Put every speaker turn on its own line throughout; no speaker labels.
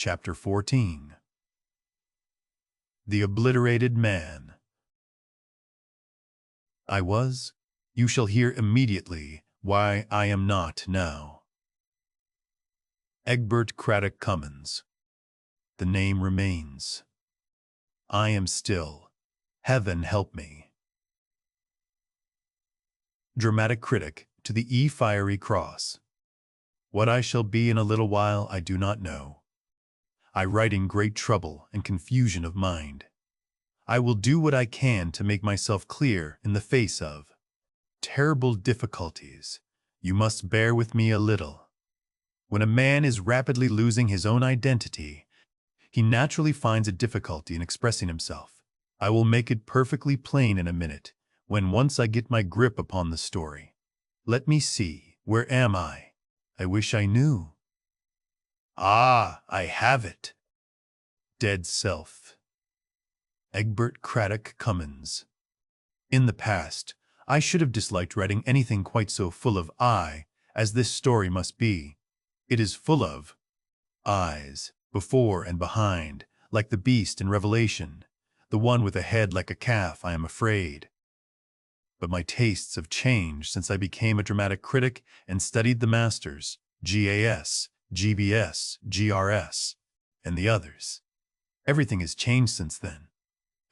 Chapter 14. The Obliterated Man. You shall hear immediately why I am not now. Egbert Craddock Cummins. The name remains. I am still. Heaven help me. Dramatic Critic to the Fiery Cross. What I shall be in a little while I do not know. I write in great trouble and confusion of mind. I will do what I can to make myself clear in the face of terrible difficulties. You must bear with me a little. When a man is rapidly losing his own identity, he naturally finds a difficulty in expressing himself. I will make it perfectly plain in a minute, when once I get my grip upon the story. Let me see, where am I? I wish I knew. Ah, I have it. Dead Self. Egbert Craddock Cummins. In the past, I should have disliked writing anything quite so full of I as this story must be. It is full of eyes, before and behind, like the beast in Revelation, the one with a head like a calf, I am afraid. But my tastes have changed since I became a dramatic critic and studied the masters, GAS, GBS, GRS, and the others. Everything has changed since then.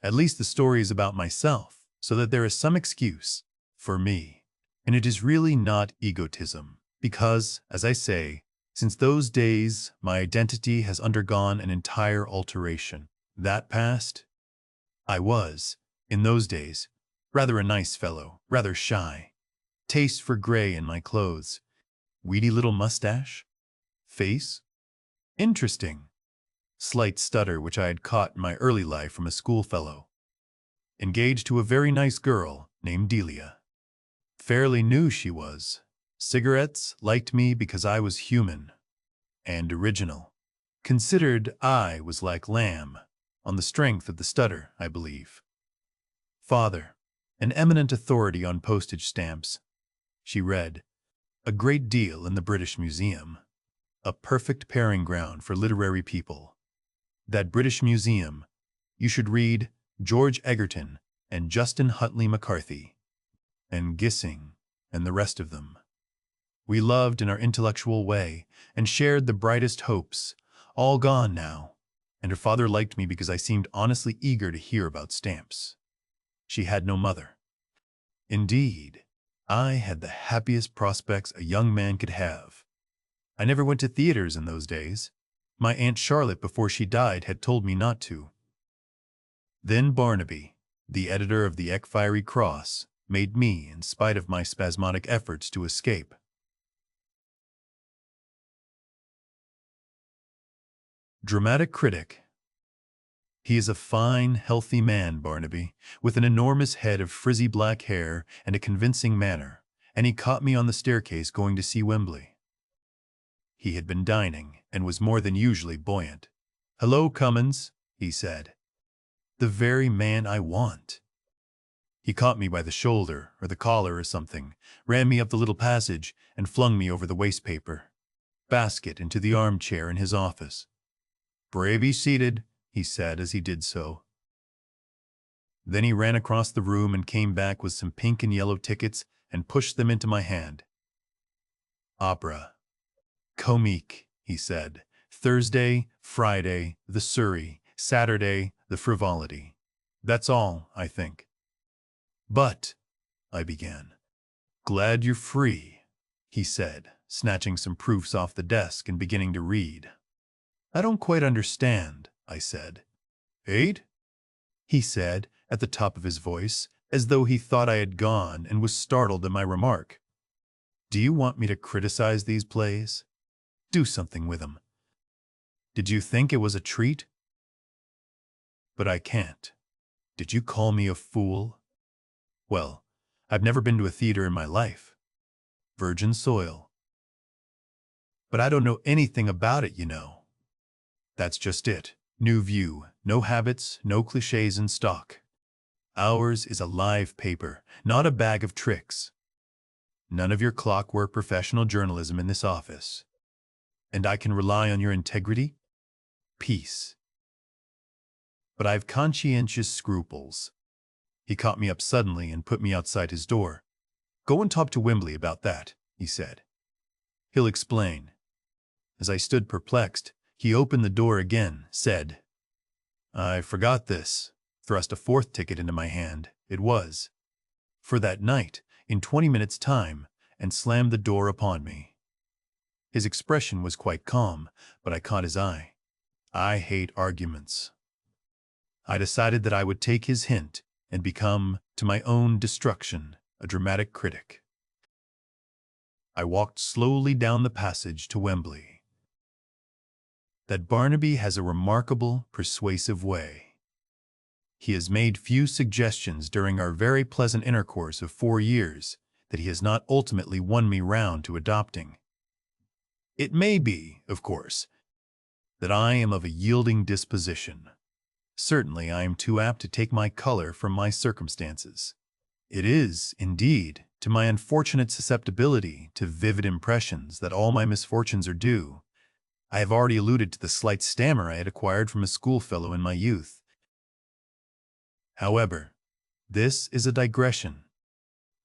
At least the story is about myself, so that there is some excuse for me. And it is really not egotism, because, as I say, since those days, my identity has undergone an entire alteration. That past, I was, in those days, rather a nice fellow, rather shy. Taste for gray in my clothes. Weedy little mustache. Face? Interesting. Slight stutter which I had caught in my early life from a schoolfellow. Engaged to a very nice girl named Delia. Fairly new she was. Cigarettes, liked me because I was human and original. Considered I was like Lamb, on the strength of the stutter, I believe. Father, an eminent authority on postage stamps. She read a great deal in the British Museum. A perfect pairing ground for literary people. That British Museum, you should read George Egerton and Justin Huntly McCarthy, and Gissing, and the rest of them. We loved in our intellectual way and shared the brightest hopes, all gone now, and her father liked me because I seemed honestly eager to hear about stamps. She had no mother. Indeed, I had the happiest prospects a young man could have. I never went to theaters in those days. My Aunt Charlotte, before she died, had told me not to. Then Barnaby, the editor of the Fiery Cross, made me in spite of my spasmodic efforts to escape. Dramatic Critic. He is a fine, healthy man, Barnaby, with an enormous head of frizzy black hair and a convincing manner, and he caught me on the staircase going to see Wembley. He had been dining and was more than usually buoyant. "Hello, Cummins," he said. "The very man I want." He caught me by the shoulder or the collar or something, ran me up the little passage, and flung me over the wastepaper basket into the armchair in his office. "Pray be seated," he said as he did so. Then he ran across the room and came back with some pink and yellow tickets and pushed them into my hand. "Opera. Comique," he said. "Thursday, Friday, the Surrey, Saturday, the Frivolity. That's all, I think." "But," I began. "Glad you're free," he said, snatching some proofs off the desk and beginning to read. "I don't quite understand," I said. "Eight?" he said at the top of his voice, as though he thought I had gone and was startled at my remark. "Do you want me to criticize these plays? Do something with them. Did you think it was a treat? But I can't. Did you call me a fool? Well, I've never been to a theater in my life. Virgin soil. But I don't know anything about it, you know. That's just it. New view, no habits, no cliches in stock. Ours is a live paper, not a bag of tricks. None of your clockwork professional journalism in this office. And I can rely on your integrity? peace. But I've conscientious scruples. He caught me up suddenly and put me outside his door. Go and talk to Wembley about that, he said. He'll explain. As I stood perplexed, he opened the door again, said, I forgot this, thrust a fourth ticket into my hand. It was for that night, in 20 minutes' time, and slammed the door upon me. His expression was quite calm, but I caught his eye. I hate arguments. I decided that I would take his hint and become, to my own destruction, a dramatic critic. I walked slowly down the passage to Wembley. That Barnaby has a remarkable, persuasive way. He has made few suggestions during our very pleasant intercourse of 4 years that he has not ultimately won me round to adopting. It may be, of course, that I am of a yielding disposition. Certainly I am too apt to take my color from my circumstances. It is, indeed, to my unfortunate susceptibility to vivid impressions that all my misfortunes are due. I have already alluded to the slight stammer I had acquired from a schoolfellow in my youth. However, this is a digression.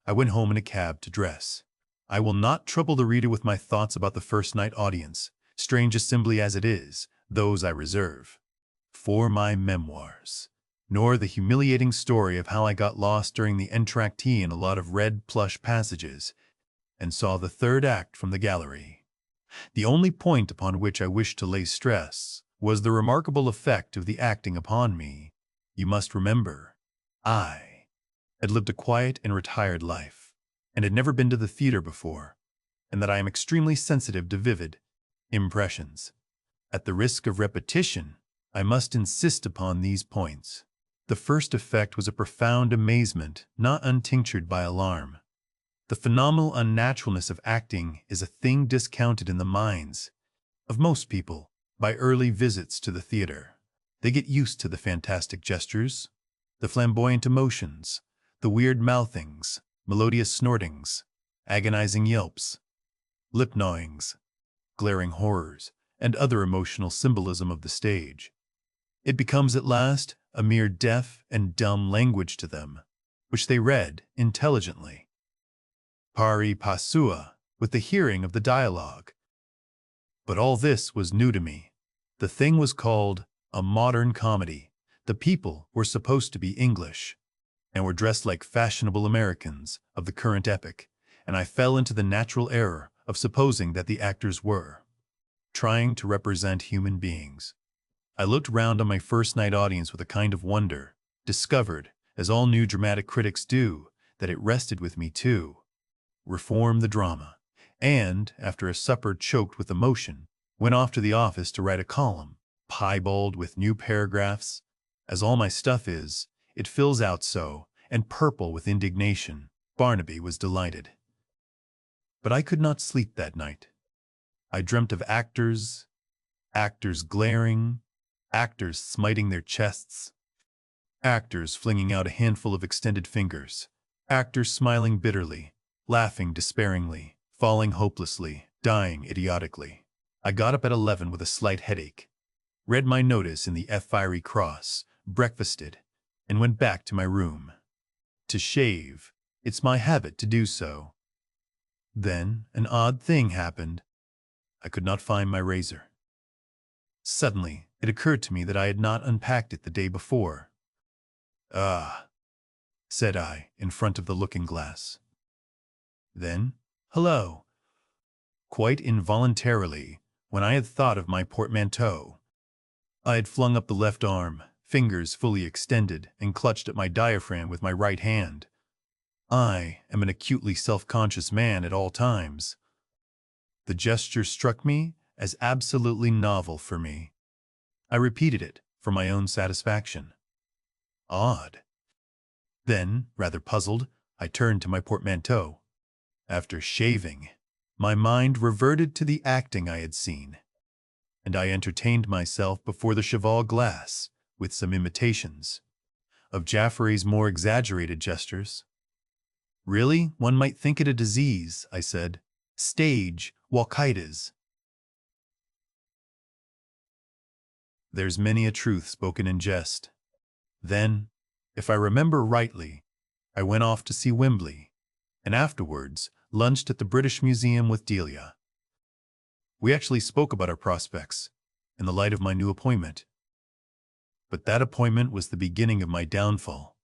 I went home in a cab to dress. I will not trouble the reader with my thoughts about the first night audience, strange assembly as it is, those I reserve for my memoirs, nor the humiliating story of how I got lost during the entr'acte in a lot of red plush passages, and saw the third act from the gallery. The only point upon which I wished to lay stress was the remarkable effect of the acting upon me. You must remember, I had lived a quiet and retired life, and had never been to the theater before, and that I am extremely sensitive to vivid impressions. At the risk of repetition, I must insist upon these points. The first effect was a profound amazement, not untinctured by alarm. The phenomenal unnaturalness of acting is a thing discounted in the minds of most people by early visits to the theater. They get used to the fantastic gestures, the flamboyant emotions, the weird mouthings, melodious snortings, agonizing yelps, lip gnawings, glaring horrors, and other emotional symbolism of the stage. It becomes at last a mere deaf and dumb language to them, which they read intelligently, pari passu, with the hearing of the dialogue. But all this was new to me. The thing was called a modern comedy. The people were supposed to be English, and were dressed like fashionable Americans of the current epoch, and I fell into the natural error of supposing that the actors were trying to represent human beings. I looked round on my first night audience with a kind of wonder, discovered, as all new dramatic critics do, that it rested with me to reform the drama, and, after a supper choked with emotion, went off to the office to write a column, piebald with new paragraphs. As all my stuff is, it fills out so, and purple with indignation. Barnaby was delighted. But I could not sleep that night. I dreamt of actors glaring, actors smiting their chests, actors flinging out a handful of extended fingers, actors smiling bitterly, laughing despairingly, falling hopelessly, dying idiotically. I got up at 11 with a slight headache, read my notice in the Fiery Cross, breakfasted, and went back to my room to shave. It's my habit to do so. Then an odd thing happened. I could not find my razor. Suddenly, it occurred to me that I had not unpacked it the day before. Ah, said I, in front of the looking-glass. Then, hello. Quite involuntarily, when I had thought of my portmanteau, I had flung up the left arm, fingers fully extended, and clutched at my diaphragm with my right hand. I am an acutely self-conscious man at all times. The gesture struck me as absolutely novel for me. I repeated it for my own satisfaction. Odd. Then, rather puzzled, I turned to my portmanteau. After shaving, my mind reverted to the acting I had seen, and I entertained myself before the cheval glass with some imitations of Jaffrey's more exaggerated gestures. Really, one might think it a disease, I said. Stage walkitis. There's many a truth spoken in jest. Then, if I remember rightly, I went off to see Wembley, and afterwards lunched at the British Museum with Delia. We actually spoke about our prospects in the light of my new appointment. But that appointment was the beginning of my downfall.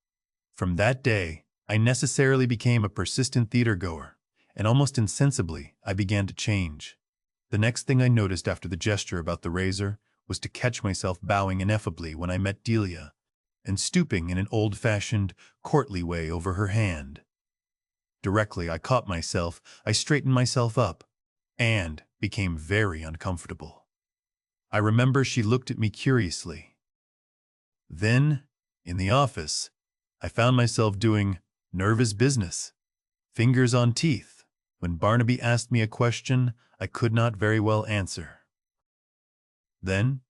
From that day, I necessarily became a persistent theater-goer, and almost insensibly, I began to change. The next thing I noticed after the gesture about the razor was to catch myself bowing ineffably when I met Delia, and stooping in an old-fashioned, courtly way over her hand. Directly I caught myself, I straightened myself up, and became very uncomfortable. I remember she looked at me curiously. Then, in the office, I found myself doing nervous business, fingers on teeth, when Barnaby asked me a question I could not very well answer. Then,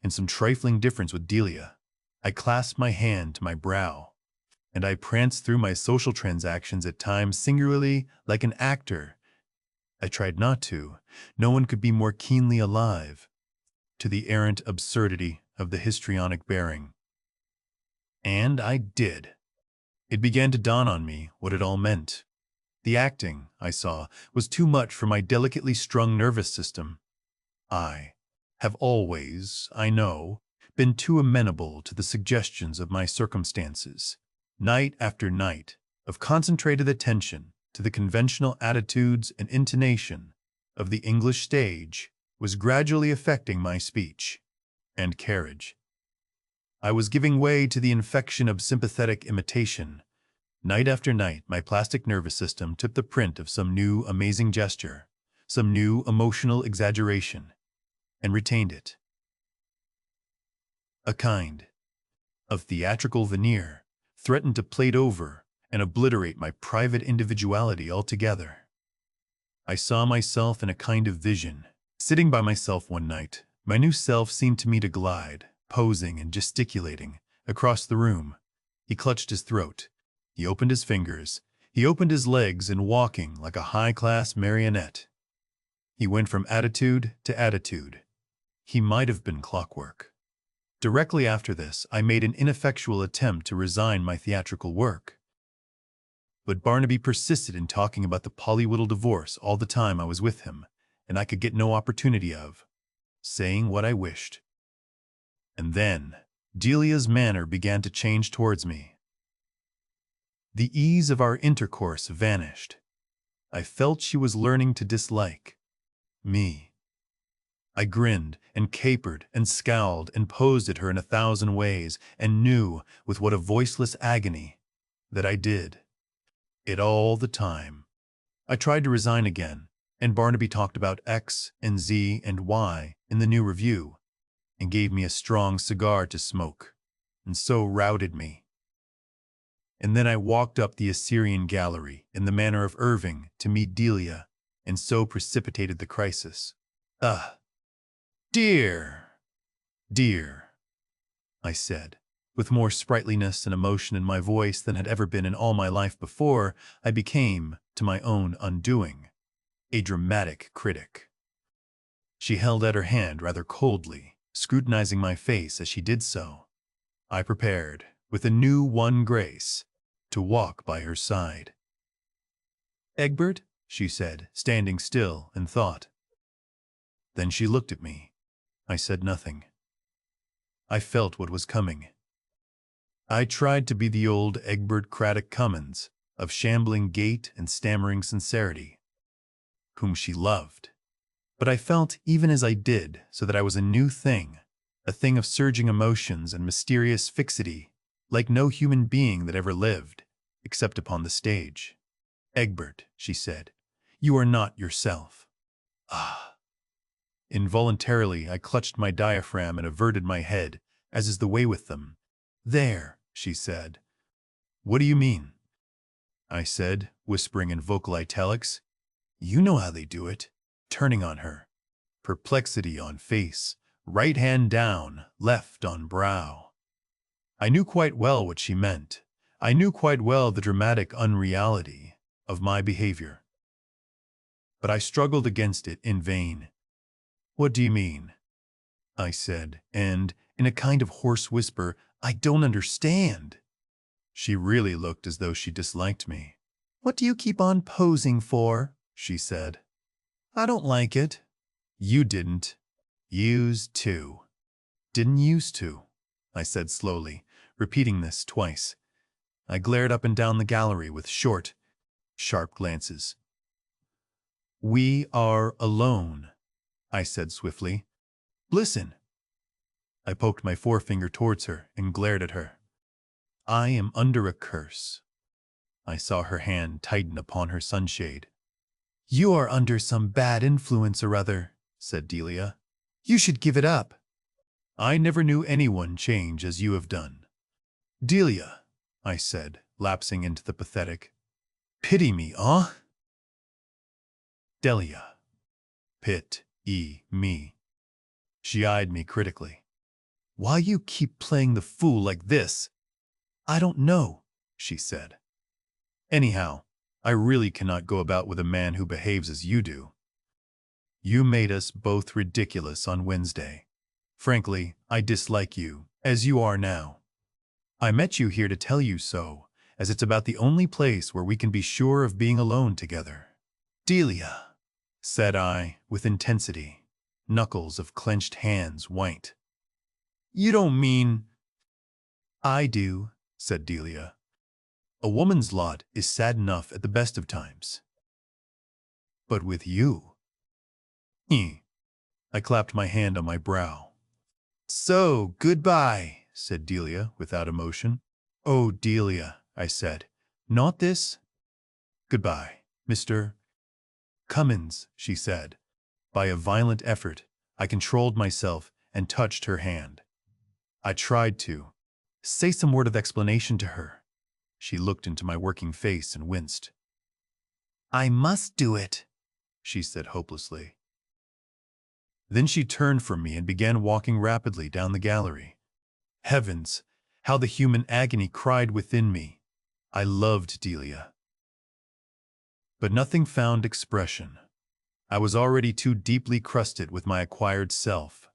in some trifling difference with Delia, I clasped my hand to my brow, and I pranced through my social transactions at times singularly like an actor. I tried not to. No one could be more keenly alive to the errant absurdity of the histrionic bearing. And I did. It began to dawn on me what it all meant. The acting, I saw, was too much for my delicately strung nervous system. I have always, I know, been too amenable to the suggestions of my circumstances. Night after night of concentrated attention to the conventional attitudes and intonation of the English stage was gradually affecting my speech and carriage. I was giving way to the infection of sympathetic imitation. Night after night, my plastic nervous system took the print of some new amazing gesture, some new emotional exaggeration, and retained it. A kind of theatrical veneer threatened to plate over and obliterate my private individuality altogether. I saw myself in a kind of vision. Sitting by myself one night, my new self seemed to me to glide, posing and gesticulating, across the room. He clutched his throat. He opened his fingers. He opened his legs and walking like a high-class marionette. He went from attitude to attitude. He might have been clockwork. Directly after this, I made an ineffectual attempt to resign my theatrical work. But Barnaby persisted in talking about the Pollywoodle divorce all the time I was with him, and I could get no opportunity of saying what I wished. And then, Delia's manner began to change towards me. The ease of our intercourse vanished. I felt she was learning to dislike me. I grinned and capered and scowled and posed at her in 1,000 ways, and knew, with what a voiceless agony, that I did it all the time. I tried to resign again, and Barnaby talked about X and Z and Y in the new review, and gave me a strong cigar to smoke, and so routed me. And then I walked up the Assyrian gallery in the manner of Irving to meet Delia, and so precipitated the crisis. Dear, dear, I said, with more sprightliness and emotion in my voice than had ever been in all my life before. I became, to my own undoing, a dramatic critic. She held out her hand rather coldly, scrutinizing my face as she did so. I prepared, with a new won grace, to walk by her side. "Egbert," she said, standing still in thought. Then she looked at me. I said nothing. I felt what was coming. I tried to be the old Egbert Craddock Cummins, of shambling gait and stammering sincerity, whom she loved. But I felt, even as I did, so that I was a new thing, a thing of surging emotions and mysterious fixity, like no human being that ever lived, except upon the stage. "Egbert," she said, "you are not yourself." Ah! Involuntarily, I clutched my diaphragm and averted my head, as is the way with them. "There," she said. "What do you mean?" I said, whispering in vocal italics. "You know how they do it," turning on her. Perplexity on face, right hand down, left on brow. I knew quite well what she meant. I knew quite well the dramatic unreality of my behavior. But I struggled against it in vain. "What do you mean?" I said, and in a kind of hoarse whisper, "I don't understand." She really looked as though she disliked me. "What do you keep on posing for?" she said. "I don't like it." "You didn't. Used to." "Didn't used to," I said slowly, repeating this twice. I glared up and down the gallery with short, sharp glances. "We are alone," I said swiftly. "Listen." I poked my forefinger towards her and glared at her. "I am under a curse." I saw her hand tighten upon her sunshade. "You are under some bad influence or other," said Delia. "You should give it up." "I never knew anyone change as you have done." "Delia," I said, lapsing into the pathetic. "Pity me, ah?" "Delia. Me." She eyed me critically. "Why you keep playing the fool like this?" "I don't know," she said. "Anyhow, I really cannot go about with a man who behaves as you do. You made us both ridiculous on Wednesday. Frankly, I dislike you, as you are now. I met you here to tell you so, as it's about the only place where we can be sure of being alone together." "Delia," said I, with intensity, knuckles of clenched hands white. "You don't mean—" "I do," said Delia. "A woman's lot is sad enough at the best of times. But with you—" I clapped my hand on my brow. "So, goodbye," said Delia without emotion. "Oh, Delia," I said, "not this." "Goodbye, Mr. Cummins," she said. By a violent effort, I controlled myself and touched her hand. I tried to say some word of explanation to her. She looked into my working face and winced. "I must do it," she said hopelessly. Then she turned from me and began walking rapidly down the gallery. Heavens, how the human agony cried within me. I loved Delia. But nothing found expression. I was already too deeply crusted with my acquired self.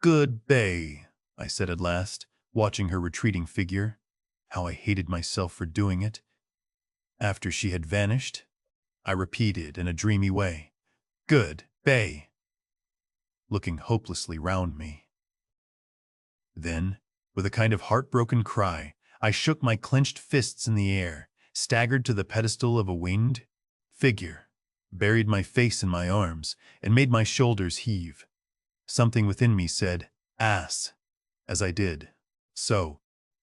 "Good bay," I said at last, watching her retreating figure. How I hated myself for doing it. After she had vanished, I repeated in a dreamy way, "Good bay," looking hopelessly round me. Then, with a kind of heartbroken cry, I shook my clenched fists in the air, staggered to the pedestal of a winged figure, buried my face in my arms, and made my shoulders heave. Something within me said, "Ass," as I did. So,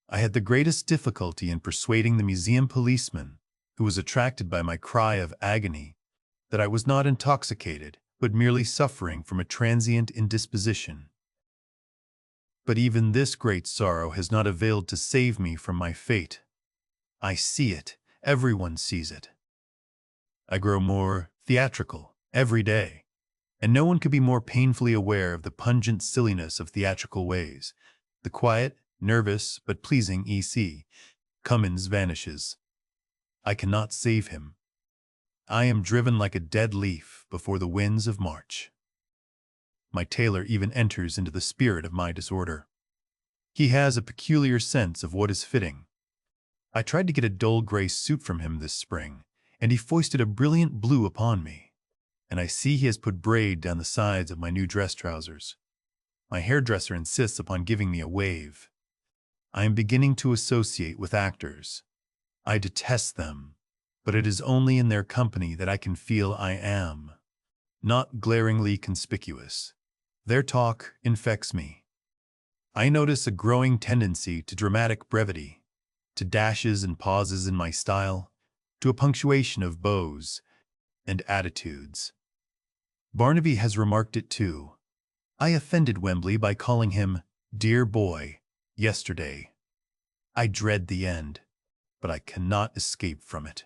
I had the greatest difficulty in persuading the museum policeman, who was attracted by my cry of agony, that I was not intoxicated, but merely suffering from a transient indisposition. But even this great sorrow has not availed to save me from my fate. I see it. Everyone sees it. I grow more theatrical every day, and no one could be more painfully aware of the pungent silliness of theatrical ways. The quiet, nervous, but pleasing E.C. Cummins vanishes. I cannot save him. I am driven like a dead leaf before the winds of March. My tailor even enters into the spirit of my disorder. He has a peculiar sense of what is fitting. I tried to get a dull gray suit from him this spring, and he foisted a brilliant blue upon me, and I see he has put braid down the sides of my new dress trousers. My hairdresser insists upon giving me a wave. I am beginning to associate with actors. I detest them, but it is only in their company that I can feel I am not glaringly conspicuous. Their talk infects me. I notice a growing tendency to dramatic brevity, to dashes and pauses in my style, to a punctuation of bows and attitudes. Barnaby has remarked it too. I offended Wembley by calling him "dear boy" yesterday. I dread the end, but I cannot escape from it.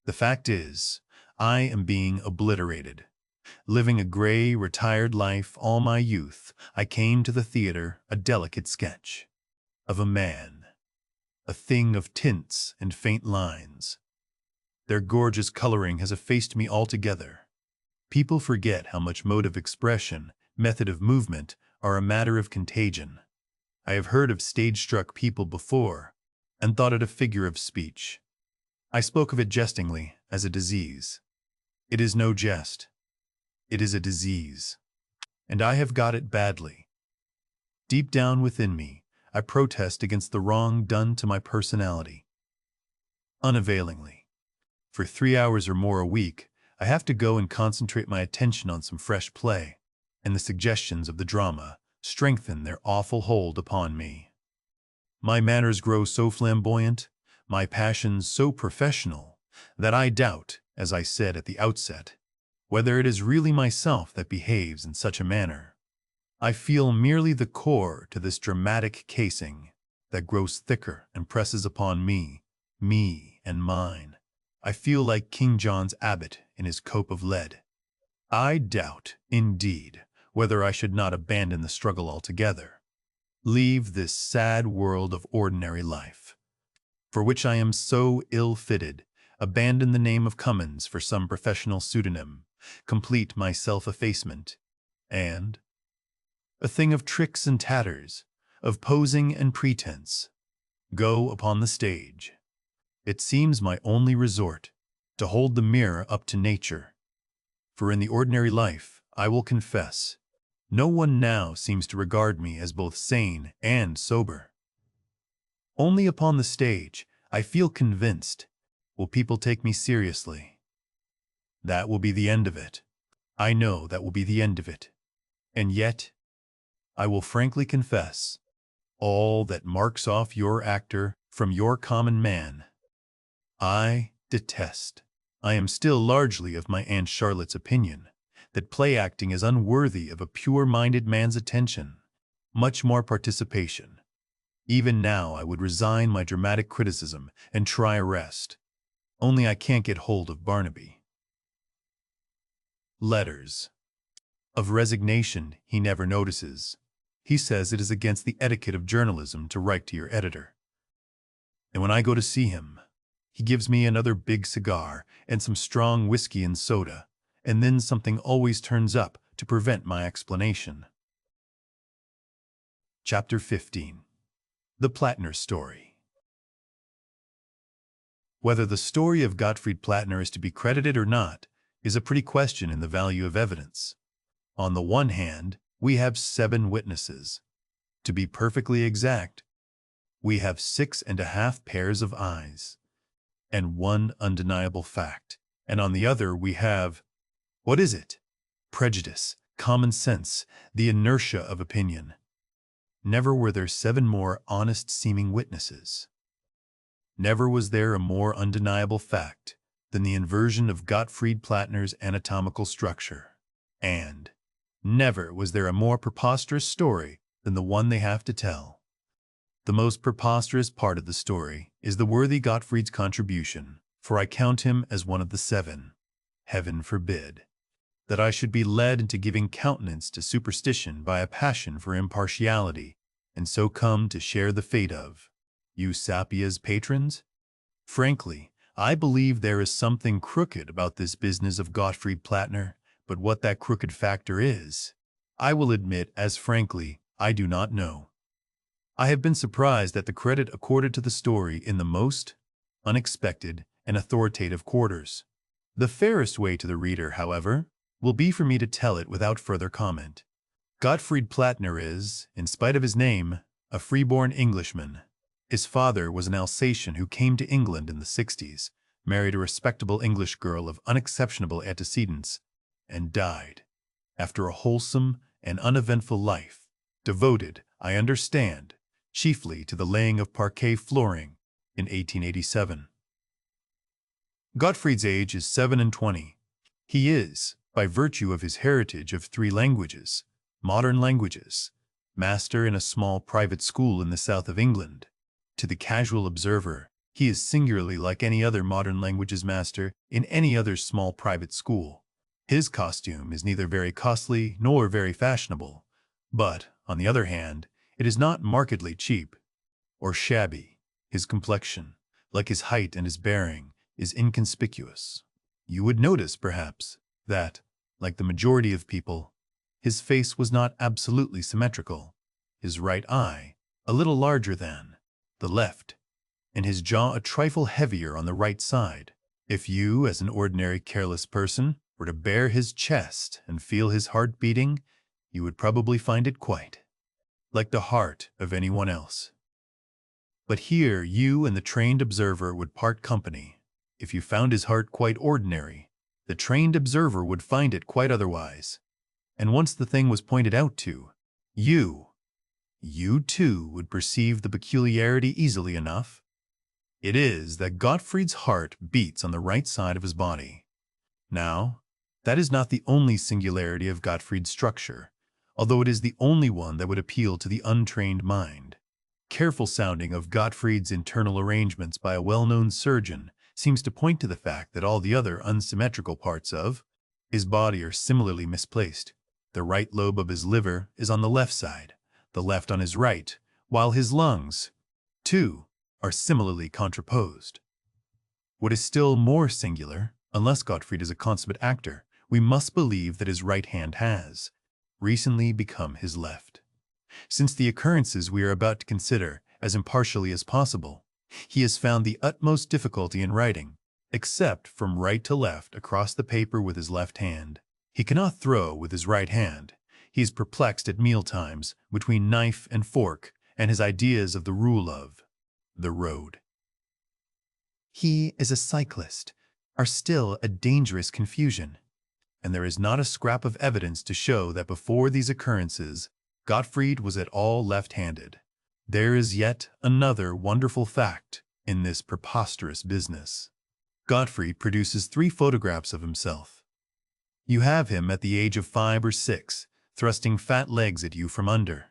The fact is, I am being obliterated. Living a gray, retired life all my youth, I came to the theater a delicate sketch of a man, a thing of tints and faint lines. Their gorgeous coloring has effaced me altogether. People forget how much mode of expression, method of movement, are a matter of contagion. I have heard of stage-struck people before, and thought it a figure of speech. I spoke of it jestingly as a disease. It is no jest. It is a disease. And I have got it badly. Deep down within me, I protest against the wrong done to my personality. Unavailingly. For 3 hours or more a week, I have to go and concentrate my attention on some fresh play, and the suggestions of the drama strengthen their awful hold upon me. My manners grow so flamboyant, my passions so professional, that I doubt, as I said at the outset, whether it is really myself that behaves in such a manner. I feel merely the core to this dramatic casing that grows thicker and presses upon me and mine. I feel like King John's abbot in his cope of lead. I doubt, indeed, whether I should not abandon the struggle altogether, leave this sad world of ordinary life, for which I am so ill-fitted, abandon the name of Cummins for some professional pseudonym, complete my self-effacement, and, a thing of tricks and tatters, of posing and pretense, go upon the stage. It seems my only resort to hold the mirror up to nature, for in the ordinary life, I will confess, no one now seems to regard me as both sane and sober. Only upon the stage, I feel convinced, will people take me seriously. That will be the end of it. I know that will be the end of it. And yet, I will frankly confess, all that marks off your actor from your common man, I detest. I am still largely of my Aunt Charlotte's opinion that play acting is unworthy of a pure-minded man's attention, much more participation. Even now I would resign my dramatic criticism and try a rest. Only I can't get hold of Barnaby. Letters. Of resignation he never notices. He says it is against the etiquette of journalism to write to your editor. And when I go to see him, he gives me another big cigar and some strong whiskey and soda, and then something always turns up to prevent my explanation. Chapter 15. The Plattner Story. Whether the story of Gottfried Plattner is to be credited or not is a pretty question in the value of evidence. On the one hand, we have 7 witnesses. To be perfectly exact, we have 6½ pairs of eyes, and one undeniable fact. And on the other we have, what is it? Prejudice, common sense, the inertia of opinion. Never were there 7 more honest-seeming witnesses. Never was there a more undeniable fact than the inversion of Gottfried Plattner's anatomical structure. And never was there a more preposterous story than the one they have to tell. The most preposterous part of the story is the worthy Gottfried's contribution, for I count him as one of the 7. Heaven forbid that I should be led into giving countenance to superstition by a passion for impartiality, and so come to share the fate of Eusapia's patrons. Frankly, I believe there is something crooked about this business of Gottfried Plattner, but what that crooked factor is, I will admit as frankly, I do not know. I have been surprised at the credit accorded to the story in the most unexpected and authoritative quarters. The fairest way to the reader, however, will be for me to tell it without further comment. Gottfried Plattner is, in spite of his name, a free-born Englishman. His father was an Alsatian who came to England in the 60s, married a respectable English girl of unexceptionable antecedents, and died, after a wholesome and uneventful life, devoted, I understand, chiefly to the laying of parquet flooring in 1887. Gottfried's age is 27. He is, by virtue of his heritage of 3 languages, modern languages, master in a small private school in the south of England. To the casual observer, he is singularly like any other modern languages master in any other small private school. His costume is neither very costly nor very fashionable, but, on the other hand, it is not markedly cheap or shabby. His complexion, like his height and his bearing, is inconspicuous. You would notice, perhaps, that, like the majority of people, his face was not absolutely symmetrical. His right eye, a little larger than the left, and his jaw a trifle heavier on the right side. If you, as an ordinary careless person, were to bare his chest and feel his heart beating, you would probably find it quite like the heart of anyone else. But here you and the trained observer would part company. If you found his heart quite ordinary, the trained observer would find it quite otherwise. And once the thing was pointed out to you, you too would perceive the peculiarity easily enough. It is that Gottfried's heart beats on the right side of his body. Now, that is not the only singularity of Gottfried's structure, although it is the only one that would appeal to the untrained mind. Careful sounding of Gottfried's internal arrangements by a well-known surgeon seems to point to the fact that all the other unsymmetrical parts of his body are similarly misplaced. The right lobe of his liver is on the left side, the left on his right, while his lungs, too, are similarly contraposed. What is still more singular, unless Gottfried is a consummate actor, we must believe that his right hand has recently become his left. Since the occurrences we are about to consider as impartially as possible, he has found the utmost difficulty in writing, except from right to left across the paper with his left hand. He cannot throw with his right hand. He is perplexed at mealtimes between knife and fork and his ideas of the rule of the road. He is a cyclist, are still a dangerous confusion, and there is not a scrap of evidence to show that before these occurrences Gottfried was at all left-handed. There is yet another wonderful fact in this preposterous business. Gottfried produces 3 photographs of himself. You have him at the age of 5 or 6, thrusting fat legs at you from under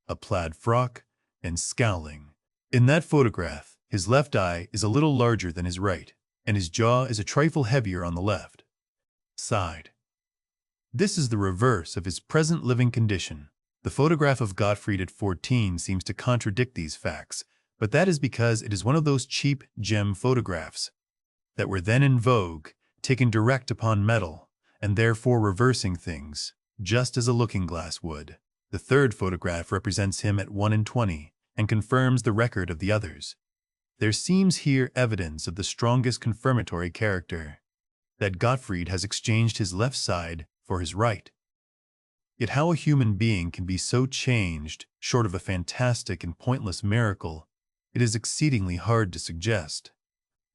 a plaid frock and scowling. In that photograph, his left eye is a little larger than his right, and his jaw is a trifle heavier on the left side. This is the reverse of his present living condition. The photograph of Gottfried at 14 seems to contradict these facts, but that is because it is one of those cheap gem photographs that were then in vogue, taken direct upon metal, and therefore reversing things, just as a looking-glass would. The third photograph represents him at 1 and 20, and confirms the record of the others. There seems here evidence of the strongest confirmatory character, that Gottfried has exchanged his left side for his right. Yet how a human being can be so changed, short of a fantastic and pointless miracle, it is exceedingly hard to suggest.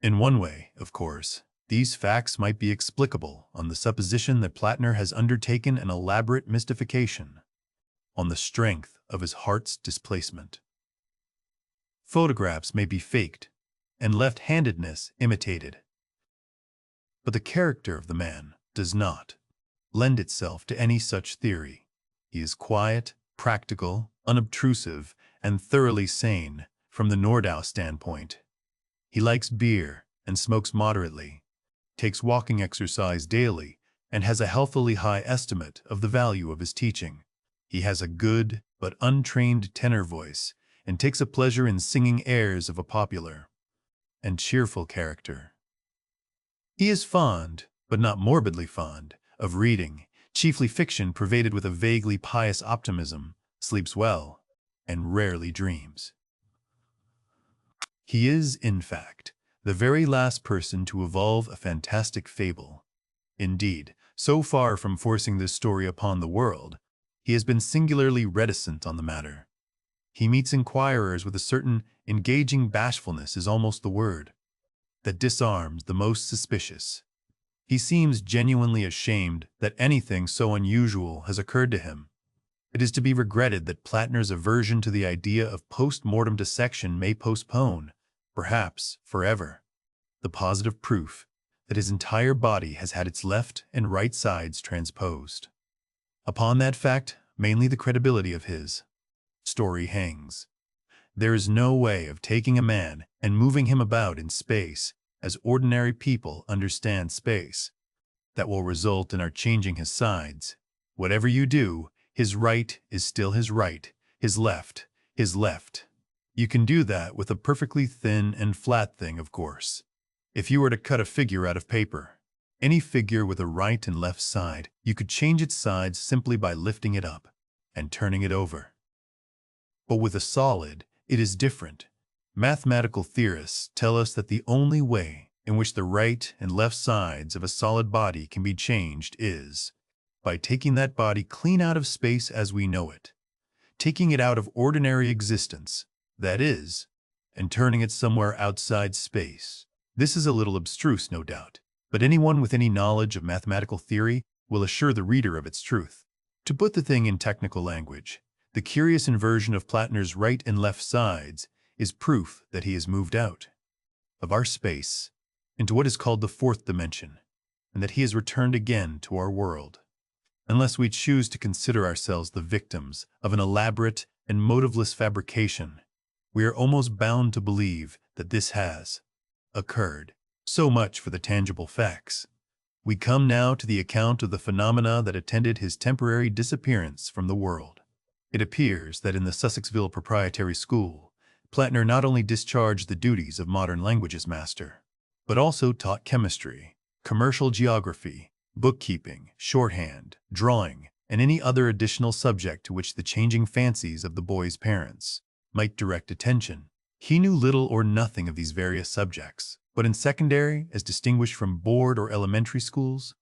In one way, of course, these facts might be explicable on the supposition that Plattner has undertaken an elaborate mystification on the strength of his heart's displacement. Photographs may be faked and left-handedness imitated, but the character of the man does not lend itself to any such theory. He is quiet, practical, unobtrusive, and thoroughly sane from the Nordau standpoint. He likes beer and smokes moderately, takes walking exercise daily, and has a healthily high estimate of the value of his teaching. He has a good but untrained tenor voice and takes a pleasure in singing airs of a popular and cheerful character. He is fond, but not morbidly fond, of reading, chiefly fiction pervaded with a vaguely pious optimism, sleeps well, and rarely dreams. He is, in fact, the very last person to evolve a fantastic fable. Indeed, so far from forcing this story upon the world, he has been singularly reticent on the matter. He meets inquirers with a certain engaging bashfulness is almost the word, that disarms the most suspicious. He seems genuinely ashamed that anything so unusual has occurred to him. It is to be regretted that Plattner's aversion to the idea of post-mortem dissection may postpone, perhaps forever, the positive proof that his entire body has had its left and right sides transposed. Upon that fact, mainly the credibility of his story hangs. There is no way of taking a man and moving him about in space as ordinary people understand space that will result in our changing his sides. Whatever you do, his right is still his right, his left, his left. You can do that with a perfectly thin and flat thing, of course. If you were to cut a figure out of paper, any figure with a right and left side, you could change its sides simply by lifting it up and turning it over. But with a solid, it is different. Mathematical theorists tell us that the only way in which the right and left sides of a solid body can be changed is by taking that body clean out of space as we know it, taking it out of ordinary existence, that is, and turning it somewhere outside space. This is a little abstruse, no doubt, but anyone with any knowledge of mathematical theory will assure the reader of its truth. To put the thing in technical language, the curious inversion of Plattner's right and left sides is proof that he has moved out of our space into what is called the fourth dimension, and that he has returned again to our world. Unless we choose to consider ourselves the victims of an elaborate and motiveless fabrication, we are almost bound to believe that this has occurred. So much for the tangible facts. We come now to the account of the phenomena that attended his temporary disappearance from the world. It appears that in the Sussexville Proprietary School, Plattner not only discharged the duties of modern languages master, but also taught chemistry, commercial geography, bookkeeping, shorthand, drawing, and any other additional subject to which the changing fancies of the boy's parents might direct attention. He knew little or nothing of these various subjects, but in secondary, as distinguished from board or elementary schools,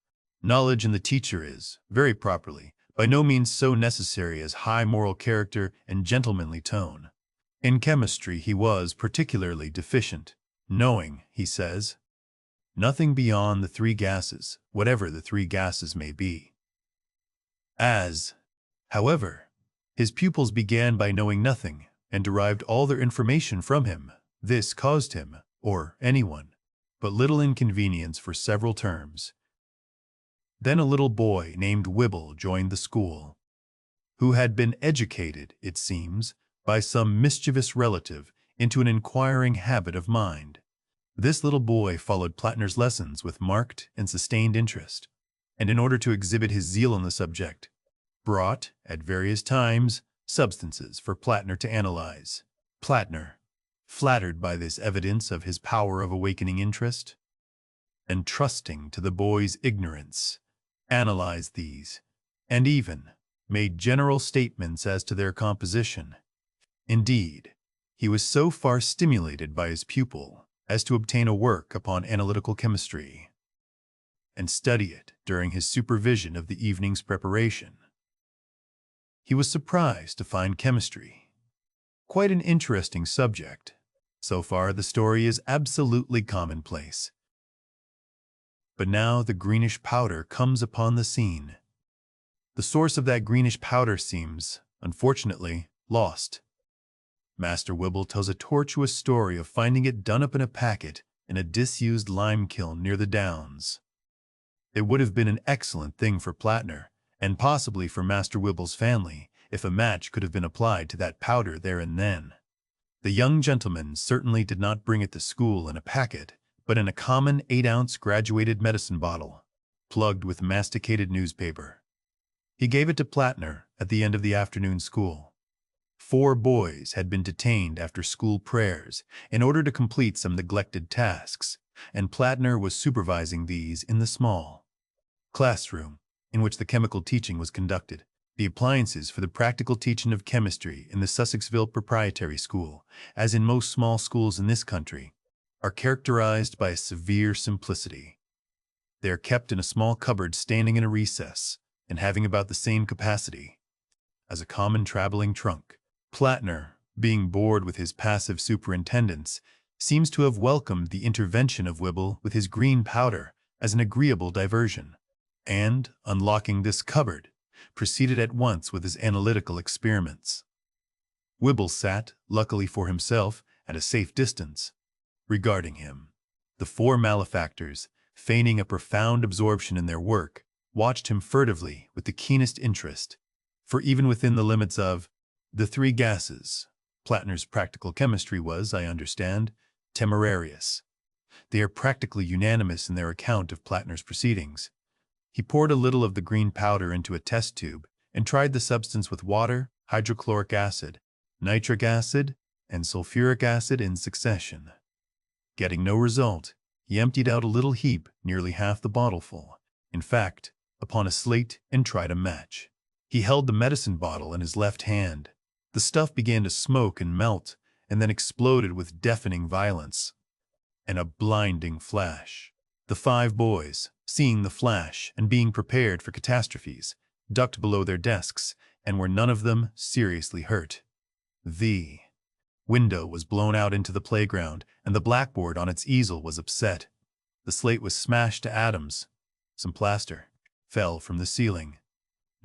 knowledge in the teacher is, very properly, by no means so necessary as high moral character and gentlemanly tone. In chemistry he was particularly deficient, knowing, he says, nothing beyond the three gases, whatever the three gases may be. As, however, his pupils began by knowing nothing and derived all their information from him, this caused him, or anyone, but little inconvenience for several terms. Then a little boy named Wibble joined the school, who had been educated, it seems, by some mischievous relative into an inquiring habit of mind. This little boy followed Plattner's lessons with marked and sustained interest, and in order to exhibit his zeal on the subject, brought, at various times, substances for Plattner to analyze. Plattner, flattered by this evidence of his power of awakening interest, and trusting to the boy's ignorance, analyzed these, and even made general statements as to their composition. Indeed, he was so far stimulated by his pupil as to obtain a work upon analytical chemistry, and study it during his supervision of the evening's preparation. He was surprised to find chemistry quite an interesting subject. So far, the story is absolutely commonplace. But now the greenish powder comes upon the scene. The source of that greenish powder seems, unfortunately, lost. Master Wibble tells a tortuous story of finding it done up in a packet in a disused lime kiln near the Downs. It would have been an excellent thing for Plattner, and possibly for Master Wibble's family, if a match could have been applied to that powder there and then. The young gentleman certainly did not bring it to school in a packet, but in a common 8-ounce graduated medicine bottle, plugged with masticated newspaper. He gave it to Plattner at the end of the afternoon school. 4 boys had been detained after school prayers in order to complete some neglected tasks, and Plattner was supervising these in the small classroom in which the chemical teaching was conducted. The appliances for the practical teaching of chemistry in the Sussexville Proprietary School, as in most small schools in this country, are characterized by a severe simplicity. They are kept in a small cupboard standing in a recess and having about the same capacity as a common traveling trunk. Plattner, being bored with his passive superintendence, seems to have welcomed the intervention of Wibble with his green powder as an agreeable diversion, and, unlocking this cupboard, proceeded at once with his analytical experiments. Wibble sat, luckily for himself, at a safe distance, regarding him. The 4 malefactors, feigning a profound absorption in their work, watched him furtively with the keenest interest, for even within the limits of the 3 gases, Plattner's practical chemistry was, I understand, temerarious. They are practically unanimous in their account of Plattner's proceedings. He poured a little of the green powder into a test tube and tried the substance with water, hydrochloric acid, nitric acid, and sulfuric acid in succession. Getting no result, he emptied out a little heap, nearly half the bottleful, in fact, upon a slate and tried a match. He held the medicine bottle in his left hand, The stuff began to smoke and melt, and then exploded with deafening violence and a blinding flash. The 5 boys, seeing the flash and being prepared for catastrophes, ducked below their desks and were none of them seriously hurt. The window was blown out into the playground, and the blackboard on its easel was upset. The slate was smashed to atoms. Some plaster fell from the ceiling.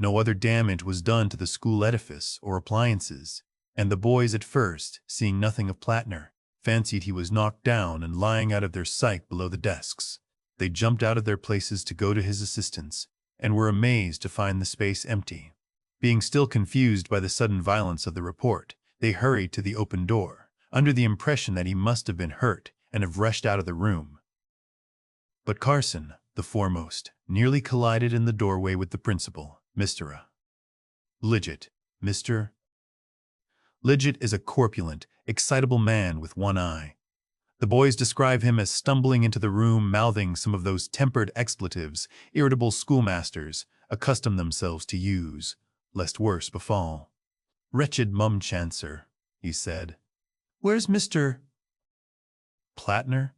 No other damage was done to the school edifice or appliances, and the boys at first, seeing nothing of Plattner, fancied he was knocked down and lying out of their sight below the desks. They jumped out of their places to go to his assistance, and were amazed to find the space empty. Being still confused by the sudden violence of the report, they hurried to the open door, under the impression that he must have been hurt and have rushed out of the room. But Carson, the foremost, nearly collided in the doorway with the principal, Mr. Lidgett. Mr. Lidgett is a corpulent, excitable man with one eye. The boys describe him as stumbling into the room mouthing some of those tempered expletives irritable schoolmasters accustom themselves to use, lest worse befall. "Wretched mumchancer," he said. "Where's Mr. Plattner?"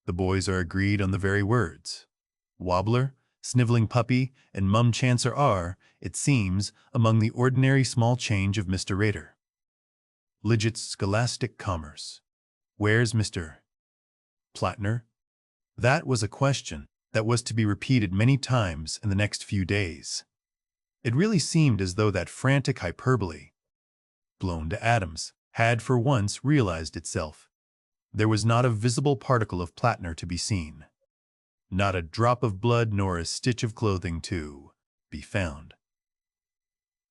The boys are agreed on the very words. Wobbler, sniveling puppy, and mumchancer are, it seems, among the ordinary small change of Mr. Narrator. Lidgett's scholastic commerce. "Where's Mr. Plattner?" That was a question that was to be repeated many times in the next few days. It really seemed as though that frantic hyperbole, blown to atoms, had for once realized itself. There was not a visible particle of Plattner to be seen. Not a drop of blood nor a stitch of clothing to be found.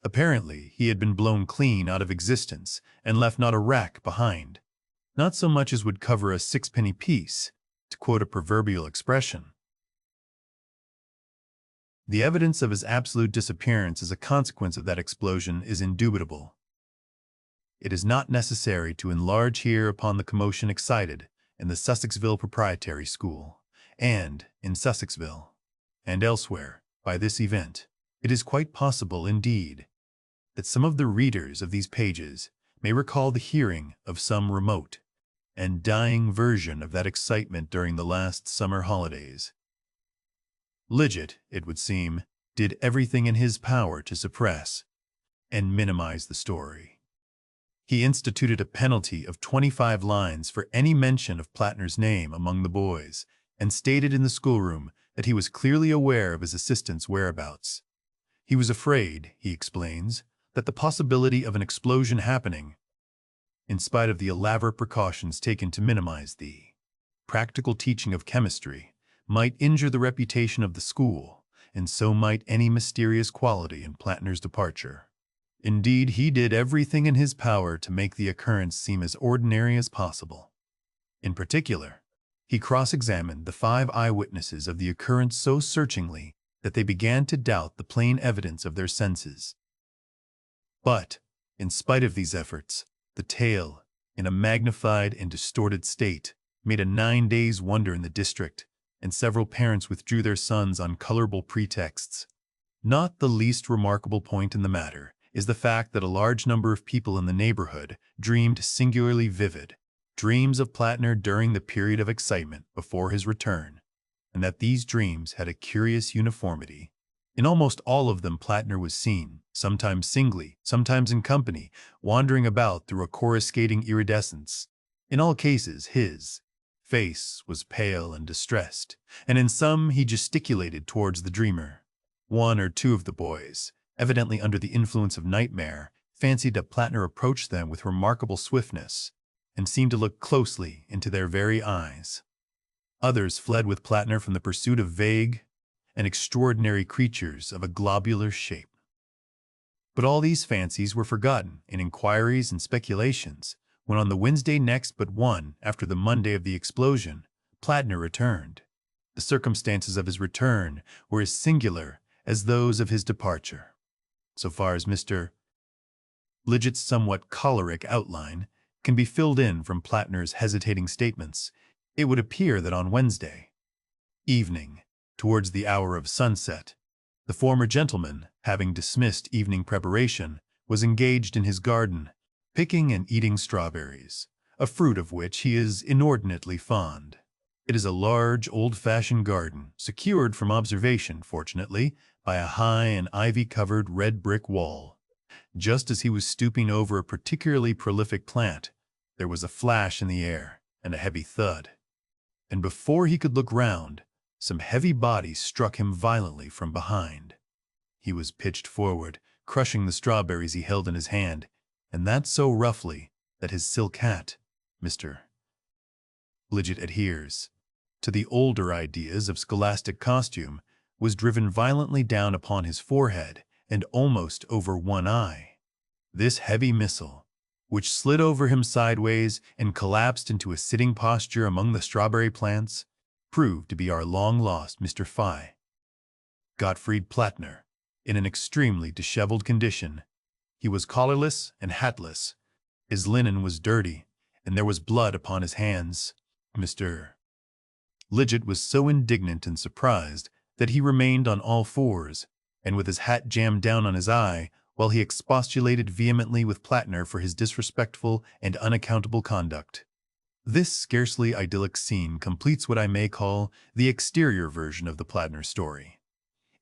Apparently, he had been blown clean out of existence and left not a rack behind. Not so much as would cover a 6-penny piece, to quote a proverbial expression. The evidence of his absolute disappearance as a consequence of that explosion is indubitable. It is not necessary to enlarge here upon the commotion excited in the Sussexville Proprietary School, and in Sussexville, and elsewhere, by this event. It is quite possible, indeed, that some of the readers of these pages may recall the hearing of some remote and dying version of that excitement during the last summer holidays. Lidgett, it would seem, did everything in his power to suppress and minimize the story. He instituted a penalty of 25 lines for any mention of Plattner's name among the boys, and stated in the schoolroom that he was clearly aware of his assistant's whereabouts. He was afraid, he explains, that the possibility of an explosion happening, in spite of the elaborate precautions taken to minimize the practical teaching of chemistry, might injure the reputation of the school, and so might any mysterious quality in Plattner's departure. Indeed, he did everything in his power to make the occurrence seem as ordinary as possible. In particular, he cross-examined the 5 eyewitnesses of the occurrence so searchingly that they began to doubt the plain evidence of their senses. But, in spite of these efforts, the tale, in a magnified and distorted state, made a 9 days' wonder in the district, and several parents withdrew their sons on colorable pretexts. Not the least remarkable point in the matter is the fact that a large number of people in the neighborhood dreamed singularly vivid dreams of Plattner during the period of excitement before his return, and that these dreams had a curious uniformity. In almost all of them Plattner was seen, sometimes singly, sometimes in company, wandering about through a coruscating iridescence. In all cases his face was pale and distressed, and in some he gesticulated towards the dreamer. 1 or 2 of the boys, evidently under the influence of nightmare, fancied that Plattner approached them with remarkable swiftness, and seemed to look closely into their very eyes. Others fled with Plattner from the pursuit of vague and extraordinary creatures of a globular shape. But all these fancies were forgotten in inquiries and speculations when on the Wednesday next but one after the Monday of the explosion, Plattner returned. The circumstances of his return were as singular as those of his departure. So far as Mr. Lidgett's somewhat choleric outline can be filled in from Plattner's hesitating statements, it would appear that on Wednesday evening, towards the hour of sunset, the former gentleman, having dismissed evening preparation, was engaged in his garden, picking and eating strawberries, a fruit of which he is inordinately fond. It is a large, old-fashioned garden, secured from observation, fortunately, by a high and ivy-covered red brick wall. Just as he was stooping over a particularly prolific plant, there was a flash in the air and a heavy thud. And before he could look round, some heavy body struck him violently from behind. He was pitched forward, crushing the strawberries he held in his hand, and that so roughly that his silk hat, Mr. Legit adheres to the older ideas of scholastic costume, was driven violently down upon his forehead and almost over one eye. This heavy missile, which slid over him sideways and collapsed into a sitting posture among the strawberry plants, proved to be our long-lost Mr. Gottfried Plattner, in an extremely disheveled condition. He was collarless and hatless. His linen was dirty, and there was blood upon his hands. Mr. Legit was so indignant and surprised that he remained on all fours, and with his hat jammed down on his eye, while he expostulated vehemently with Plattner for his disrespectful and unaccountable conduct. This scarcely idyllic scene completes what I may call the exterior version of the Plattner story,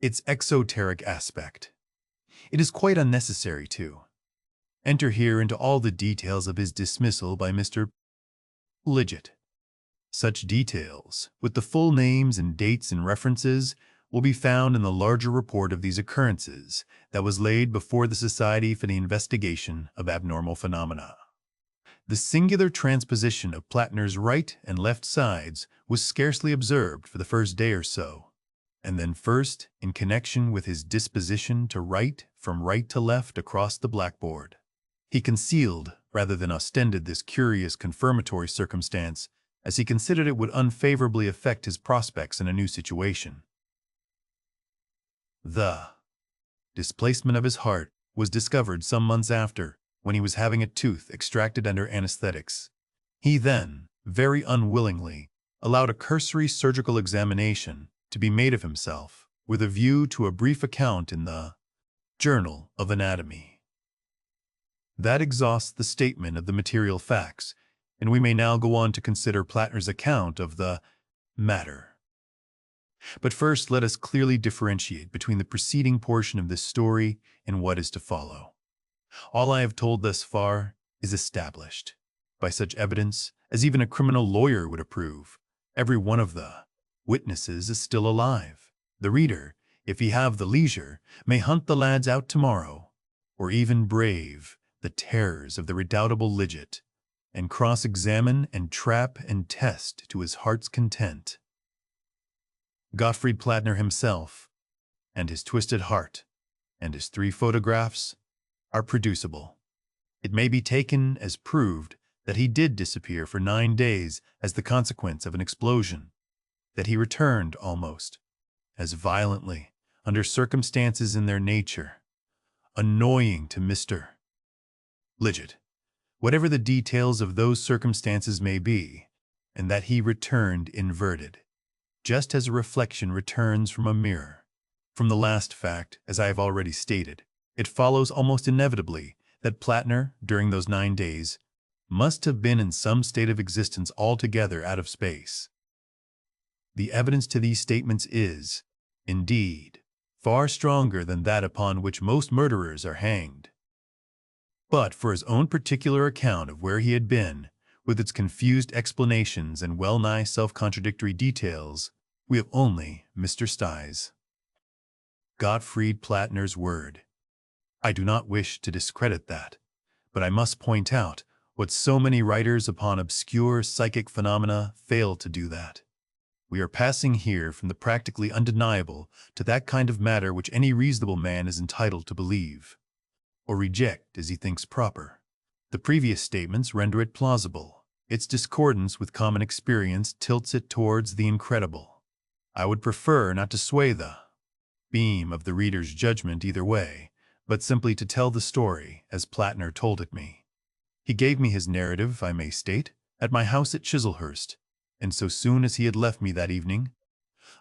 its exoteric aspect. It is quite unnecessary to enter here into all the details of his dismissal by Mr. Legit. Such details, with the full names and dates and references, will be found in the larger report of these occurrences that was laid before the Society for the Investigation of Abnormal Phenomena. The singular transposition of Plattner's right and left sides was scarcely observed for the first day or so, and then first in connection with his disposition to write from right to left across the blackboard. He concealed rather than ostended this curious confirmatory circumstance, as he considered it would unfavorably affect his prospects in a new situation. The displacement of his heart was discovered some months after, when he was having a tooth extracted under anesthetics. He then, very unwillingly, allowed a cursory surgical examination to be made of himself, with a view to a brief account in the Journal of Anatomy. That exhausts the statement of the material facts, and we may now go on to consider Plattner's account of the matter. But first, let us clearly differentiate between the preceding portion of this story and what is to follow. All I have told thus far is established by such evidence as even a criminal lawyer would approve. Every one of the witnesses is still alive. The reader, if he have the leisure, may hunt the lads out tomorrow, or even brave the terrors of the redoubtable Legit, and cross-examine and trap and test to his heart's content. Gottfried Plattner himself, and his twisted heart, and his 3 photographs are producible. It may be taken as proved that he did disappear for 9 days as the consequence of an explosion, that he returned almost as violently under circumstances in their nature annoying to Mr. Legit, whatever the details of those circumstances may be, and that he returned inverted, just as a reflection returns from a mirror. From the last fact, as I have already stated, it follows almost inevitably that Plattner, during those 9 days, must have been in some state of existence altogether out of space. The evidence to these statements is, indeed, far stronger than that upon which most murderers are hanged. But for his own particular account of where he had been, with its confused explanations and well-nigh self-contradictory details, we have only Mr. Gottfried Plattner's word. I do not wish to discredit that, but I must point out what so many writers upon obscure psychic phenomena fail to do that. We are passing here from the practically undeniable to that kind of matter which any reasonable man is entitled to believe, or reject as he thinks proper. The previous statements render it plausible. Its discordance with common experience tilts it towards the incredible. I would prefer not to sway the beam of the reader's judgment either way, but simply to tell the story as Plattner told it me. He gave me his narrative, I may state, at my house at Chislehurst, and so soon as he had left me that evening,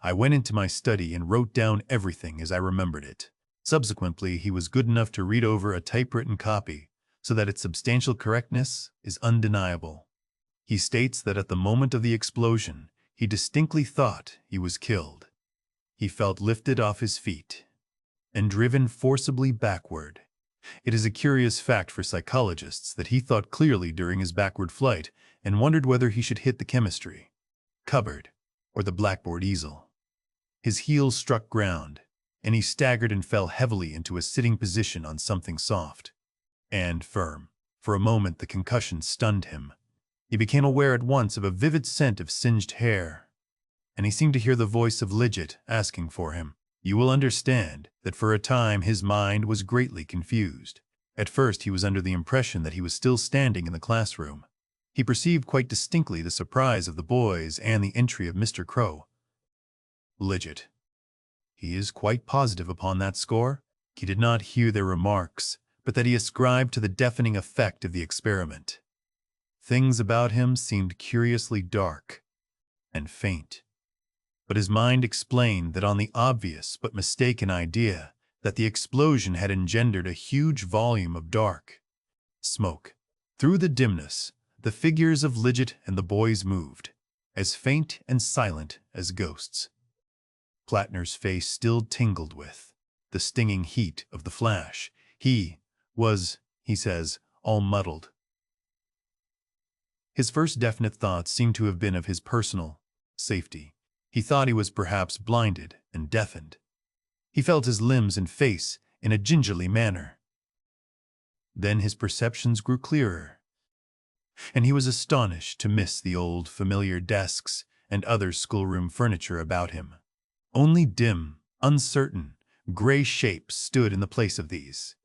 I went into my study and wrote down everything as I remembered it. Subsequently, he was good enough to read over a typewritten copy so that its substantial correctness is undeniable. He states that at the moment of the explosion, he distinctly thought he was killed. He felt lifted off his feet and driven forcibly backward. It is a curious fact for psychologists that he thought clearly during his backward flight and wondered whether he should hit the chemistry cupboard or the blackboard easel. His heels struck ground, and he staggered and fell heavily into a sitting position on something soft and firm. For a moment, the concussion stunned him. He became aware at once of a vivid scent of singed hair, and he seemed to hear the voice of Lidget asking for him. You will understand that for a time his mind was greatly confused. At first he was under the impression that he was still standing in the classroom. He perceived quite distinctly the surprise of the boys and the entry of Mr. Crow. Lidget. He is quite positive upon that score. He did not hear their remarks, but that he ascribed to the deafening effect of the experiment. Things about him seemed curiously dark and faint. But his mind explained that on the obvious but mistaken idea that the explosion had engendered a huge volume of dark smoke. Through the dimness, the figures of Lidget and the boys moved, as faint and silent as ghosts. Plattner's face still tingled with the stinging heat of the flash. He was, he says, all muddled. His first definite thoughts seem to have been of his personal safety. He thought he was perhaps blinded and deafened. He felt his limbs and face in a gingerly manner. Then his perceptions grew clearer, and he was astonished to miss the old familiar desks and other schoolroom furniture about him. Only dim, uncertain, gray shapes stood in the place of these.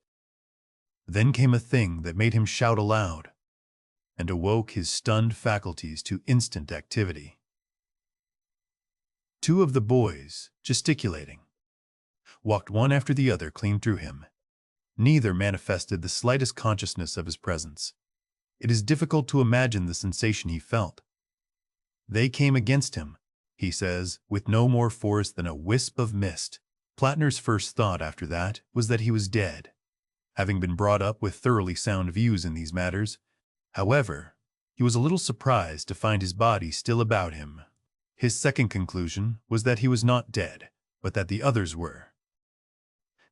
Then came a thing that made him shout aloud and awoke his stunned faculties to instant activity. Two of the boys, gesticulating, walked one after the other clean through him. Neither manifested the slightest consciousness of his presence. It is difficult to imagine the sensation he felt. They came against him, he says, with no more force than a wisp of mist. Plattner's first thought after that was that he was dead, having been brought up with thoroughly sound views in these matters. However, he was a little surprised to find his body still about him. His second conclusion was that he was not dead, but that the others were.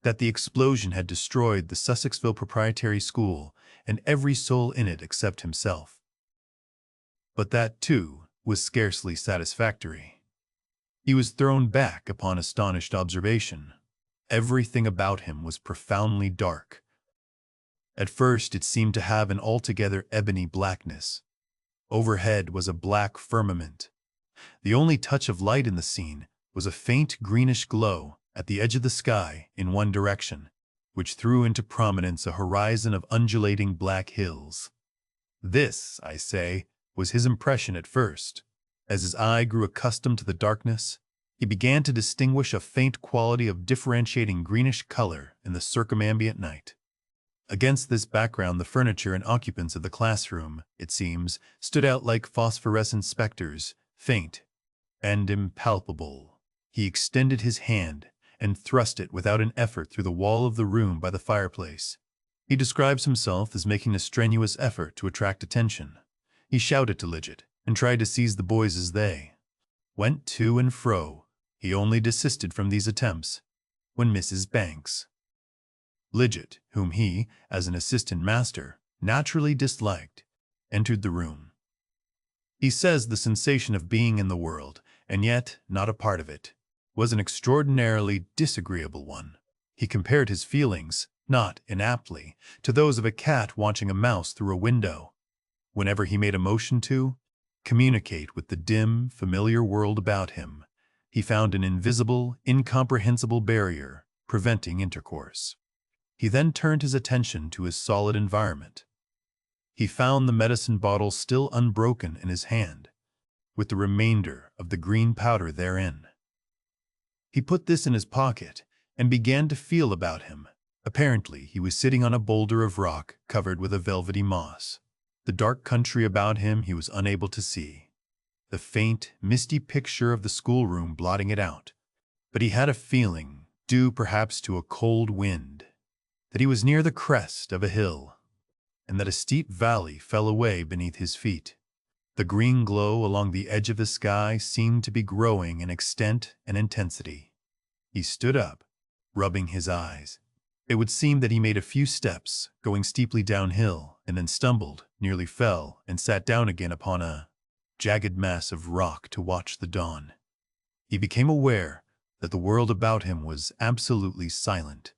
That the explosion had destroyed the Sussexville Proprietary School and every soul in it except himself. But that, too, was scarcely satisfactory. He was thrown back upon astonished observation. Everything about him was profoundly dark. At first it seemed to have an altogether ebony blackness. Overhead was a black firmament. The only touch of light in the scene was a faint greenish glow at the edge of the sky in one direction, which threw into prominence a horizon of undulating black hills. This, I say, was his impression at first. As his eye grew accustomed to the darkness, he began to distinguish a faint quality of differentiating greenish color in the circumambient night. Against this background, the furniture and occupants of the classroom, it seems, stood out like phosphorescent specters, faint and impalpable. He extended his hand and thrust it without an effort through the wall of the room by the fireplace. He describes himself as making a strenuous effort to attract attention. He shouted to Lidget and tried to seize the boys as they went to and fro. He only desisted from these attempts when Mrs. Banks, Lidget, whom he, as an assistant master, naturally disliked, entered the room. He says the sensation of being in the world, and yet not a part of it, was an extraordinarily disagreeable one. He compared his feelings, not inaptly, to those of a cat watching a mouse through a window. Whenever he made a motion to communicate with the dim, familiar world about him, he found an invisible, incomprehensible barrier preventing intercourse. He then turned his attention to his solid environment. He found the medicine bottle still unbroken in his hand, with the remainder of the green powder therein. He put this in his pocket and began to feel about him. Apparently, he was sitting on a boulder of rock covered with a velvety moss. The dark country about him he was unable to see, the faint, misty picture of the schoolroom blotting it out. But he had a feeling due perhaps to a cold wind, that he was near the crest of a hill, and that a steep valley fell away beneath his feet. The green glow along the edge of the sky seemed to be growing in extent and intensity. He stood up, rubbing his eyes. It would seem that he made a few steps, going steeply downhill, and then stumbled, nearly fell, and sat down again upon a jagged mass of rock to watch the dawn. He became aware that the world about him was absolutely silent.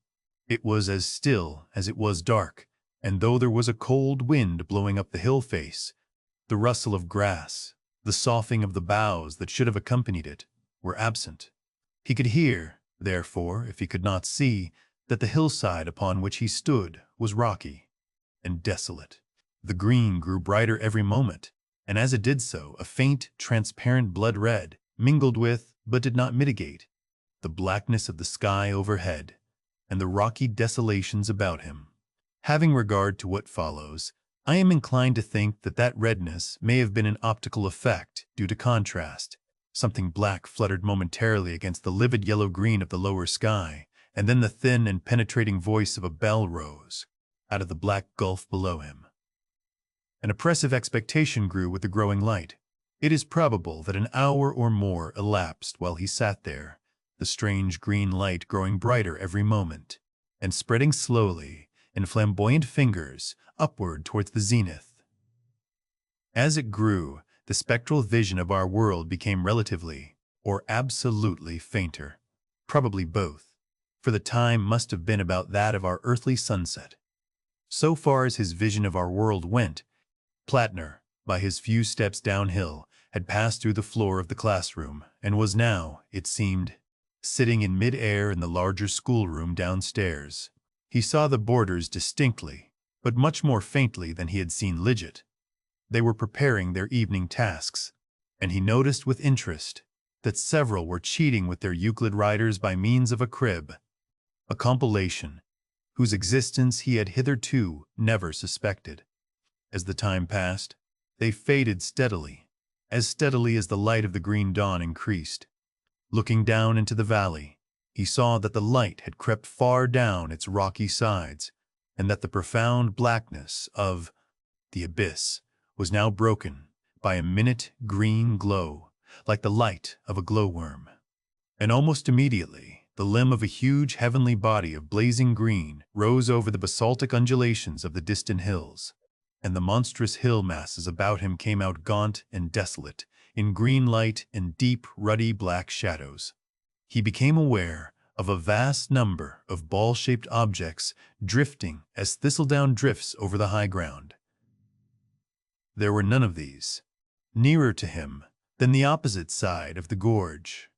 It was as still as it was dark, and though there was a cold wind blowing up the hill face, the rustle of grass, the soughing of the boughs that should have accompanied it, were absent. He could hear, therefore, if he could not see, that the hillside upon which he stood was rocky and desolate. The green grew brighter every moment, and as it did so, a faint, transparent blood red mingled with, but did not mitigate, the blackness of the sky overhead and the rocky desolations about him. Having regard to what follows, I am inclined to think that that redness may have been an optical effect due to contrast. Something black fluttered momentarily against the livid yellow-green of the lower sky, and then the thin and penetrating voice of a bell rose out of the black gulf below him. An oppressive expectation grew with the growing light. It is probable that an hour or more elapsed while he sat there, the strange green light growing brighter every moment, and spreading slowly, in flamboyant fingers, upward towards the zenith. As it grew, the spectral vision of our world became relatively, or absolutely, fainter. Probably both, for the time must have been about that of our earthly sunset. So far as his vision of our world went, Plattner, by his few steps downhill, had passed through the floor of the classroom, and was now, it seemed, sitting in mid-air in the larger schoolroom downstairs. He saw the boarders distinctly, but much more faintly than he had seen Lidget. They were preparing their evening tasks, and he noticed with interest that several were cheating with their Euclid writers by means of a crib, a compilation whose existence he had hitherto never suspected. As the time passed, they faded steadily as the light of the green dawn increased. Looking down into the valley, he saw that the light had crept far down its rocky sides, and that the profound blackness of the abyss was now broken by a minute green glow, like the light of a glowworm. And almost immediately, the limb of a huge heavenly body of blazing green rose over the basaltic undulations of the distant hills, and the monstrous hill masses about him came out gaunt and desolate, in green light and deep, ruddy black shadows. He became aware of a vast number of ball-shaped objects drifting as thistledown drifts over the high ground. There were none of these nearer to him than the opposite side of the gorge.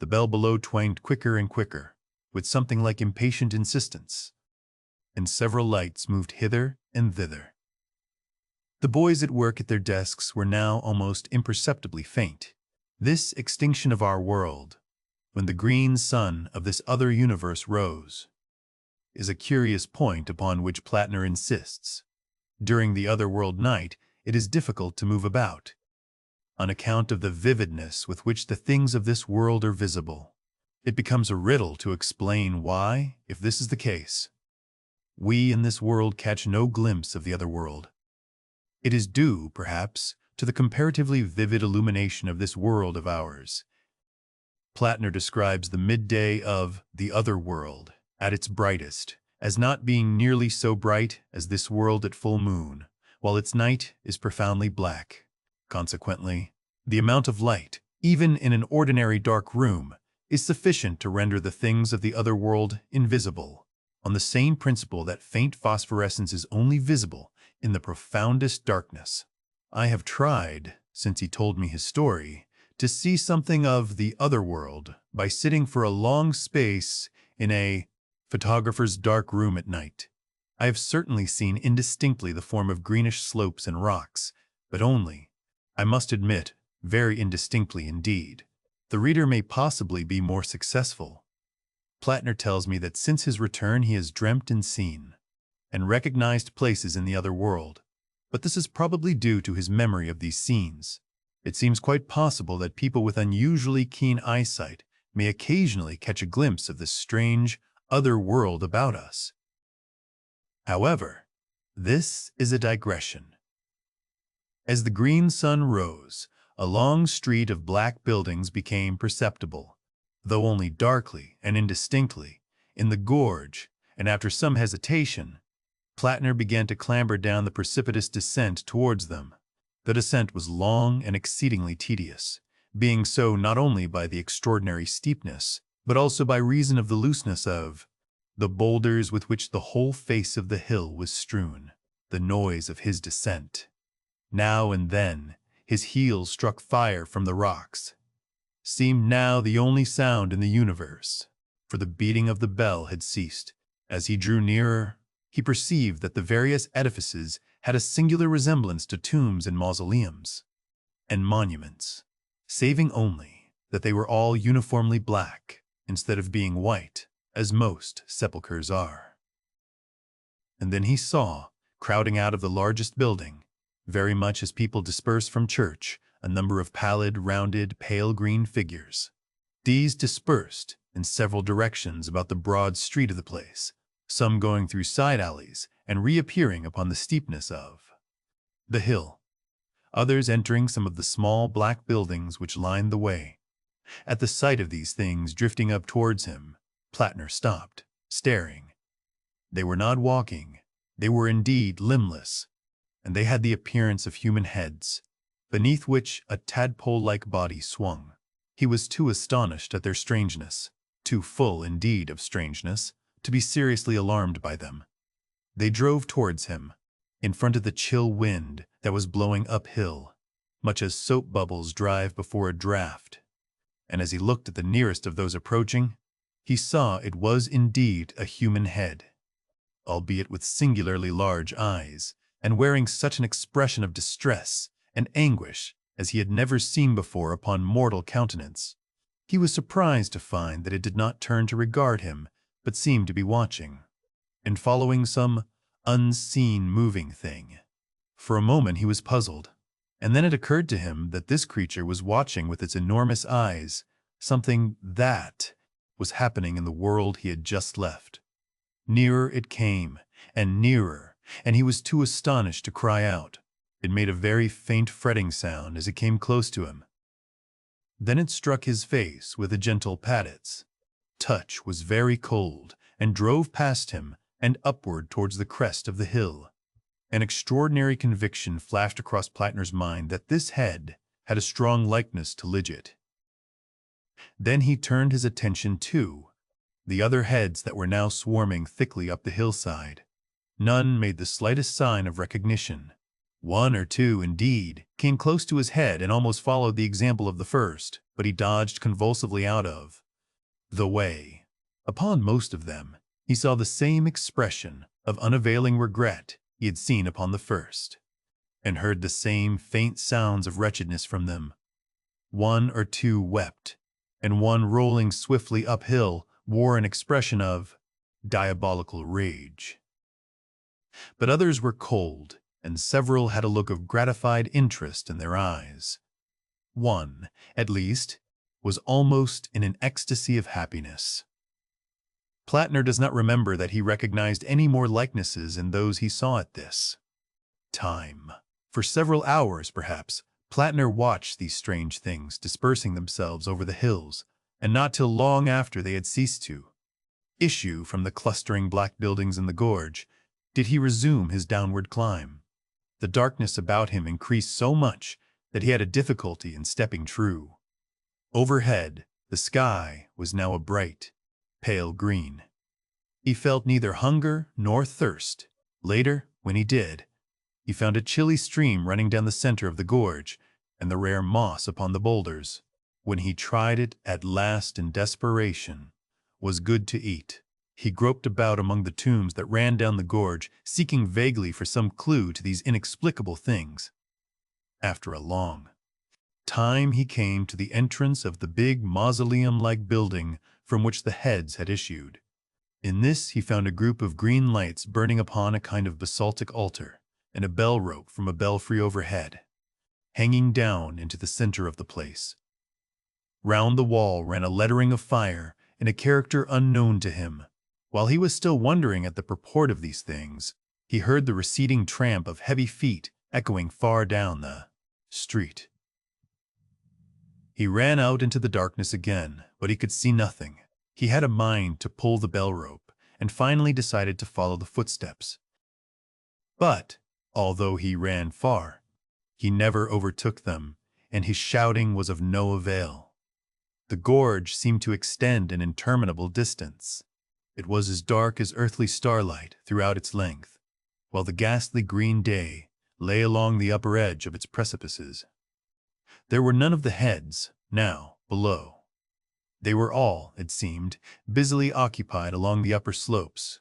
The bell below twanged quicker and quicker, with something like impatient insistence, and several lights moved hither and thither. The boys at work at their desks were now almost imperceptibly faint. This extinction of our world, when the green sun of this other universe rose, is a curious point upon which Plattner insists. During the other-world night, it is difficult to move about, on account of the vividness with which the things of this world are visible. It becomes a riddle to explain why, if this is the case, we in this world catch no glimpse of the other world. It is due, perhaps, to the comparatively vivid illumination of this world of ours. Plattner describes the midday of the other world at its brightest as not being nearly so bright as this world at full moon, while its night is profoundly black. Consequently, the amount of light, even in an ordinary dark room, is sufficient to render the things of the other world invisible, on the same principle that faint phosphorescence is only visible in the profoundest darkness. I have tried, since he told me his story, to see something of the other world by sitting for a long space in a photographer's dark room at night. I have certainly seen indistinctly the form of greenish slopes and rocks, but only, I must admit, very indistinctly indeed. The reader may possibly be more successful. Plattner tells me that since his return he has dreamt and seen, and recognized places in the other world, but this is probably due to his memory of these scenes. It seems quite possible that people with unusually keen eyesight may occasionally catch a glimpse of this strange other world about us. However, this is a digression. As the green sun rose, a long street of black buildings became perceptible, though only darkly and indistinctly, in the gorge, and after some hesitation, Plattner began to clamber down the precipitous descent towards them. The descent was long and exceedingly tedious, being so not only by the extraordinary steepness, but also by reason of the looseness of the boulders with which the whole face of the hill was strewn. The noise of his descent. Now and then, his heels struck fire from the rocks, seemed now the only sound in the universe, for the beating of the bell had ceased. As he drew nearer, he perceived that the various edifices had a singular resemblance to tombs and mausoleums and monuments, saving only that they were all uniformly black instead of being white, as most sepulchres are. And then he saw, crowding out of the largest building, very much as people disperse from church, a number of pallid, rounded, pale green figures. These dispersed in several directions about the broad street of the place, some going through side alleys and reappearing upon the steepness of the hill, others entering some of the small black buildings which lined the way. At the sight of these things drifting up towards him, Plattner stopped, staring. They were not walking, they were indeed limbless, and they had the appearance of human heads, beneath which a tadpole-like body swung. He was too astonished at their strangeness, too full indeed of strangeness, to be seriously alarmed by them. They drove towards him, in front of the chill wind that was blowing uphill, much as soap bubbles drive before a draught. And as he looked at the nearest of those approaching, he saw it was indeed a human head, albeit with singularly large eyes, and wearing such an expression of distress and anguish as he had never seen before upon mortal countenance. He was surprised to find that it did not turn to regard him, but seemed to be watching, and following some unseen moving thing. For a moment he was puzzled, and then it occurred to him that this creature was watching with its enormous eyes something that was happening in the world he had just left. Nearer it came, and nearer, and he was too astonished to cry out. It made a very faint fretting sound as it came close to him. Then it struck his face with a gentle pat. Its touch was very cold, and drove past him and upward towards the crest of the hill. An extraordinary conviction flashed across Plattner's mind that this head had a strong likeness to Ligit. Then he turned his attention to the other heads that were now swarming thickly up the hillside. None made the slightest sign of recognition. One or two, indeed, came close to his head and almost followed the example of the first, but he dodged convulsively out of the way. Upon most of them, he saw the same expression of unavailing regret he had seen upon the first, and heard the same faint sounds of wretchedness from them. One or two wept, and one rolling swiftly uphill wore an expression of diabolical rage. But others were cold, and several had a look of gratified interest in their eyes. One, at least, was almost in an ecstasy of happiness. Plattner does not remember that he recognized any more likenesses in those he saw at this time. For several hours, perhaps, Plattner watched these strange things dispersing themselves over the hills, and not till long after they had ceased to issue from the clustering black buildings in the gorge did he resume his downward climb. The darkness about him increased so much that he had a difficulty in stepping true. Overhead, the sky was now a bright, pale green. He felt neither hunger nor thirst. Later, when he did, he found a chilly stream running down the center of the gorge and the rare moss upon the boulders. When he tried it at last in desperation, was good to eat. He groped about among the tombs that ran down the gorge, seeking vaguely for some clue to these inexplicable things. After a long time he came to the entrance of the big mausoleum-like building from which the heads had issued. In this he found a group of green lights burning upon a kind of basaltic altar, and a bell rope from a belfry overhead, hanging down into the center of the place. Round the wall ran a lettering of fire and a character unknown to him. While he was still wondering at the purport of these things, he heard the receding tramp of heavy feet echoing far down the street. He ran out into the darkness again, but he could see nothing. He had a mind to pull the bell rope, and finally decided to follow the footsteps. But, although he ran far, he never overtook them, and his shouting was of no avail. The gorge seemed to extend an interminable distance. It was as dark as earthly starlight throughout its length, while the ghastly green day lay along the upper edge of its precipices. There were none of the heads now below. They were all, it seemed, busily occupied along the upper slopes.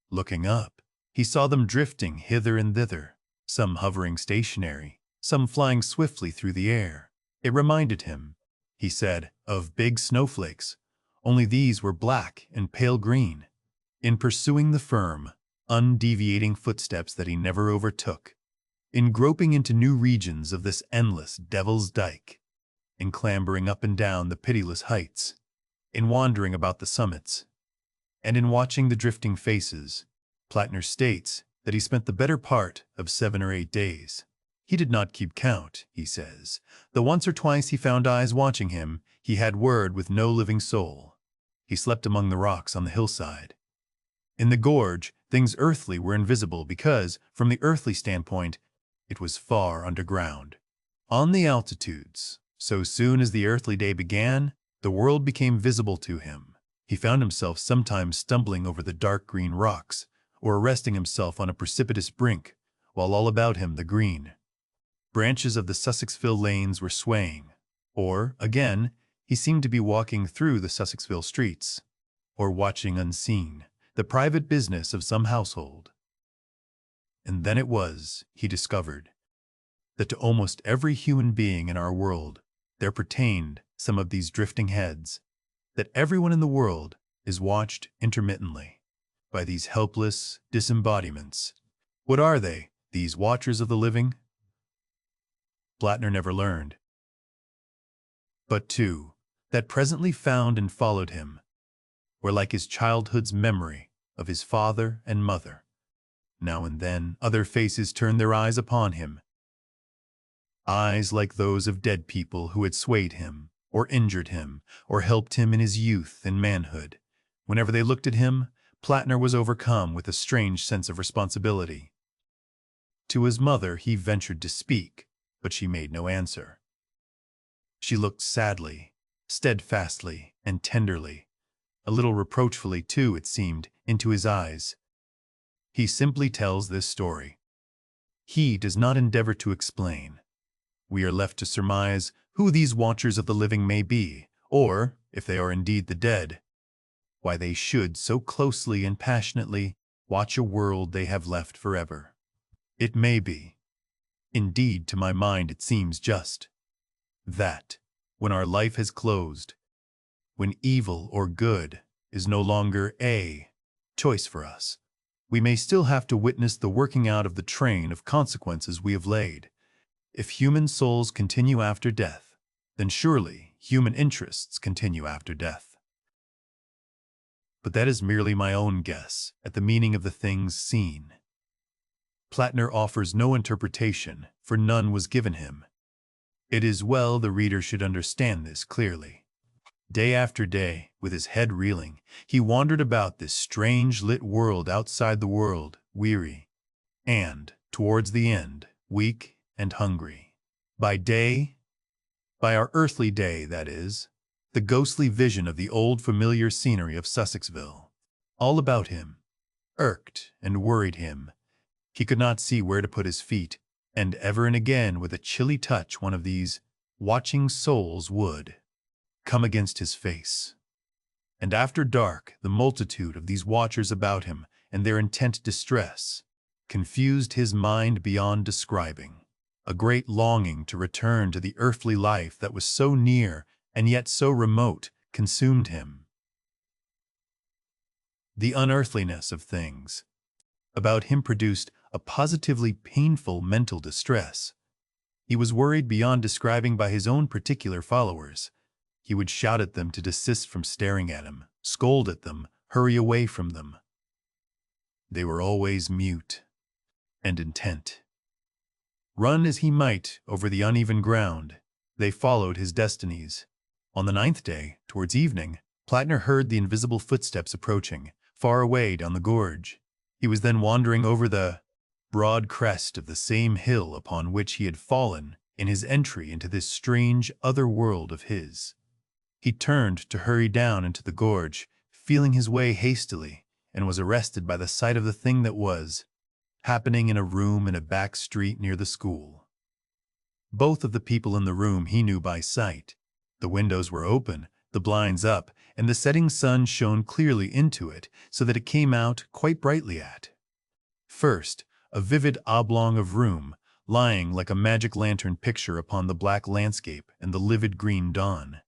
Looking up, he saw them drifting hither and thither, some hovering stationary, some flying swiftly through the air. It reminded him, he said, of big snowflakes, only these were black and pale green. In pursuing the firm, undeviating footsteps that he never overtook, in groping into new regions of this endless devil's dyke, in clambering up and down the pitiless heights, in wandering about the summits, and in watching the drifting faces, Plattner states that he spent the better part of 7 or 8 days. He did not keep count, he says, though once or twice he found eyes watching him. He had word with no living soul. He slept among the rocks on the hillside. In the gorge, things earthly were invisible because, from the earthly standpoint, it was far underground. On the altitudes, so soon as the earthly day began, the world became visible to him. He found himself sometimes stumbling over the dark green rocks, or arresting himself on a precipitous brink, while all about him the green branches of the Sussexville lanes were swaying. Or, again, he seemed to be walking through the Sussexville streets, or watching unseen the private business of some household. And then it was, he discovered, that to almost every human being in our world there pertained some of these drifting heads, that everyone in the world is watched intermittently by these helpless disembodiments. What are they, these watchers of the living? Plattner never learned. But two, that presently found and followed him, were like his childhood's memory of his father and mother. Now and then other faces turned their eyes upon him, eyes like those of dead people who had swayed him, or injured him, or helped him in his youth and manhood. Whenever they looked at him, Plattner was overcome with a strange sense of responsibility. To his mother he ventured to speak, but she made no answer. She looked sadly, steadfastly, and tenderly, a little reproachfully too, it seemed, into his eyes. He simply tells this story. He does not endeavor to explain. We are left to surmise who these watchers of the living may be, or, if they are indeed the dead, why they should so closely and passionately watch a world they have left forever. It may be, indeed to my mind it seems just, that, when our life has closed, when evil or good is no longer a choice for us, we may still have to witness the working out of the train of consequences we have laid. If human souls continue after death, then surely human interests continue after death. But that is merely my own guess at the meaning of the things seen. Plattner offers no interpretation, for none was given him. It is well the reader should understand this clearly. Day after day, with his head reeling, he wandered about this strange lit world outside the world, weary, and, towards the end, weak and hungry. By day, by our earthly day, that is, the ghostly vision of the old familiar scenery of Sussexville, all about him, irked and worried him. He could not see where to put his feet, and ever and again with a chilly touch one of these watching souls would come against his face. And after dark the multitude of these watchers about him and their intent distress confused his mind beyond describing. A great longing to return to the earthly life that was so near and yet so remote consumed him. The unearthliness of things about him produced a positively painful mental distress. He was worried beyond describing by his own particular followers. He would shout at them to desist from staring at him, scold at them, hurry away from them. They were always mute and intent. Run as he might over the uneven ground, they followed his destinies. On the 9th day, towards evening, Plattner heard the invisible footsteps approaching, far away down the gorge. He was then wandering over the broad crest of the same hill upon which he had fallen in his entry into this strange other world of his. He turned to hurry down into the gorge, feeling his way hastily, and was arrested by the sight of the thing that was happening in a room in a back street near the school. Both of the people in the room he knew by sight. The windows were open, the blinds up, and the setting sun shone clearly into it so that it came out quite brightly at first, a vivid oblong of room, lying like a magic lantern picture upon the black landscape and the livid green dawn.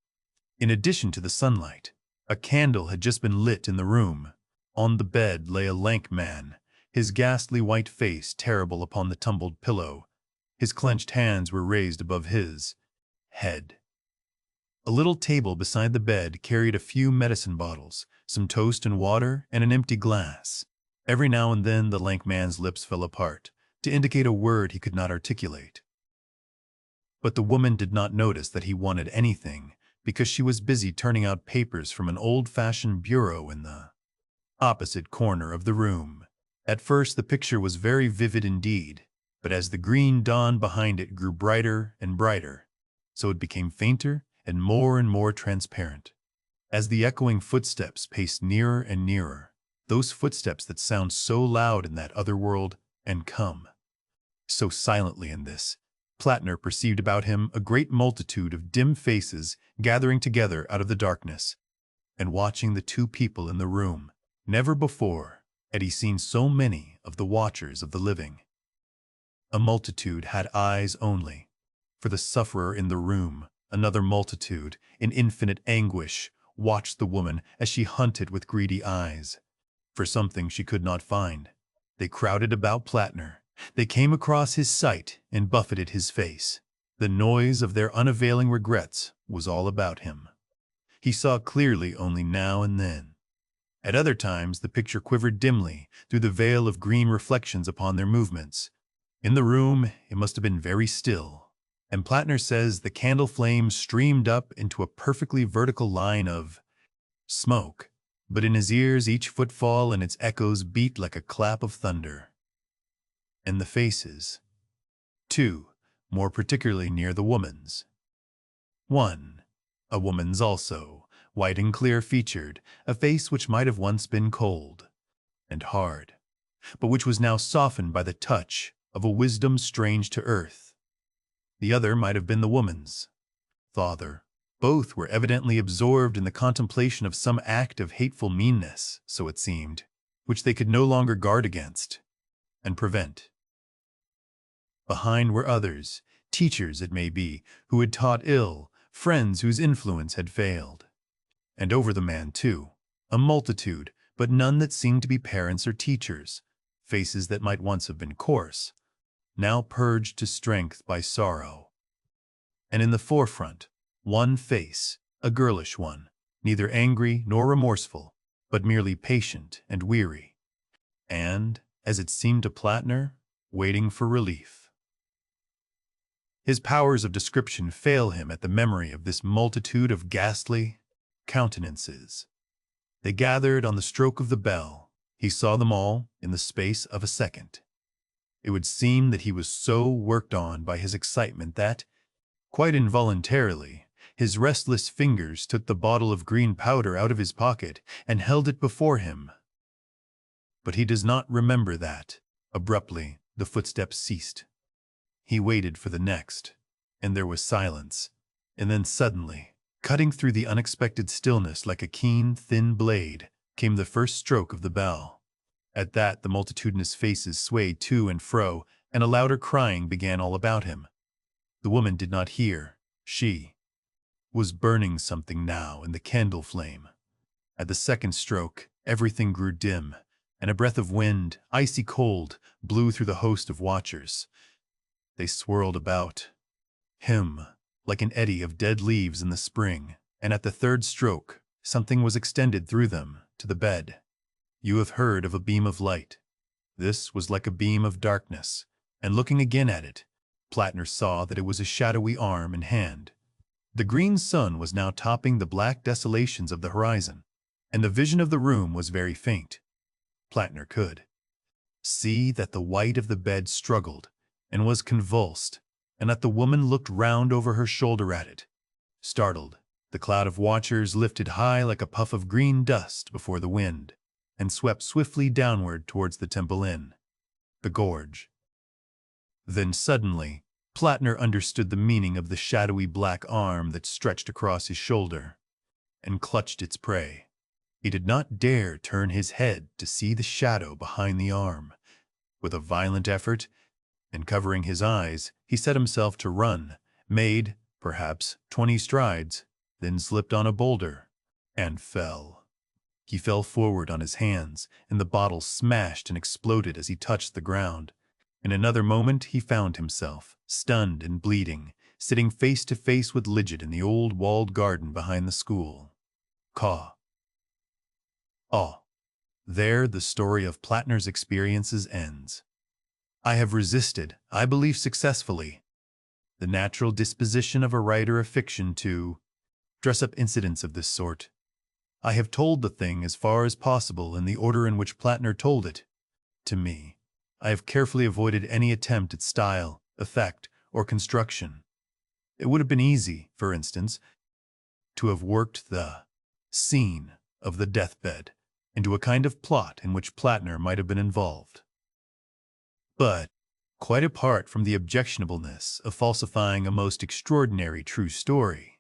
In addition to the sunlight, a candle had just been lit in the room. On the bed lay a lank man, his ghastly white face terrible upon the tumbled pillow. His clenched hands were raised above his head. A little table beside the bed carried a few medicine bottles, some toast and water, and an empty glass. Every now and then the lank man's lips fell apart, to indicate a word he could not articulate. But the woman did not notice that he wanted anything, because she was busy turning out papers from an old-fashioned bureau in the opposite corner of the room. At first the picture was very vivid indeed, but as the green dawn behind it grew brighter and brighter, so it became fainter and more transparent. As the echoing footsteps paced nearer and nearer, those footsteps that sound so loud in that other world and come so silently in this, Plattner perceived about him a great multitude of dim faces gathering together out of the darkness, and watching the two people in the room. Never before had he seen so many of the watchers of the living. A multitude had eyes only. For the sufferer in the room, another multitude, in infinite anguish, watched the woman as she hunted with greedy eyes for something she could not find. They crowded about Plattner. They came across his sight and buffeted his face. The noise of their unavailing regrets was all about him. He saw clearly only now and then. At other times the picture quivered dimly through the veil of green reflections upon their movements. In the room it must have been very still, and Plattner says the candle flame streamed up into a perfectly vertical line of smoke, but in his ears each footfall and its echoes beat like a clap of thunder. And the faces, too, more particularly near the woman's. One, a woman's also, white and clear-featured, a face which might have once been cold and hard, but which was now softened by the touch of a wisdom strange to earth. The other might have been the woman's father. Both were evidently absorbed in the contemplation of some act of hateful meanness, so it seemed, which they could no longer guard against and prevent. Behind were others, teachers it may be, who had taught ill, friends whose influence had failed. And over the man, too, a multitude, but none that seemed to be parents or teachers, faces that might once have been coarse, now purged to strength by sorrow. And in the forefront, one face, a girlish one, neither angry nor remorseful, but merely patient and weary, and, as it seemed to Plattner, waiting for relief. His powers of description fail him at the memory of this multitude of ghastly countenances. They gathered on the stroke of the bell. He saw them all in the space of a second. It would seem that he was so worked on by his excitement that, quite involuntarily, his restless fingers took the bottle of green powder out of his pocket and held it before him. But he does not remember that. Abruptly, the footsteps ceased. He waited for the next, and there was silence. And then suddenly, cutting through the unexpected stillness like a keen, thin blade, came the first stroke of the bell. At that, the multitudinous faces swayed to and fro, and a louder crying began all about him. The woman did not hear. She was burning something now in the candle flame. At the second stroke, everything grew dim, and a breath of wind, icy cold, blew through the host of watchers. They swirled about him like an eddy of dead leaves in the spring. and at the third stroke, something was extended through them to the bed. You have heard of a beam of light. This was like a beam of darkness, and looking again at it, Plattner saw that it was a shadowy arm and hand. The green sun was now topping the black desolations of the horizon, and the vision of the room was very faint. Plattner could see that the white of the bed struggled and was convulsed, and that the woman looked round over her shoulder at it. Startled, the cloud of watchers lifted high like a puff of green dust before the wind, and swept swiftly downward towards the Temple Inn, the gorge. Then suddenly, Plattner understood the meaning of the shadowy black arm that stretched across his shoulder and clutched its prey. He did not dare turn his head to see the shadow behind the arm. With a violent effort, and covering his eyes, he set himself to run, made, perhaps, 20 strides, then slipped on a boulder, and fell. He fell forward on his hands, and the bottle smashed and exploded as he touched the ground. In another moment he found himself, stunned and bleeding, sitting face to face with Lidget in the old walled garden behind the school. Caw. Aw. There the story of Plattner's experiences ends. I have resisted, I believe successfully, the natural disposition of a writer of fiction to dress up incidents of this sort. I have told the thing as far as possible in the order in which Plattner told it to me. I have carefully avoided any attempt at style, effect, or construction. It would have been easy, for instance, to have worked the scene of the deathbed into a kind of plot in which Plattner might have been involved. But, quite apart from the objectionableness of falsifying a most extraordinary true story,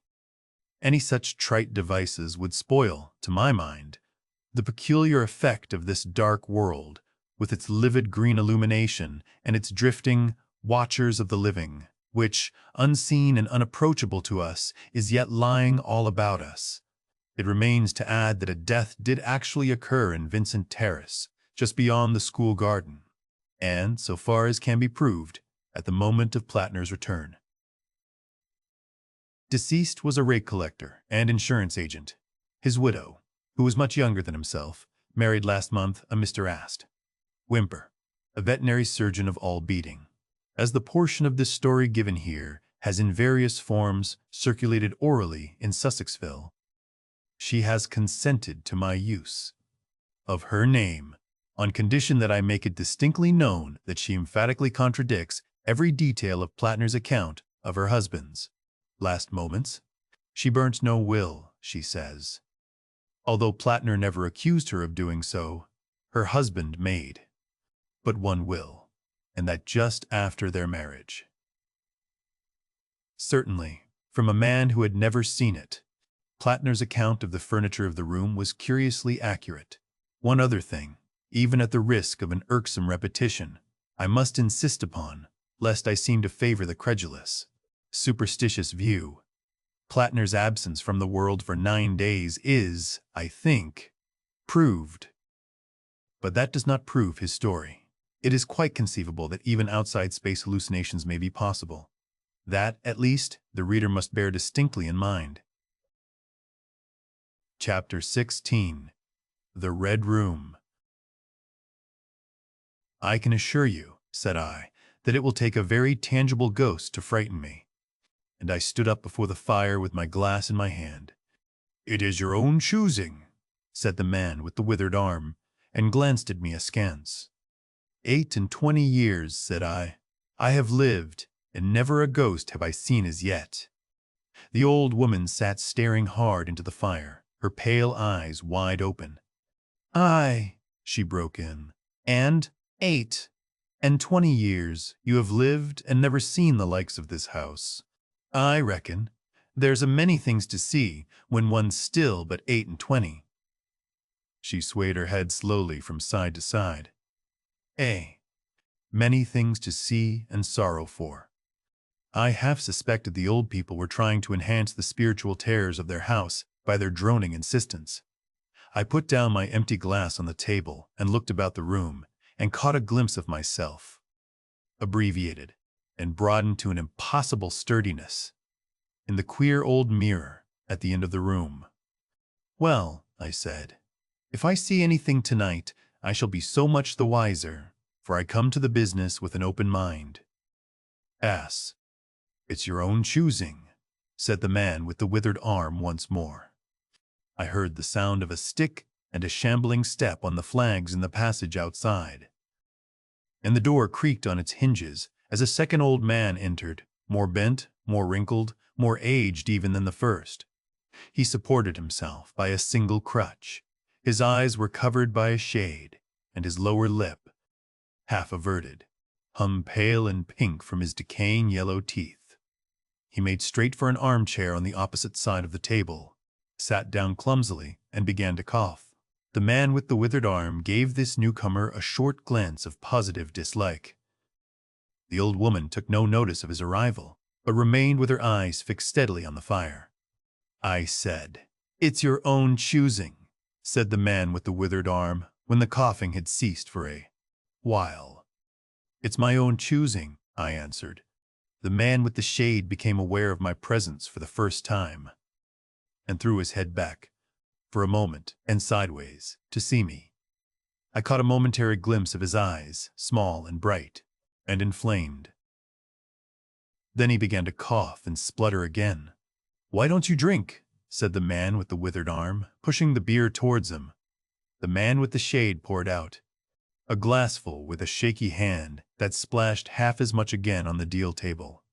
any such trite devices would spoil, to my mind, the peculiar effect of this dark world, with its livid green illumination and its drifting watchers of the living, which, unseen and unapproachable to us, is yet lying all about us. It remains to add that a death did actually occur in Vincent Terrace, just beyond the school garden, and, so far as can be proved, at the moment of Plattner's return. Deceased was a rate collector and insurance agent. His widow, who was much younger than himself, married last month a Mr. Ast. Whymper, a veterinary surgeon of all beating. As the portion of this story given here has in various forms circulated orally in Sussexville, she has consented to my use of her name on condition that I make it distinctly known that she emphatically contradicts every detail of Plattner's account of her husband's last moments. She burnt no will, she says. Although Plattner never accused her of doing so, her husband made but one will, and that just after their marriage. Certainly, from a man who had never seen it, Plattner's account of the furniture of the room was curiously accurate. One other thing, even at the risk of an irksome repetition, I must insist upon, lest I seem to favor the credulous, superstitious view. Plattner's absence from the world for 9 days is, I think, proved. But that does not prove his story. It is quite conceivable that even outside space hallucinations may be possible. That, at least, the reader must bear distinctly in mind. Chapter 16. The Red Room. I can assure you, said I, that it will take a very tangible ghost to frighten me. And I stood up before the fire with my glass in my hand. It is your own choosing, said the man with the withered arm, and glanced at me askance. 28 years, said I have lived, and never a ghost have I seen as yet. The old woman sat staring hard into the fire, her pale eyes wide open. Aye, she broke in, and 28 years you have lived and never seen the likes of this house. I reckon there's a many things to see when one's still but 28. She swayed her head slowly from side to side. Many things to see and sorrow for. I half suspected the old people were trying to enhance the spiritual terrors of their house by their droning insistence. I put down my empty glass on the table and looked about the room and caught a glimpse of myself, abbreviated and broadened to an impossible sturdiness, in the queer old mirror at the end of the room. "Well," I said, "if I see anything tonight, I shall be so much the wiser, for I come to the business with an open mind." "Ass, it's your own choosing," said the man with the withered arm once more. I heard the sound of a stick and a shambling step on the flags in the passage outside, and the door creaked on its hinges as a second old man entered, more bent, more wrinkled, more aged even than the first. He supported himself by a single crutch. His eyes were covered by a shade, and his lower lip, half averted, hung pale and pink from his decaying yellow teeth. He made straight for an armchair on the opposite side of the table, sat down clumsily, and began to cough. The man with the withered arm gave this newcomer a short glance of positive dislike. The old woman took no notice of his arrival, but remained with her eyes fixed steadily on the fire. I said, "It's your own choosing," said the man with the withered arm, when the coughing had ceased for a while. "It's my own choosing," I answered. The man with the shade became aware of my presence for the first time, and threw his head back, for a moment, and sideways, to see me. I caught a momentary glimpse of his eyes, small and bright, and inflamed. Then he began to cough and splutter again. "Why don't you drink?" said the man with the withered arm, pushing the beer towards him. The man with the shade poured out a glassful with a shaky hand that splashed half as much again on the deal table.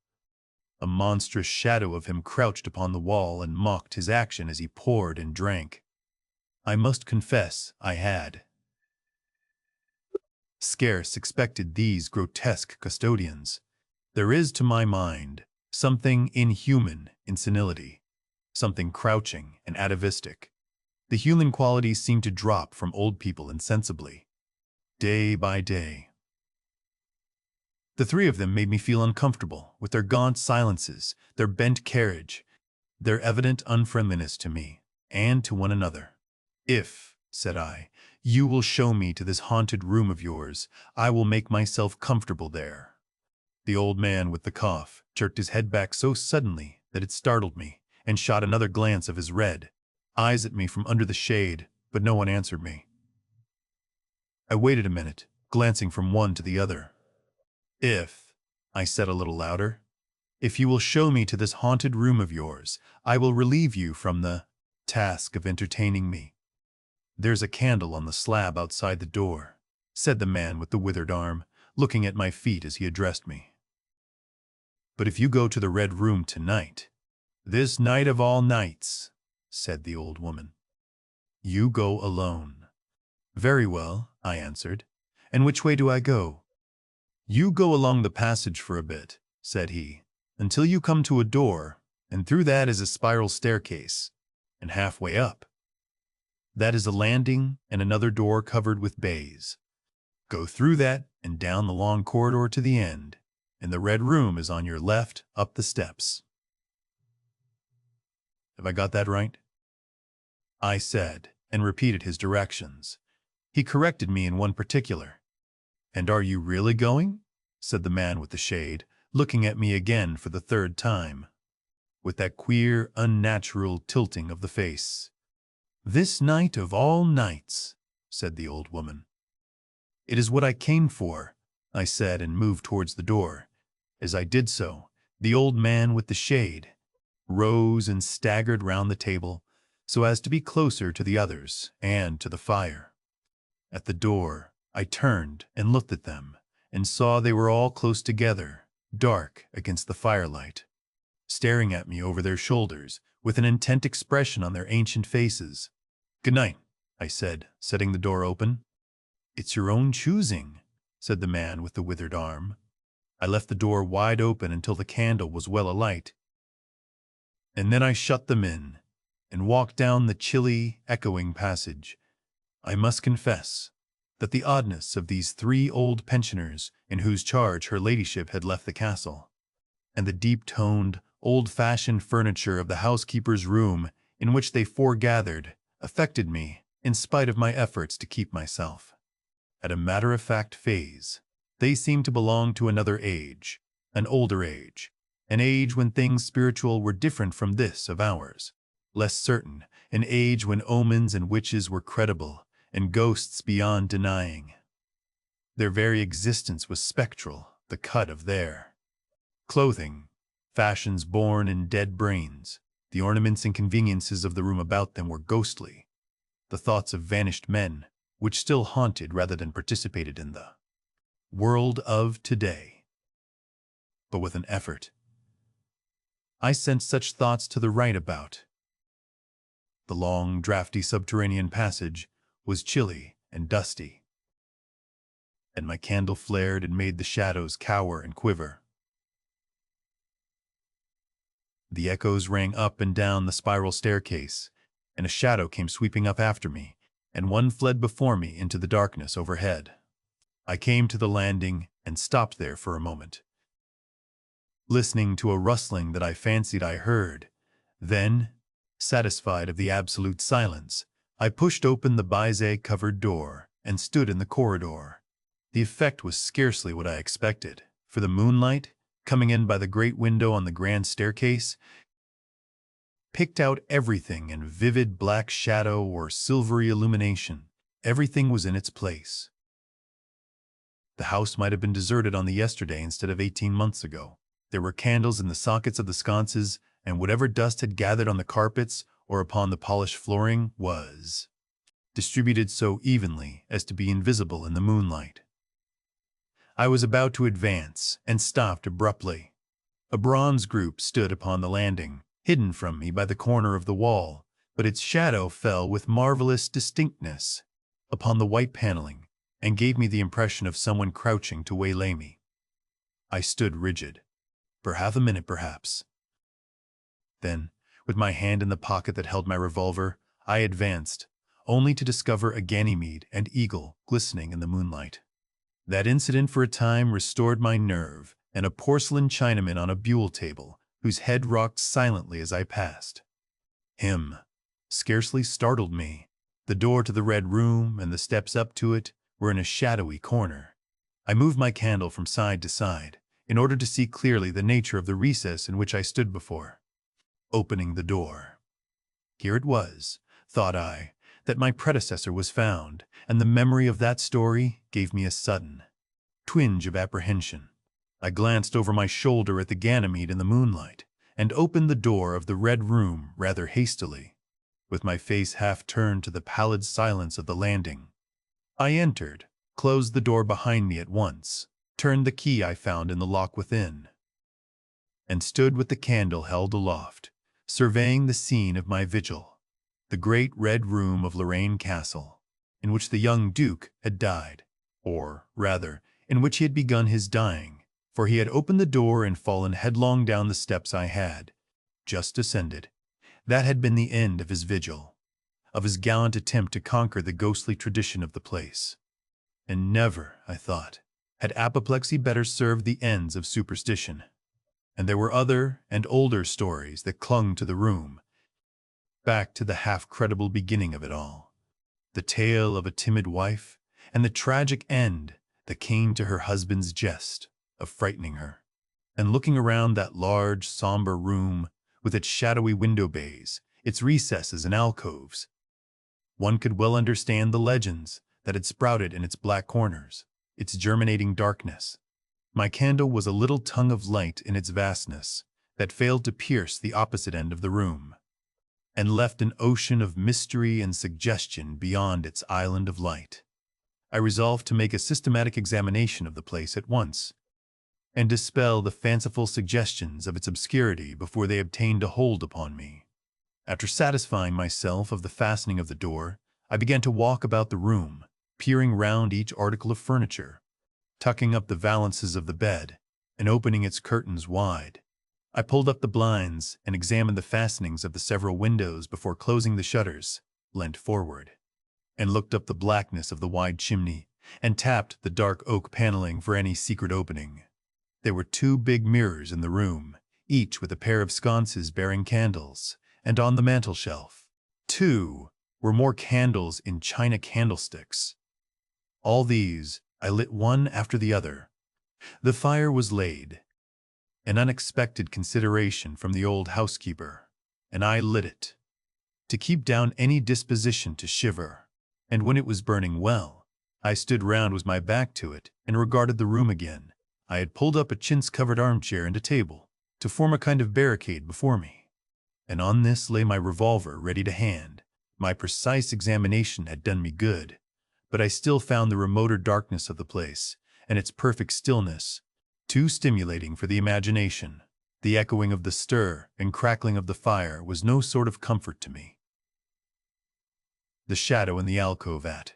A monstrous shadow of him crouched upon the wall and mocked his action as he poured and drank. I must confess I had scarce expected these grotesque custodians. There is, to my mind, something inhuman in senility, something crouching and atavistic. The human qualities seem to drop from old people insensibly, day by day. The three of them made me feel uncomfortable with their gaunt silences, their bent carriage, their evident unfriendliness to me and to one another. "If," said I, "you will show me to this haunted room of yours, I will make myself comfortable there." The old man with the cough jerked his head back so suddenly that it startled me, and shot another glance of his red eyes at me from under the shade, but no one answered me. I waited a minute, glancing from one to the other. "If," I said a little louder, "if you will show me to this haunted room of yours, I will relieve you from the task of entertaining me." "There's a candle on the slab outside the door," said the man with the withered arm, looking at my feet as he addressed me. "But if you go to the Red Room tonight, this night of all nights," said the old woman, "you go alone." "Very well," I answered. "And which way do I go?" "You go along the passage for a bit," said he, "until you come to a door, and through that is a spiral staircase, and halfway up, that is a landing and another door covered with baize. Go through that and down the long corridor to the end, and the Red Room is on your left up the steps. Have I got that right?" I said, and repeated his directions. He corrected me in one particular. "And are you really going?" said the man with the shade, looking at me again for the third time, with that queer, unnatural tilting of the face. "This night of all nights," said the old woman. "It is what I came for," I said, and moved towards the door. As I did so, the old man with the shade rose and staggered round the table so as to be closer to the others and to the fire. At the door, I turned and looked at them, and saw they were all close together, dark against the firelight, staring at me over their shoulders with an intent expression on their ancient faces. "Good night," I said, setting the door open. "It's your own choosing," said the man with the withered arm. I left the door wide open until the candle was well alight, and then I shut them in and walked down the chilly, echoing passage. I must confess that the oddness of these three old pensioners in whose charge her ladyship had left the castle, and the deep-toned, old-fashioned furniture of the housekeeper's room in which they foregathered, affected me in spite of my efforts to keep myself at a matter-of-fact phase. They seemed to belong to another age, an older age, an age when things spiritual were different from this of ours. less certain, an age when omens and witches were credible, and ghosts beyond denying. Their very existence was spectral, the cut of their clothing, fashions born in dead brains. The ornaments and conveniences of the room about them were ghostly, the thoughts of vanished men, which still haunted rather than participated in the world of today. But with an effort, I sent such thoughts to the right about. The long, drafty subterranean passage was chilly and dusty, and my candle flared and made the shadows cower and quiver. The echoes rang up and down the spiral staircase, and a shadow came sweeping up after me, and one fled before me into the darkness overhead. I came to the landing and stopped there for a moment, listening to a rustling that I fancied I heard. Then, satisfied of the absolute silence, I pushed open the baize-covered door and stood in the corridor. The effect was scarcely what I expected, for the moonlight, coming in by the great window on the grand staircase, picked out everything in vivid black shadow or silvery illumination. Everything was in its place. The house might have been deserted on the yesterday instead of 18 months ago. There were candles in the sockets of the sconces, and whatever dust had gathered on the carpets or upon the polished flooring was distributed so evenly as to be invisible in the moonlight. I was about to advance and stopped abruptly. A bronze group stood upon the landing, hidden from me by the corner of the wall, but its shadow fell with marvelous distinctness upon the white paneling and gave me the impression of someone crouching to waylay me. I stood rigid, for half a minute perhaps. Then, with my hand in the pocket that held my revolver, I advanced, only to discover a Ganymede and eagle glistening in the moonlight. That incident for a time restored my nerve, and a porcelain Chinaman on a buhl table, whose head rocked silently as I passed him, scarcely startled me. The door to the Red Room and the steps up to it were in a shadowy corner. I moved my candle from side to side, in order to see clearly the nature of the recess in which I stood before opening the door. Here it was, thought I, that my predecessor was found, and the memory of that story gave me a sudden twinge of apprehension. I glanced over my shoulder at the Ganymede in the moonlight, and opened the door of the Red Room rather hastily, with my face half turned to the pallid silence of the landing. I entered, closed the door behind me at once, turned the key I found in the lock within, and stood with the candle held aloft, surveying the scene of my vigil, the great Red Room of Lorraine Castle, in which the young Duke had died, or, rather, in which he had begun his dying, for he had opened the door and fallen headlong down the steps I had just ascended. That had been the end of his vigil, of his gallant attempt to conquer the ghostly tradition of the place. And never, I thought, had apoplexy better served the ends of superstition. And there were other and older stories that clung to the room, back to the half-credible beginning of it all. The tale of a timid wife, and the tragic end that came to her husband's jest of frightening her. And looking around that large, somber room, with its shadowy window bays, its recesses and alcoves, one could well understand the legends that had sprouted in its black corners, its germinating darkness. My candle was a little tongue of light in its vastness that failed to pierce the opposite end of the room, and left an ocean of mystery and suggestion beyond its island of light. I resolved to make a systematic examination of the place at once, and dispel the fanciful suggestions of its obscurity before they obtained a hold upon me. After satisfying myself of the fastening of the door, I began to walk about the room, peering round each article of furniture, tucking up the valances of the bed, and opening its curtains wide. I pulled up the blinds and examined the fastenings of the several windows before closing the shutters, leant forward, and looked up the blackness of the wide chimney, and tapped the dark oak paneling for any secret opening. There were 2 big mirrors in the room, each with a pair of sconces bearing candles, and on the mantel-shelf, 2 were more candles in china candlesticks. All these I lit one after the other. The fire was laid, an unexpected consideration from the old housekeeper, and I lit it. to keep down any disposition to shiver, and when it was burning well, I stood round with my back to it and regarded the room again. I had pulled up a chintz-covered armchair and a table to form a kind of barricade before me, and on this lay my revolver ready to hand. My precise examination had done me good, but I still found the remoter darkness of the place and its perfect stillness too stimulating for the imagination. The echoing of the stir and crackling of the fire was no sort of comfort to me. The shadow in the alcove at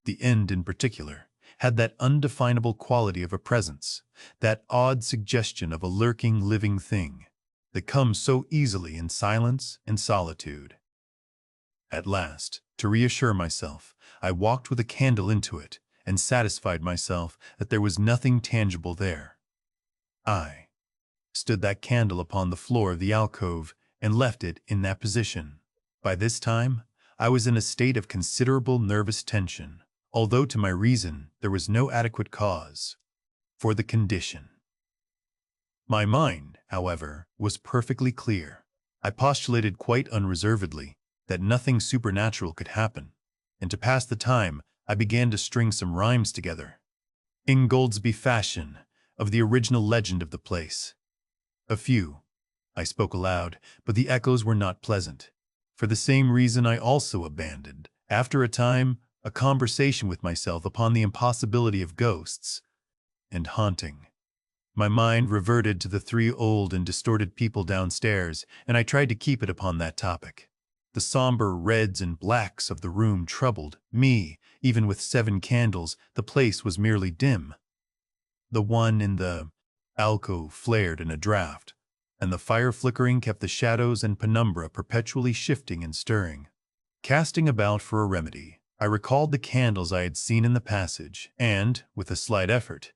the end in particular had that undefinable quality of a presence, that odd suggestion of a lurking living thing that comes so easily in silence and solitude. At last, to reassure myself, I walked with a candle into it and satisfied myself that there was nothing tangible there. I stood that candle upon the floor of the alcove and left it in that position. By this time, I was in a state of considerable nervous tension, although to my reason there was no adequate cause for the condition. My mind, however, was perfectly clear. I postulated quite unreservedly that nothing supernatural could happen, and to pass the time I began to string some rhymes together, Ingoldsby fashion, of the original legend of the place. A few, I spoke aloud, but the echoes were not pleasant. For the same reason I also abandoned, after a time, a conversation with myself upon the impossibility of ghosts and haunting. My mind reverted to the 3 old and distorted people downstairs, and I tried to keep it upon that topic. The somber reds and blacks of the room troubled me. Even with 7 candles, the place was merely dim. The one in the alcove flared in a draught, and the fire flickering kept the shadows and penumbra perpetually shifting and stirring. Casting about for a remedy, I recalled the candles I had seen in the passage, and, with a slight effort,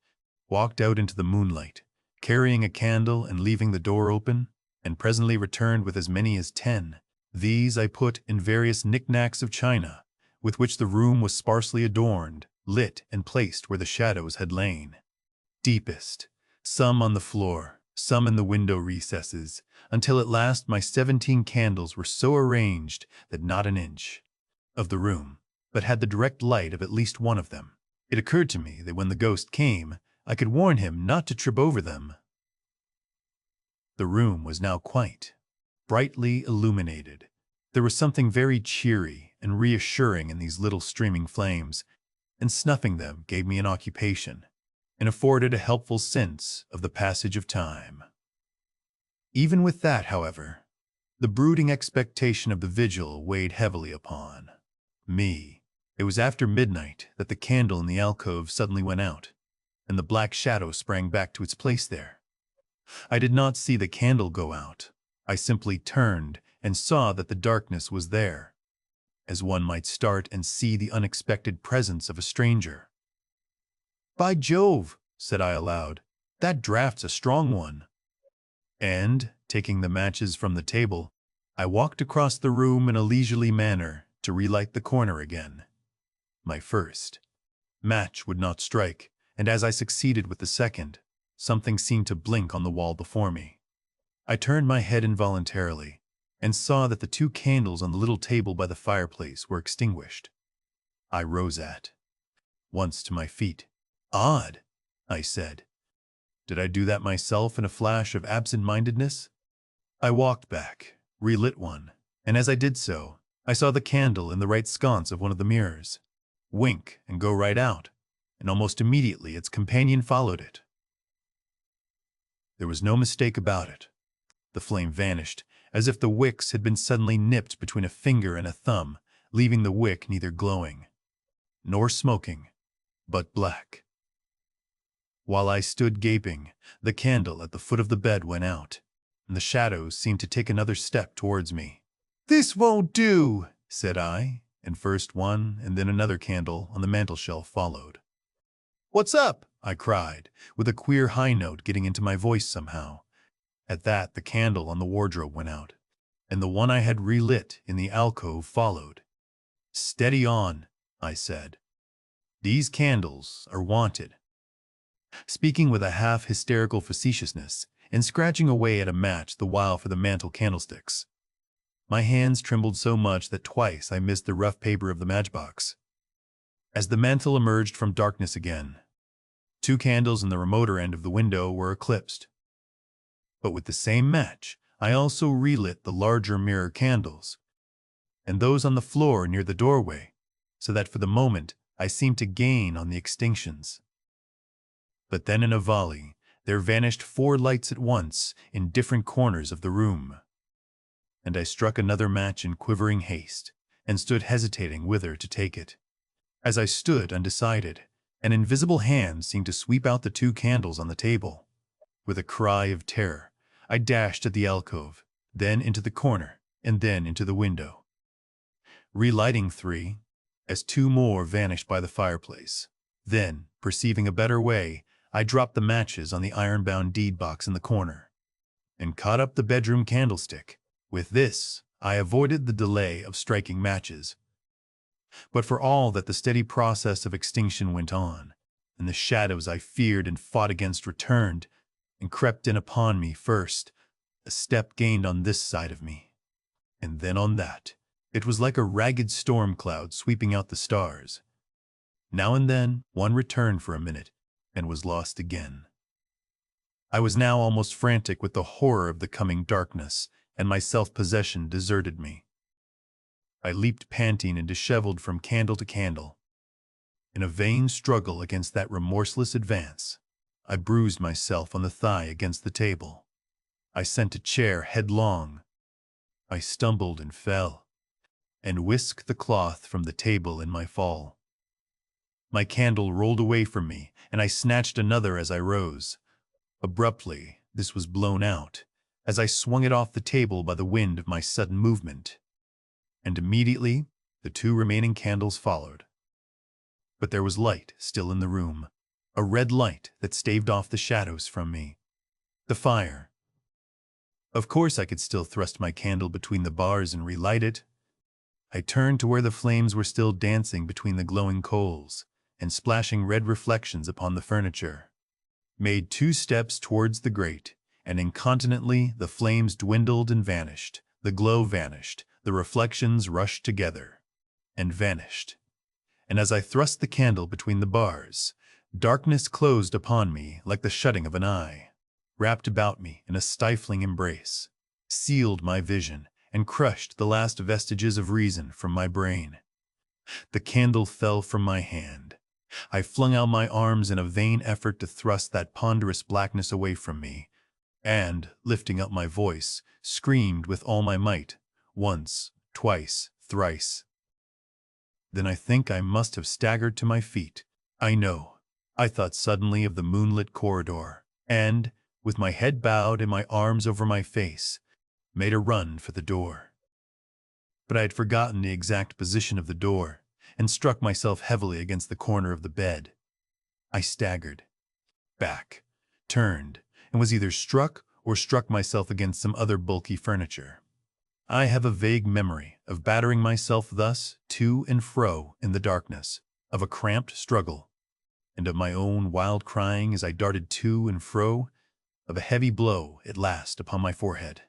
walked out into the moonlight, carrying a candle and leaving the door open, and presently returned with as many as 10. These I put in various knickknacks of china, with which the room was sparsely adorned, lit and placed where the shadows had lain deepest, some on the floor, some in the window recesses, until at last my 17 candles were so arranged that not an inch of the room but had the direct light of at least one of them. It occurred to me that when the ghost came, I could warn him not to trip over them. The room was now quite brightly illuminated. There was something very cheery and reassuring in these little streaming flames, and snuffing them gave me an occupation and afforded a helpful sense of the passage of time. Even with that, however, the brooding expectation of the vigil weighed heavily upon me. It was after midnight that the candle in the alcove suddenly went out, and the black shadow sprang back to its place there. I did not see the candle go out. I simply turned and saw that the darkness was there, as one might start and see the unexpected presence of a stranger. "By Jove," said I aloud, "that draft's a strong one." And, taking the matches from the table, I walked across the room in a leisurely manner to relight the corner again. My first match would not strike, and as I succeeded with the second, something seemed to blink on the wall before me. I turned my head involuntarily, and saw that the 2 candles on the little table by the fireplace were extinguished. I rose at once to my feet. "Odd," I said. "Did I do that myself in a flash of absent-mindedness?" I walked back, relit one, and as I did so, I saw the candle in the right sconce of one of the mirrors wink and go right out, and almost immediately its companion followed it. There was no mistake about it. The flame vanished, as if the wicks had been suddenly nipped between a finger and a thumb, leaving the wick neither glowing nor smoking, but black. While I stood gaping, the candle at the foot of the bed went out, and the shadows seemed to take another step towards me. "This won't do," said I, and first one and then another candle on the mantelshelf followed. "What's up?" I cried, with a queer high note getting into my voice somehow. At that, the candle on the wardrobe went out, and the one I had relit in the alcove followed. "Steady on," I said. "These candles are wanted." Speaking with a half-hysterical facetiousness, and scratching away at a match the while for the mantel candlesticks. My hands trembled so much that twice I missed the rough paper of the matchbox. As the mantle emerged from darkness again, 2 candles in the remoter end of the window were eclipsed. But with the same match, I also relit the larger mirror candles, and those on the floor near the doorway, so that for the moment I seemed to gain on the extinctions. But then in a volley, there vanished 4 lights at once in different corners of the room, and I struck another match in quivering haste, and stood hesitating whither to take it. As I stood undecided, an invisible hand seemed to sweep out the 2 candles on the table. With a cry of terror, I dashed at the alcove, then into the corner, and then into the window, relighting 3, as 2 more vanished by the fireplace. Then, perceiving a better way, I dropped the matches on the iron-bound deed box in the corner, and caught up the bedroom candlestick. With this, I avoided the delay of striking matches. But for all that the steady process of extinction went on, and the shadows I feared and fought against returned, and crept in upon me first, a step gained on this side of me, and then on that. It was like a ragged storm cloud sweeping out the stars. Now and then one returned for a minute, and was lost again. I was now almost frantic with the horror of the coming darkness, and my self-possession deserted me. I leaped panting and disheveled from candle to candle. In a vain struggle against that remorseless advance, I bruised myself on the thigh against the table. I sent a chair headlong. I stumbled and fell, and whisked the cloth from the table in my fall. My candle rolled away from me, and I snatched another as I rose. Abruptly, this was blown out, as I swung it off the table by the wind of my sudden movement, and immediately the 2 remaining candles followed. But there was light still in the room, a red light that staved off the shadows from me. The fire. Of course I could still thrust my candle between the bars and relight it. I turned to where the flames were still dancing between the glowing coals, and splashing red reflections upon the furniture, made 2 steps towards the grate, and incontinently the flames dwindled and vanished, the glow vanished, the reflections rushed together, and vanished. And as I thrust the candle between the bars, darkness closed upon me like the shutting of an eye, wrapped about me in a stifling embrace, sealed my vision, and crushed the last vestiges of reason from my brain. The candle fell from my hand. I flung out my arms in a vain effort to thrust that ponderous blackness away from me, and, lifting up my voice, screamed with all my might, once, twice, thrice. Then I think I must have staggered to my feet. I know. I thought suddenly of the moonlit corridor, and, with my head bowed and my arms over my face, made a run for the door. But I had forgotten the exact position of the door, and struck myself heavily against the corner of the bed. I staggered back, turned, and was either struck or struck myself against some other bulky furniture. I have a vague memory of battering myself thus to and fro in the darkness, of a cramped struggle, and of my own wild crying as I darted to and fro, of a heavy blow at last upon my forehead,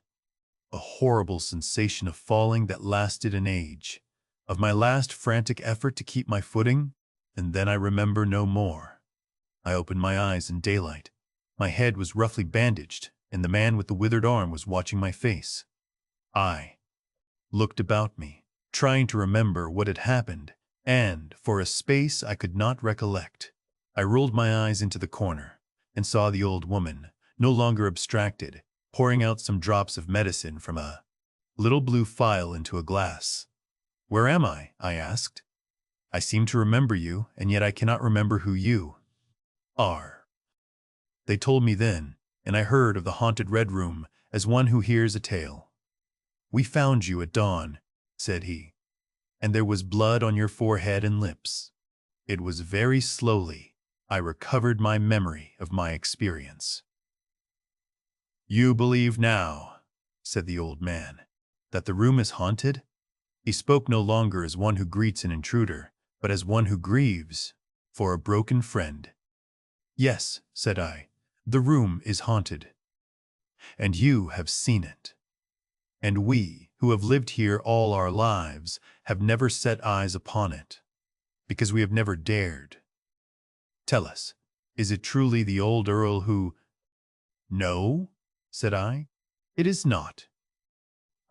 a horrible sensation of falling that lasted an age, of my last frantic effort to keep my footing, and then I remember no more. I opened my eyes in daylight. My head was roughly bandaged, and the man with the withered arm was watching my face. I looked about me, trying to remember what had happened, and, for a space I could not recollect. I rolled my eyes into the corner, and saw the old woman, no longer abstracted, pouring out some drops of medicine from a little blue phial into a glass. "Where am I?" I asked. "I seem to remember you, and yet I cannot remember who you are." They told me then, and I heard of the haunted Red Room as one who hears a tale. "We found you at dawn," said he, "and there was blood on your forehead and lips." It was very slowly I recovered my memory of my experience. "You believe now," said the old man, "that the room is haunted?" He spoke no longer as one who greets an intruder, but as one who grieves for a broken friend. "Yes," said I, "the room is haunted. And you have seen it. And we, who have lived here all our lives, have never set eyes upon it, because we have never dared. Tell us, is it truly the old Earl who—" "No," said I, "it is not."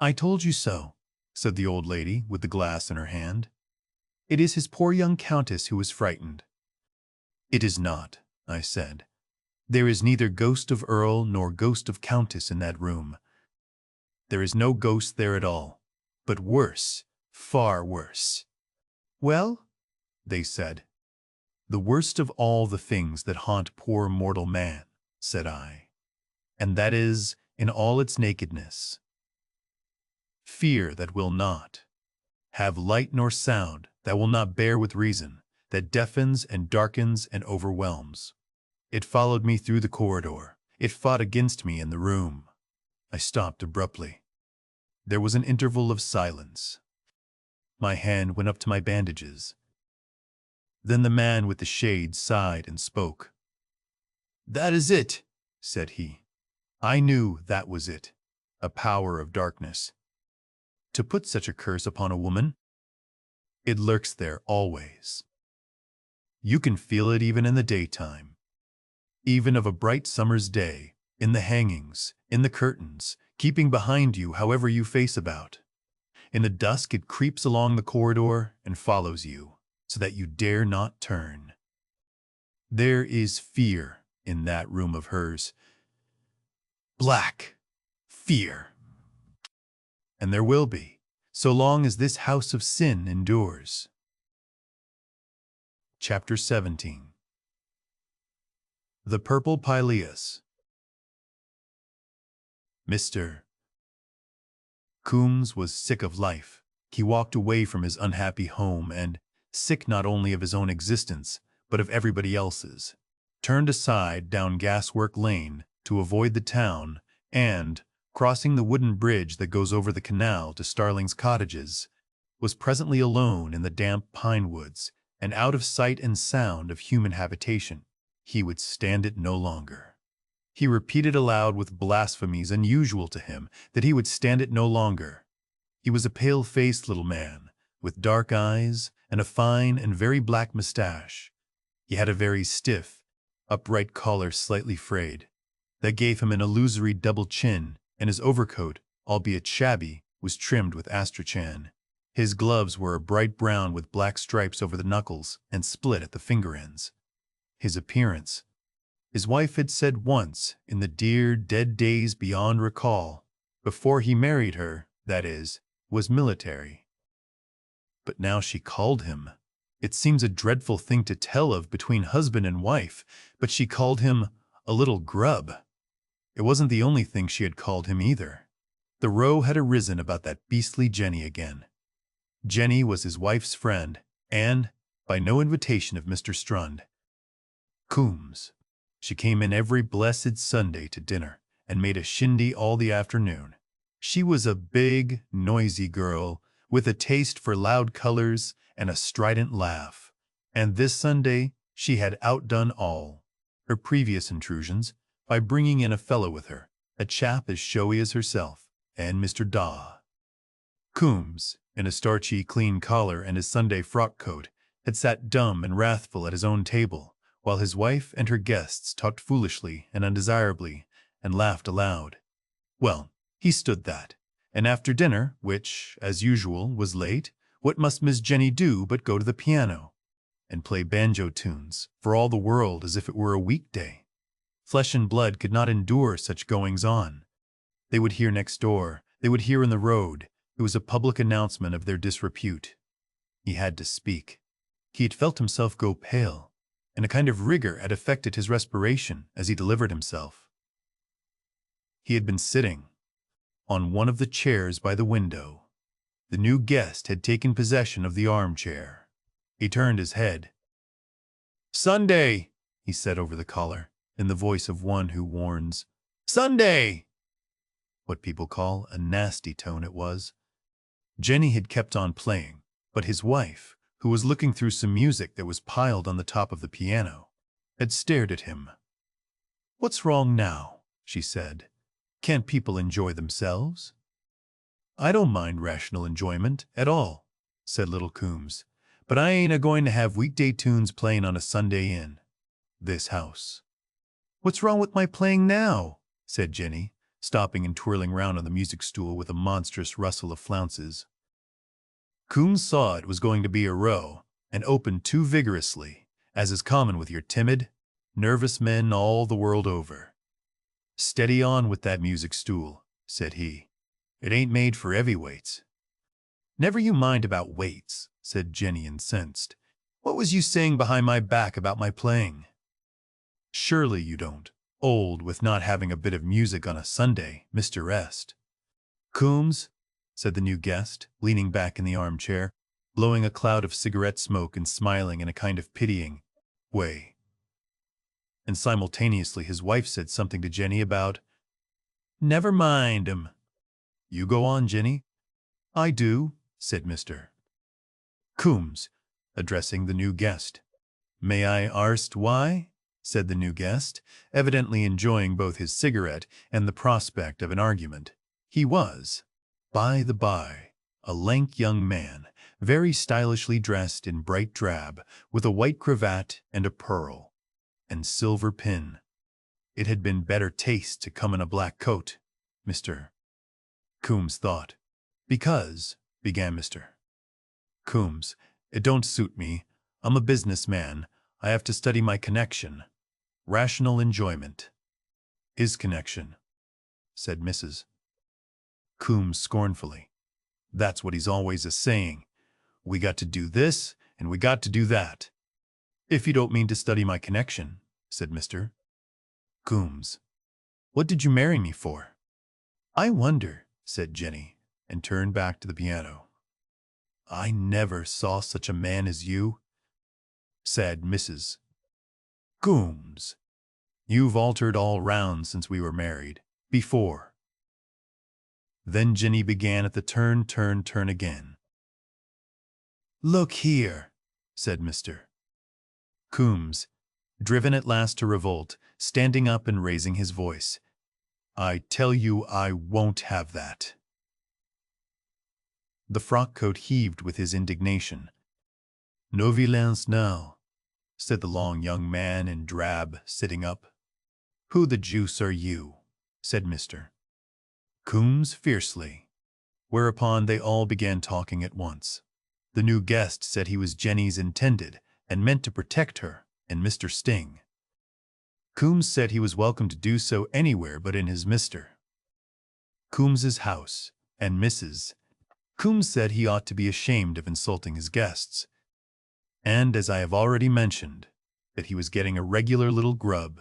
"I told you so," said the old lady with the glass in her hand. "It is his poor young countess who was frightened." "It is not," I said. "There is neither ghost of Earl nor ghost of countess in that room. There is no ghost there at all, but worse, far worse." "Well?" they said. "The worst of all the things that haunt poor mortal man," said I, "and that is, in all its nakedness, fear that will not have light nor sound, that will not bear with reason, that deafens and darkens and overwhelms. It followed me through the corridor. It fought against me in the room." I stopped abruptly. There was an interval of silence. My hand went up to my bandages. Then the man with the shade sighed and spoke. "That is it," said he. I knew that was it. A power of darkness. To put such a curse upon a woman? It lurks there always. You can feel it even in the daytime. Even of a bright summer's day, in the hangings, in the curtains, keeping behind you however you face about. In the dusk it creeps along the corridor and follows you, so that you dare not turn. There is fear in that room of hers. Black fear. And there will be, so long as this house of sin endures. Chapter 17. The Purple Pileus. Mr. Coombs was sick of life. He walked away from his unhappy home and, sick not only of his own existence, but of everybody else's, turned aside down Gaswork Lane to avoid the town and, crossing the wooden bridge that goes over the canal to Starling's cottages, was presently alone in the damp pine woods and out of sight and sound of human habitation. He would stand it no longer. He repeated aloud with blasphemies unusual to him that he would stand it no longer. He was a pale-faced little man, with dark eyes and a fine and very black mustache. He had a very stiff, upright collar slightly frayed, that gave him an illusory double chin, and his overcoat, albeit shabby, was trimmed with astrachan. His gloves were a bright brown with black stripes over the knuckles and split at the finger ends. His appearance, his wife had said once, in the dear, dead days beyond recall, before he married her, that is, was military. But now she called him. It seems a dreadful thing to tell of between husband and wife, but she called him a little grub. It wasn't the only thing she had called him either. The row had arisen about that beastly Jenny again. Jenny was his wife's friend, and, by no invitation of Mr. Strund, Coombs, she came in every blessed Sunday to dinner and made a shindy all the afternoon. She was a big, noisy girl with a taste for loud colors and a strident laugh, and this Sunday she had outdone all her previous intrusions by bringing in a fellow with her, a chap as showy as herself, and Mr. Daw. Coombs, in a starchy, clean collar and his Sunday frock coat, had sat dumb and wrathful at his own table, while his wife and her guests talked foolishly and undesirably and laughed aloud. Well, he stood that, and after dinner, which, as usual, was late, what must Miss Jenny do but go to the piano and play banjo tunes, for all the world as if it were a weekday? Flesh and blood could not endure such goings-on. They would hear next door, they would hear in the road. It was a public announcement of their disrepute. He had to speak. He had felt himself go pale, and a kind of rigor had affected his respiration as he delivered himself. He had been sitting on one of the chairs by the window. The new guest had taken possession of the armchair. He turned his head. "Sunday," he said over the collar, in the voice of one who warns. "Sunday!" What people call a nasty tone it was. Jenny had kept on playing, but his wife, who was looking through some music that was piled on the top of the piano, had stared at him. "What's wrong now?" she said. "Can't people enjoy themselves?" I don't mind rational enjoyment at all, said little Coombs, but I ain't a-going to have weekday tunes playing on a Sunday in this house. What's wrong with my playing now? Said Jenny, stopping and twirling round on the music stool with a monstrous rustle of flounces. Coombs saw it was going to be a row, and opened too vigorously, as is common with your timid, nervous men all the world over. Steady on with that music stool, said he. It ain't made for heavyweights. Never you mind about weights, said Jenny, incensed. What was you saying behind my back about my playing? Surely you don't, old with not having a bit of music on a Sunday, Mr. Est. Coombs, said the new guest, leaning back in the armchair, blowing a cloud of cigarette smoke and smiling in a kind of pitying way. And simultaneously his wife said something to Jenny about, "Never mind 'em." "You go on, Jenny." "I do," said Mr. Coombs, addressing the new guest. "May I arst why?" said the new guest, evidently enjoying both his cigarette and the prospect of an argument. He was, by the by, a lank young man, very stylishly dressed in bright drab, with a white cravat and a pearl and silver pin. It had been better taste to come in a black coat, Mr. Coombs thought. "Because," began Mr. Coombs, "it don't suit me. I'm a businessman. I have to study my connection. Rational enjoyment." "His connection," said Mrs. Coombs scornfully. "That's what he's always a-saying. We got to do this, and we got to do that." "If you don't mean to study my connection," said Mr. Coombs, "what did you marry me for?" "I wonder," said Jenny, and turned back to the piano. "I never saw such a man as you," said Mrs. Coombs. "You've altered all round since we were married. Before." Then Jenny began at the turn again. "Look here," said Mr. Coombs, driven at last to revolt, standing up and raising his voice. "I tell you I won't have that." The frock-coat heaved with his indignation. "No violence now," said the long young man in drab, sitting up. "Who the deuce are you?" said Mr. Coombs fiercely. Whereupon they all began talking at once. The new guest said he was Jenny's intended and meant to protect her and Mr. Sting. Coombs said he was welcome to do so anywhere but in his Mr. Coombs's house, and Mrs. Coombs said he ought to be ashamed of insulting his guests. And, as I have already mentioned, that he was getting a regular little grub,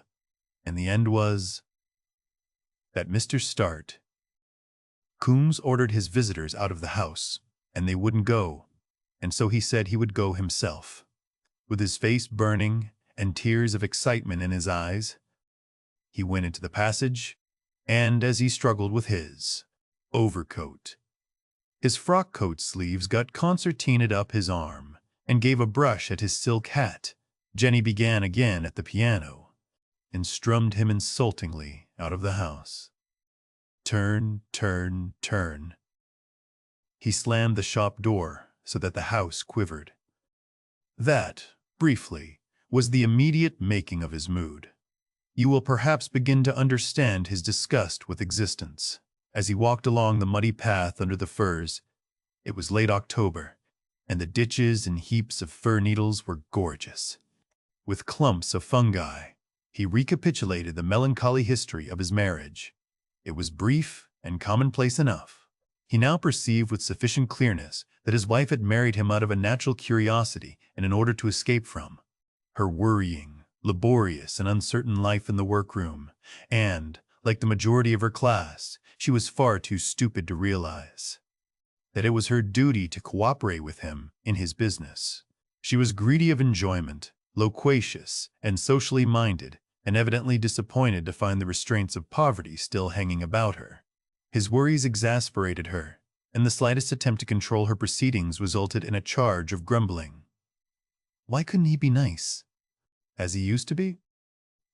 and the end was that Mr. Start Coombs ordered his visitors out of the house, and they wouldn't go, and so he said he would go himself. With his face burning and tears of excitement in his eyes, he went into the passage, and as he struggled with his overcoat, his frock-coat sleeves got concertinaed up his arm, and gave a brush at his silk hat, Jenny began again at the piano, and strummed him insultingly out of the house. Turn. He slammed the shop door so that the house quivered. That, briefly, was the immediate making of his mood. You will perhaps begin to understand his disgust with existence. As he walked along the muddy path under the firs, it was late October, and the ditches and heaps of fir needles were gorgeous. With clumps of fungi, he recapitulated the melancholy history of his marriage. It was brief and commonplace enough. He now perceived with sufficient clearness that his wife had married him out of a natural curiosity and in order to escape from her worrying, laborious, and uncertain life in the workroom, and, like the majority of her class, she was far too stupid to realize that it was her duty to cooperate with him in his business. She was greedy of enjoyment, loquacious, and socially minded, and evidently disappointed to find the restraints of poverty still hanging about her. His worries exasperated her, and the slightest attempt to control her proceedings resulted in a charge of grumbling. Why couldn't he be nice, as he used to be?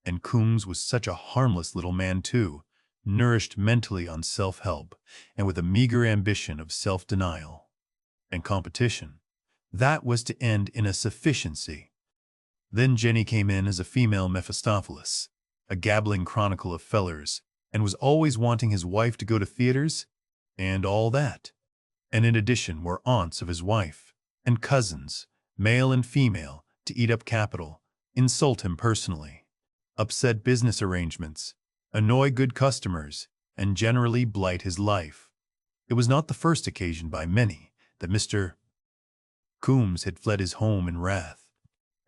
And Coombs was such a harmless little man too, nourished mentally on self-help and with a meager ambition of self-denial and competition. That was to end in a sufficiency. Then Jenny came in as a female Mephistopheles, a gabbling chronicle of fellers, and was always wanting his wife to go to theaters and all that. And in addition were aunts of his wife and cousins, male and female, to eat up capital, insult him personally, upset business arrangements, annoy good customers, and generally blight his life. It was not the first occasion by many that Mr. Coombs had fled his home in wrath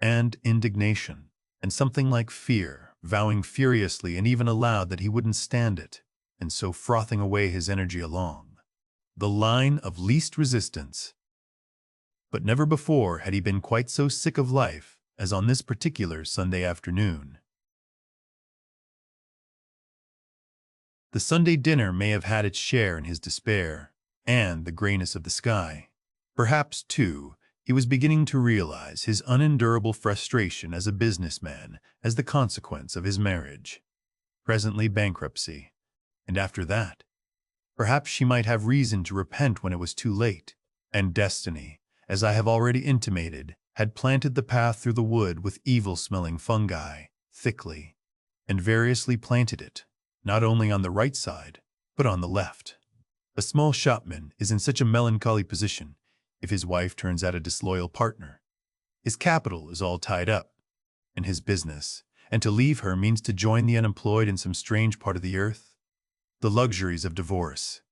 and indignation, and something like fear, vowing furiously and even aloud that he wouldn't stand it, and so frothing away his energy along the line of least resistance. But never before had he been quite so sick of life as on this particular Sunday afternoon. The Sunday dinner may have had its share in his despair and the grayness of the sky. Perhaps, too, he was beginning to realize his unendurable frustration as a businessman as the consequence of his marriage, presently bankruptcy, and after that, perhaps she might have reason to repent when it was too late, and destiny, as I have already intimated, had planted the path through the wood with evil-smelling fungi, thickly, and variously planted it, not only on the right side, but on the left. A small shopman is in such a melancholy position if his wife turns out a disloyal partner. His capital is all tied up in his business, and to leave her means to join the unemployed in some strange part of the earth. The luxuries of divorce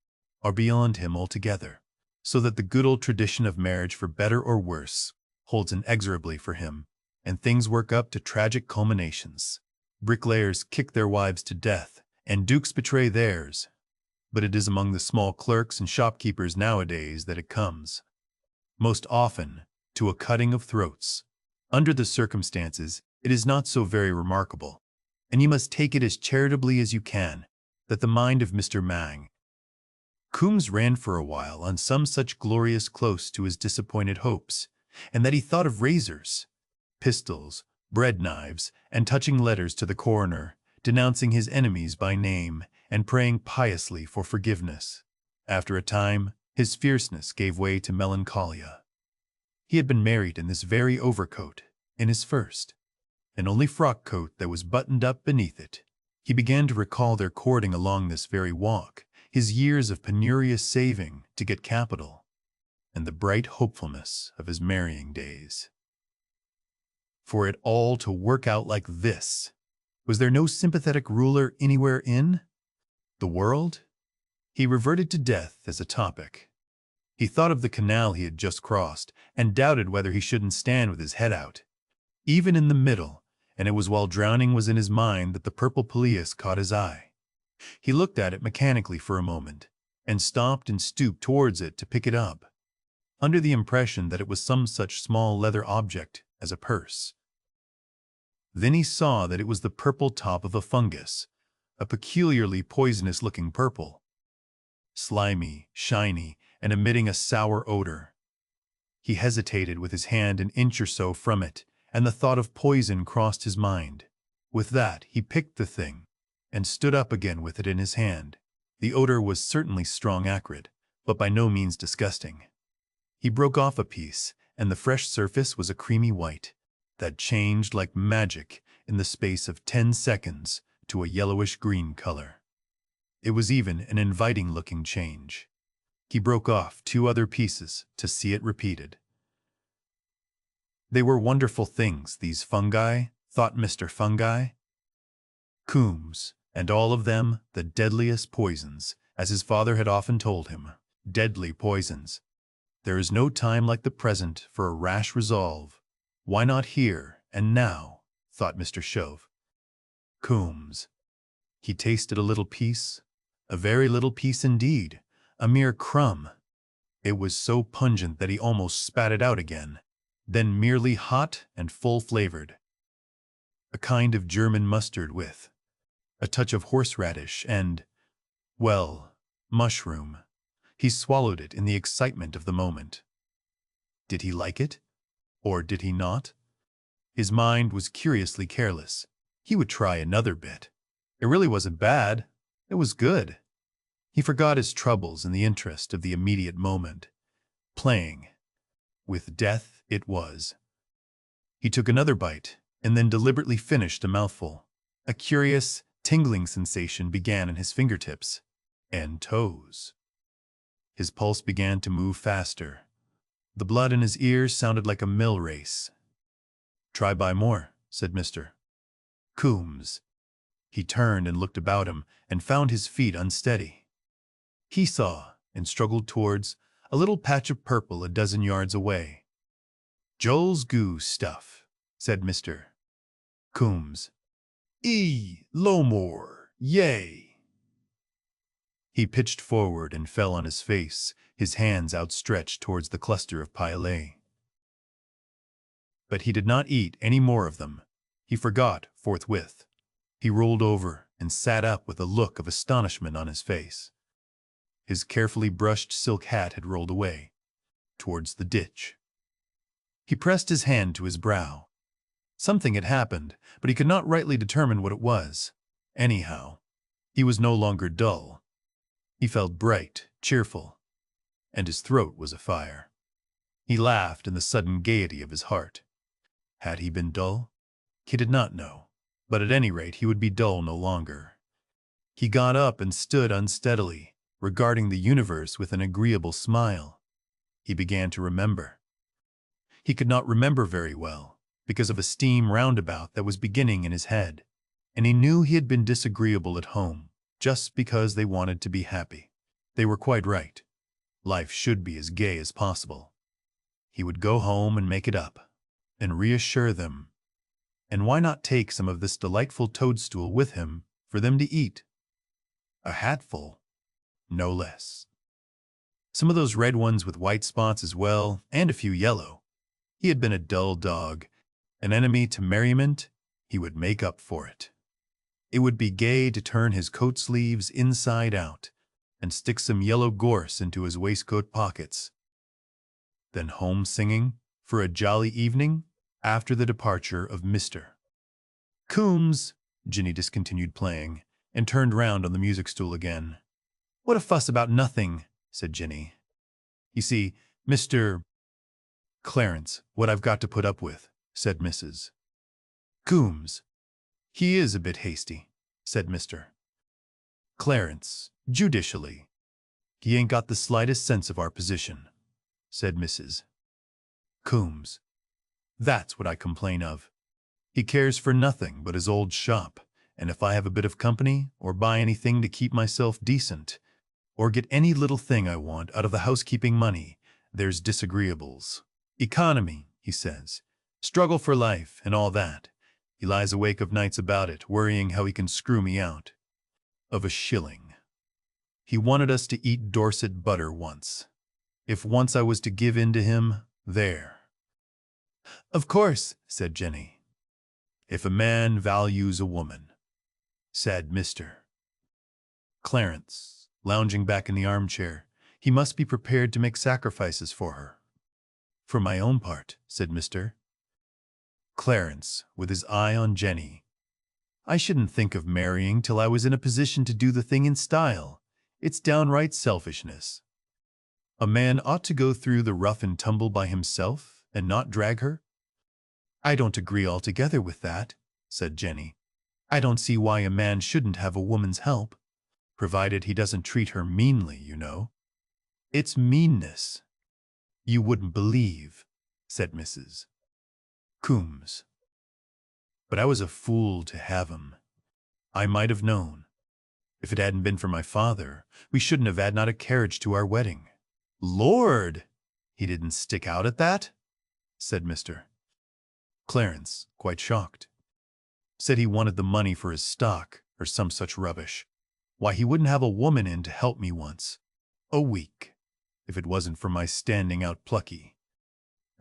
are beyond him altogether, so that the good old tradition of marriage for better or worse holds inexorably for him, and things work up to tragic culminations. Bricklayers kick their wives to death, and dukes betray theirs, but it is among the small clerks and shopkeepers nowadays that it comes, most often, to a cutting of throats. Under the circumstances, it is not so very remarkable, and you must take it as charitably as you can, that the mind of Mr. Mang Coombs ran for a while on some such glorious close to his disappointed hopes, and that he thought of razors, pistols, bread knives, and touching letters to the coroner, denouncing his enemies by name, and praying piously for forgiveness. After a time, his fierceness gave way to melancholia. He had been married in this very overcoat, in his first and only frock coat that was buttoned up beneath it. He began to recall their courting along this very walk, his years of penurious saving to get capital, and the bright hopefulness of his marrying days. For it all to work out like this, was there no sympathetic ruler anywhere in the world? He reverted to death as a topic. He thought of the canal he had just crossed, and doubted whether he shouldn't stand with his head out, even in the middle, and it was while drowning was in his mind that the purple Pileus caught his eye. He looked at it mechanically for a moment, and stopped and stooped towards it to pick it up, under the impression that it was some such small leather object as a purse. Then he saw that it was the purple top of a fungus, a peculiarly poisonous-looking purple, slimy, shiny, and emitting a sour odor. He hesitated with his hand an inch or so from it, and the thought of poison crossed his mind. With that, he picked the thing, and stood up again with it in his hand. The odor was certainly strong acrid, but by no means disgusting. He broke off a piece, and the fresh surface was a creamy white, that changed like magic in the space of 10 seconds to a yellowish-green color. It was even an inviting-looking change. He broke off 2 other pieces to see it repeated. They were wonderful things, these fungi, thought Mr. Fungi. Coombs, and all of them the deadliest poisons, as his father had often told him. Deadly poisons. There is no time like the present for a rash resolve. Why not here and now, thought Mr. Shove. Coombs. He tasted a little piece, a very little piece indeed, a mere crumb. It was so pungent that he almost spat it out again, then merely hot and full-flavored. A kind of German mustard with a touch of horseradish and, well, mushroom. He swallowed it in the excitement of the moment. Did he like it? Or did he not? His mind was curiously careless. He would try another bit. It really wasn't bad. It was good. He forgot his troubles in the interest of the immediate moment. Playing. With death it was. He took another bite, and then deliberately finished a mouthful. A curious, tingling sensation began in his fingertips and toes. His pulse began to move faster. The blood in his ears sounded like a mill race. "Try buy more," said Mr. Coombs. He turned and looked about him and found his feet unsteady. He saw and struggled towards a little patch of purple a dozen yards away. "Joel's goo stuff," said Mr. Coombs. "Low more, yay." He pitched forward and fell on his face, his hands outstretched towards the cluster of Pileus. But he did not eat any more of them. He forgot forthwith. He rolled over and sat up with a look of astonishment on his face. His carefully brushed silk hat had rolled away, towards the ditch. He pressed his hand to his brow. Something had happened, but he could not rightly determine what it was. Anyhow, he was no longer dull. He felt bright, cheerful, and his throat was afire. He laughed in the sudden gaiety of his heart. Had he been dull? He did not know, but at any rate he would be dull no longer. He got up and stood unsteadily, regarding the universe with an agreeable smile. He began to remember. He could not remember very well, because of a steam roundabout that was beginning in his head, and he knew he had been disagreeable at home, just because they wanted to be happy. They were quite right. Life should be as gay as possible. He would go home and make it up, and reassure them. And why not take some of this delightful toadstool with him for them to eat? A hatful, no less. Some of those red ones with white spots as well, and a few yellow. He had been a dull dog, an enemy to merriment. He would make up for it. It would be gay to turn his coat sleeves inside out and stick some yellow gorse into his waistcoat pockets. Then home singing for a jolly evening after the departure of Mr. Coombs. Ginny discontinued playing and turned round on the music stool again. "What a fuss about nothing," said Ginny. "You see, Mr. Clarence, what I've got to put up with," said Mrs. Coombs. "He is a bit hasty," said Mr. Clarence, judicially. "He ain't got the slightest sense of our position," said Mrs. Coombs. "That's what I complain of. He cares for nothing but his old shop, and if I have a bit of company, or buy anything to keep myself decent, or get any little thing I want out of the housekeeping money, there's disagreeables. Economy, he says, struggle for life, and all that. He lies awake of nights about it, worrying how he can screw me out of a shilling. He wanted us to eat Dorset butter once. If once I was to give in to him, there." "Of course," said Jenny. "If a man values a woman," said Mr. Clarence, lounging back in the armchair, "he must be prepared to make sacrifices for her." "For my own part," said Mr. Clarence, with his eye on Jenny, "I shouldn't think of marrying till I was in a position to do the thing in style. It's downright selfishness. A man ought to go through the rough and tumble by himself and not drag her." "I don't agree altogether with that," said Jenny. "I don't see why a man shouldn't have a woman's help, provided he doesn't treat her meanly, you know." "It's meanness you wouldn't believe," said Mrs. Coombs. "But I was a fool to have him. I might have known. If it hadn't been for my father, we shouldn't have had not a carriage to our wedding." "Lord! He didn't stick out at that?" said Mr. Clarence, quite shocked. "Said he wanted the money for his stock, or some such rubbish. Why, he wouldn't have a woman in to help me once a week, if it wasn't for my standing out plucky.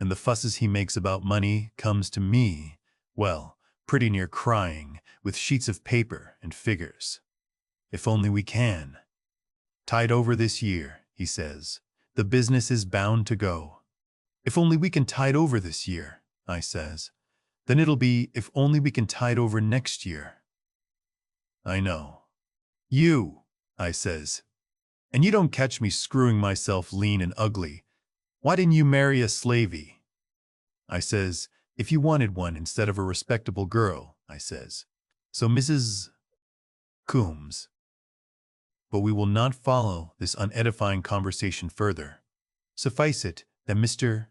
And the fusses he makes about money comes to me, well, pretty near crying, with sheets of paper and figures. If only we can. Tide over this year, he says. The business is bound to go. If only we can tide over this year, I says. Then it'll be if only we can tide over next year. I know. "You," I says, "and you don't catch me screwing myself lean and ugly. Why didn't you marry a slavey?" I says, "If you wanted one instead of a respectable girl," I says. So Mrs. Coombs. But we will not follow this unedifying conversation further. Suffice it that Mr.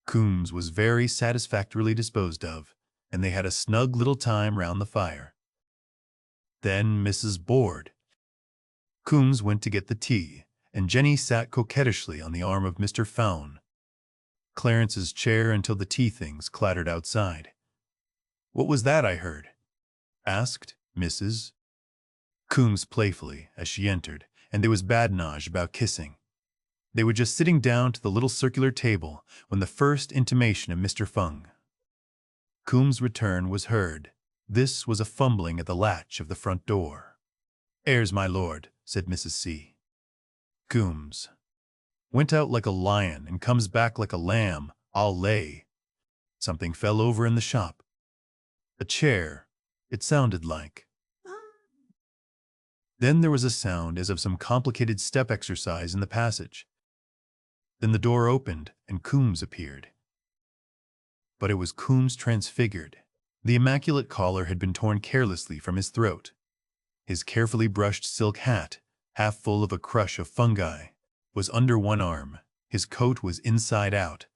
Coombs was very satisfactorily disposed of, and they had a snug little time round the fire. Then Mrs. Coombs went to get the tea, and Jenny sat coquettishly on the arm of Mr. Clarence's chair until the tea things clattered outside. "What was that I heard?" asked Mrs. Coombs playfully as she entered, and there was badinage about kissing. They were just sitting down to the little circular table when the first intimation of Mr. Coombs' return was heard. This was a fumbling at the latch of the front door. "'Ere's my lord," said Mrs. Coombs. "Went out like a lion and comes back like a lamb, I'll lay." Something fell over in the shop. A chair, it sounded like. Then there was a sound as of some complicated step exercise in the passage. Then the door opened and Coombs appeared. But it was Coombs transfigured. The immaculate collar had been torn carelessly from his throat. His carefully brushed silk hat, half full of a crush of fungi, was under one arm. His coat was inside out,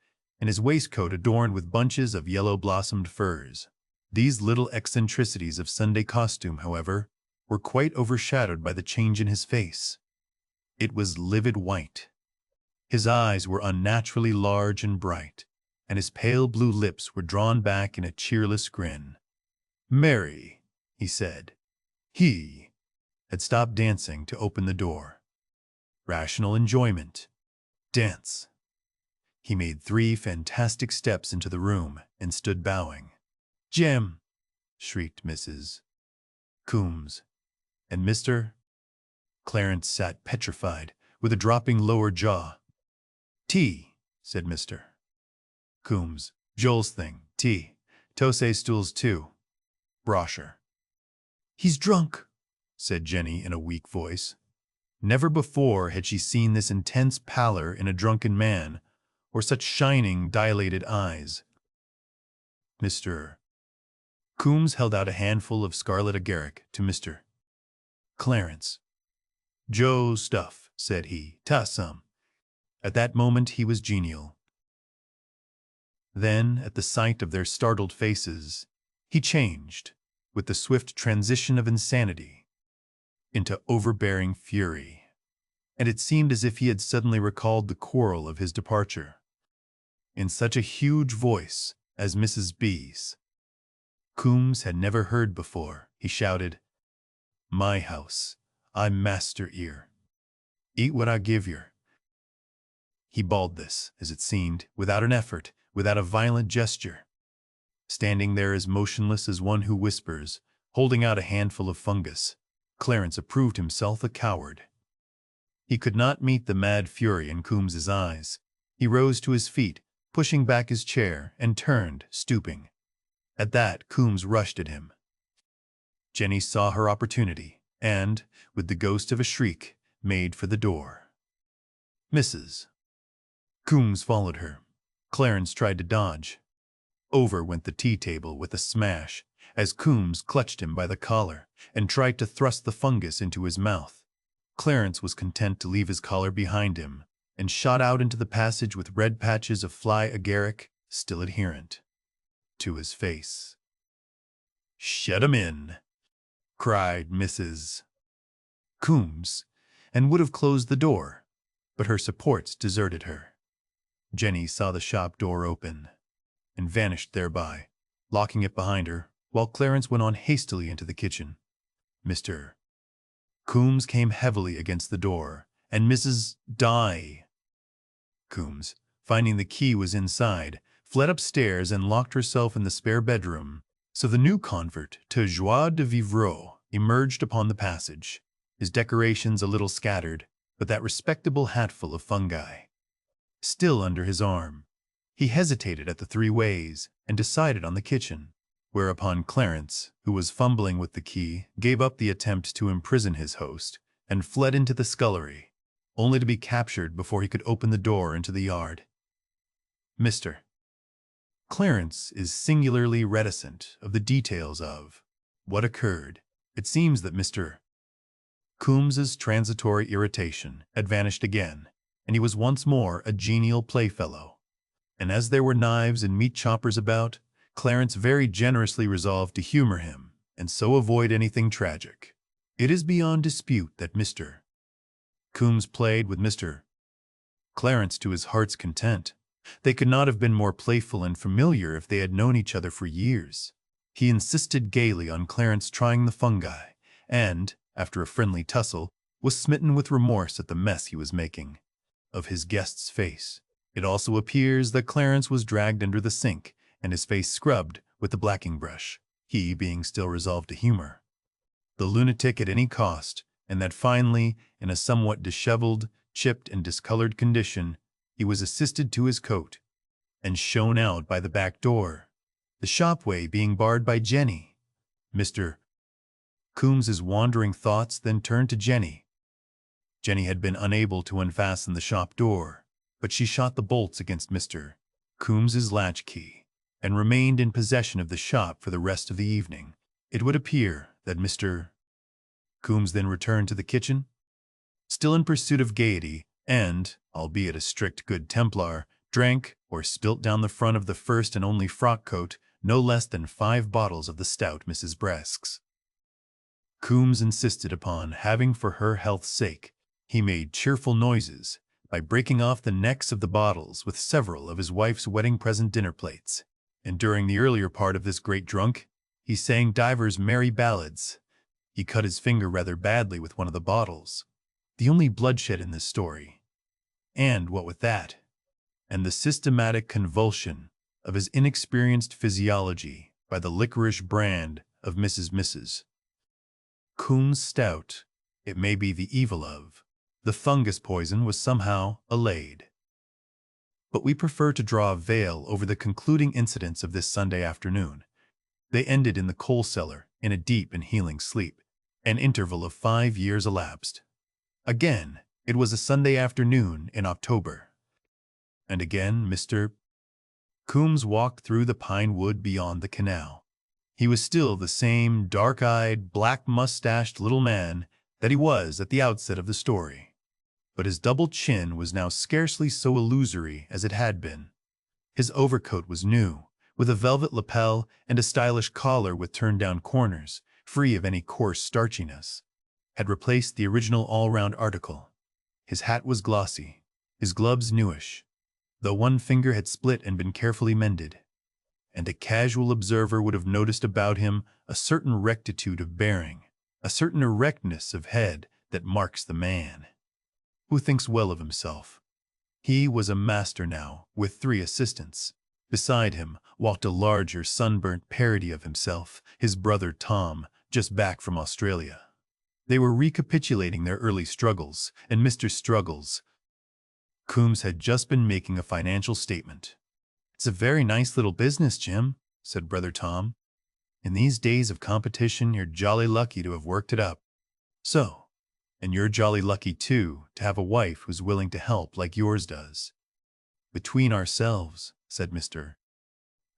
and his waistcoat adorned with bunches of yellow-blossomed furs. These little eccentricities of Sunday costume, however, were quite overshadowed by the change in his face. It was livid white. His eyes were unnaturally large and bright, and his pale blue lips were drawn back in a cheerless grin. "Mary," he said. He had stopped dancing to open the door. Rational enjoyment. Dance. He made 3 fantastic steps into the room and stood bowing. "Jem!" shrieked Mrs. Coombs, and Mr. Clarence sat petrified, with a dropping lower jaw. "Tea," said Mr. Coombs. "Joel's thing. Tea. Tosay stools too. Brochure." "He's drunk," said Jenny in a weak voice. Never before had she seen this intense pallor in a drunken man, or such shining, dilated eyes. Mr. Coombs held out a handful of scarlet agaric to Mr. Clarence. "Joe's stuff," said he. "Ta some." At that moment he was genial. Then, at the sight of their startled faces, he changed, with the swift transition of insanity, into overbearing fury, and it seemed as if he had suddenly recalled the quarrel of his departure. In such a huge voice as Mrs. B's. Coombs had never heard before, he shouted, "My house, I'm master 'ere. Eat what I give yer." He bawled this, as it seemed, without an effort, without a violent gesture. Standing there as motionless as one who whispers, holding out a handful of fungus, Clarence approved himself a coward. He could not meet the mad fury in Coombs's eyes. He rose to his feet, pushing back his chair, and turned, stooping. At that, Coombs rushed at him. Jenny saw her opportunity, and, with the ghost of a shriek, made for the door. Mrs. Coombs followed her. Clarence tried to dodge. Over went the tea-table with a smash, as Coombs clutched him by the collar and tried to thrust the fungus into his mouth. Clarence was content to leave his collar behind him and shot out into the passage with red patches of fly agaric still adherent to his face. "Shut 'em in," cried Mrs. Coombs, and would have closed the door, but her supports deserted her. Jenny saw the shop door open and vanished thereby, locking it behind her, while Clarence went on hastily into the kitchen. Mr. Coombs came heavily against the door, and Mrs. Coombs, finding the key was inside, fled upstairs and locked herself in the spare bedroom. So the new convert to joie de vivre emerged upon the passage, his decorations a little scattered, but that respectable hatful of fungi still under his arm. He hesitated at the 3 ways and decided on the kitchen, whereupon Clarence, who was fumbling with the key, gave up the attempt to imprison his host and fled into the scullery, only to be captured before he could open the door into the yard. Mr. Clarence is singularly reticent of the details of what occurred. It seems that Mr. Coombs's transitory irritation had vanished again, and he was once more a genial playfellow. And as there were knives and meat choppers about, Clarence very generously resolved to humor him and so avoid anything tragic. It is beyond dispute that Mr. Coombs played with Mr. Clarence to his heart's content. They could not have been more playful and familiar if they had known each other for years. He insisted gaily on Clarence trying the fungi, and, after a friendly tussle, was smitten with remorse at the mess he was making of his guest's face. It also appears that Clarence was dragged under the sink and his face scrubbed with the blacking brush, he being still resolved to humor the lunatic at any cost, and that finally, in a somewhat disheveled, chipped, and discolored condition, he was assisted to his coat and shown out by the back door, the shopway being barred by Jenny. Mr. Coombs's wandering thoughts then turned to Jenny. Jenny had been unable to unfasten the shop door, but she shot the bolts against Mr. Coombs's latchkey and remained in possession of the shop for the rest of the evening. It would appear that Mr. Coombs then returned to the kitchen, still in pursuit of gaiety, and, albeit a strict Good Templar, drank or spilt down the front of the first and only frock coat no less than 5 bottles of the stout Mrs. Bresk's. Coombs insisted upon having for her health's sake. He made cheerful noises by breaking off the necks of the bottles with several of his wife's wedding present dinner plates, and during the earlier part of this great drunk, he sang divers merry ballads. He cut his finger rather badly with one of the bottles, the only bloodshed in this story, and what with that, and the systematic convulsion of his inexperienced physiology by the licorice brand of Mrs. Coombs stout, it may be the evil of the fungus poison was somehow allayed. But we prefer to draw a veil over the concluding incidents of this Sunday afternoon. They ended in the coal cellar in a deep and healing sleep. An interval of 5 years elapsed. Again, it was a Sunday afternoon in October. And again Mr. Coombs walked through the pine wood beyond the canal. He was still the same dark-eyed, black-mustached little man that he was at the outset of the story. But his double chin was now scarcely so illusory as it had been. His overcoat was new, with a velvet lapel and a stylish collar with turned-down corners, free of any coarse starchiness, had replaced the original all-round article. His hat was glossy, his gloves newish, though one finger had split and been carefully mended, and a casual observer would have noticed about him a certain rectitude of bearing, a certain erectness of head that marks the man who thinks well of himself. He was a master now, with 3 assistants. Beside him walked a larger, sunburnt parody of himself, his brother Tom, just back from Australia. They were recapitulating their early struggles, and Mr. Struggles Coombs had just been making a financial statement. "It's a very nice little business, Jim," said brother Tom. "In these days of competition, you're jolly lucky to have worked it up. So, and you're jolly lucky, too, to have a wife who's willing to help like yours does." "Between ourselves," said Mr.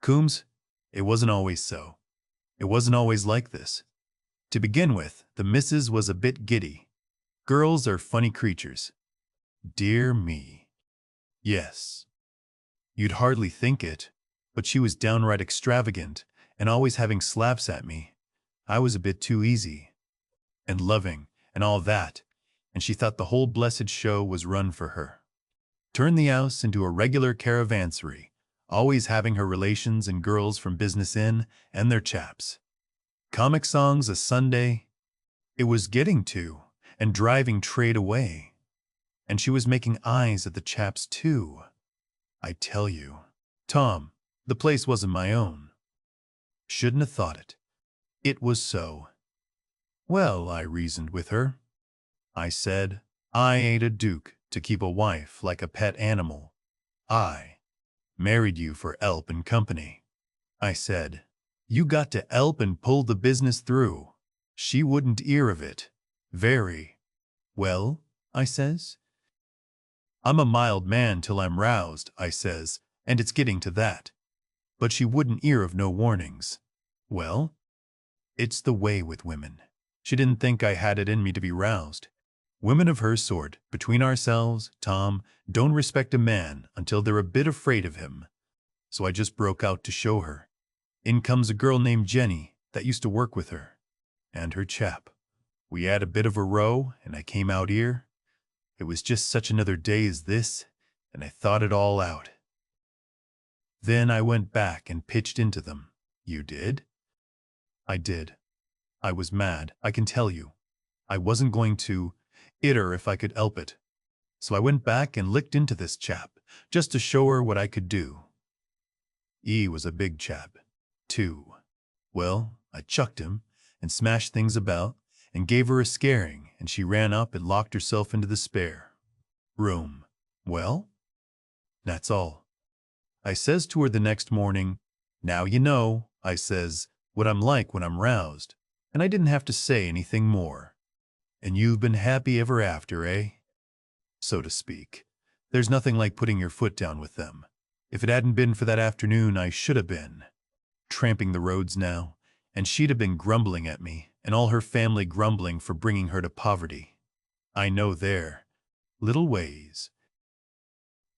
Coombs, "it wasn't always so. It wasn't always like this. To begin with, the missus was a bit giddy. Girls are funny creatures. Dear me. Yes. You'd hardly think it, but she was downright extravagant and always having slaps at me. I was a bit too easy and loving and all that, and she thought the whole blessed show was run for her. Turned the house into a regular caravansary, always having her relations and girls from business in and their chaps. Comic songs a Sunday. It was getting to, and driving trade away. And she was making eyes at the chaps, too. I tell you, Tom, the place wasn't my own. Shouldn't have thought it. It was so. Well, I reasoned with her. I said, I ain't a duke to keep a wife like a pet animal. I married you for 'elp and company. I said, You got to help and pull the business through. She wouldn't hear of it. Very. Well, I says. I'm a mild man till I'm roused, I says, and it's getting to that. But she wouldn't hear of no warnings. Well, it's the way with women. She didn't think I had it in me to be roused. Women of her sort, between ourselves, Tom, don't respect a man until they're a bit afraid of him. So I just broke out to show her. In comes a girl named Jenny that used to work with her, and her chap. We had a bit of a row, and I came out here. It was just such another day as this, and I thought it all out. Then I went back and pitched into them. You did? I did. I was mad, I can tell you. I wasn't going to hit her if I could help it. So I went back and licked into this chap, just to show her what I could do. He was a big chap, too. Well, I chucked him and smashed things about and gave her a scaring, and she ran up and locked herself into the spare room. Well, that's all. I says to her the next morning, now you know, I says, what I'm like when I'm roused, and I didn't have to say anything more. And you've been happy ever after, eh? So to speak. There's nothing like putting your foot down with them. If it hadn't been for that afternoon, I should have been tramping the roads now, and she'd have been grumbling at me, and all her family grumbling for bringing her to poverty. I know their little ways.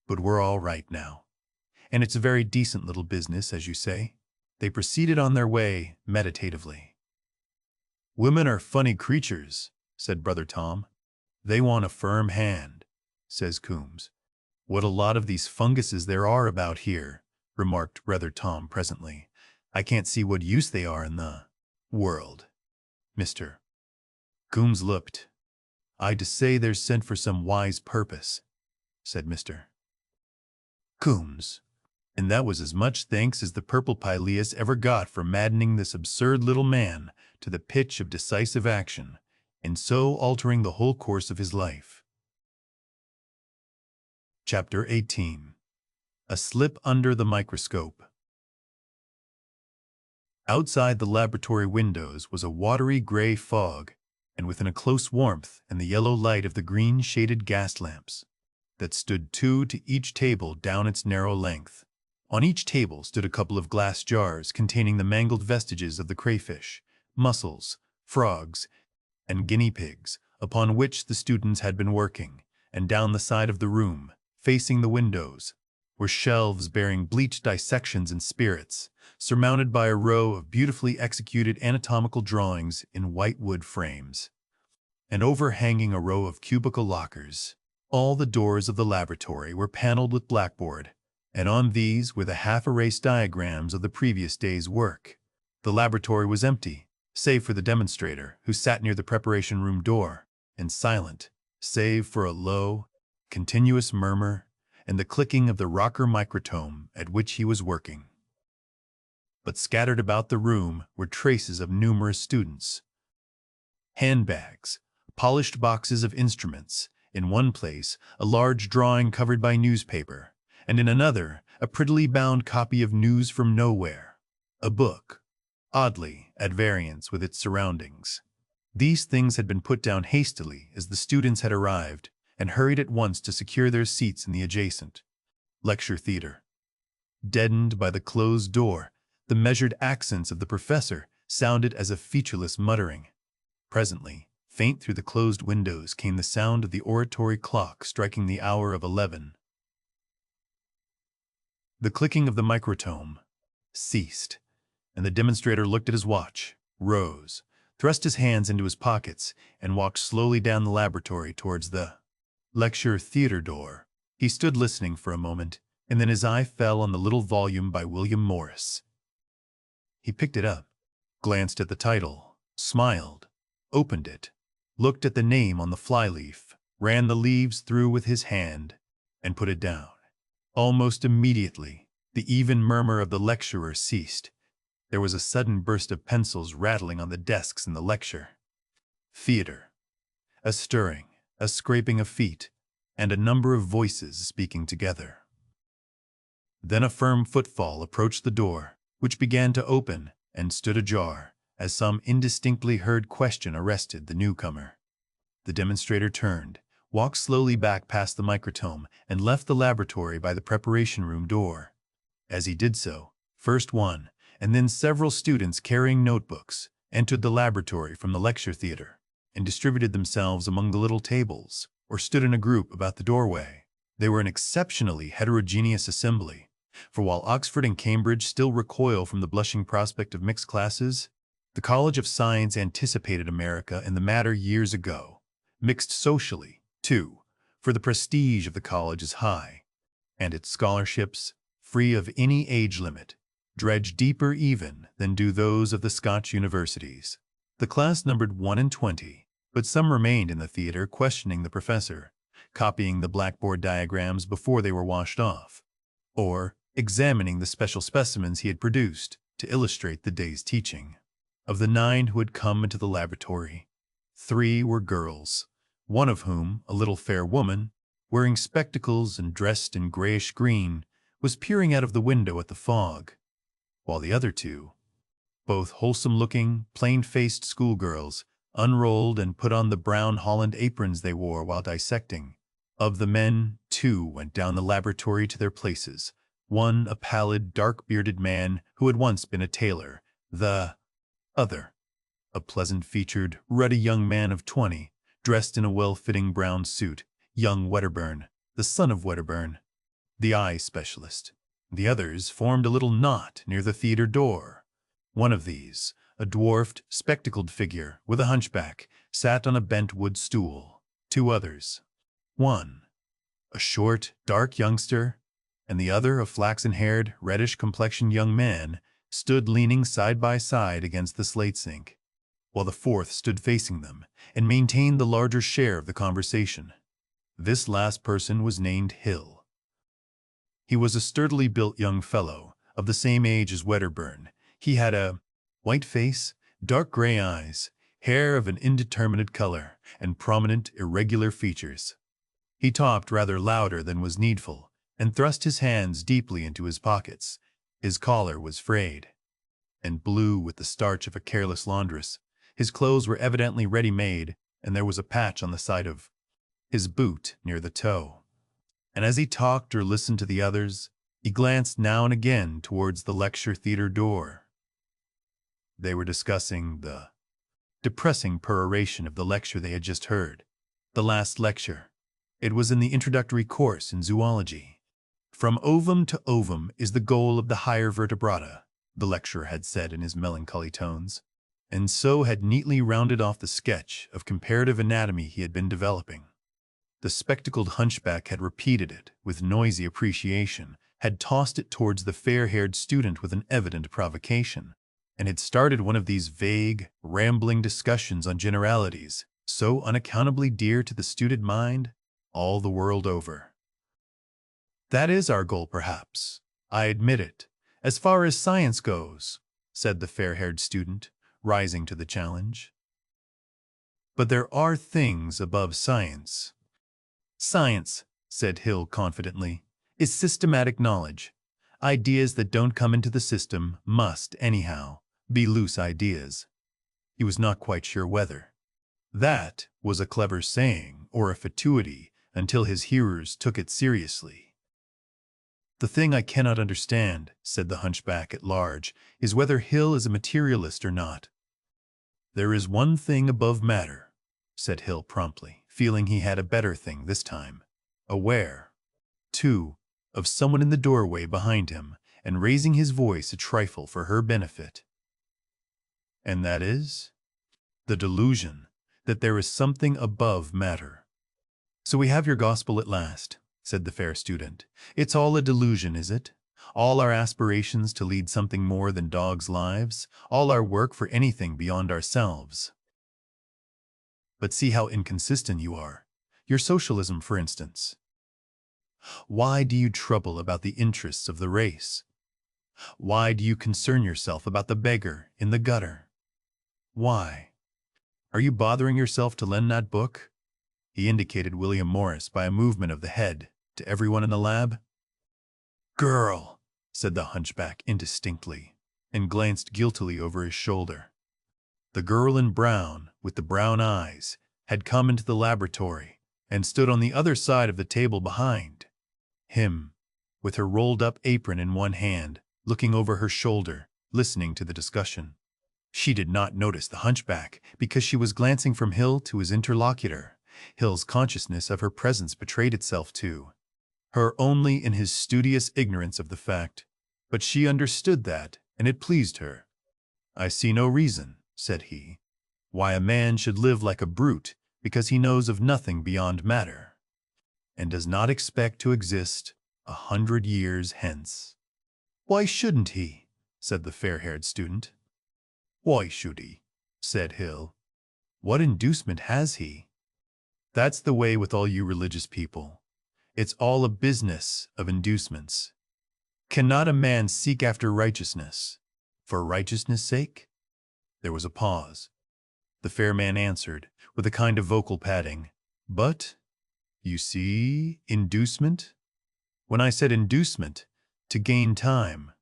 But we're all right now. And it's a very decent little business, as you say. They proceeded on their way meditatively. Women are funny creatures, said Brother Tom. They want a firm hand, says Coombs. What a lot of these funguses there are about here, remarked Brother Tom presently. I can't see what use they are in the world. Mr. Coombs looked. I say they're sent for some wise purpose, said Mr. Coombs. And that was as much thanks as the purple Pileus ever got for maddening this absurd little man to the pitch of decisive action, and so altering the whole course of his life. Chapter 18. A Slip Under the Microscope. Outside the laboratory windows was a watery gray fog, and within a close warmth and the yellow light of the green-shaded gas lamps that stood two to each table down its narrow length. On each table stood a couple of glass jars containing the mangled vestiges of the crayfish, mussels, frogs, and guinea pigs upon which the students had been working, and down the side of the room, facing the windows, were shelves bearing bleached dissections and spirits, surmounted by a row of beautifully executed anatomical drawings in white wood frames, and overhanging a row of cubical lockers. All the doors of the laboratory were paneled with blackboard, and on these were the half-erased diagrams of the previous day's work. The laboratory was empty, save for the demonstrator, who sat near the preparation room door, and silent, save for a low, continuous murmur and the clicking of the rocker microtome at which he was working. But scattered about the room were traces of numerous students. Handbags, polished boxes of instruments, in one place a large drawing covered by newspaper, and in another a prettily bound copy of News from Nowhere, a book, oddly at variance with its surroundings. These things had been put down hastily as the students had arrived, and hurried at once to secure their seats in the adjacent lecture theater. Deadened by the closed door, the measured accents of the professor sounded as a featureless muttering. Presently, faint through the closed windows, came the sound of the oratory clock striking the hour of 11. The clicking of the microtome ceased, and the demonstrator looked at his watch, rose, thrust his hands into his pockets, and walked slowly down the laboratory towards the lecture theater door. He stood listening for a moment, and then his eye fell on the little volume by William Morris. He picked it up, glanced at the title, smiled, opened it, looked at the name on the flyleaf, ran the leaves through with his hand, and put it down. Almost immediately, the even murmur of the lecturer ceased. There was a sudden burst of pencils rattling on the desks in the lecture theater, a stirring, a scraping of feet, and a number of voices speaking together. Then a firm footfall approached the door, which began to open, and stood ajar as some indistinctly heard question arrested the newcomer. The demonstrator turned, walked slowly back past the microtome, and left the laboratory by the preparation room door. As he did so, first one, and then several students carrying notebooks, entered the laboratory from the lecture theater and distributed themselves among the little tables or stood in a group about the doorway. They were an exceptionally heterogeneous assembly, for while Oxford and Cambridge still recoil from the blushing prospect of mixed classes, the College of Science anticipated America in the matter years ago. Mixed socially, too, for the prestige of the college is high, and its scholarships, free of any age limit, dredge deeper even than do those of the Scotch universities. The class numbered 1 in 20, but some remained in the theater questioning the professor, copying the blackboard diagrams before they were washed off, or examining the special specimens he had produced to illustrate the day's teaching. Of the 9 who had come into the laboratory, 3 were girls, one of whom, a little fair woman, wearing spectacles and dressed in grayish-green, was peering out of the window at the fog, while the other 2, both wholesome-looking, plain-faced schoolgirls, unrolled and put on the brown holland aprons they wore while dissecting. Of the men, 2 went down the laboratory to their places, one a pallid, dark-bearded man who had once been a tailor, the other, a pleasant-featured, ruddy young man of 20, dressed in a well-fitting brown suit, young Wedderburn, the son of Wedderburn, the eye specialist. The others formed a little knot near the theater door. One of these, a dwarfed, spectacled figure with a hunchback, sat on a bent wood stool. 2 others, one, a short, dark youngster, and the other, a flaxen-haired, reddish-complexioned young man, stood leaning side by side against the slate sink, while the 4th stood facing them and maintained the larger share of the conversation. This last person was named Hill. He was a sturdily built young fellow, of the same age as Wedderburn. He had a white face, dark gray eyes, hair of an indeterminate color, and prominent, irregular features. He talked rather louder than was needful, and thrust his hands deeply into his pockets. His collar was frayed, and blue with the starch of a careless laundress. His clothes were evidently ready-made, and there was a patch on the side of his boot near the toe. And as he talked or listened to the others, he glanced now and again towards the lecture theater door. They were discussing the depressing peroration of the lecture they had just heard. The last lecture. It was in the introductory course in zoology. From ovum to ovum is the goal of the higher vertebrata, the lecturer had said in his melancholy tones, and so had neatly rounded off the sketch of comparative anatomy he had been developing. The spectacled hunchback had repeated it with noisy appreciation, had tossed it towards the fair-haired student with an evident provocation, and had started one of these vague, rambling discussions on generalities, so unaccountably dear to the student mind, all the world over. "That is our goal, perhaps. I admit it, as far as science goes," said the fair-haired student, rising to the challenge. "But there are things above science." "Science," said Hill confidently, "is systematic knowledge. Ideas that don't come into the system must, anyhow, be loose ideas." He was not quite sure whether that was a clever saying or a fatuity until his hearers took it seriously. "The thing I cannot understand," said the hunchback at large, "is whether Hill is a materialist or not." "There is one thing above matter," said Hill promptly, feeling he had a better thing this time, aware, too, of someone in the doorway behind him, and raising his voice a trifle for her benefit. "And that is?" "The delusion that there is something above matter." "So we have your gospel at last," said the fair student. "It's all a delusion, is it? All our aspirations to lead something more than dogs' lives, all our work for anything beyond ourselves. But see how inconsistent you are. Your socialism, for instance. Why do you trouble about the interests of the race? Why do you concern yourself about the beggar in the gutter? Why? Are you bothering yourself to lend that book?" He indicated William Morris by a movement of the head to everyone in the lab. "Girl," said the hunchback indistinctly. and glanced guiltily over his shoulder. The girl in brown, with the brown eyes, had come into the laboratory and stood on the other side of the table behind him, with her rolled-up apron in one hand, looking over her shoulder, listening to the discussion. She did not notice the hunchback because she was glancing from Hill to his interlocutor. Hill's consciousness of her presence betrayed itself to her only in his studious ignorance of the fact, but she understood that, and it pleased her. "I see no reason," said he, "why a man should live like a brute because he knows of nothing beyond matter, and does not expect to exist 100 years hence." "Why shouldn't he?" said the fair-haired student. "Why should he?" said Hill. "What inducement has he?" That's the way with all you religious people. It's all a business of inducements. Cannot a man seek after righteousness for righteousness' sake? There was a pause. The fair man answered, with a kind of vocal padding, "But, you see, inducement? When I said inducement, to gain time."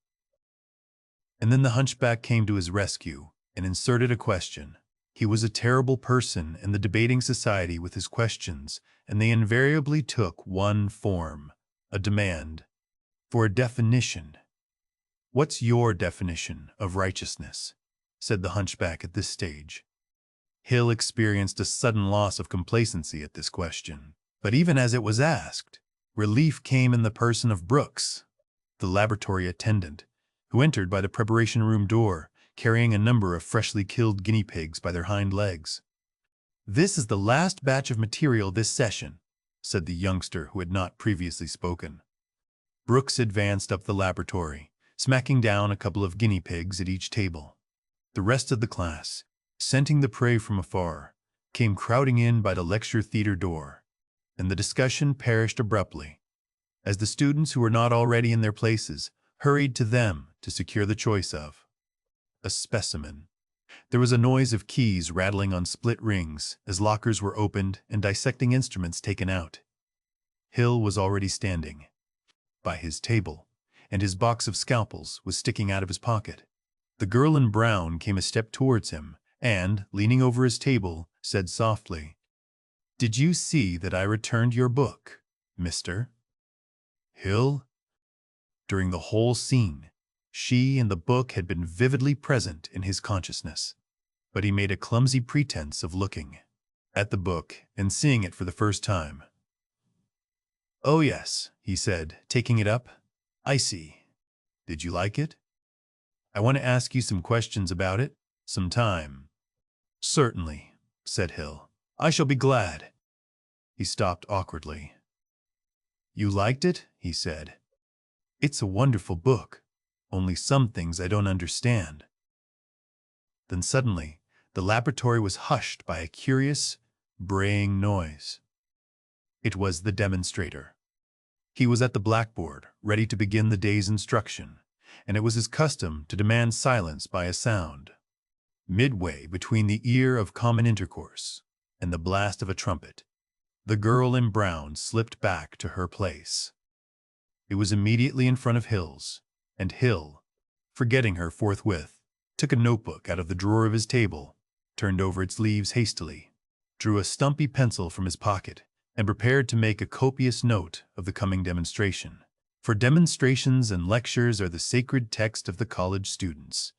And then the hunchback came to his rescue and inserted a question. He was a terrible person in the debating society with his questions, and they invariably took one form, a demand for a definition. "What's your definition of righteousness?" said the hunchback at this stage. Hill experienced a sudden loss of complacency at this question, but even as it was asked, relief came in the person of Brooks, the laboratory attendant, who entered by the preparation room door, carrying a number of freshly killed guinea pigs by their hind legs. "This is the last batch of material this session," said the youngster who had not previously spoken. Brooks advanced up the laboratory, smacking down a couple of guinea pigs at each table. The rest of the class, scenting the prey from afar, came crowding in by the lecture theater door, and the discussion perished abruptly, as the students who were not already in their places hurried to them to secure the choice of a specimen. There was a noise of keys rattling on split rings as lockers were opened and dissecting instruments taken out. Hill was already standing by his table, and his box of scalpels was sticking out of his pocket. The girl in brown came a step towards him and, leaning over his table, said softly, "Did you see that I returned your book, Mr. Hill?" During the whole scene, she and the book had been vividly present in his consciousness, but he made a clumsy pretense of looking at the book and seeing it for the first time. "Oh yes," he said, taking it up. "I see. Did you like it? I want to ask you some questions about it, sometime." "Certainly," said Hill. "I shall be glad." He stopped awkwardly. "You liked it?" he said. "It's a wonderful book, only some things I don't understand." Then suddenly, the laboratory was hushed by a curious, braying noise. It was the demonstrator. He was at the blackboard, ready to begin the day's instruction, and it was his custom to demand silence by a sound. Midway between the ear of common intercourse and the blast of a trumpet, the girl in brown slipped back to her place. It was immediately in front of Hill's, and Hill, forgetting her forthwith, took a notebook out of the drawer of his table, turned over its leaves hastily, drew a stumpy pencil from his pocket, and prepared to make a copious note of the coming demonstration. For demonstrations and lectures are the sacred text of the college students.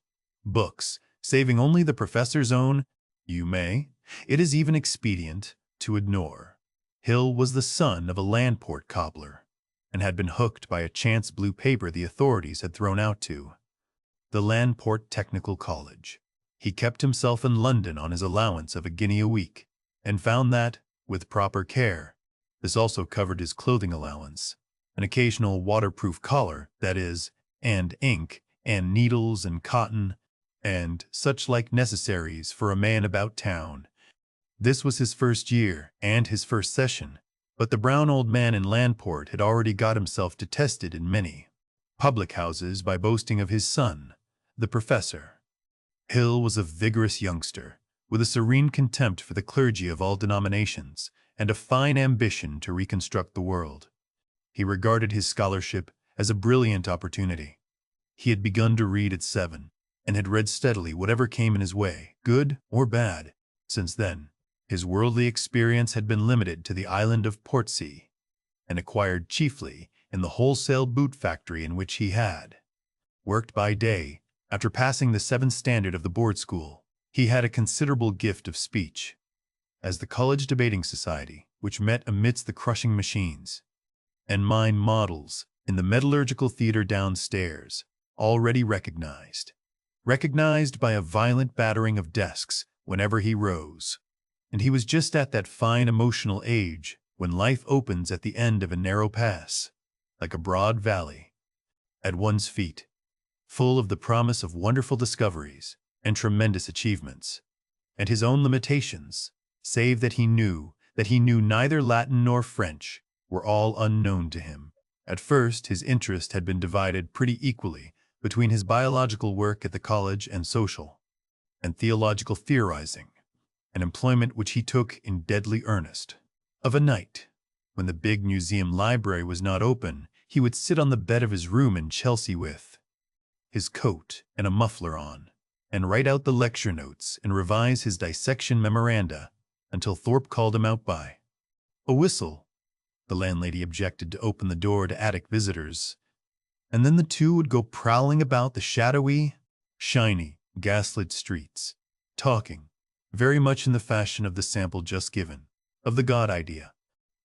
Books, saving only the professor's own, it is even expedient to ignore. Hill was the son of a Landport cobbler, and had been hooked by a chance blue paper the authorities had thrown out to the Landport Technical College. He kept himself in London on his allowance of £1 a week, and found that, with proper care, this also covered his clothing allowance, an occasional waterproof collar, that is, and ink, and needles and cotton, and such like necessaries for a man about town. This was his first year and his first session, but the brown old man in Landport had already got himself detested in many public houses by boasting of his son, the professor. Hill was a vigorous youngster, with a serene contempt for the clergy of all denominations, and a fine ambition to reconstruct the world. He regarded his scholarship as a brilliant opportunity. He had begun to read at 7, and had read steadily whatever came in his way, good or bad. Since then, his worldly experience had been limited to the island of Portsea, and acquired chiefly in the wholesale boot factory in which he had worked by day. After passing the 7th standard of the board school, he had a considerable gift of speech. As the college debating society, which met amidst the crushing machines and mine models in the metallurgical theater downstairs, already recognized by a violent battering of desks whenever he rose. And he was just at that fine emotional age when life opens at the end of a narrow pass, like a broad valley, at one's feet, full of the promise of wonderful discoveries and tremendous achievements, and his own limitations, save that he knew neither Latin nor French, were all unknown to him. At first, his interest had been divided pretty equally between his biological work at the college and social and theological theorizing, an employment which he took in deadly earnest. Of a night, when the big museum library was not open, he would sit on the bed of his room in Chelsea with his coat and a muffler on, and write out the lecture notes and revise his dissection memoranda until Thorpe called him out by a whistle. The landlady objected to open the door to attic visitors, and then the two would go prowling about the shadowy, shiny, gaslit streets, talking, very much in the fashion of the sample just given, of the God idea,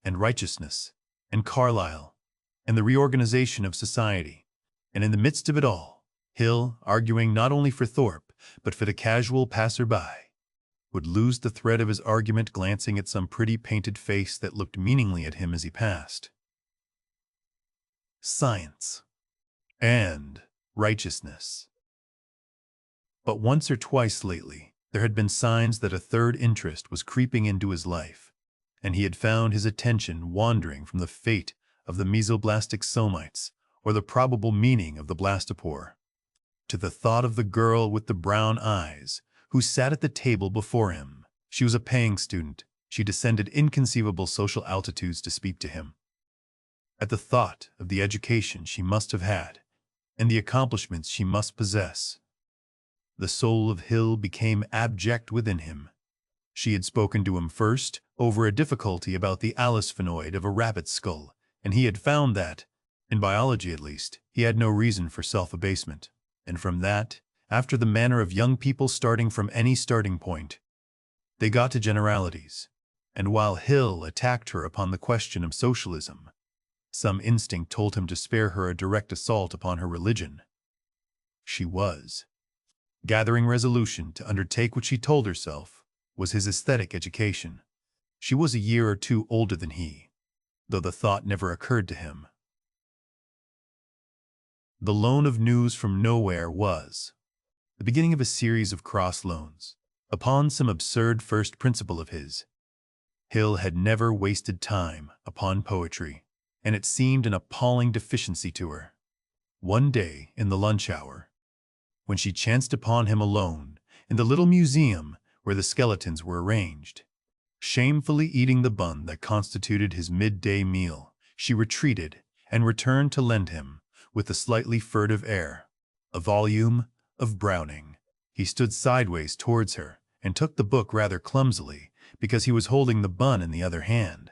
and righteousness, and Carlyle, and the reorganization of society. And in the midst of it all, Hill, arguing not only for Thorpe, but for the casual passer-by, would lose the thread of his argument glancing at some pretty painted face that looked meaningly at him as he passed. Science and righteousness. But once or twice lately, there had been signs that a third interest was creeping into his life, and he had found his attention wandering from the fate of the mesoblastic somites, or the probable meaning of the blastopore, to the thought of the girl with the brown eyes who sat at the table before him. She was a paying student. She descended inconceivable social altitudes to speak to him. At the thought of the education she must have had, and the accomplishments she must possess, the soul of Hill became abject within him. She had spoken to him first over a difficulty about the allosphenoid of a rabbit's skull, and he had found that, in biology at least, he had no reason for self-abasement. And from that, after the manner of young people starting from any starting point, they got to generalities. And while Hill attacked her upon the question of socialism, some instinct told him to spare her a direct assault upon her religion. She was gathering resolution to undertake what she told herself was his aesthetic education. She was a year or two older than he, though the thought never occurred to him. The loan of news from nowhere was the beginning of a series of cross loans. Upon some absurd first principle of his, Hill had never wasted time upon poetry, and it seemed an appalling deficiency to her. One day, in the lunch hour, when she chanced upon him alone in the little museum where the skeletons were arranged, shamefully eating the bun that constituted his midday meal, she retreated and returned to lend him, with a slightly furtive air, a volume of Browning. He stood sideways towards her and took the book rather clumsily because he was holding the bun in the other hand,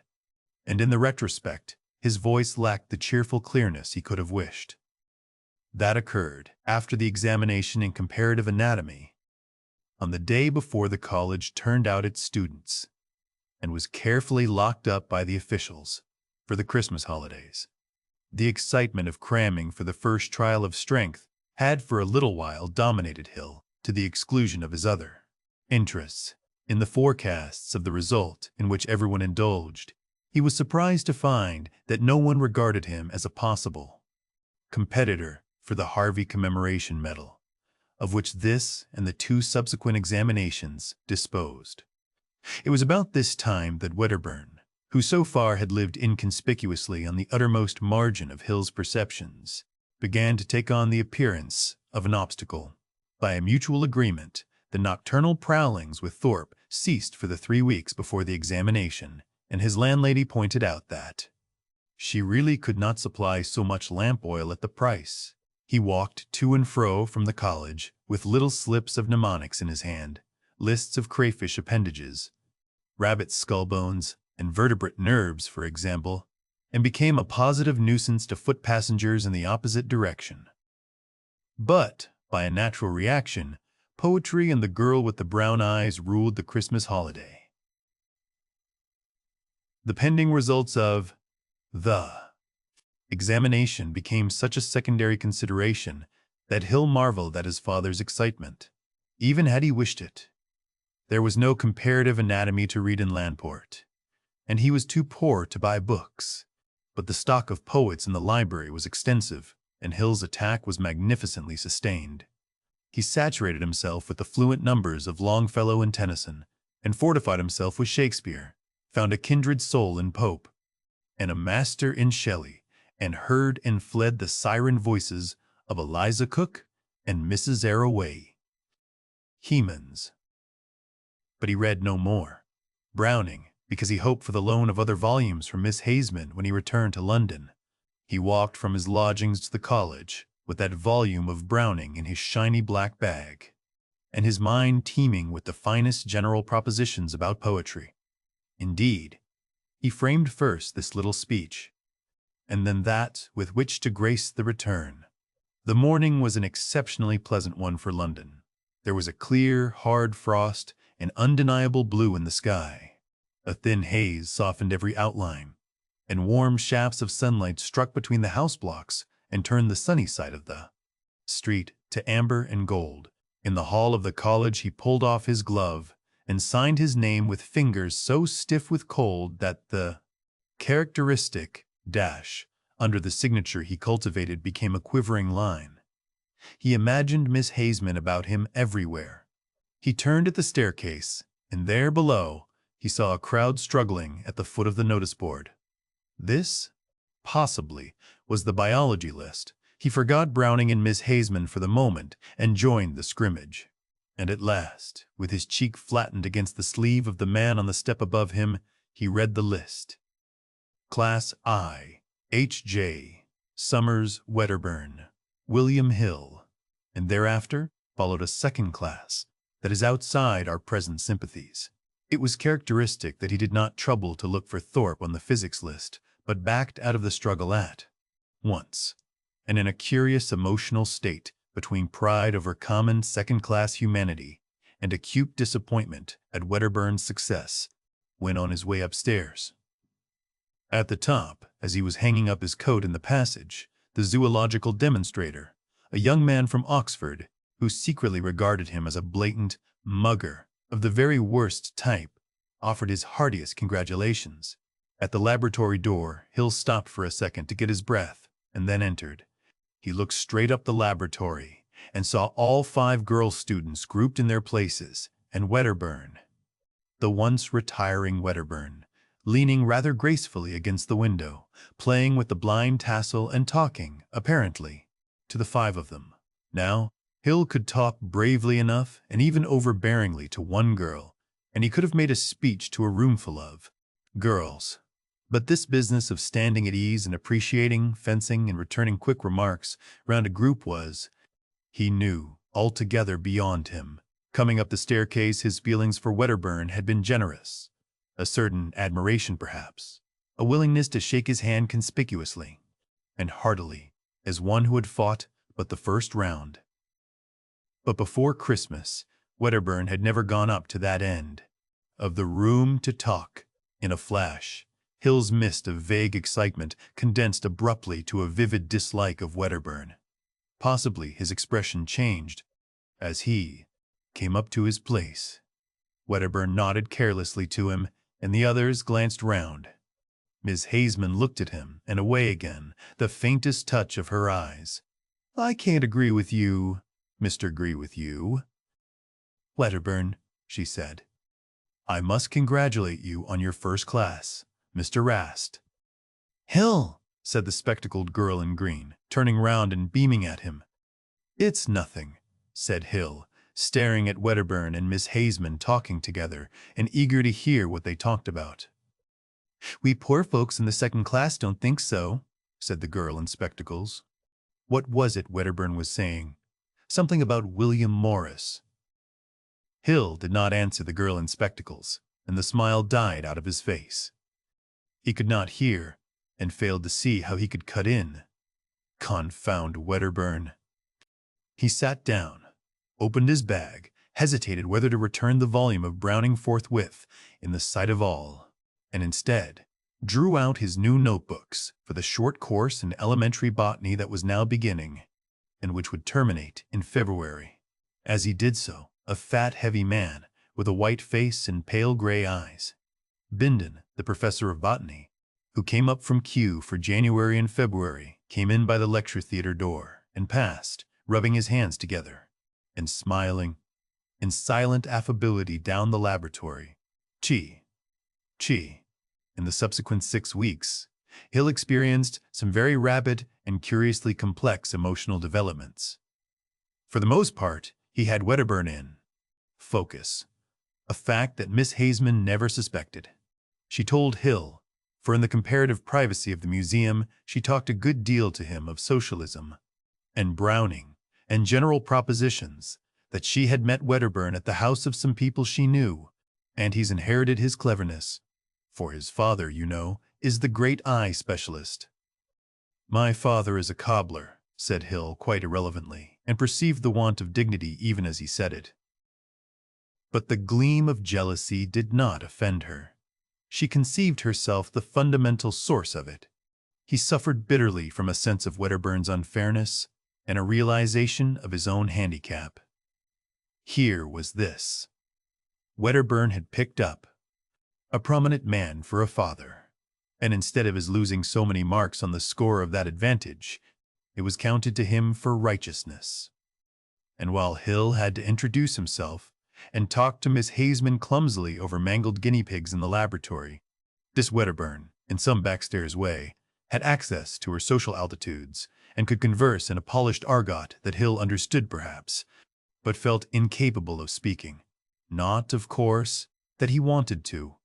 and in the retrospect, his voice lacked the cheerful clearness he could have wished. That occurred after the examination in comparative anatomy, on the day before the college turned out its students, and was carefully locked up by the officials for the Christmas holidays. The excitement of cramming for the first trial of strength had for a little while dominated Hill, to the exclusion of his other interests. In the forecasts of the result in which everyone indulged, he was surprised to find that no one regarded him as a possible competitor for the Harvey Commemoration Medal, of which this and the two subsequent examinations disposed. It was about this time that Wedderburn, who so far had lived inconspicuously on the uttermost margin of Hill's perceptions, began to take on the appearance of an obstacle. By a mutual agreement, the nocturnal prowlings with Thorpe ceased for the 3 weeks before the examination, and his landlady pointed out that she really could not supply so much lamp oil at the price He walked to and fro from the college with little slips of mnemonics in his hand, lists of crayfish appendages, rabbit skull bones, and vertebrate nerves, for example, and became a positive nuisance to foot passengers in the opposite direction. But, by a natural reaction, poetry and the girl with the brown eyes ruled the Christmas holiday. The pending results of the examination became such a secondary consideration that Hill marveled at his father's excitement, even had he wished it. There was no comparative anatomy to read in Landport, and he was too poor to buy books. But the stock of poets in the library was extensive, and Hill's attack was magnificently sustained. He saturated himself with the fluent numbers of Longfellow and Tennyson, and fortified himself with Shakespeare, found a kindred soul in Pope, and a master in Shelley, and heard and fled the siren voices of Eliza Cook and Mrs. Arroway. Hemans. But he read no more. Browning, because he hoped for the loan of other volumes from Miss Hazeman when he returned to London. He walked from his lodgings to the college with that volume of Browning in his shiny black bag, and his mind teeming with the finest general propositions about poetry. Indeed, he framed first this little speech, and then that with which to grace the return. The morning was an exceptionally pleasant one for London. There was a clear, hard frost and undeniable blue in the sky. A thin haze softened every outline, and warm shafts of sunlight struck between the house blocks and turned the sunny side of the street to amber and gold. In the hall of the college he pulled off his glove and signed his name with fingers so stiff with cold that the characteristic dash under the signature he cultivated became a quivering line. He imagined Miss Hazeman about him everywhere. He turned at the staircase, and there below he saw a crowd struggling at the foot of the notice board. This, possibly, was the biology list. He forgot Browning and Miss Hazeman for the moment and joined the scrimmage. And at last, with his cheek flattened against the sleeve of the man on the step above him, he read the list. Class I, H.J., Summers Wedderburn, William Hill, and thereafter followed a second class that is outside our present sympathies. It was characteristic that he did not trouble to look for Thorpe on the physics list, but backed out of the struggle at once, and in a curious emotional state between pride over common second-class humanity and acute disappointment at Wedderburn's success, went on his way upstairs. At the top, as he was hanging up his coat in the passage, the zoological demonstrator, a young man from Oxford, who secretly regarded him as a blatant mugger of the very worst type, offered his heartiest congratulations. At the laboratory door, Hill stopped for a second to get his breath, and then entered. He looked straight up the laboratory and saw all 5 girl students grouped in their places, and Wedderburn, the once retiring Wedderburn, leaning rather gracefully against the window, playing with the blind tassel and talking, apparently, to the 5 of them. Now, Hill could talk bravely enough and even overbearingly to one girl, and he could have made a speech to a roomful of girls. But this business of standing at ease and appreciating, fencing, and returning quick remarks round a group was, he knew, altogether beyond him. Coming up the staircase, his feelings for Wedderburn had been generous. A certain admiration, perhaps, a willingness to shake his hand conspicuously and heartily, as one who had fought but the first round. But before Christmas, Wedderburn had never gone up to that end of the room to talk. In a flash, Hill's mist of vague excitement condensed abruptly to a vivid dislike of Wedderburn. Possibly his expression changed as he came up to his place. Wedderburn nodded carelessly to him, and the others glanced round. Miss Hazeman looked at him and away again, the faintest touch of her eyes. "I can't agree with you, Mr. Agree with you, Wedderburn," she said. "I must congratulate you on your first class, Mr. Rast." "Hill," said the spectacled girl in green, turning round and beaming at him. "It's nothing," said Hill, staring at Wedderburn and Miss Hazeman talking together and eager to hear what they talked about. "We poor folks in the second class don't think so," said the girl in spectacles. What was it Wedderburn was saying? Something about William Morris. Hill did not answer the girl in spectacles, and the smile died out of his face. He could not hear, and failed to see how he could cut in. Confound Wedderburn. He sat down, opened his bag, hesitated whether to return the volume of Browning forthwith in the sight of all, and instead drew out his new notebooks for the short course in elementary botany that was now beginning, and which would terminate in February. As he did so, a fat, heavy man with a white face and pale gray eyes, Bindon, the professor of botany, who came up from Kew for January and February, came in by the lecture theater door and passed, rubbing his hands together and smiling in silent affability down the laboratory. Chi. In the subsequent 6 weeks, Hill experienced some very rapid and curiously complex emotional developments. For the most part, he had Wedderburn in focus, a fact that Miss Haseman never suspected. She told Hill, for in the comparative privacy of the museum she talked a good deal to him of socialism and Browning and general propositions, that she had met Wedderburn at the house of some people she knew, and he's inherited his cleverness, for his father, you know, is the great eye specialist. My father is a cobbler, said Hill quite irrelevantly, and perceived the want of dignity even as he said it. But the gleam of jealousy did not offend her. She conceived herself the fundamental source of it. He suffered bitterly from a sense of Wedderburn's unfairness and a realization of his own handicap. Here was this. Wedderburn had picked up a prominent man for a father, and instead of his losing so many marks on the score of that advantage, it was counted to him for righteousness. And while Hill had to introduce himself and talk to Miss Haseman clumsily over mangled guinea pigs in the laboratory, this Wedderburn, in some backstairs way, had access to her social altitudes and could converse in a polished argot that Hill understood perhaps, but felt incapable of speaking. Not, of course, that he wanted to.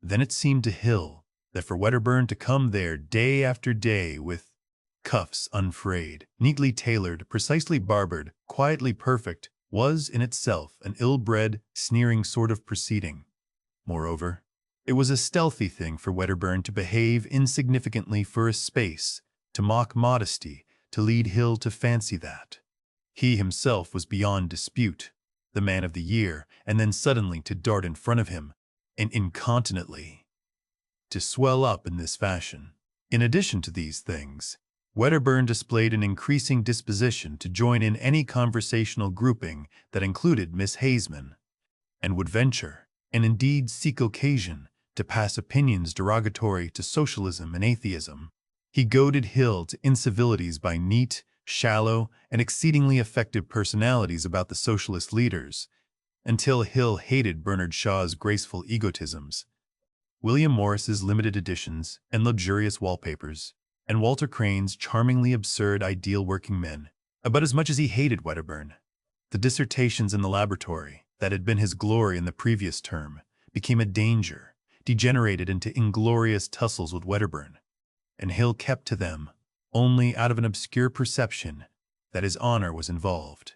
Then it seemed to Hill that for Wedderburn to come there day after day with cuffs unfrayed, neatly tailored, precisely barbered, quietly perfect, was in itself an ill-bred, sneering sort of proceeding. Moreover, it was a stealthy thing for Wedderburn to behave insignificantly for a space, to mock modesty, to lead Hill to fancy that he himself was beyond dispute, the man of the year, and then suddenly to dart in front of him, and incontinently to swell up in this fashion. In addition to these things, Wedderburn displayed an increasing disposition to join in any conversational grouping that included Miss Haseman, and would venture, and indeed seek occasion, to pass opinions derogatory to socialism and atheism. He goaded Hill to incivilities by neat, shallow, and exceedingly effective personalities about the socialist leaders, until Hill hated Bernard Shaw's graceful egotisms, William Morris's limited editions and luxurious wallpapers, and Walter Crane's charmingly absurd ideal working men, about as much as he hated Wedderburn. The dissertations in the laboratory, that had been his glory in the previous term, became a danger, degenerated into inglorious tussles with Wedderburn, and Hill kept to them only out of an obscure perception that his honor was involved.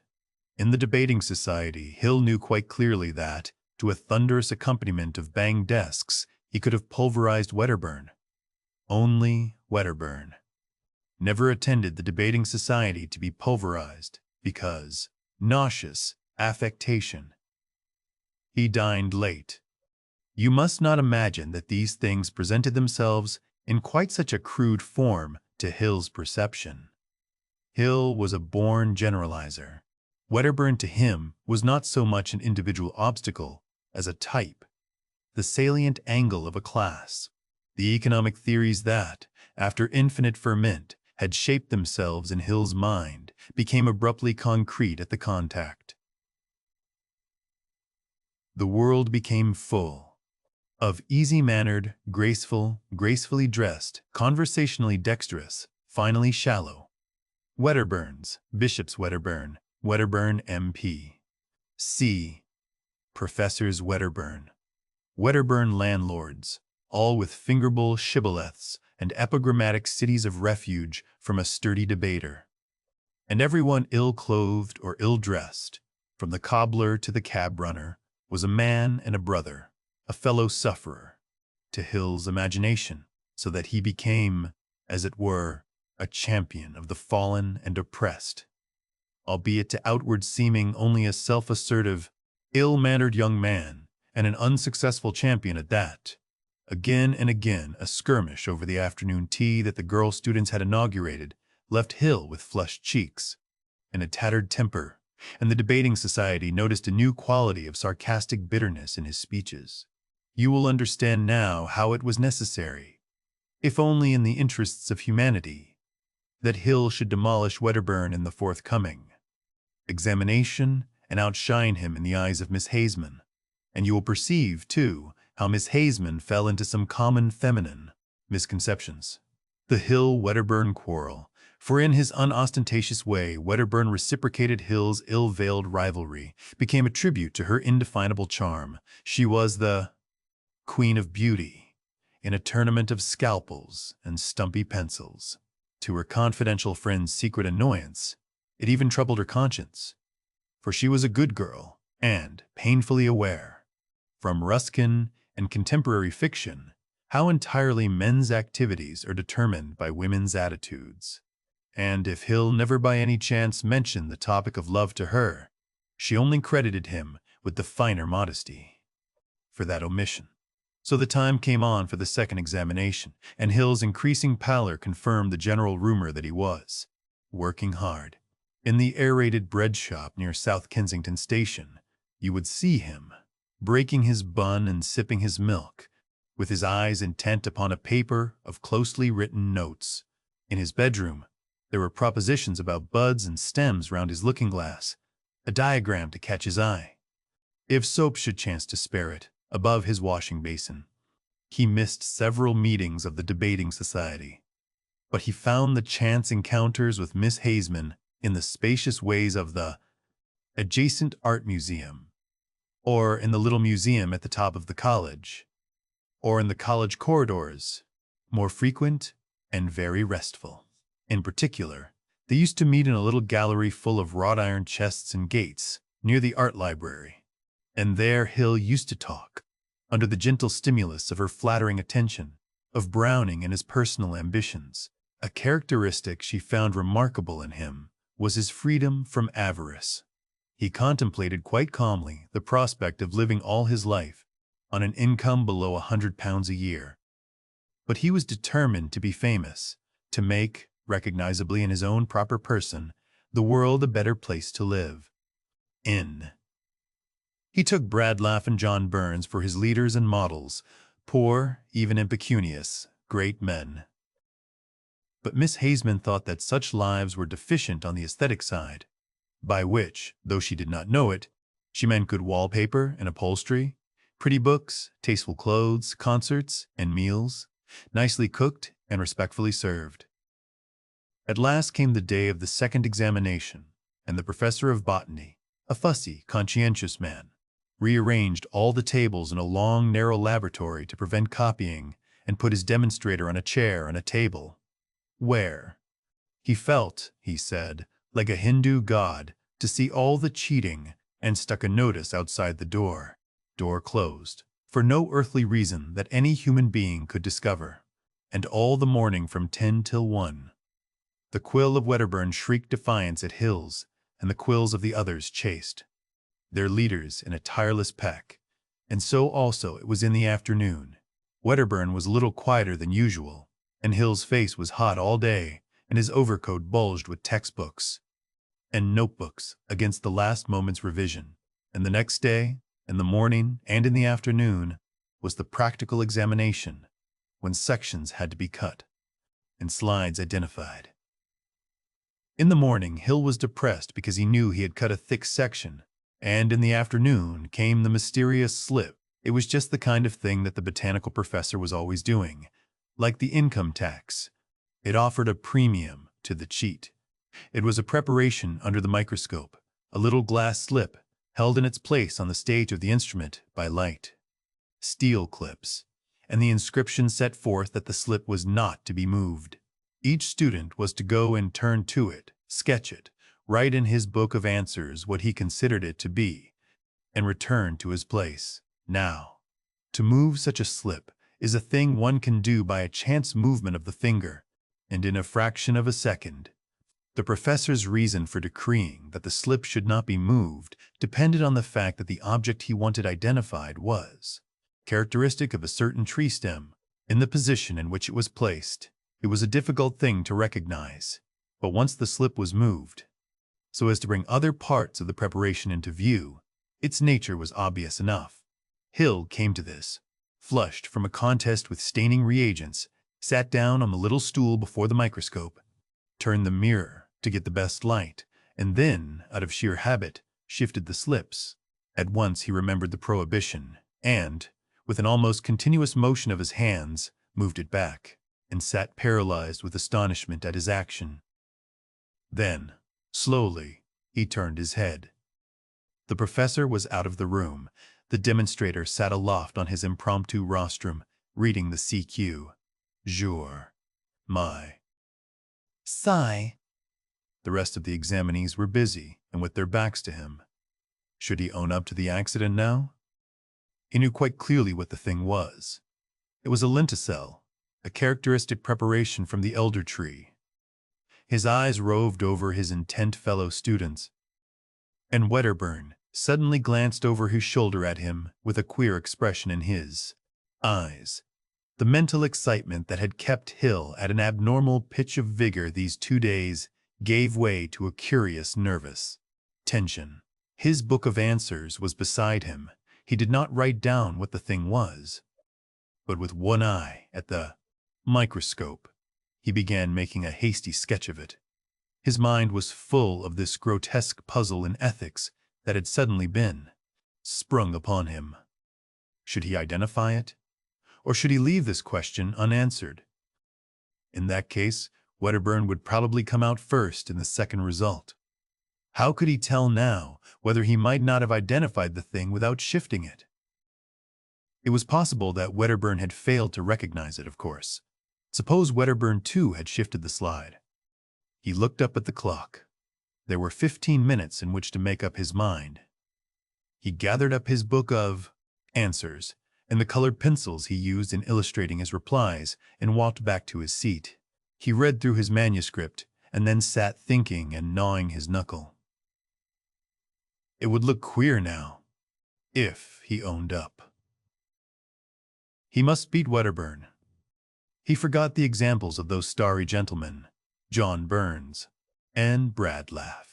In the debating society, Hill knew quite clearly that, to a thunderous accompaniment of banged desks, he could have pulverized Wedderburn. Only Wedderburn never attended the debating society to be pulverized because, nauseous affectation, he dined late. You must not imagine that these things presented themselves in quite such a crude form to Hill's perception. Hill was a born generalizer. Wedderburn to him was not so much an individual obstacle as a type, the salient angle of a class. The economic theories that, after infinite ferment, had shaped themselves in Hill's mind became abruptly concrete at the contact. The world became full of easy-mannered, graceful, gracefully dressed, conversationally dexterous, finally shallow Wedderburns, Bishop's Wedderburn, Wedderburn M.P. C. Professors Wedderburn, Wedderburn landlords, all with fingerbowl shibboleths and epigrammatic cities of refuge from a sturdy debater. And everyone ill-clothed or ill-dressed, from the cobbler to the cab-runner, was a man and a brother, a fellow sufferer, to Hill's imagination, so that he became, as it were, a champion of the fallen and oppressed, albeit to outward seeming only a self-assertive, ill-mannered young man, and an unsuccessful champion at that. Again and again, a skirmish over the afternoon tea that the girl students had inaugurated left Hill with flushed cheeks and a tattered temper, and the debating society noticed a new quality of sarcastic bitterness in his speeches. You will understand now how it was necessary, if only in the interests of humanity, that Hill should demolish Wedderburn in the forthcoming examination and outshine him in the eyes of Miss Haseman. And you will perceive, too, how Miss Haseman fell into some common feminine misconceptions. The Hill-Wedderburn quarrel, for in his unostentatious way Wedderburn reciprocated Hill's ill-veiled rivalry, became a tribute to her indefinable charm. She was the Queen of Beauty in a tournament of scalpels and stumpy pencils. To her confidential friend's secret annoyance, it even troubled her conscience, for she was a good girl and painfully aware, from Ruskin and contemporary fiction, how entirely men's activities are determined by women's attitudes. And if Hill never by any chance mentioned the topic of love to her, she only credited him with the finer modesty for that omission. So the time came on for the second examination, and Hill's increasing pallor confirmed the general rumor that he was working hard. In the aerated bread shop near South Kensington Station, you would see him breaking his bun and sipping his milk, with his eyes intent upon a paper of closely written notes. In his bedroom, there were propositions about buds and stems round his looking-glass, a diagram to catch his eye, if soap should chance to spare it, above his washing basin. He missed several meetings of the debating society, but he found the chance encounters with Miss Haseman in the spacious ways of the adjacent art museum, or in the little museum at the top of the college, or in the college corridors, more frequent and very restful. In particular, they used to meet in a little gallery full of wrought iron chests and gates near the art library, and there Hill used to talk, under the gentle stimulus of her flattering attention, of Browning and his personal ambitions. A characteristic she found remarkable in him was his freedom from avarice. He contemplated quite calmly the prospect of living all his life on an income below £100 a year. But he was determined to be famous, to make, recognizably in his own proper person, the world a better place to live in. He took Bradlaugh and John Burns for his leaders and models, poor, even impecunious, great men. But Miss Haseman thought that such lives were deficient on the aesthetic side, by which, though she did not know it, she meant good wallpaper and upholstery, pretty books, tasteful clothes, concerts, and meals, nicely cooked and respectfully served. At last came the day of the second examination, and the professor of botany, a fussy, conscientious man, rearranged all the tables in a long, narrow laboratory to prevent copying, and put his demonstrator on a chair and a table, where he felt, he said, like a Hindu god, to see all the cheating, and stuck a notice outside the door closed, for no earthly reason that any human being could discover. And all the morning from 10 till 1, the quill of Wedderburn shrieked defiance at Hill's, and the quills of the others chased their leaders in a tireless peck. And so also it was in the afternoon. Wedderburn was a little quieter than usual, and Hill's face was hot all day, and his overcoat bulged with textbooks and notebooks against the last moment's revision. And the next day, in the morning and in the afternoon, was the practical examination, when sections had to be cut and slides identified. In the morning, Hill was depressed because he knew he had cut a thick section, and in the afternoon came the mysterious slip. It was just the kind of thing that the botanical professor was always doing, like the income tax. It offered a premium to the cheat. It was a preparation under the microscope, a little glass slip held in its place on the stage of the instrument by light steel clips, and the inscription set forth that the slip was not to be moved. Each student was to go and turn to it, sketch it, write in his book of answers what he considered it to be, and return to his place. Now, to move such a slip is a thing one can do by a chance movement of the finger, and in a fraction of a second. The professor's reason for decreeing that the slip should not be moved depended on the fact that the object he wanted identified was characteristic of a certain tree stem. In the position in which it was placed, it was a difficult thing to recognize, but once the slip was moved, so as to bring other parts of the preparation into view, its nature was obvious enough. Hill came to this, flushed from a contest with staining reagents, sat down on the little stool before the microscope, turned the mirror to get the best light, and then, out of sheer habit, shifted the slips. At once he remembered the prohibition, and, with an almost continuous motion of his hands, moved it back, and sat paralyzed with astonishment at his action. Then, slowly, he turned his head. The professor was out of the room. The demonstrator sat aloft on his impromptu rostrum, reading the CQ. Jour. My. Sigh. The rest of the examinees were busy and with their backs to him. Should he own up to the accident now? He knew quite clearly what the thing was. It was a lenticel, a characteristic preparation from the elder tree. His eyes roved over his intent fellow students, and Wedderburn suddenly glanced over his shoulder at him with a queer expression in his eyes. The mental excitement that had kept Hill at an abnormal pitch of vigor these 2 days gave way to a curious nervous tension. His book of answers was beside him. He did not write down what the thing was, but with one eye at the microscope, he began making a hasty sketch of it. His mind was full of this grotesque puzzle in ethics that had suddenly been sprung upon him. Should he identify it? Or should he leave this question unanswered? In that case, Wedderburn would probably come out first in the second result. How could he tell now whether he might not have identified the thing without shifting it? It was possible that Wedderburn had failed to recognize it, of course. Suppose Wedderburn too had shifted the slide. He looked up at the clock. There were 15 minutes in which to make up his mind. He gathered up his book of answers and the colored pencils he used in illustrating his replies and walked back to his seat. He read through his manuscript and then sat thinking and gnawing his knuckle. It would look queer now, if he owned up. He must beat Wedderburn. He forgot the examples of those starry gentlemen, John Burns and Bradlaugh.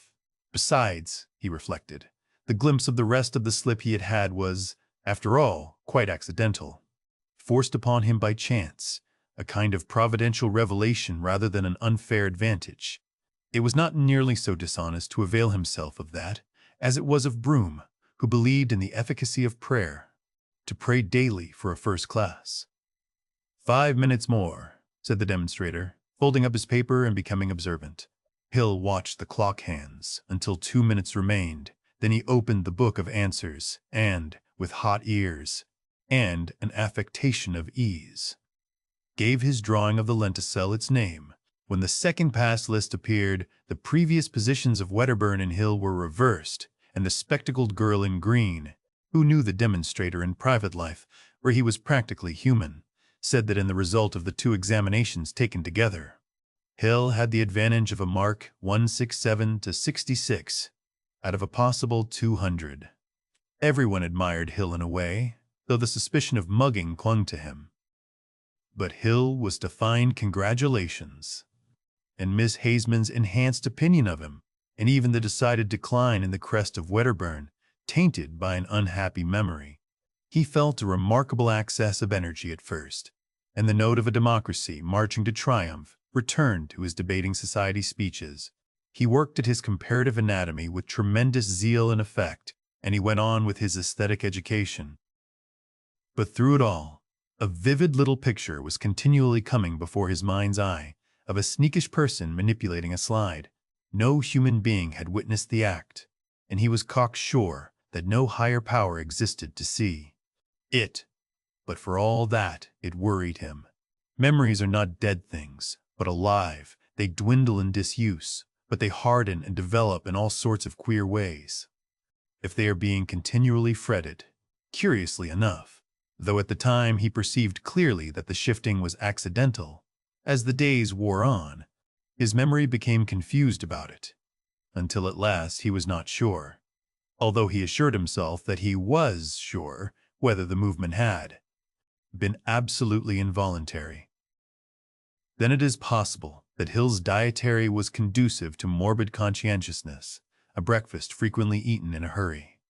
Besides, he reflected, the glimpse of the rest of the slip he had had was, after all, quite accidental, forced upon him by chance, a kind of providential revelation rather than an unfair advantage. It was not nearly so dishonest to avail himself of that as it was of Broom, who believed in the efficacy of prayer, to pray daily for a first class. 5 minutes more, said the demonstrator, folding up his paper and becoming observant. Hill watched the clock hands until 2 minutes remained. Then he opened the book of answers and, with hot ears and an affectation of ease, gave his drawing of the lenticel its name. When the second pass list appeared, the previous positions of Wedderburn and Hill were reversed, and the spectacled girl in green, who knew the demonstrator in private life, where he was practically human, said that in the result of the 2 examinations taken together, Hill had the advantage of a mark 167 to 66 out of a possible 200. Everyone admired Hill in a way, though the suspicion of mugging clung to him. But Hill was to find congratulations, and Miss Haseman's enhanced opinion of him, and even the decided decline in the crest of Wedderburn, tainted by an unhappy memory. He felt a remarkable access of energy at first, and the note of a democracy marching to triumph returned to his debating society speeches. He worked at his comparative anatomy with tremendous zeal and effect, and he went on with his aesthetic education. But through it all, a vivid little picture was continually coming before his mind's eye of a sneakish person manipulating a slide. No human being had witnessed the act, and he was cocksure that no higher power existed to see it. But for all that, it worried him. Memories are not dead things, but alive. They dwindle in disuse, but they harden and develop in all sorts of queer ways. If they are being continually fretted, curiously enough, though at the time he perceived clearly that the shifting was accidental, as the days wore on, his memory became confused about it, until at last he was not sure, although he assured himself that he was sure whether the movement had been absolutely involuntary. Then it is possible that Hill's dietary was conducive to morbid conscientiousness, a breakfast frequently eaten in a hurry,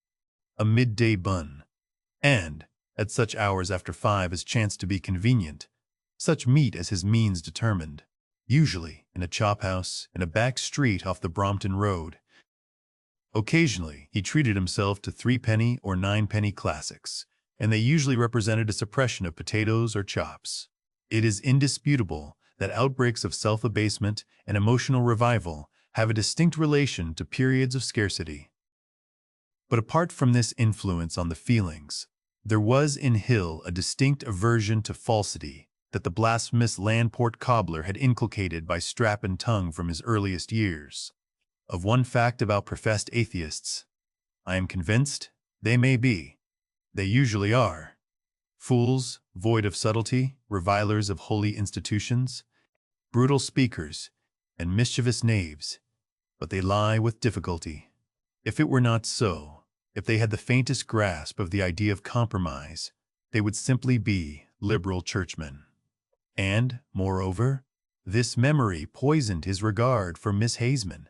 a midday bun, and, at such hours after 5 as chanced to be convenient, such meat as his means determined, usually in a chop-house in a back street off the Brompton Road. Occasionally, he treated himself to 3-penny or 9-penny classics, and they usually represented a suppression of potatoes or chops. It is indisputable that outbreaks of self-abasement and emotional revival have a distinct relation to periods of scarcity. But apart from this influence on the feelings, there was in Hill a distinct aversion to falsity that the blasphemous Landport cobbler had inculcated by strap and tongue from his earliest years. Of one fact about professed atheists, I am convinced they may be, they usually are, fools, void of subtlety, revilers of holy institutions, brutal speakers, and mischievous knaves, but they lie with difficulty. If it were not so, if they had the faintest grasp of the idea of compromise, they would simply be liberal churchmen. And, moreover, this memory poisoned his regard for Miss Haseman,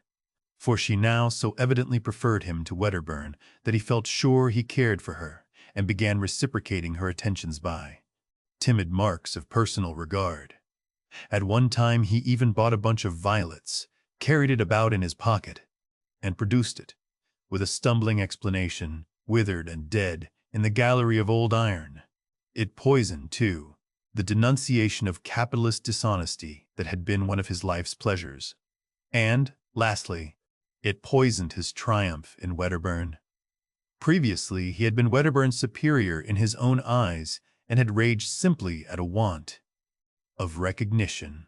for she now so evidently preferred him to Wedderburn that he felt sure he cared for her, and began reciprocating her attentions by timid marks of personal regard. At one time he even bought a bunch of violets, carried it about in his pocket, and produced it, with a stumbling explanation, withered and dead, in the gallery of old iron. It poisoned, too, the denunciation of capitalist dishonesty that had been one of his life's pleasures. And, lastly, it poisoned his triumph in Wedderburn. Previously, he had been Wedderburn's superior in his own eyes and had raged simply at a want of recognition.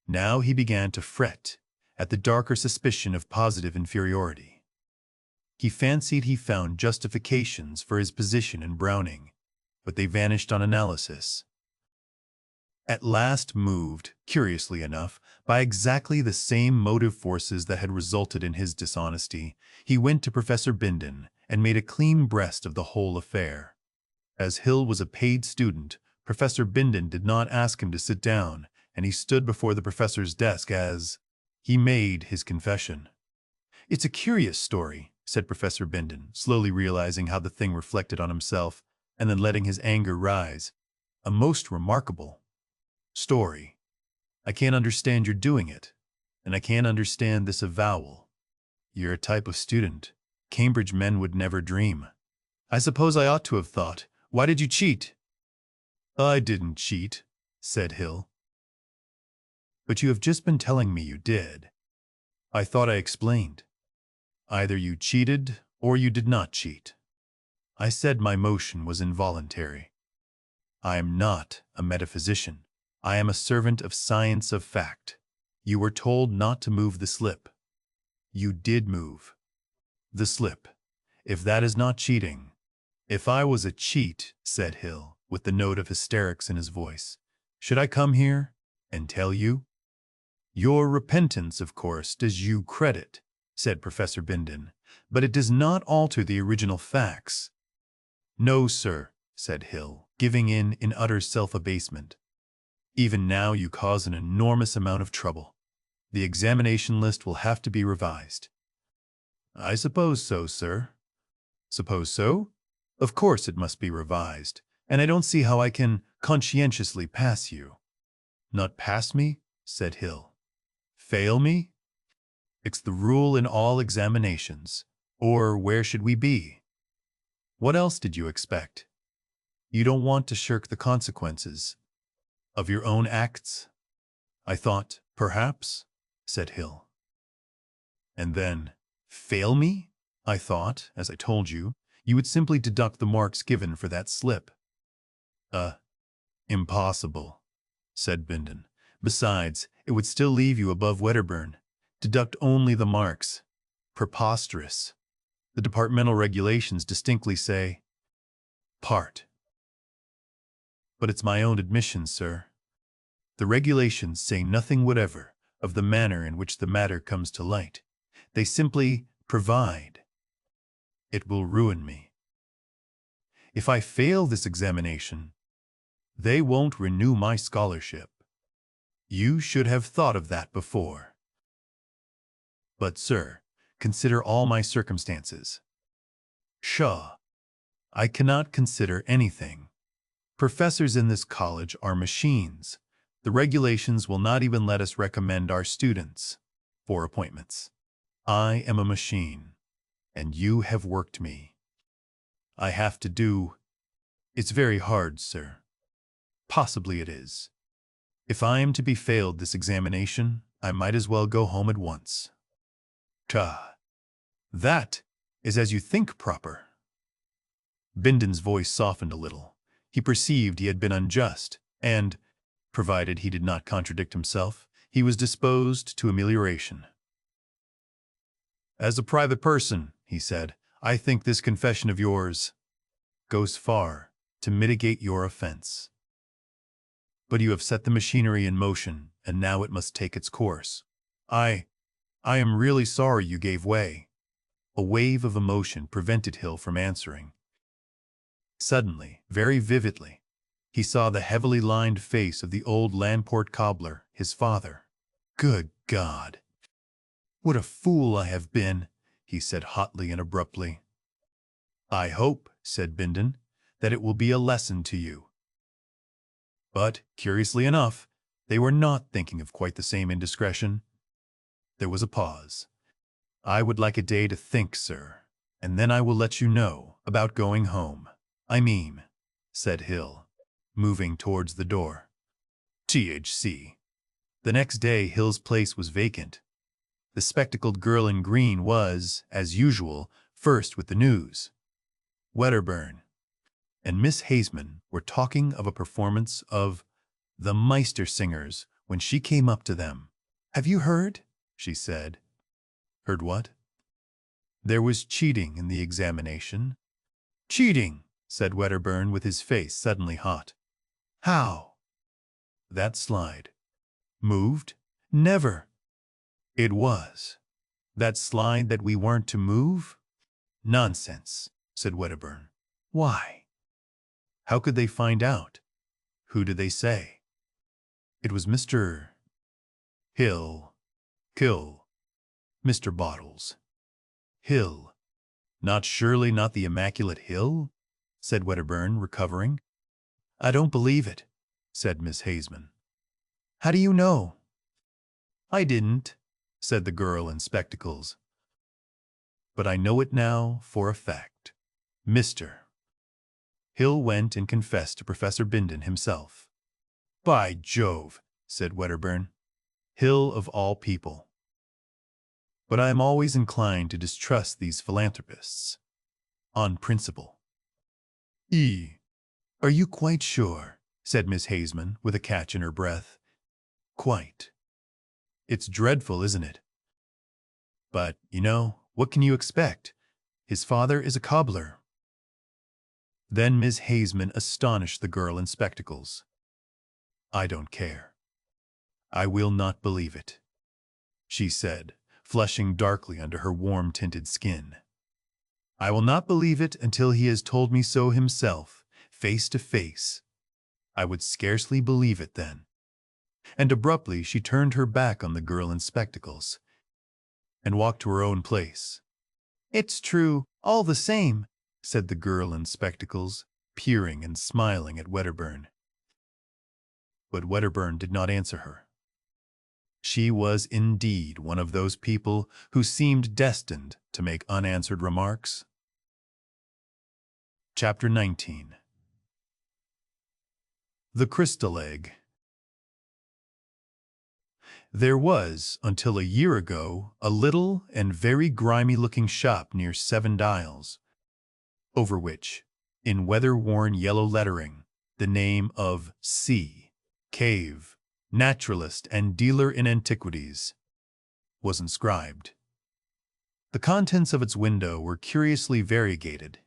Now he began to fret at the darker suspicion of positive inferiority. He fancied he found justifications for his position in Browning, but they vanished on analysis. At last, moved, curiously enough, by exactly the same motive forces that had resulted in his dishonesty, he went to Professor Bindon and made a clean breast of the whole affair. As Hill was a paid student, Professor Bindon did not ask him to sit down, and he stood before the professor's desk as he made his confession. "It's a curious story," said Professor Bindon, slowly realizing how the thing reflected on himself, and then letting his anger rise. "A most remarkable story. I can't understand your doing it, and I can't understand this avowal. You're a type of student Cambridge men would never dream. I suppose I ought to have thought, why did you cheat?" "I didn't cheat," said Hill. "But you have just been telling me you did." "I thought I explained. Either you cheated or you did not cheat. I said my motion was involuntary. I am not a metaphysician. I am a servant of science of fact. You were told not to move the slip. You did move the slip. If that is not cheating—" "If I was a cheat," said Hill, with the note of hysterics in his voice, "should I come here and tell you?" "Your repentance, of course, does you credit," said Professor Bindon, "but it does not alter the original facts." "No, sir," said Hill, giving in utter self-abasement. "Even now you cause an enormous amount of trouble. The examination list will have to be revised." "I suppose so, sir." "Suppose so? Of course it must be revised, and I don't see how I can conscientiously pass you." "Not pass me?" said Hill. "Fail me? It's the rule in all examinations. Or where should we be? What else did you expect? You don't want to shirk the consequences of your own acts?" "I thought, perhaps," said Hill. And then, "Fail me? I thought, as I told you, you would simply deduct the marks given for that slip." Uh, impossible, said Bindon. Besides, it would still leave you above Wedderburn. Deduct only the marks. Preposterous. The departmental regulations distinctly say, part. But it's my own admission, sir. The regulations say nothing whatever of the manner in which the matter comes to light. They simply provide. It will ruin me. If I fail this examination, they won't renew my scholarship. You should have thought of that before. But, sir, consider all my circumstances. Pshaw! I cannot consider anything. Professors in this college are machines. The regulations will not even let us recommend our students for appointments. I am a machine, and you have worked me. I have to do. It's very hard, sir. Possibly it is. If I am to be failed this examination, I might as well go home at once. Tah! That is as you think proper. Bindon's voice softened a little. He perceived he had been unjust, and, provided he did not contradict himself, he was disposed to amelioration. As a private person, he said, I think this confession of yours goes far to mitigate your offense. But you have set the machinery in motion, and now it must take its course. I am really sorry you gave way. A wave of emotion prevented Hill from answering. Suddenly, very vividly, he saw the heavily lined face of the old Landport cobbler, his father. Good God! What a fool I have been, he said hotly and abruptly. I hope, said Bindon, that it will be a lesson to you. But, curiously enough, they were not thinking of quite the same indiscretion. There was a pause. I would like a day to think, sir, and then I will let you know about going home. I mean, said Hill, moving towards the door. THC. The next day Hill's place was vacant. The spectacled girl in green was, as usual, first with the news. Wedderburn and Miss Haseman were talking of a performance of the Meister Singers when she came up to them. Have you heard? She said. Heard what? There was cheating in the examination. Cheating, said Wedderburn with his face suddenly hot. How? That slide. Moved? Never. It was. That slide that we weren't to move? Nonsense, said Wedderburn. Why? How could they find out? Who did they say? It was Mr. Hill. Mr. Bottles. Hill. Surely not the immaculate Hill? Said Wedderburn, recovering. I don't believe it, said Miss Haseman. How do you know? I didn't, said the girl in spectacles. But I know it now for a fact. Mr. Hill went and confessed to Professor Bindon himself. By Jove, said Wedderburn. Hill of all people. But I am always inclined to distrust these philanthropists. On principle. Are you quite sure? Said Miss Haseman, with a catch in her breath. Quite. It's dreadful, isn't it? But, you know, what can you expect? His father is a cobbler. Then Miss Haseman astonished the girl in spectacles. I don't care. I will not believe it, she said, flushing darkly under her warm-tinted skin. I will not believe it until he has told me so himself, face to face. I would scarcely believe it then. And abruptly she turned her back on the girl in spectacles and walked to her own place. It's true, all the same, said the girl in spectacles, peering and smiling at Wedderburn. But Wedderburn did not answer her. She was indeed one of those people who seemed destined to make unanswered remarks. Chapter 19. The Crystal Egg. There was, until a year ago, a little and very grimy-looking shop near 7 Dials, over which, in weather-worn yellow lettering, The name of C. Cave, naturalist and dealer in antiquities, was inscribed. The contents of its window were curiously variegated.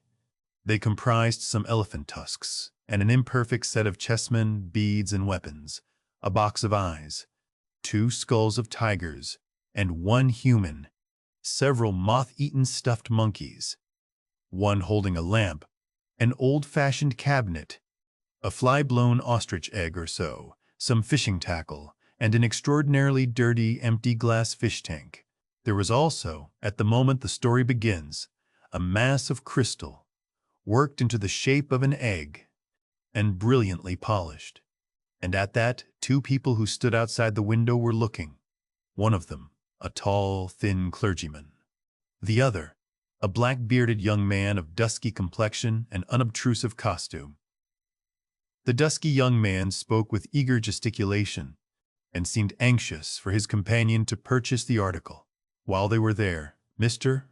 They comprised some elephant tusks and an imperfect set of chessmen, beads, and weapons, a box of eyes, 2 skulls of tigers, and 1 human, several moth-eaten stuffed monkeys, one holding a lamp, an old-fashioned cabinet, a fly-blown ostrich egg or so, some fishing tackle, and an extraordinarily dirty, empty glass fish tank. There was also, at the moment the story begins, a mass of crystal, worked into the shape of an egg, and brilliantly polished. And at that, 2 people who stood outside the window were looking. One of them, a tall, thin clergyman. The other, a black-bearded young man of dusky complexion and unobtrusive costume. The dusky young man spoke with eager gesticulation and seemed anxious for his companion to purchase the article. While they were there, Mr.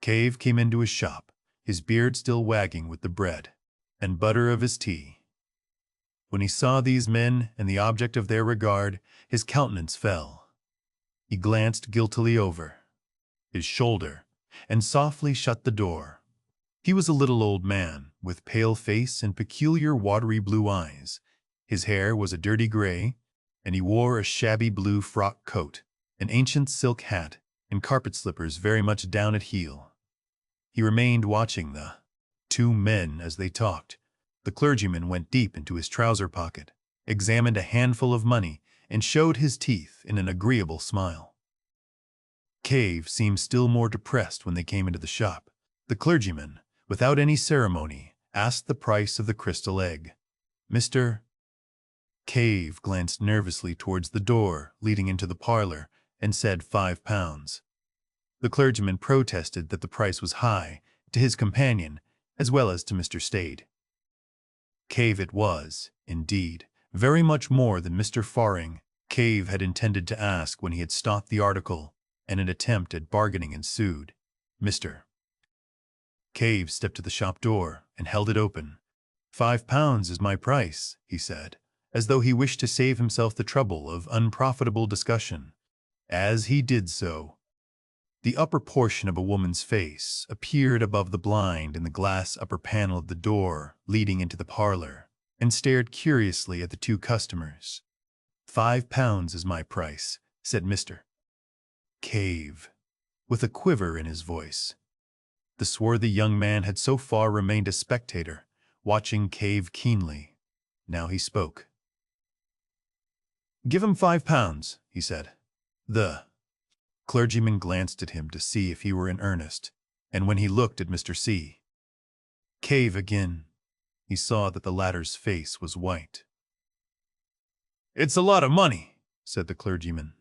Cave came into his shop, his beard still wagging with the bread and butter of his tea. When he saw these men and the object of their regard, his countenance fell. He glanced guiltily over his shoulder and softly shut the door. He was a little old man, with pale face and peculiar watery blue eyes. His hair was a dirty gray, and he wore a shabby blue frock coat, an ancient silk hat, and carpet slippers very much down at heel. He remained watching the 2 men as they talked. The clergyman went deep into his trouser pocket, examined a handful of money, and showed his teeth in an agreeable smile. Cave seemed still more depressed when they came into the shop. The clergyman, without any ceremony, asked the price of the crystal egg. Mr. Cave glanced nervously towards the door leading into the parlor and said £5. The clergyman protested that the price was high to his companion as well as to Mr. Stade. Cave it was, indeed, very much more than Mr. Faring Cave had intended to ask when he had stopped the article, and an attempt at bargaining ensued. Mr. Cave stepped to the shop door and held it open. £5 is my price, he said, as though he wished to save himself the trouble of unprofitable discussion. As he did so, the upper portion of a woman's face appeared above the blind in the glass upper panel of the door leading into the parlor, and stared curiously at the 2 customers. £5 is my price, said Mr. Cave, with a quiver in his voice. The swarthy young man had so far remained a spectator, watching Cave keenly. Now he spoke. "Give him £5, he said. The clergyman glanced at him to see if he were in earnest, and when he looked at Mr. C. Cave again, he saw that the latter's face was white. "It's a lot of money," said the clergyman,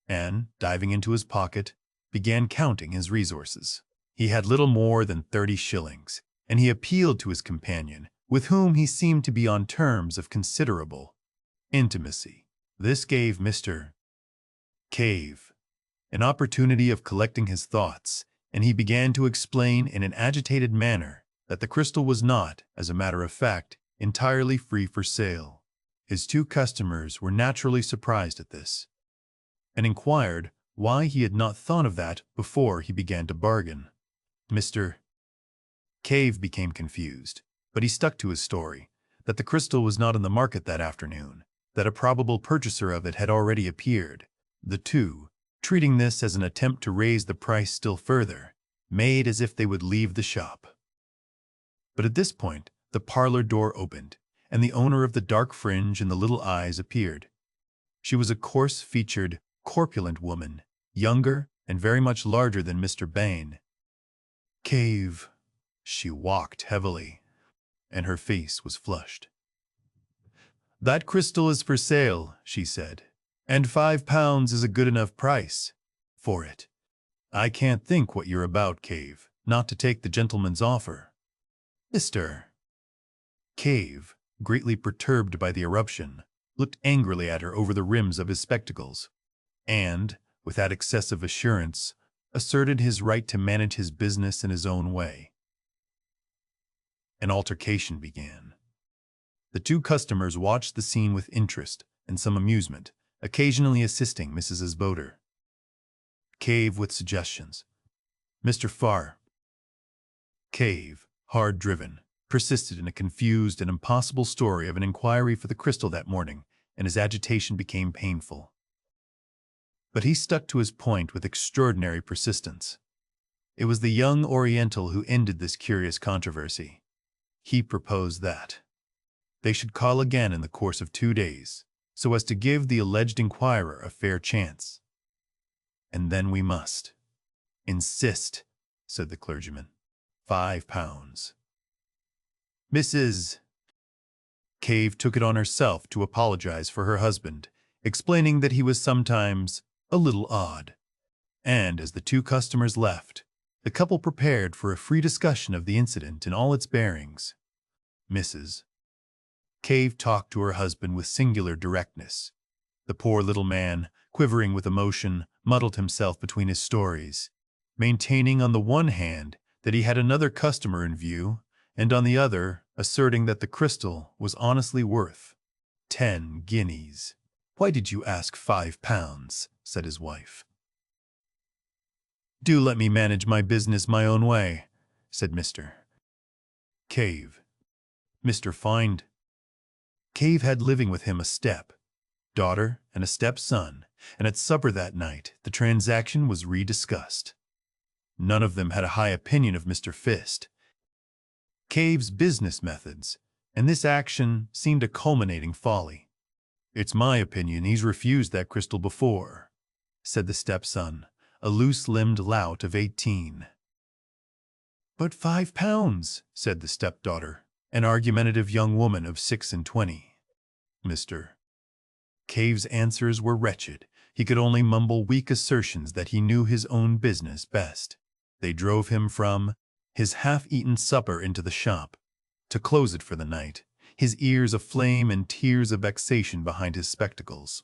and, diving into his pocket, began counting his resources. He had little more than 30 shillings, and he appealed to his companion, with whom he seemed to be on terms of considerable intimacy. This gave Mr. Cave an opportunity of collecting his thoughts, and he began to explain in an agitated manner that the crystal was not, as a matter of fact, entirely free for sale. His 2 customers were naturally surprised at this, and inquired why he had not thought of that before he began to bargain. Mr. Cave became confused, but he stuck to his story, that the crystal was not on the market that afternoon, that a probable purchaser of it had already appeared. The 2, treating this as an attempt to raise the price still further, made as if they would leave the shop. But at this point, the parlor door opened, and the owner of the dark fringe and the little eyes appeared. She was a coarse-featured, corpulent woman, younger and very much larger than Mr. Bain. Cave. She walked heavily, and her face was flushed. "That crystal is for sale," she said, "and £5 is a good enough price for it. I can't think what you're about, Cave, not to take the gentleman's offer." Mr. Cave, greatly perturbed by the eruption, looked angrily at her over the rims of his spectacles, and, with that excessive assurance, asserted his right to manage his business in his own way. An altercation began. The two customers watched the scene with interest and some amusement, occasionally assisting Mrs. Boder. Cave with suggestions. Mr. Farr. Cave, hard-driven, persisted in a confused and impossible story of an inquiry for the crystal that morning, and his agitation became painful. But he stuck to his point with extraordinary persistence. It was the young Oriental who ended this curious controversy. He proposed that they should call again in the course of 2 days, so as to give the alleged inquirer a fair chance. "And then we must insist," said the clergyman. £5. Mrs. Cave took it on herself to apologize for her husband, explaining that he was sometimes a little odd. And as the two customers left, the couple prepared for a free discussion of the incident in all its bearings. Mrs. Cave talked to her husband with singular directness. The poor little man, quivering with emotion, muddled himself between his stories, maintaining on the one hand that he had another customer in view, and on the other asserting that the crystal was honestly worth 10 guineas. "Why did you ask £5?" said his wife. "Do let me manage my business my own way," said Mr. Cave. Mr. Find. Cave had living with him a step-daughter and a step-son, and at supper that night the transaction was rediscussed. None of them had a high opinion of Mr. Fist, Cave's business methods, and this action seemed a culminating folly. "It's my opinion he's refused that crystal before," said the stepson, a loose-limbed lout of 18. "But £5," said the stepdaughter, an argumentative young woman of 26. Mr. Cave's answers were wretched. He could only mumble weak assertions that he knew his own business best. They drove him from his half-eaten supper into the shop, to close it for the night, his ears aflame and tears of vexation behind his spectacles.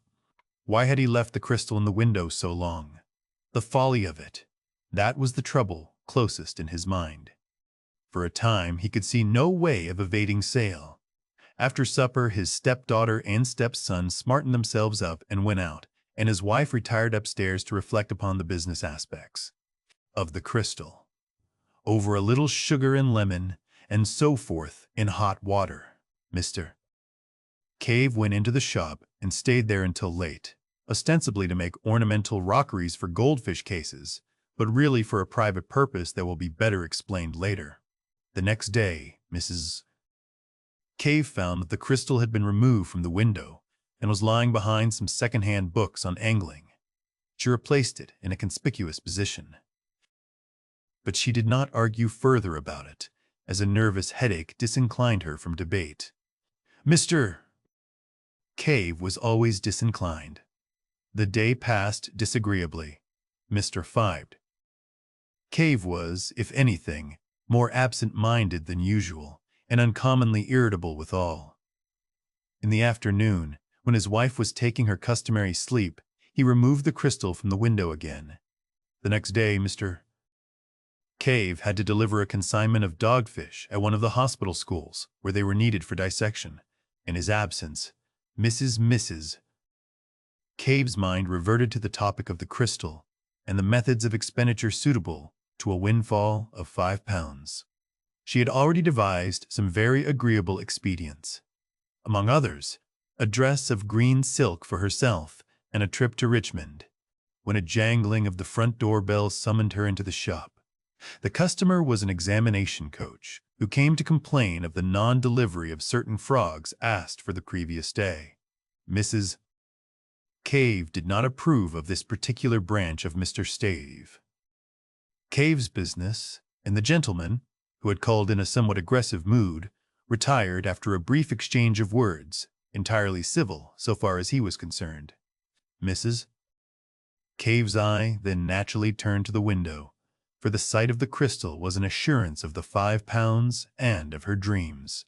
Why had he left the crystal in the window so long? The folly of it. That was the trouble closest in his mind. For a time he could see no way of evading sale. After supper his stepdaughter and stepson smartened themselves up and went out, and his wife retired upstairs to reflect upon the business aspects of the crystal, over a little sugar and lemon, and so forth in hot water. Mr. Cave went into the shop and stayed there until late, ostensibly to make ornamental rockeries for goldfish cases, but really for a private purpose that will be better explained later. The next day, Mrs. Cave found that the crystal had been removed from the window and was lying behind some second-hand books on angling. She replaced it in a conspicuous position. But she did not argue further about it, as a nervous headache disinclined her from debate. Mr. Cave was always disinclined. The day passed disagreeably. Mr. Fibed. Cave was, if anything, more absent-minded than usual, and uncommonly irritable withal. In the afternoon, when his wife was taking her customary sleep, he removed the crystal from the window again. The next day, Mr. Cave had to deliver a consignment of dogfish at one of the hospital schools, where they were needed for dissection. In his absence, Mrs. Cave's mind reverted to the topic of the crystal and the methods of expenditure suitable to a windfall of £5. She had already devised some very agreeable expedients. Among others, a dress of green silk for herself and a trip to Richmond, when a jangling of the front door bell summoned her into the shop. The customer was an examination coach who came to complain of the non-delivery of certain frogs asked for the previous day. Mrs. Cave did not approve of this particular branch of Mr. Cave's business, and the gentleman, who had called in a somewhat aggressive mood, retired after a brief exchange of words, entirely civil so far as he was concerned. Mrs. Cave's eye then naturally turned to the window, for the sight of the crystal was an assurance of the £5 and of her dreams.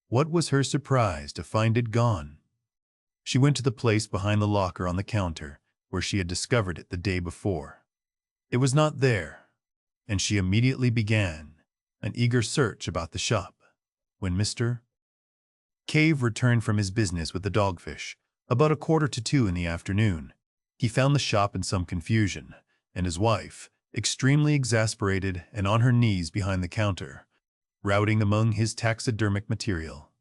What was her surprise to find it gone? She went to the place behind the locker on the counter, where she had discovered it the day before. It was not there, and she immediately began an eager search about the shop, when Mr. Cave returned from his business with the dogfish about 1:45 in the afternoon. He found the shop in some confusion, and his wife, extremely exasperated and on her knees behind the counter, routing among his taxidermic material.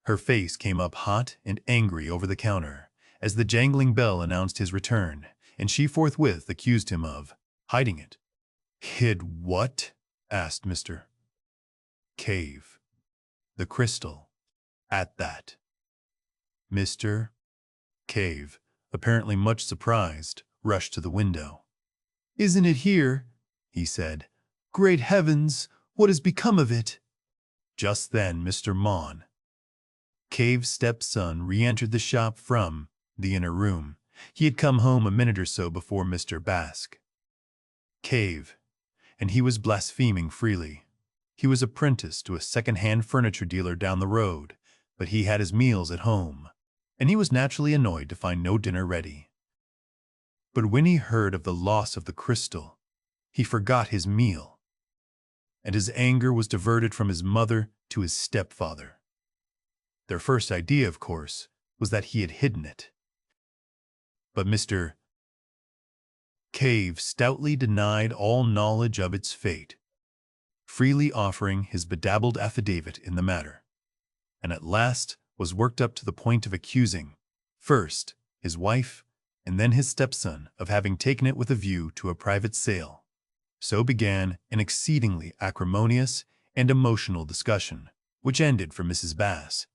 Her face came up hot and angry over the counter as the jangling bell announced his return, and she forthwith accused him of hiding it. "Hid what?" asked Mr. Cave. "The crystal." At that, Mr. Cave, apparently much surprised, rushed to the window. "Isn't it here?" he said. "Great heavens, what has become of it?" Just then Mr. Cave's stepson re-entered the shop from the inner room. He had come home a minute or so before Mr. Cave, and he was blaspheming freely. He was apprenticed to a second-hand furniture dealer down the road, but he had his meals at home, and he was naturally annoyed to find no dinner ready. But when he heard of the loss of the crystal, he forgot his meal, and his anger was diverted from his mother to his stepfather. Their first idea, of course, was that he had hidden it. But Mr. Cave stoutly denied all knowledge of its fate, freely offering his bedabbled affidavit in the matter, and at last was worked up to the point of accusing, first, his wife, and then his stepson of having taken it with a view to a private sale. So began an exceedingly acrimonious and emotional discussion, which ended for Mrs.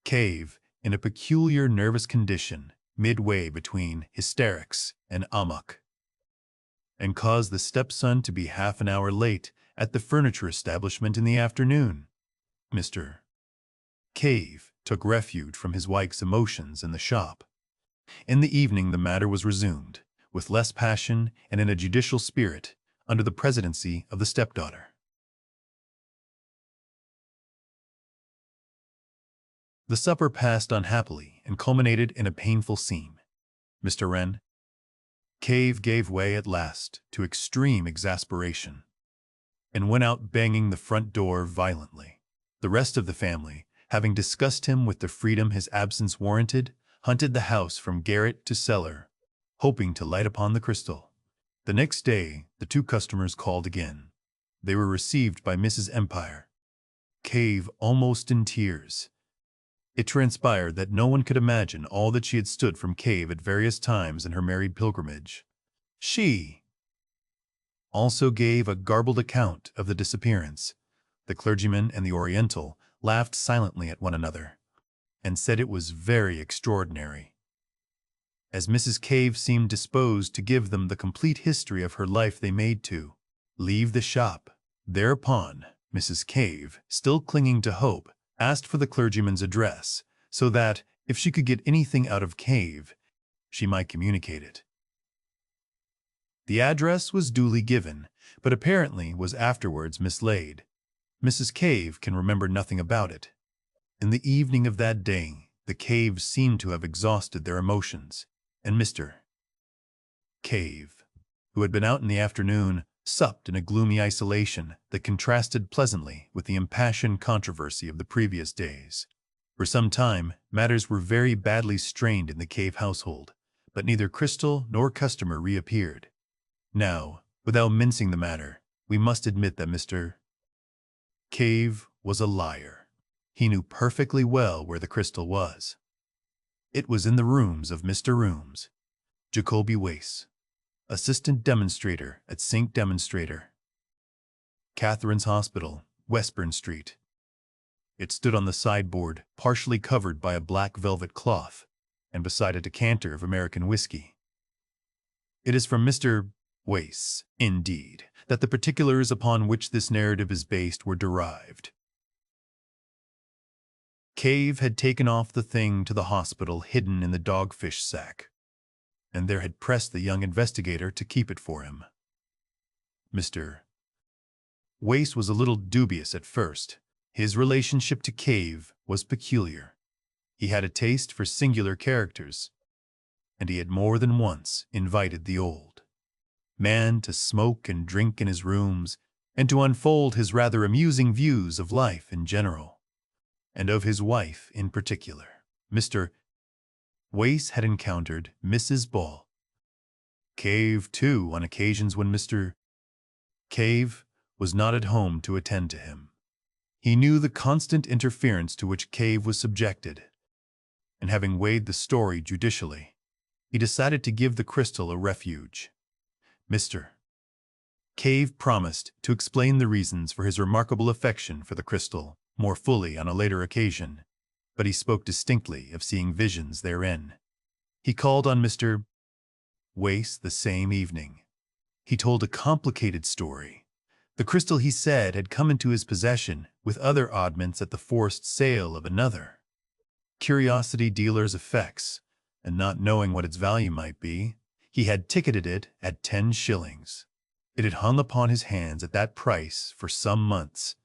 Cave in a peculiar nervous condition midway between hysterics and amok, and caused the stepson to be half an hour late at the furniture establishment in the afternoon. Mr. Cave took refuge from his wife's emotions in the shop. In the evening the matter was resumed, with less passion and in a judicial spirit, under the presidency of the stepdaughter. The supper passed unhappily and culminated in a painful scene. Mr. Cave gave way at last to extreme exasperation and went out banging the front door violently. The rest of the family, having discussed him with the freedom his absence warranted, hunted the house from garret to cellar, hoping to light upon the crystal. The next day the two customers called again. They were received by Mrs. Cave almost in tears. It transpired that no one could imagine all that she had stood from Cave at various times in her married pilgrimage. She also gave a garbled account of the disappearance. The clergyman and the Oriental laughed silently at one another, and said it was very extraordinary. As Mrs. Cave seemed disposed to give them the complete history of her life, they made to leave the shop. Thereupon, Mrs. Cave, still clinging to hope, asked for the clergyman's address, so that, if she could get anything out of Cave, she might communicate it. The address was duly given, but apparently was afterwards mislaid. Mrs. Cave can remember nothing about it. In the evening of that day, the Caves seemed to have exhausted their emotions, and Mr. Cave, who had been out in the afternoon, supped in a gloomy isolation that contrasted pleasantly with the impassioned controversy of the previous days. For some time, matters were very badly strained in the Cave household, but neither crystal nor customer reappeared. Now, without mincing the matter, we must admit that Mr. Cave was a liar. He knew perfectly well where the crystal was. It was in the rooms of Mr. Jacoby Wace, assistant demonstrator at St. Demonstrator, Catherine's Hospital, Westbourne Street. It stood on the sideboard, partially covered by a black velvet cloth, and beside a decanter of American whiskey. It is from Mr. Wace, indeed, that the particulars upon which this narrative is based were derived. Cave had taken off the thing to the hospital hidden in the dogfish sack, and there had pressed the young investigator to keep it for him. Mr. Wace was a little dubious at first. His relationship to Cave was peculiar. He had a taste for singular characters, and he had more than once invited the old man to smoke and drink in his rooms and to unfold his rather amusing views of life in general. and of his wife in particular. Mr. Wace had encountered Mrs. Ball Cave, too, on occasions when Mr. Cave was not at home to attend to him. He knew the constant interference to which Cave was subjected, and having weighed the story judicially, he decided to give the crystal a refuge. Mr. Cave promised to explain the reasons for his remarkable affection for the crystal more fully on a later occasion, but he spoke distinctly of seeing visions therein. He called on Mr. Wace the same evening. He told a complicated story. The crystal, he said, had come into his possession with other oddments at the forced sale of another curiosity dealer's effects, and not knowing what its value might be, he had ticketed it at 10 shillings. It had hung upon his hands at that price for some months,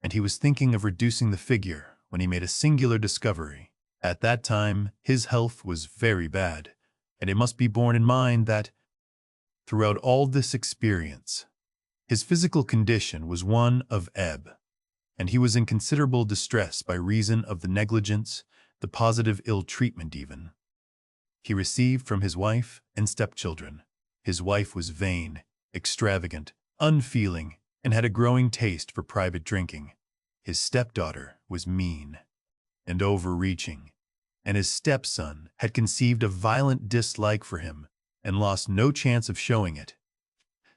and he was thinking of reducing the figure when he made a singular discovery. At that time, his health was very bad, and it must be borne in mind that, throughout all this experience, his physical condition was one of ebb, and he was in considerable distress by reason of the negligence, the positive ill-treatment even, he received from his wife and stepchildren. His wife was vain, extravagant, unfeeling, and had a growing taste for private drinking. His stepdaughter was mean and overreaching, and his stepson had conceived a violent dislike for him and lost no chance of showing it.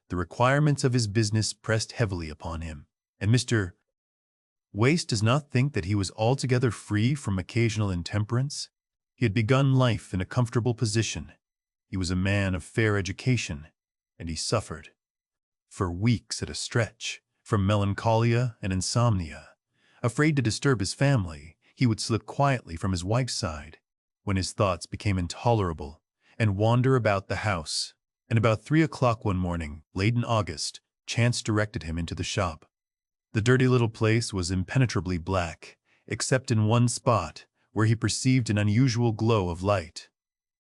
The requirements of his business pressed heavily upon him, and Mr. Wace does not think that he was altogether free from occasional intemperance. He had begun life in a comfortable position. He was a man of fair education, and he suffered, for weeks at a stretch, from melancholia and insomnia. Afraid to disturb his family, he would slip quietly from his wife's side when his thoughts became intolerable and wander about the house. And about 3 o'clock one morning, late in August, chance directed him into the shop. The dirty little place was impenetrably black, except in one spot, where he perceived an unusual glow of light.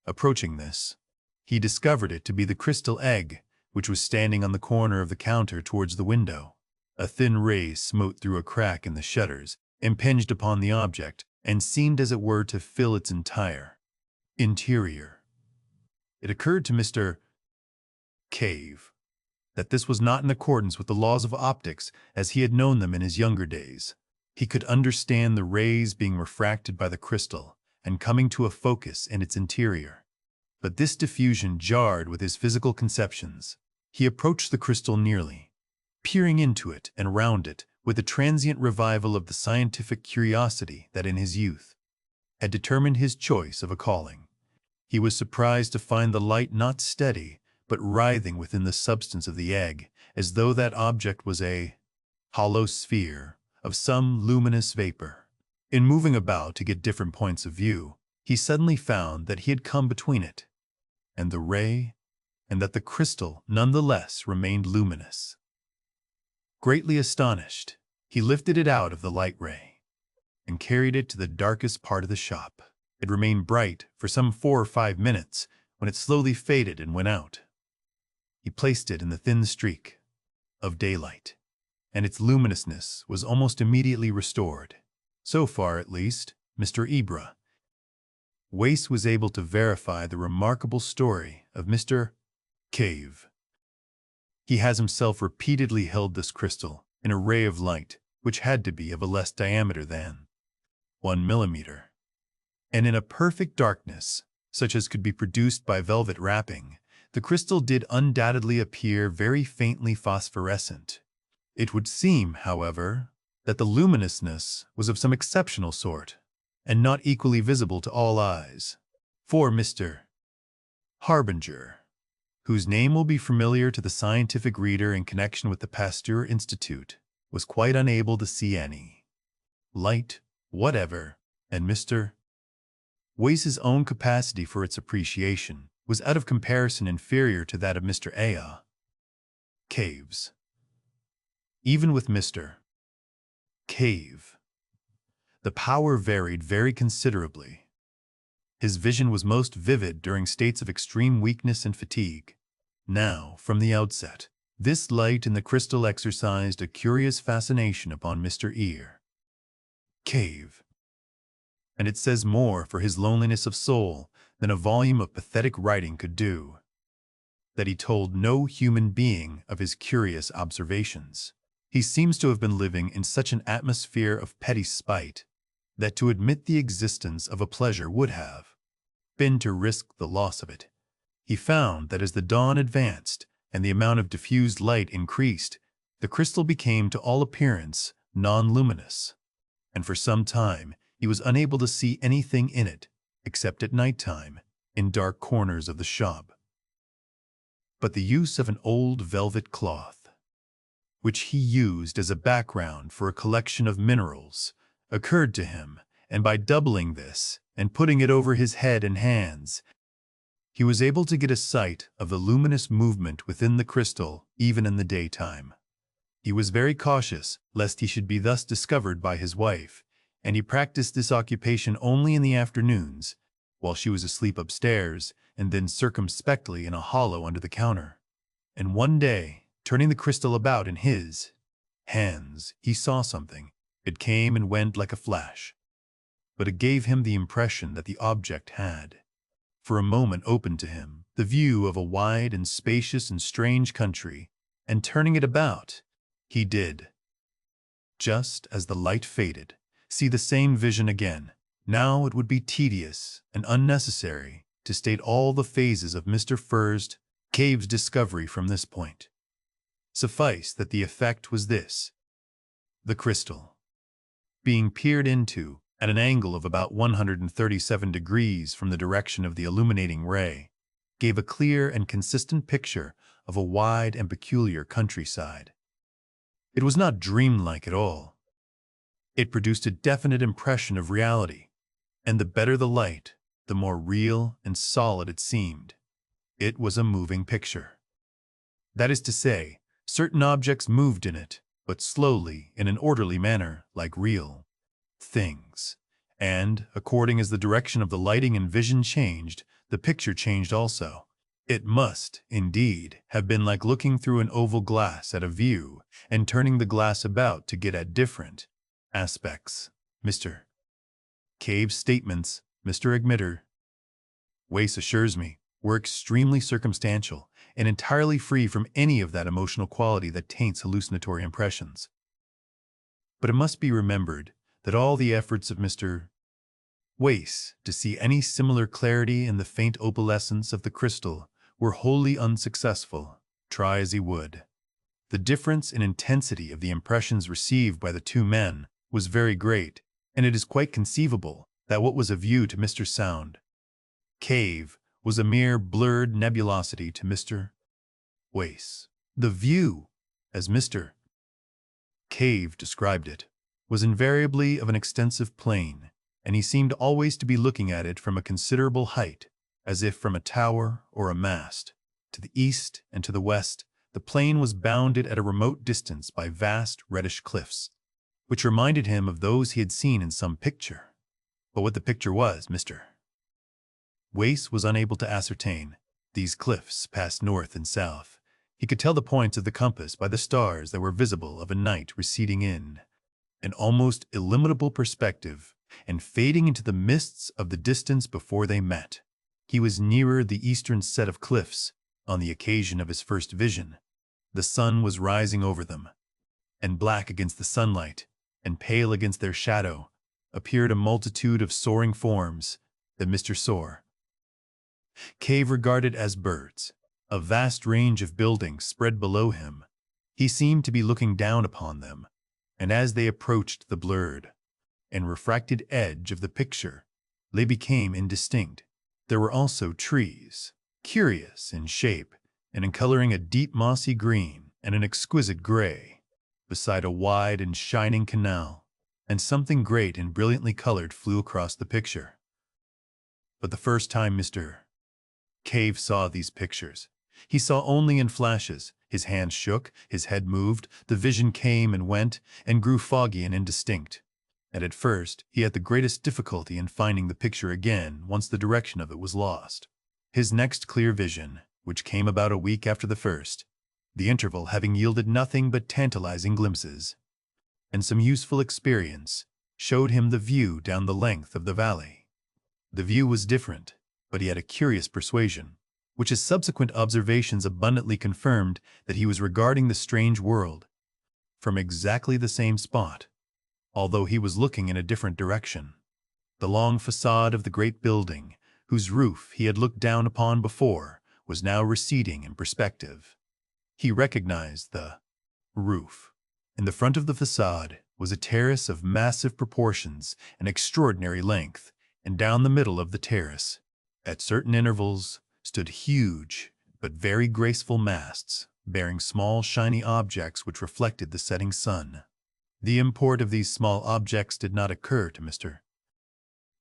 Approaching this, he discovered it to be the crystal egg, which was standing on the corner of the counter towards the window. A thin ray smote through a crack in the shutters, impinged upon the object, and seemed as it were to fill its entire interior. It occurred to Mr. Cave that this was not in accordance with the laws of optics as he had known them in his younger days. He could understand the rays being refracted by the crystal and coming to a focus in its interior, but this diffusion jarred with his physical conceptions. He approached the crystal nearly, peering into it and round it with a transient revival of the scientific curiosity that in his youth had determined his choice of a calling. He was surprised to find the light not steady, but writhing within the substance of the egg, as though that object was a hollow sphere of some luminous vapor. In moving about to get different points of view, he suddenly found that he had come between it and the ray, and that the crystal nonetheless remained luminous. Greatly astonished, he lifted it out of the light ray and carried it to the darkest part of the shop. It remained bright for some 4 or 5 minutes, when it slowly faded and went out. He placed it in the thin streak of daylight, and its luminousness was almost immediately restored. So far, at least, Mr. Wace was able to verify the remarkable story of Mr. Cave. He has himself repeatedly held this crystal in a ray of light which had to be of a less diameter than 1 millimeter, and in a perfect darkness, such as could be produced by velvet wrapping, the crystal did undoubtedly appear very faintly phosphorescent. It would seem, however, that the luminousness was of some exceptional sort, and not equally visible to all eyes. For Mr. Harbinger, whose name will be familiar to the scientific reader in connection with the Pasteur Institute, was quite unable to see any light whatever, and Mr. Wace's own capacity for its appreciation was out of comparison inferior to that of Mr. Cave's. Even with Mr. Cave, the power varied very considerably. His vision was most vivid during states of extreme weakness and fatigue. Now, from the outset, this light in the crystal exercised a curious fascination upon Mr. cave. And it says more for his loneliness of soul than a volume of pathetic writing could do, that he told no human being of his curious observations. He seems to have been living in such an atmosphere of petty spite that to admit the existence of a pleasure would have been to risk the loss of it. He found that as the dawn advanced and the amount of diffused light increased, the crystal became to all appearance non-luminous, and for some time he was unable to see anything in it except at night-time in dark corners of the shop. But the use of an old velvet cloth, which he used as a background for a collection of minerals, occurred to him, and by doubling this and putting it over his head and hands, he was able to get a sight of the luminous movement within the crystal even in the daytime. He was very cautious lest he should be thus discovered by his wife, and he practiced this occupation only in the afternoons, while she was asleep upstairs, and then circumspectly in a hollow under the counter. And one day, turning the crystal about in his hands, he saw something. It came and went like a flash, but it gave him the impression that the object had, for a moment, opened to him the view of a wide and spacious and strange country, and turning it about, he did, just as the light faded, see the same vision again. Now it would be tedious and unnecessary to state all the phases of Mr. Fur's cave's discovery from this point. Suffice that the effect was this: the crystal, being peered into at an angle of about 137 degrees from the direction of the illuminating ray, gave a clear and consistent picture of a wide and peculiar countryside. It was not dreamlike at all. It produced a definite impression of reality, and the better the light, the more real and solid it seemed. It was a moving picture. That is to say, certain objects moved in it, but slowly, in an orderly manner, like real things. And, according as the direction of the lighting and vision changed, the picture changed also. It must, indeed, have been like looking through an oval glass at a view and turning the glass about to get at different aspects. Mr. Cave's statements, Mr. Admitter Wace assures me, were extremely circumstantial and entirely free from any of that emotional quality that taints hallucinatory impressions. But it must be remembered that all the efforts of Mr. Wace to see any similar clarity in the faint opalescence of the crystal were wholly unsuccessful, try as he would. The difference in intensity of the impressions received by the two men was very great, and it is quite conceivable that what was a view to Mr. Sound Cave was a mere blurred nebulosity to Mr. Wace. The view, as Mr. Cave described it, was invariably of an extensive plain, and he seemed always to be looking at it from a considerable height, as if from a tower or a mast. To the east and to the west, the plain was bounded at a remote distance by vast reddish cliffs, which reminded him of those he had seen in some picture. But what the picture was, Mr. Wace was unable to ascertain. These cliffs passed north and south. He could tell the points of the compass by the stars that were visible of a night receding in an almost illimitable perspective and fading into the mists of the distance before they met. He was nearer the eastern set of cliffs on the occasion of his first vision. The sun was rising over them, and black against the sunlight, and pale against their shadow, appeared a multitude of soaring forms that Mr. Cave regarded as birds. A vast range of buildings spread below him. He seemed to be looking down upon them, and as they approached the blurred and refracted edge of the picture, they became indistinct. There were also trees, curious in shape and in coloring a deep mossy green and an exquisite gray, beside a wide and shining canal, and something great and brilliantly colored flew across the picture. But the first time Mr. Cave saw these pictures, he saw only in flashes. His hands shook, his head moved, the vision came and went, and grew foggy and indistinct. And at first, he had the greatest difficulty in finding the picture again once the direction of it was lost. His next clear vision, which came about a week after the first, the interval having yielded nothing but tantalizing glimpses and some useful experience, showed him the view down the length of the valley. The view was different, but he had a curious persuasion, which his subsequent observations abundantly confirmed, that he was regarding the strange world from exactly the same spot, although he was looking in a different direction. The long facade of the great building, whose roof he had looked down upon before, was now receding in perspective. He recognized the roof. In the front of the facade was a terrace of massive proportions and extraordinary length, and down the middle of the terrace, at certain intervals, stood huge but very graceful masts, bearing small shiny objects which reflected the setting sun. The import of these small objects did not occur to Mr.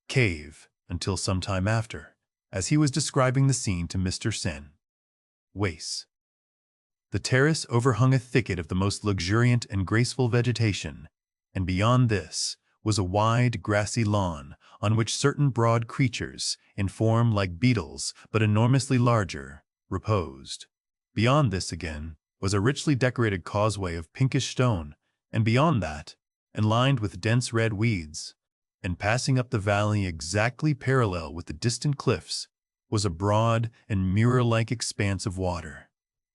Cave until some time after, as he was describing the scene to Mr. Sen. Wace. The terrace overhung a thicket of the most luxuriant and graceful vegetation, and beyond this was a wide, grassy lawn on which certain broad creatures, in form like beetles but enormously larger, reposed. Beyond this again was a richly decorated causeway of pinkish stone, and beyond that, and lined with dense red weeds, and passing up the valley exactly parallel with the distant cliffs, was a broad and mirror-like expanse of water.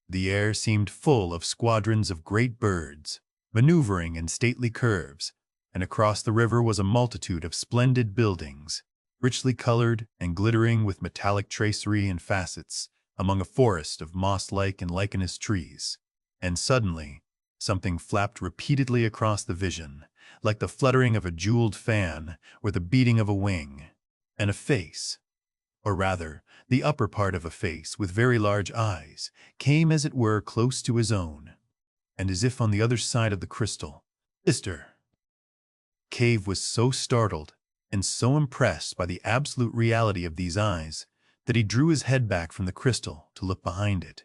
The air seemed full of squadrons of great birds, maneuvering in stately curves, and across the river was a multitude of splendid buildings, richly colored and glittering with metallic tracery and facets, among a forest of moss-like and lichenous trees. And suddenly, something flapped repeatedly across the vision, like the fluttering of a jeweled fan or the beating of a wing, and a face, or rather, the upper part of a face with very large eyes, came as it were close to his own, and as if on the other side of the crystal. Mr. Cave was so startled and so impressed by the absolute reality of these eyes that he drew his head back from the crystal to look behind it.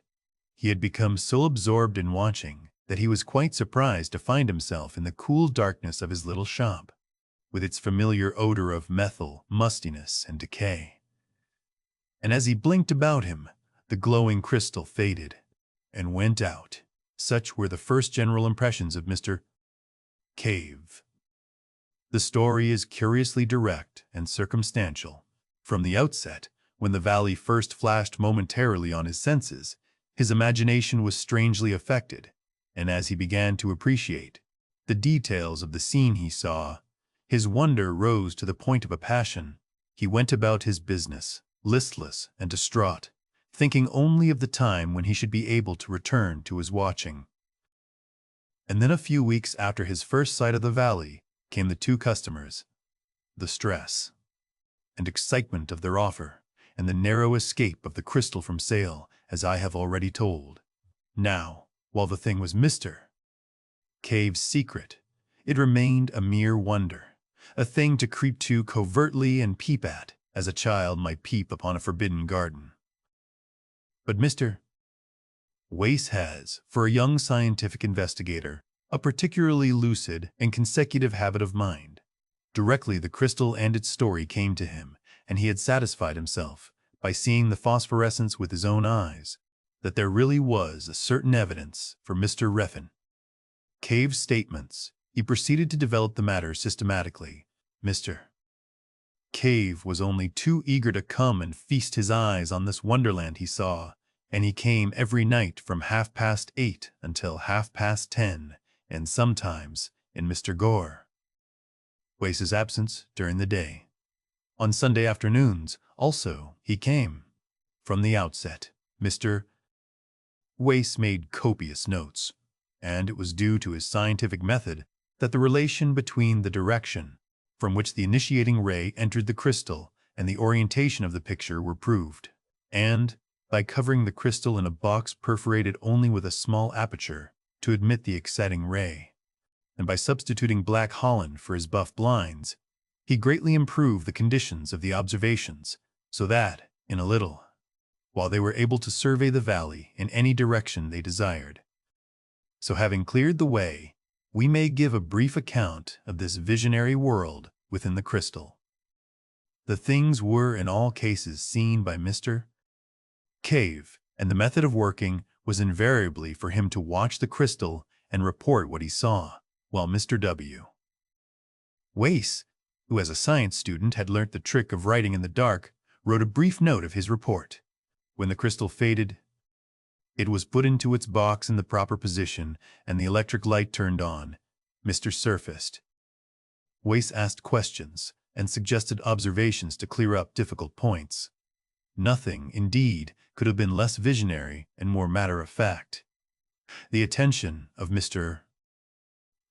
He had become so absorbed in watching that he was quite surprised to find himself in the cool darkness of his little shop, with its familiar odor of methyl, mustiness, and decay. And as he blinked about him, the glowing crystal faded and went out. Such were the first general impressions of Mr. Cave. The story is curiously direct and circumstantial. From the outset, when the valley first flashed momentarily on his senses, his imagination was strangely affected, and as he began to appreciate the details of the scene he saw, his wonder rose to the point of a passion. He went about his business, listless and distraught, thinking only of the time when he should be able to return to his watching. And then a few weeks after his first sight of the valley came the two customers, the stress and excitement of their offer, and the narrow escape of the crystal from sale, as I have already told. Now, while the thing was Mr. Cave's secret, it remained a mere wonder, a thing to creep to covertly and peep at, as a child might peep upon a forbidden garden. But Mr. Wace has, for a young scientific investigator, a particularly lucid and consecutive habit of mind. Directly the crystal and its story came to him, and he had satisfied himself, by seeing the phosphorescence with his own eyes, that there really was a certain evidence for Mr. Refn Cave's statements, he proceeded to develop the matter systematically. Mr. Cave was only too eager to come and feast his eyes on this wonderland he saw, and he came every night from 8:30 until 10:30, and sometimes, in Mr. Wace's absence, during the day. On Sunday afternoons, also, he came. From the outset, Mr. Wace made copious notes, and it was due to his scientific method that the relation between the direction from which the initiating ray entered the crystal and the orientation of the picture were proved, and, by covering the crystal in a box perforated only with a small aperture to admit the exciting ray, and by substituting black holland for his buff blinds, he greatly improved the conditions of the observations, so that, in a little while, they were able to survey the valley in any direction they desired. So, having cleared the way, we may give a brief account of this visionary world within the crystal. The things were in all cases seen by Mr. Cave, and the method of working was invariably for him to watch the crystal and report what he saw, while Mr. W. Wace, who as a science student had learnt the trick of writing in the dark, wrote a brief note of his report. When the crystal faded, it was put into its box in the proper position, and the electric light turned on. Mr. surfaced. Wace asked questions and suggested observations to clear up difficult points. Nothing, indeed, could have been less visionary and more matter-of-fact. The attention of Mr.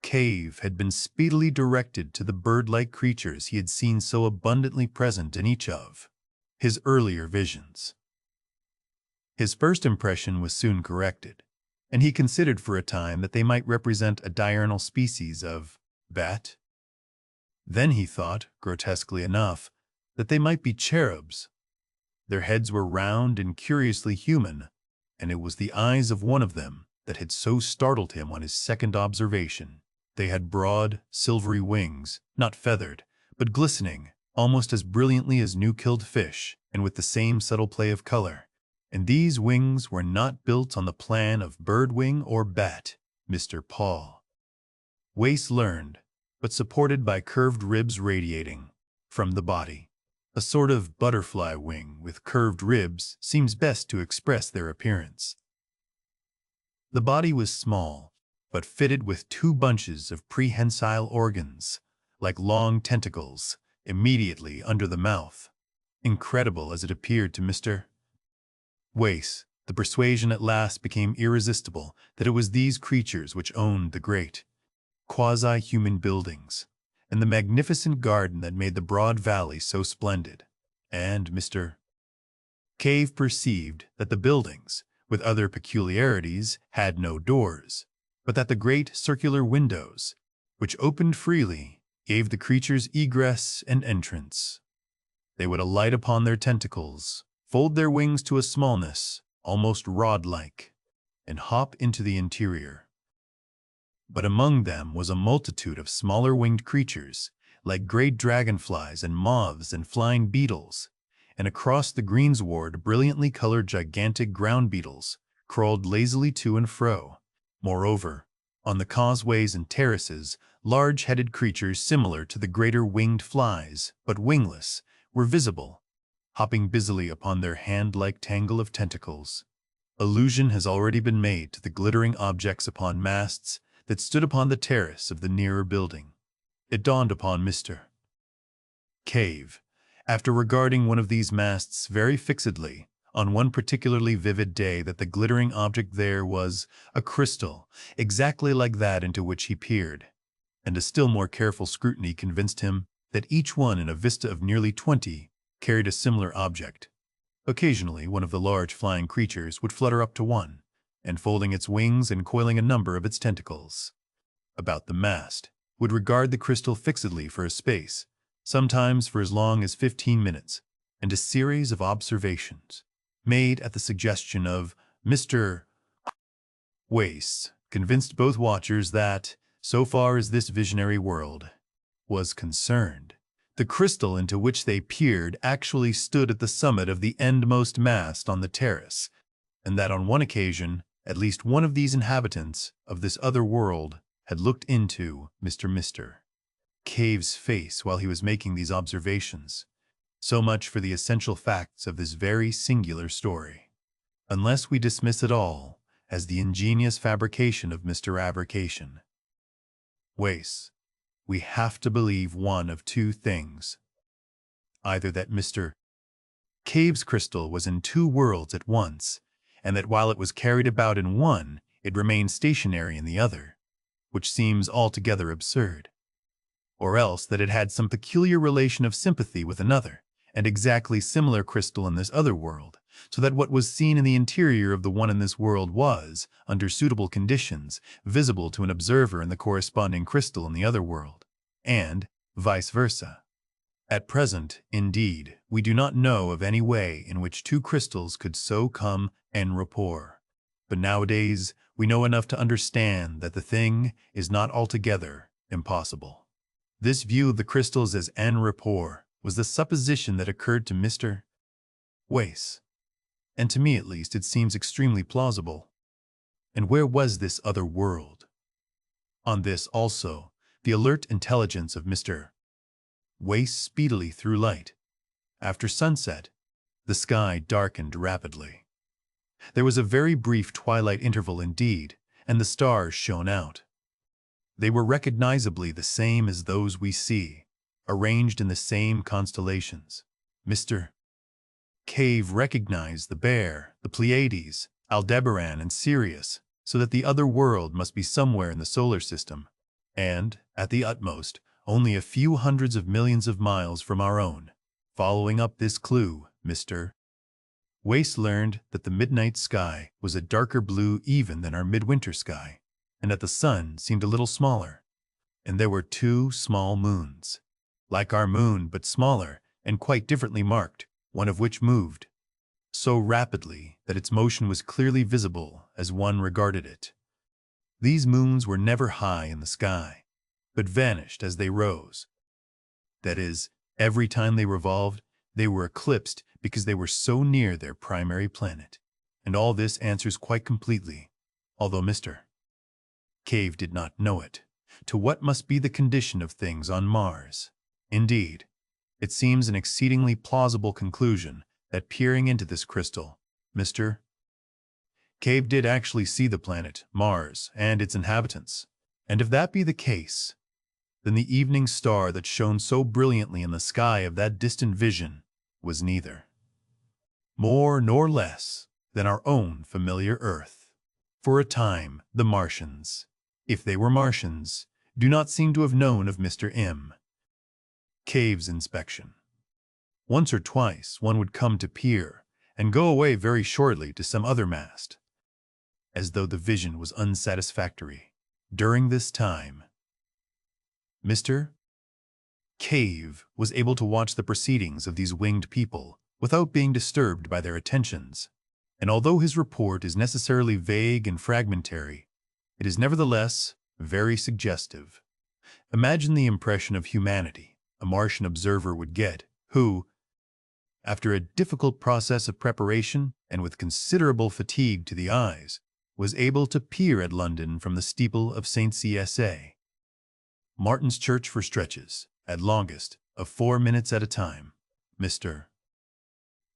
Cave had been speedily directed to the bird-like creatures he had seen so abundantly present in each of his earlier visions. His first impression was soon corrected, and he considered for a time that they might represent a diurnal species of bat. Then he thought, grotesquely enough, that they might be cherubs. Their heads were round and curiously human, and it was the eyes of one of them that had so startled him on his second observation. They had broad, silvery wings, not feathered, but glistening, almost as brilliantly as new-killed fish, and with the same subtle play of color. And these wings were not built on the plan of bird-wing or bat, Mr. Paul Wace learned, but supported by curved ribs radiating from the body. A sort of butterfly wing with curved ribs seems best to express their appearance. The body was small, but fitted with two bunches of prehensile organs, like long tentacles, immediately under the mouth. Incredible as it appeared to Mr. Wace, the persuasion at last became irresistible that it was these creatures which owned the great, quasi-human buildings, and the magnificent garden that made the broad valley so splendid. And Mr. Cave perceived that the buildings, with other peculiarities, had no doors, but that the great circular windows, which opened freely, gave the creatures egress and entrance. They would alight upon their tentacles, fold their wings to a smallness, almost rod-like, and hop into the interior. But among them was a multitude of smaller winged creatures, like great dragonflies and moths and flying beetles, and across the greensward brilliantly colored gigantic ground beetles crawled lazily to and fro. Moreover, on the causeways and terraces, large-headed creatures similar to the greater winged flies, but wingless, were visible, hopping busily upon their hand-like tangle of tentacles. Allusion has already been made to the glittering objects upon masts that stood upon the terrace of the nearer building. It dawned upon Mr. Cave, after regarding one of these masts very fixedly, on one particularly vivid day, that the glittering object there was a crystal, exactly like that into which he peered, and a still more careful scrutiny convinced him that each one in a vista of nearly 20 carried a similar object. Occasionally, one of the large flying creatures would flutter up to one, and folding its wings and coiling a number of its tentacles about the mast, would regard the crystal fixedly for a space, sometimes for as long as 15 minutes, and a series of observations, made at the suggestion of Mr. Wace, convinced both watchers that, so far as this visionary world was concerned, the crystal into which they peered actually stood at the summit of the endmost mast on the terrace, and that on one occasion, at least one of these inhabitants of this other world had looked into Mr. Cave's face while he was making these observations. So much for the essential facts of this very singular story. Unless we dismiss it all as the ingenious fabrication of Mr. Abercation Wace, we have to believe one of two things. Either that Mr. Cave's crystal was in two worlds at once, and that while it was carried about in one, it remained stationary in the other, which seems altogether absurd. Or else that it had some peculiar relation of sympathy with another, and exactly similar crystal in this other world, so that what was seen in the interior of the one in this world was, under suitable conditions, visible to an observer in the corresponding crystal in the other world, and vice versa. At present, indeed, we do not know of any way in which two crystals could so come en rapport, but nowadays we know enough to understand that the thing is not altogether impossible. This view of the crystals as en rapport was the supposition that occurred to Mr. Wace, and to me at least it seems extremely plausible. And where was this other world? On this also, The alert intelligence of Mr. Wace speedily threw light. After sunset, the sky darkened rapidly. There was a very brief twilight interval indeed, and the stars shone out. They were recognizably the same as those we see, arranged in the same constellations. Mr. Cave recognized the Bear, the Pleiades, Aldebaran, and Sirius, so that the other world must be somewhere in the solar system, and, at the utmost, only a few hundreds of millions of miles from our own. Following up this clue, Mr. Wace learned that the midnight sky was a darker blue even than our midwinter sky, and that the sun seemed a little smaller, and there were two small moons, like our moon but smaller and quite differently marked, one of which moved so rapidly that its motion was clearly visible as one regarded it. These moons were never high in the sky, but vanished as they rose. That is, every time they revolved, they were eclipsed because they were so near their primary planet. And all this answers quite completely, although Mr. Cave did not know it, to what must be the condition of things on Mars. Indeed, it seems an exceedingly plausible conclusion that peering into this crystal, Mr. Cave did actually see the planet Mars and its inhabitants. And if that be the case, then the evening star that shone so brilliantly in the sky of that distant vision was neither more nor less than our own familiar Earth. For a time, the Martians, if they were Martians, do not seem to have known of Mr. M. Cave's inspection. Once or twice one would come to peer and go away very shortly to some other mast, as though the vision was unsatisfactory. During this time, Mr. Cave was able to watch the proceedings of these winged people without being disturbed by their attentions, and although his report is necessarily vague and fragmentary, it is nevertheless very suggestive. Imagine the impression of humanity a Martian observer would get, who, after a difficult process of preparation and with considerable fatigue to the eyes, was able to peer at London from the steeple of St. CSA. Martin's Church for stretches, at longest, of 4 minutes at a time. Mr.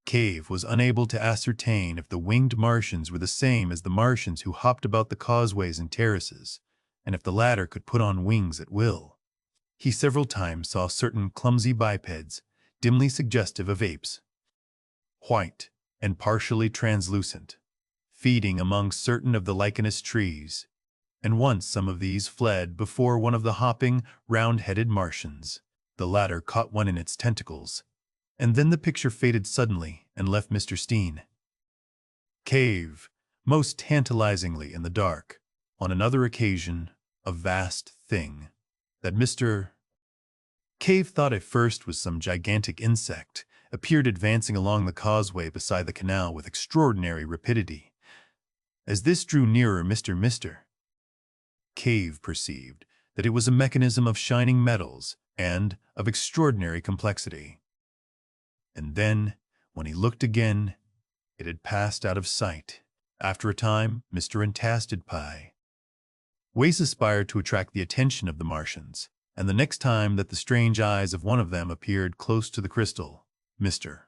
Cave was unable to ascertain if the winged Martians were the same as the Martians who hopped about the causeways and terraces, and if the latter could put on wings at will. He several times saw certain clumsy bipeds, dimly suggestive of apes, white and partially translucent, feeding among certain of the lichenous trees, and once some of these fled before one of the hopping, round-headed Martians. The latter caught one in its tentacles, and then the picture faded suddenly and left Mr. Cave most tantalizingly in the dark. On another occasion, a vast thing that Mr. Cave thought at first was some gigantic insect appeared advancing along the causeway beside the canal with extraordinary rapidity. As this drew nearer, Mr. Cave perceived that it was a mechanism of shining metals and of extraordinary complexity. And then, when he looked again, it had passed out of sight. After a time, Mr. Entasted Pie Wace aspired to attract the attention of the Martians, and the next time that the strange eyes of one of them appeared close to the crystal, Mr.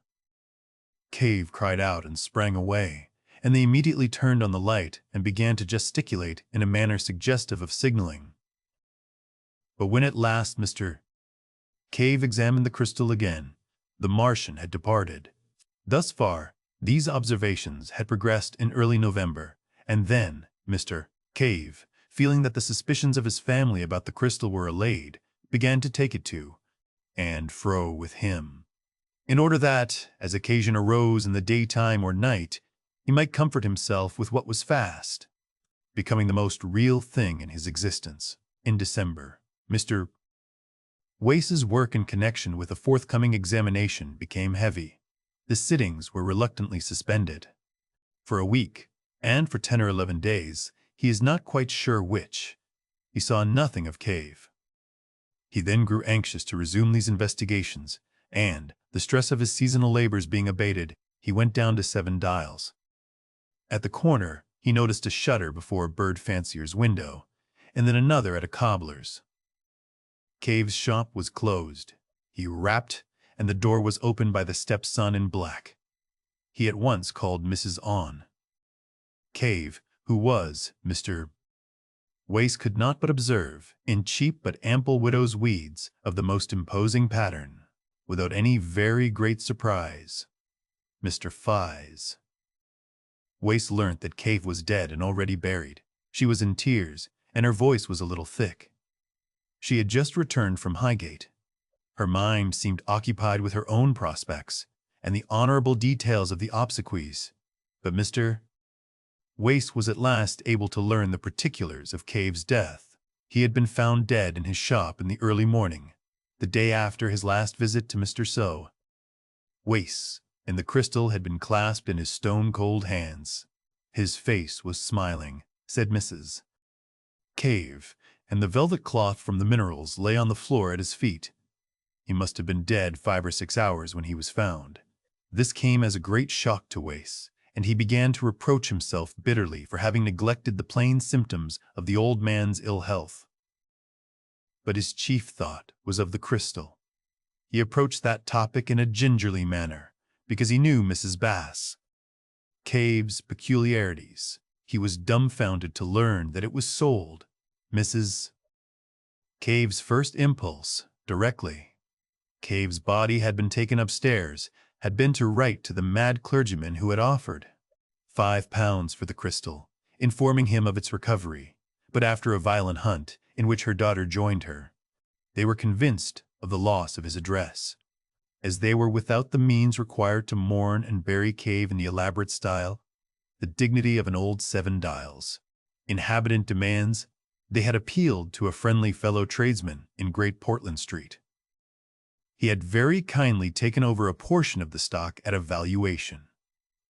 Cave cried out and sprang away, and they immediately turned on the light and began to gesticulate in a manner suggestive of signaling. But when at last Mr. Cave examined the crystal again, the Martian had departed. Thus far, these observations had progressed in early November, and then Mr. Cave, feeling that the suspicions of his family about the crystal were allayed, began to take it to and fro with him, in order that, as occasion arose in the daytime or night, he might comfort himself with what was fast becoming the most real thing in his existence. In December, Mr. Wace's work in connection with a forthcoming examination became heavy. The sittings were reluctantly suspended. For a week, and for 10 or 11 days, he is not quite sure which, he saw nothing of Cave. He then grew anxious to resume these investigations, and, the stress of his seasonal labors being abated, he went down to 7 Dials. At the corner, he noticed a shutter before a bird fancier's window, and then another at a cobbler's. Cave's shop was closed. He rapped, and the door was opened by the stepson in black. He at once called Mrs. On. Cave, who was Mr. Wace, could not but observe, in cheap but ample widow's weeds of the most imposing pattern, without any very great surprise, Mr. Fye's. Wace learnt that Cave was dead and already buried. She was in tears, and her voice was a little thick. She had just returned from Highgate. Her mind seemed occupied with her own prospects and the honorable details of the obsequies, but Mr. Wace was at last able to learn the particulars of Cave's death. He had been found dead in his shop in the early morning, the day after his last visit to Mr. So. Wace, and the crystal had been clasped in his stone-cold hands. His face was smiling, said Mrs. Cave, and the velvet cloth from the minerals lay on the floor at his feet. He must have been dead 5 or 6 hours when he was found. This came as a great shock to Wace, and he began to reproach himself bitterly for having neglected the plain symptoms of the old man's ill health. But his chief thought was of the crystal. He approached that topic in a gingerly manner, because he knew Mrs. Bass Cave's peculiarities. He was dumbfounded to learn that it was sold. Mrs. Cave's first impulse, directly Cave's body had been taken upstairs, had been to write to the mad clergyman who had offered £5 for the crystal, informing him of its recovery. But after a violent hunt, in which her daughter joined her, they were convinced of the loss of his address. As they were without the means required to mourn and bury Cave in the elaborate style, the dignity of an old Seven Dials inhabitant demands, they had appealed to a friendly fellow tradesman in Great Portland Street. He had very kindly taken over a portion of the stock at a valuation.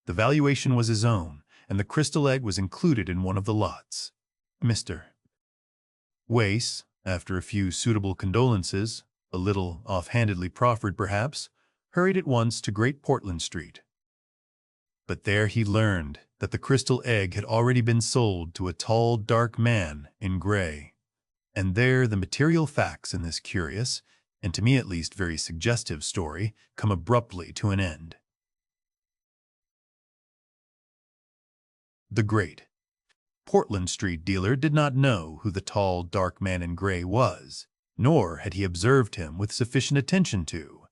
The valuation was his own, and the crystal egg was included in one of the lots. Mr. Wace, after a few suitable condolences, a little offhandedly proffered perhaps, hurried at once to Great Portland Street. But there he learned that the crystal egg had already been sold to a tall, dark man in gray. And there the material facts in this curious, and to me at least very suggestive story, come abruptly to an end. The Great Portland Street dealer did not know who the tall, dark man in gray was, nor had he observed him with sufficient attention to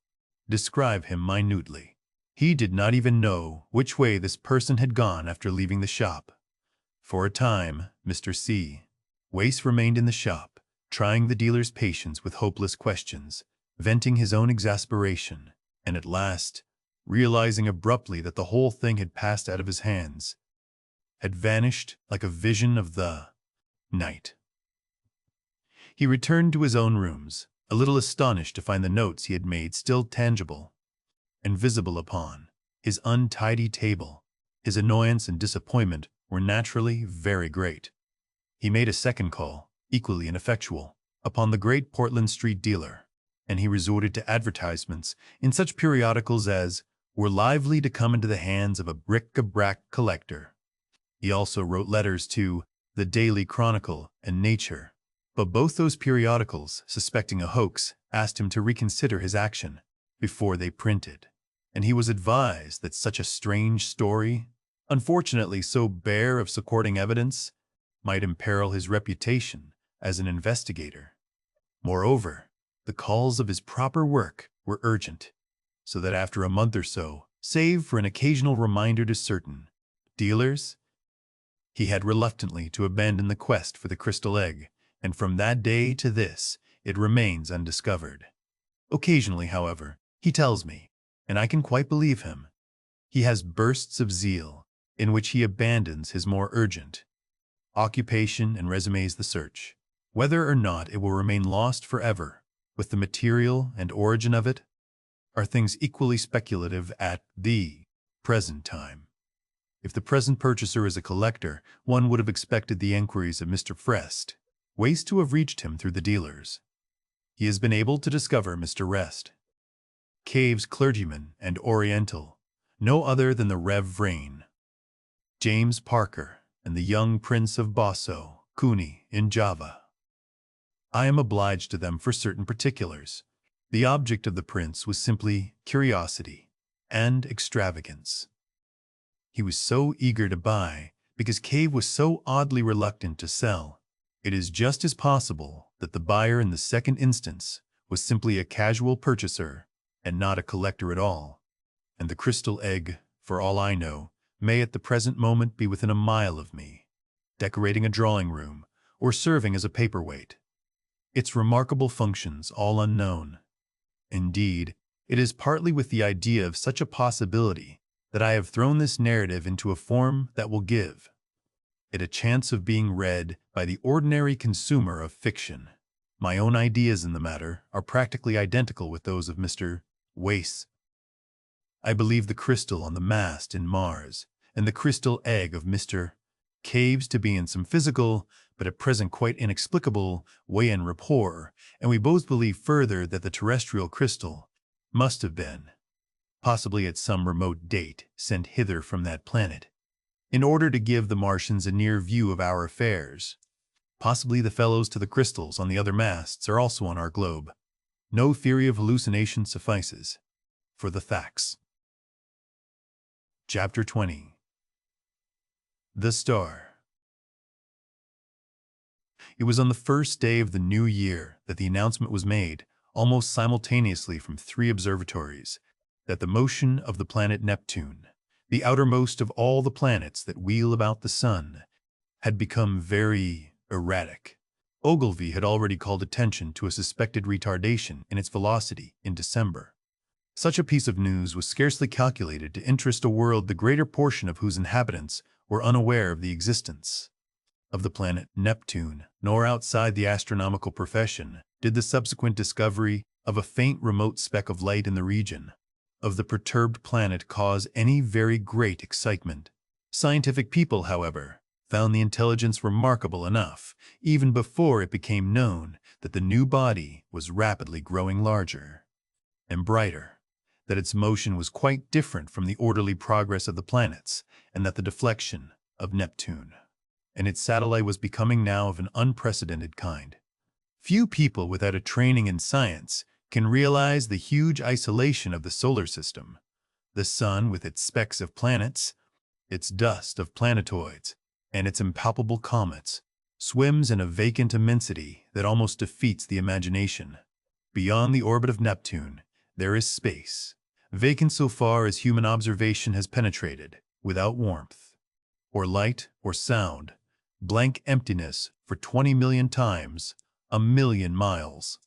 describe him minutely. He did not even know which way this person had gone after leaving the shop. For a time, Mr. Wace remained in the shop, trying the dealer's patience with hopeless questions, venting his own exasperation, and at last, realizing abruptly that the whole thing had passed out of his hands, had vanished like a vision of the night. He returned to his own rooms, a little astonished to find the notes he had made still tangible and visible upon his untidy table. His annoyance and disappointment were naturally very great. He made a second call, equally ineffectual, upon the Great Portland Street dealer, and he resorted to advertisements in such periodicals as were lively to come into the hands of a bric-a-brac collector. He also wrote letters to the Daily Chronicle and Nature, but both those periodicals, suspecting a hoax, asked him to reconsider his action before they printed, and he was advised that such a strange story, unfortunately so bare of supporting evidence, might imperil his reputation as an investigator. Moreover, the calls of his proper work were urgent, so that after a month or so, save for an occasional reminder to certain dealers, he had reluctantly to abandon the quest for the crystal egg, and from that day to this it remains undiscovered. Occasionally, however, he tells me, and I can quite believe him, he has bursts of zeal in which he abandons his more urgent occupation and resumes the search. Whether or not it will remain lost forever, with the material and origin of it, are things equally speculative at the present time. If the present purchaser is a collector, one would have expected the enquiries of Mr. Wace to have reached him through the dealers. He has been able to discover Mr. Cave's clergyman and Oriental, no other than the Rev. James Parker and the young Prince of Bosso, Cooney, in Java. I am obliged to them for certain particulars. The object of the prince was simply curiosity and extravagance. He was so eager to buy because Cave was so oddly reluctant to sell. It is just as possible that the buyer in the second instance was simply a casual purchaser and not a collector at all. And the crystal egg, for all I know, may at the present moment be within a mile of me, decorating a drawing room or serving as a paperweight. Its remarkable functions all unknown. Indeed, it is partly with the idea of such a possibility that I have thrown this narrative into a form that will give it a chance of being read by the ordinary consumer of fiction. My own ideas in the matter are practically identical with those of Mr. Wace. I believe the crystal on the mast in Mars and the crystal egg of Mr. Caves to be in some physical, but at present quite inexplicable, way en rapport, and we both believe further that the terrestrial crystal must have been, possibly at some remote date, sent hither from that planet, in order to give the Martians a near view of our affairs. Possibly the fellows to the crystals on the other masts are also on our globe. No theory of hallucination suffices for the facts. Chapter 20. The Star. It was on the first day of the new year that the announcement was made, almost simultaneously from 3 observatories, that the motion of the planet Neptune, the outermost of all the planets that wheel about the sun, had become very erratic. Ogilvy had already called attention to a suspected retardation in its velocity in December. Such a piece of news was scarcely calculated to interest a world the greater portion of whose inhabitants were unaware of the existence of the planet Neptune, nor outside the astronomical profession did the subsequent discovery of a faint remote speck of light in the region of the perturbed planet cause any very great excitement. Scientific people, however, found the intelligence remarkable enough, even before it became known that the new body was rapidly growing larger and brighter, that its motion was quite different from the orderly progress of the planets, and that the deflection of Neptune and its satellite was becoming now of an unprecedented kind. Few people without a training in science can realize the huge isolation of the solar system. The sun, with its specks of planets, its dust of planetoids, and its impalpable comets, swims in a vacant immensity that almost defeats the imagination. Beyond the orbit of Neptune, there is space, vacant so far as human observation has penetrated, without warmth, or light, or sound, blank emptiness for 20 million times a million miles.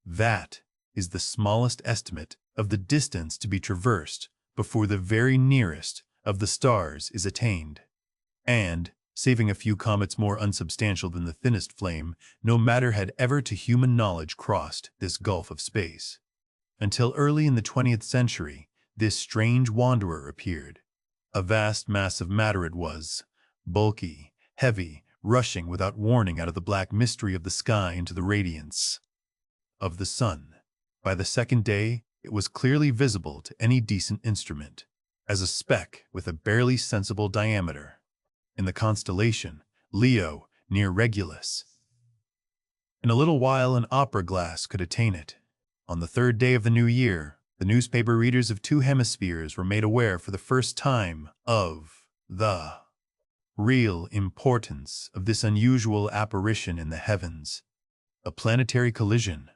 That is the smallest estimate of the distance to be traversed before the very nearest of the stars is attained. And, saving a few comets more unsubstantial than the thinnest flame, no matter had ever to human knowledge crossed this gulf of space. Until early in the 20th century, this strange wanderer appeared. A vast mass of matter it was, bulky, heavy, rushing without warning out of the black mystery of the sky into the radiance of the sun. By the second day, it was clearly visible to any decent instrument, as a speck with a barely sensible diameter, in the constellation Leo near Regulus. In a little while an opera glass could attain it. On the 3rd day of the new year, the newspaper readers of 2 hemispheres were made aware for the first time of the real importance of this unusual apparition in the heavens, a planetary collision.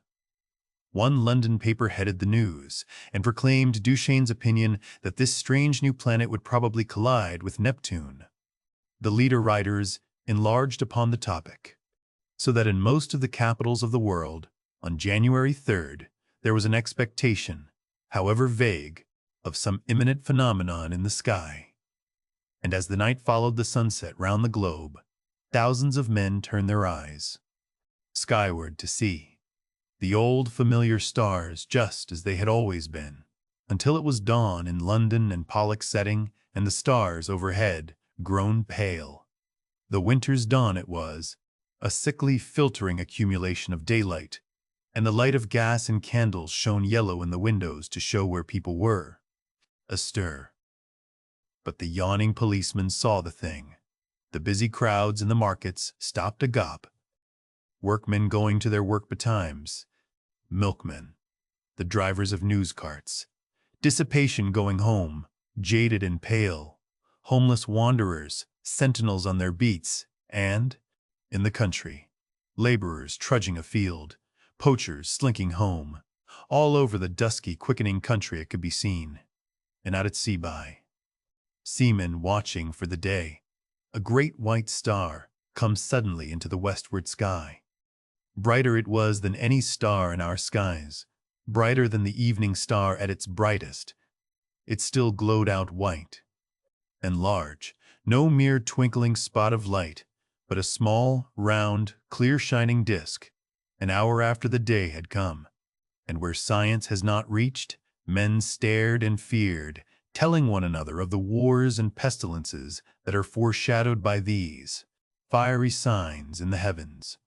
One London paper headed the news and proclaimed Duchesne's opinion that this strange new planet would probably collide with Neptune. The leader writers enlarged upon the topic, so that in most of the capitals of the world, on January 3rd, there was an expectation, however vague, of some imminent phenomenon in the sky. And as the night followed the sunset round the globe, thousands of men turned their eyes skyward to see the old familiar stars just as they had always been, until it was dawn in London and Pollux setting, and the stars overhead grown pale. The winter's dawn it was, a sickly filtering accumulation of daylight, and the light of gas and candles shone yellow in the windows to show where people were astir. But the yawning policemen saw the thing. The busy crowds in the markets stopped agop. workmen going to their work betimes, milkmen, the drivers of news carts, dissipation going home, jaded and pale, homeless wanderers, sentinels on their beats, and, in the country, laborers trudging afield, poachers slinking home. All over the dusky, quickening country it could be seen, and out at sea by, seamen watching for the day. A great white star comes suddenly into the westward sky. Brighter it was than any star in our skies, brighter than the evening star at its brightest. It still glowed out white and large, no mere twinkling spot of light, but a small, round, clear-shining disk. An hour after the day had come, and where science has not reached, men stared and feared, telling one another of the wars and pestilences that are foreshadowed by these fiery signs in the heavens.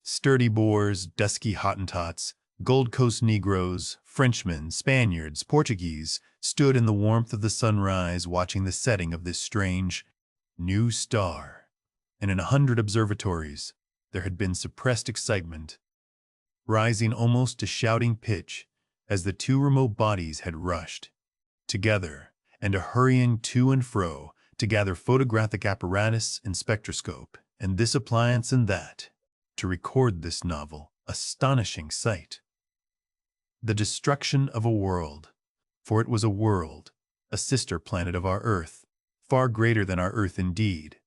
Sturdy Boers, dusky Hottentots, Gold Coast Negroes, Frenchmen, Spaniards, Portuguese stood in the warmth of the sunrise watching the setting of this strange, new star. And in 100 observatories there had been suppressed excitement, rising almost to shouting pitch as the two remote bodies had rushed together and hurrying to and fro to gather photographic apparatus and spectroscope and this appliance and that, to record this novel, astonishing sight. The destruction of a world, for it was a world, a sister planet of our Earth, far greater than our Earth indeed,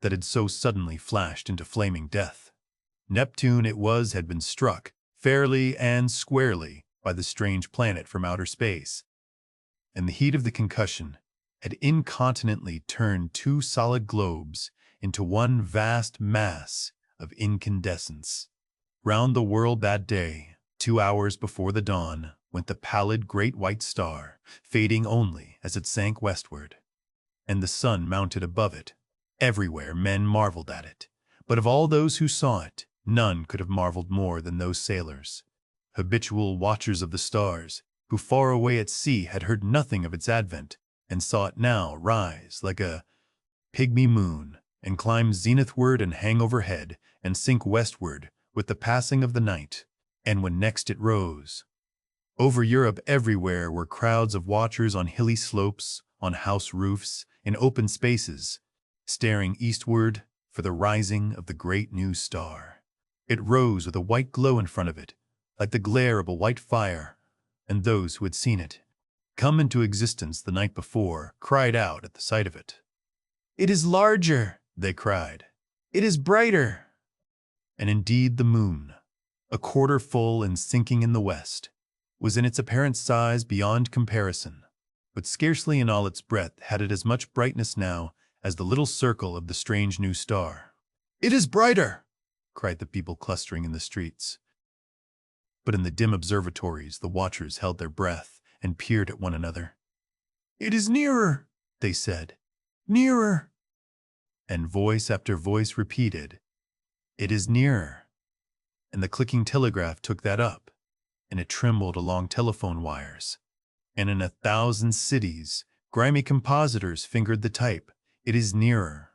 that had so suddenly flashed into flaming death. Neptune it was had been struck, fairly and squarely, by the strange planet from outer space, and the heat of the concussion had incontinently turned two solid globes into one vast mass of incandescence. Round the world that day, 2 hours before the dawn, went the pallid great white star, fading only as it sank westward, and the sun mounted above it. Everywhere men marveled at it, but of all those who saw it, none could have marveled more than those sailors, habitual watchers of the stars, who far away at sea had heard nothing of its advent, and saw it now rise like a pygmy moon, and climb zenithward and hang overhead, and sink westward with the passing of the night. And when next it rose, over Europe everywhere were crowds of watchers on hilly slopes, on house roofs, in open spaces, staring eastward for the rising of the great new star. It rose with a white glow in front of it, like the glare of a white fire, and those who had seen it come into existence the night before cried out at the sight of it. "It is larger," they cried. "It is brighter." And indeed the moon, a quarter full and sinking in the west, was in its apparent size beyond comparison, but scarcely in all its breadth had it as much brightness now as the little circle of the strange new star. "It is brighter!" cried the people clustering in the streets. But in the dim observatories the watchers held their breath and peered at one another. "It is nearer," they said. "Nearer." And voice after voice repeated, "It is nearer." And the clicking telegraph took that up, and it trembled along telephone wires. And in 1,000 cities, grimy compositors fingered the type, "It is nearer."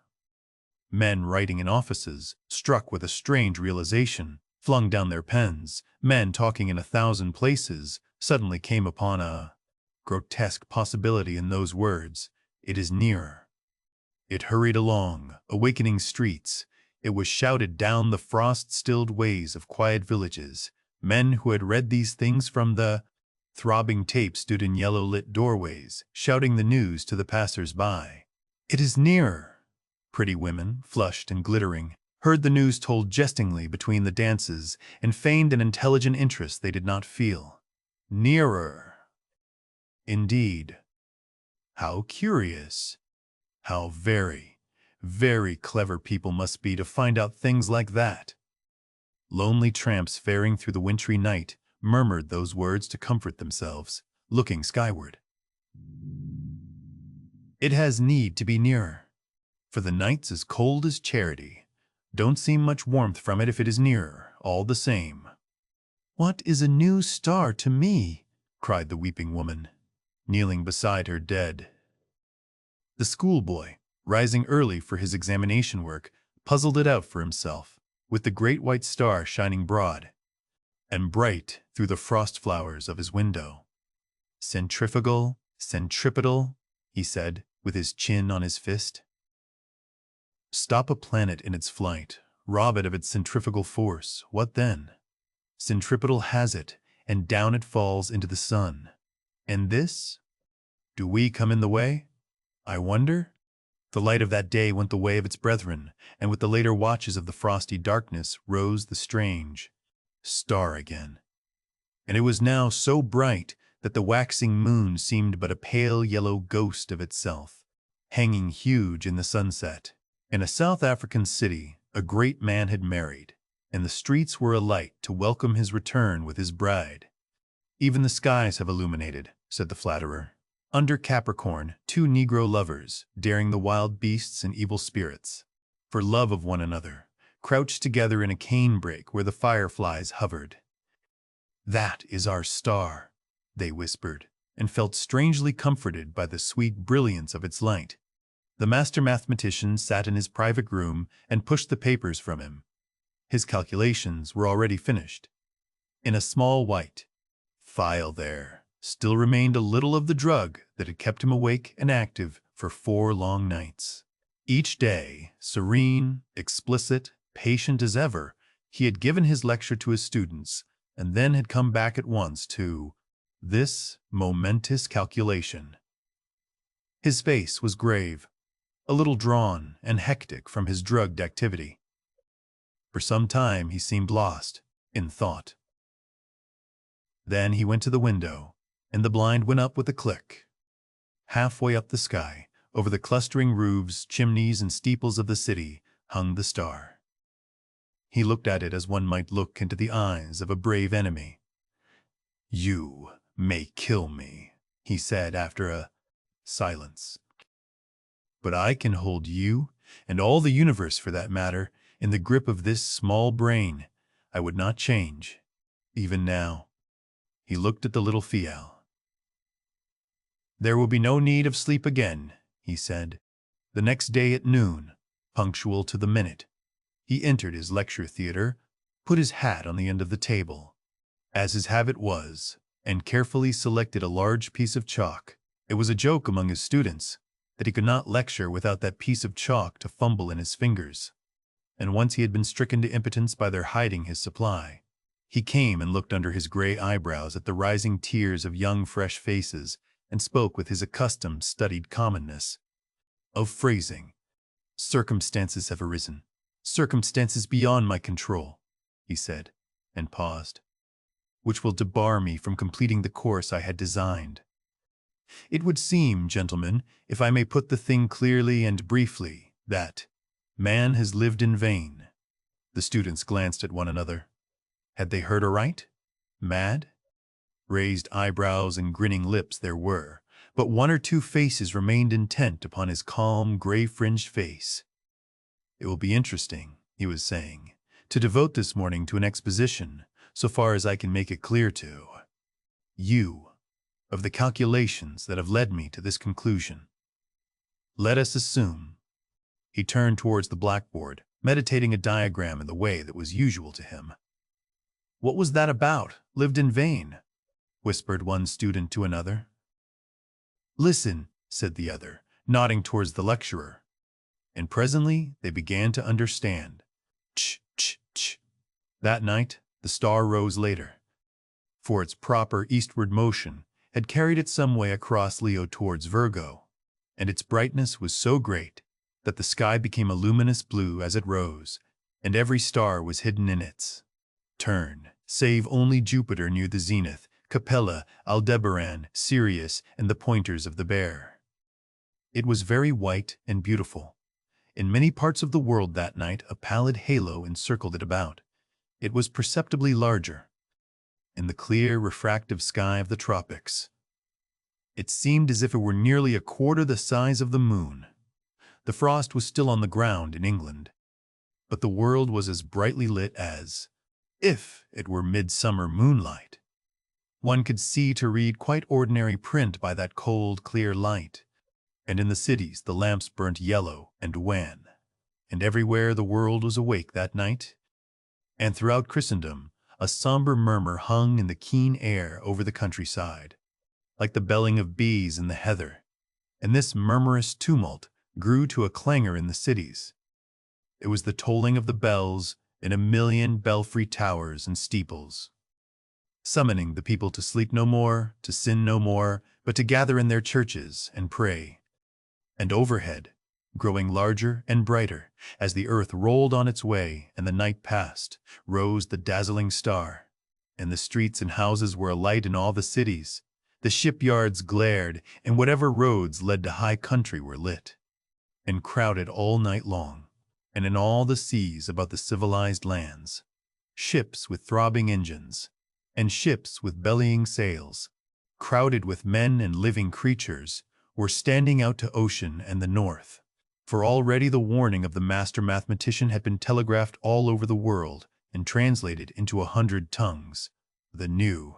Men writing in offices, struck with a strange realization, flung down their pens. Men talking in 1,000 places suddenly came upon a grotesque possibility in those words, "It is nearer." It hurried along awakening streets. It was shouted down the frost-stilled ways of quiet villages. Men who had read these things from the throbbing tape stood in yellow-lit doorways, shouting the news to the passers-by. "It is nearer." Pretty women, flushed and glittering, heard the news told jestingly between the dances, and feigned an intelligent interest they did not feel. Nearer. Indeed. How curious. How very, very clever people must be to find out things like that. Lonely tramps faring through the wintry night murmured those words to comfort themselves, looking skyward. It has need to be nearer, for the night's as cold as charity. Don't seem much warmth from it if it is nearer, all the same. "What is a new star to me?" cried the weeping woman, kneeling beside her dead. The schoolboy, rising early for his examination work, puzzled it out for himself. with the great white star shining broad and bright through the frost flowers of his window. Centrifugal, centripetal, he said, with his chin on his fist. Stop a planet in its flight, rob it of its centrifugal force, what then? Centripetal has it, and down it falls into the sun. And this? Do we come in the way? I wonder? The light of that day went the way of its brethren, and with the later watches of the frosty darkness rose the strange star again. And it was now so bright that the waxing moon seemed but a pale yellow ghost of itself, hanging huge in the sunset. In a South African city, a great man had married, and the streets were alight to welcome his return with his bride. Even the skies have illuminated, said the flatterer. Under Capricorn, two Negro lovers, daring the wild beasts and evil spirits, for love of one another, crouched together in a canebrake where the fireflies hovered. That is our star, they whispered, and felt strangely comforted by the sweet brilliance of its light. The master mathematician sat in his private room and pushed the papers from him. His calculations were already finished. In a small white file there still remained a little of the drug that had kept him awake and active for 4 long nights. Each day, serene, explicit, patient as ever, he had given his lecture to his students, and then had come back at once to this momentous calculation. His face was grave, a little drawn and hectic from his drugged activity. For some time he seemed lost in thought. Then he went to the window, and the blind went up with a click. Halfway up the sky, over the clustering roofs, chimneys, and steeples of the city, hung the star. He looked at it as one might look into the eyes of a brave enemy. "You may kill me," he said after a silence. "But I can hold you, and all the universe for that matter, in the grip of this small brain. I would not change, even now." He looked at the little phial. "There will be no need of sleep again," he said. The next day at noon, punctual to the minute, he entered his lecture theater, put his hat on the end of the table, as his habit was, and carefully selected a large piece of chalk. It was a joke among his students that he could not lecture without that piece of chalk to fumble in his fingers, and once he had been stricken to impotence by their hiding his supply. He came and looked under his gray eyebrows at the rising tiers of young, fresh faces, and spoke with his accustomed, studied commonness. "Of phrasing. Circumstances have arisen. Circumstances beyond my control," he said, and paused, "which will debar me from completing the course I had designed. It would seem, gentlemen, if I may put the thing clearly and briefly, that man has lived in vain." The students glanced at one another. Had they heard aright? Mad? Raised eyebrows and grinning lips there were, but 1 or 2 faces remained intent upon his calm, gray-fringed face. "It will be interesting," he was saying, "to devote this morning to an exposition, so far as I can make it clear to you, of the calculations that have led me to this conclusion. Let us assume—" He turned towards the blackboard, meditating a diagram in the way that was usual to him. "What was that about? Lived in vain?" whispered one student to another. "Listen," said the other, nodding towards the lecturer. And presently they began to understand. Ch-ch-ch. That night the star rose later, for its proper eastward motion had carried it some way across Leo towards Virgo, and its brightness was so great that the sky became a luminous blue as it rose, and every star was hidden in its turn, save only Jupiter near the zenith, Capella, Aldebaran, Sirius, and the pointers of the Bear. It was very white and beautiful. In many parts of the world that night a pallid halo encircled it about. It was perceptibly larger. In the clear, refractive sky of the tropics, it seemed as if it were nearly a quarter the size of the moon. The frost was still on the ground in England, but the world was as brightly lit as if it were midsummer moonlight. One could see to read quite ordinary print by that cold, clear light, and in the cities the lamps burnt yellow and wan, and everywhere the world was awake that night, And throughout Christendom, a somber murmur hung in the keen air over the countryside, like the belling of bees in the heather, and this murmurous tumult grew to a clangor in the cities. It was the tolling of the bells in a million belfry towers and steeples, summoning the people to sleep no more, to sin no more, but to gather in their churches and pray. And overhead, growing larger and brighter, as the earth rolled on its way and the night passed, rose the dazzling star. And the streets and houses were alight in all the cities. The shipyards glared, and whatever roads led to high country were lit, and crowded all night long. And in all the seas about the civilized lands, ships with throbbing engines, and ships with bellying sails, crowded with men and living creatures, were standing out to ocean and the north. For already the warning of the master mathematician had been telegraphed all over the world and translated into 100 tongues. The new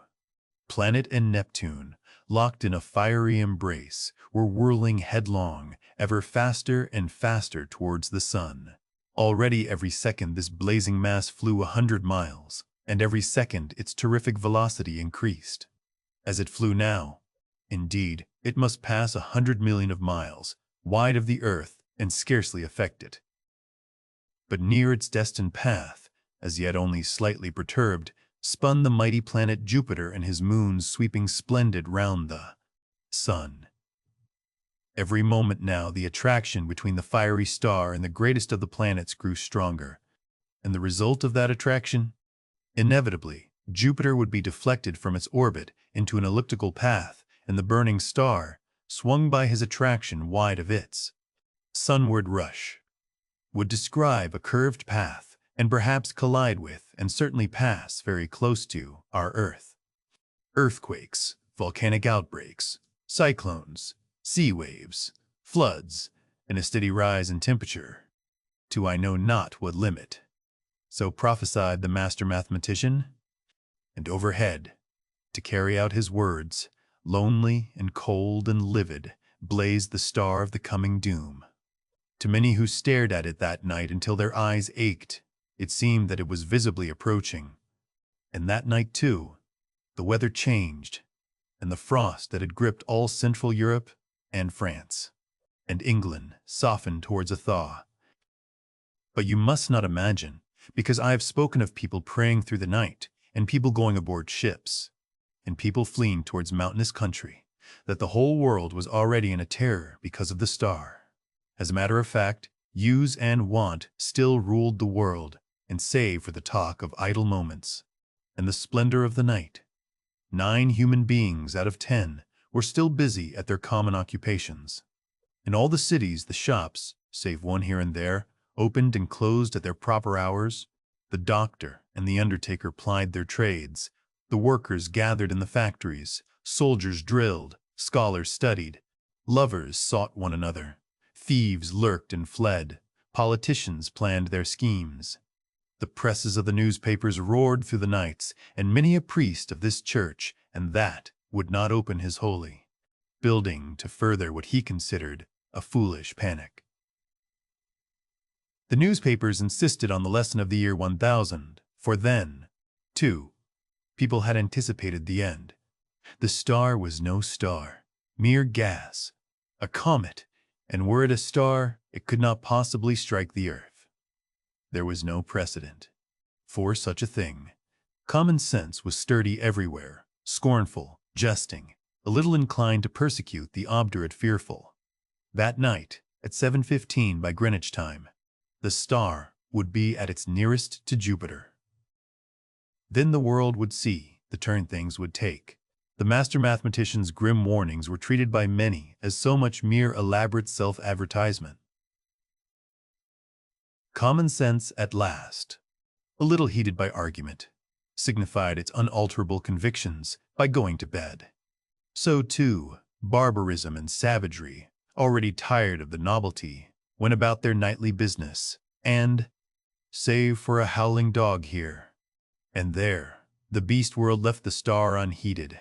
planet and Neptune, locked in a fiery embrace, were whirling headlong, ever faster and faster towards the sun. Already every second this blazing mass flew 100 miles, and every second its terrific velocity increased. As it flew now, indeed, it must pass 100 million of miles, wide of the earth, and scarcely affect it. But near its destined path, as yet only slightly perturbed, spun the mighty planet Jupiter and his moons sweeping splendid round the sun. Every moment now the attraction between the fiery star and the greatest of the planets grew stronger, and the result of that attraction? Inevitably, Jupiter would be deflected from its orbit into an elliptical path, and the burning star, swung by his attraction wide of its sunward rush, would describe a curved path and perhaps collide with, and certainly pass very close to, our Earth. Earthquakes, volcanic outbreaks, cyclones, sea waves, floods, and a steady rise in temperature, to I know not what limit. So prophesied the master mathematician, and overhead, to carry out his words, lonely and cold and livid, blazed the star of the coming doom. To many who stared at it that night until their eyes ached, it seemed that it was visibly approaching. And that night, too, the weather changed, and the frost that had gripped all Central Europe and France and England softened towards a thaw. But you must not imagine, because I have spoken of people praying through the night, and people going aboard ships, and people fleeing towards mountainous country, that the whole world was already in a terror because of the star. As a matter of fact, use and want still ruled the world, and save for the talk of idle moments and the splendor of the night, 9 human beings out of 10 were still busy at their common occupations. In all the cities, the shops, save one here and there, opened and closed at their proper hours. The doctor and the undertaker plied their trades. The workers gathered in the factories. Soldiers drilled. Scholars studied. Lovers sought one another. Thieves lurked and fled. Politicians planned their schemes. The presses of the newspapers roared through the nights, and many a priest of this church and that would not open his holy building to further what he considered a foolish panic. The newspapers insisted on the lesson of the year 1000, for then, too, people had anticipated the end. The star was no star, mere gas, a comet, and were it a star, it could not possibly strike the earth. There was no precedent for such a thing. Common sense was sturdy everywhere, scornful, jesting, a little inclined to persecute the obdurate fearful. That night, at 7:15 by Greenwich time, the star would be at its nearest to Jupiter. Then the world would see the turn things would take. The master mathematician's grim warnings were treated by many as so much mere elaborate self-advertisement. Common sense at last, a little heated by argument, signified its unalterable convictions by going to bed. So, too, barbarism and savagery, already tired of the novelty, went about their nightly business, and, save for a howling dog here and there, the beast world left the star unheeded.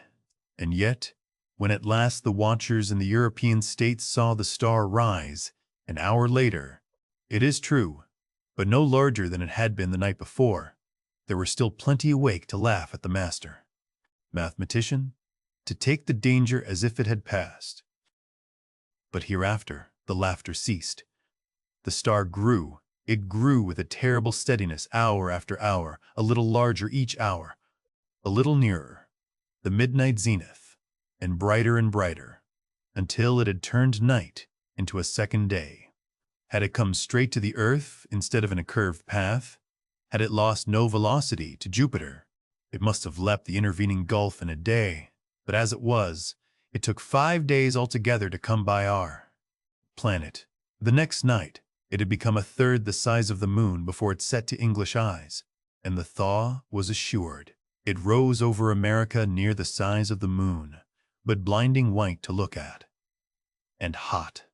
And yet, when at last the watchers in the European states saw the star rise, an hour later, it is true, but no larger than it had been the night before, there were still plenty awake to laugh at the master. Mathematician, to take the danger as if it had passed. But hereafter the laughter ceased. The star grew. It grew with a terrible steadiness hour after hour, a little larger each hour, a little nearer, the midnight zenith, and brighter, until it had turned night into a second day. Had it come straight to the earth instead of in a curved path? Had it lost no velocity to Jupiter? It must have leapt the intervening gulf in a day, but as it was, it took 5 days altogether to come by our planet. The next night, it had become a third the size of the moon before it set to English eyes, and the thaw was assured. It rose over America near the size of the moon, but blinding white to look at, and hot.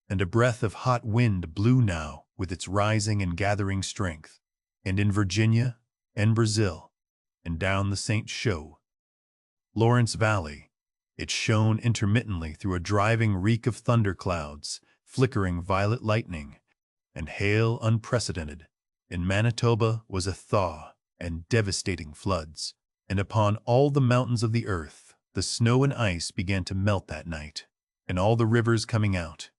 And a breath of hot wind blew now with its rising and gathering strength, and in Virginia and Brazil, and down the St. Show, Lawrence Valley, it shone intermittently through a driving reek of thunderclouds, flickering violet lightning, and hail unprecedented. In Manitoba was a thaw and devastating floods, and upon all the mountains of the earth the snow and ice began to melt that night, and all the rivers coming out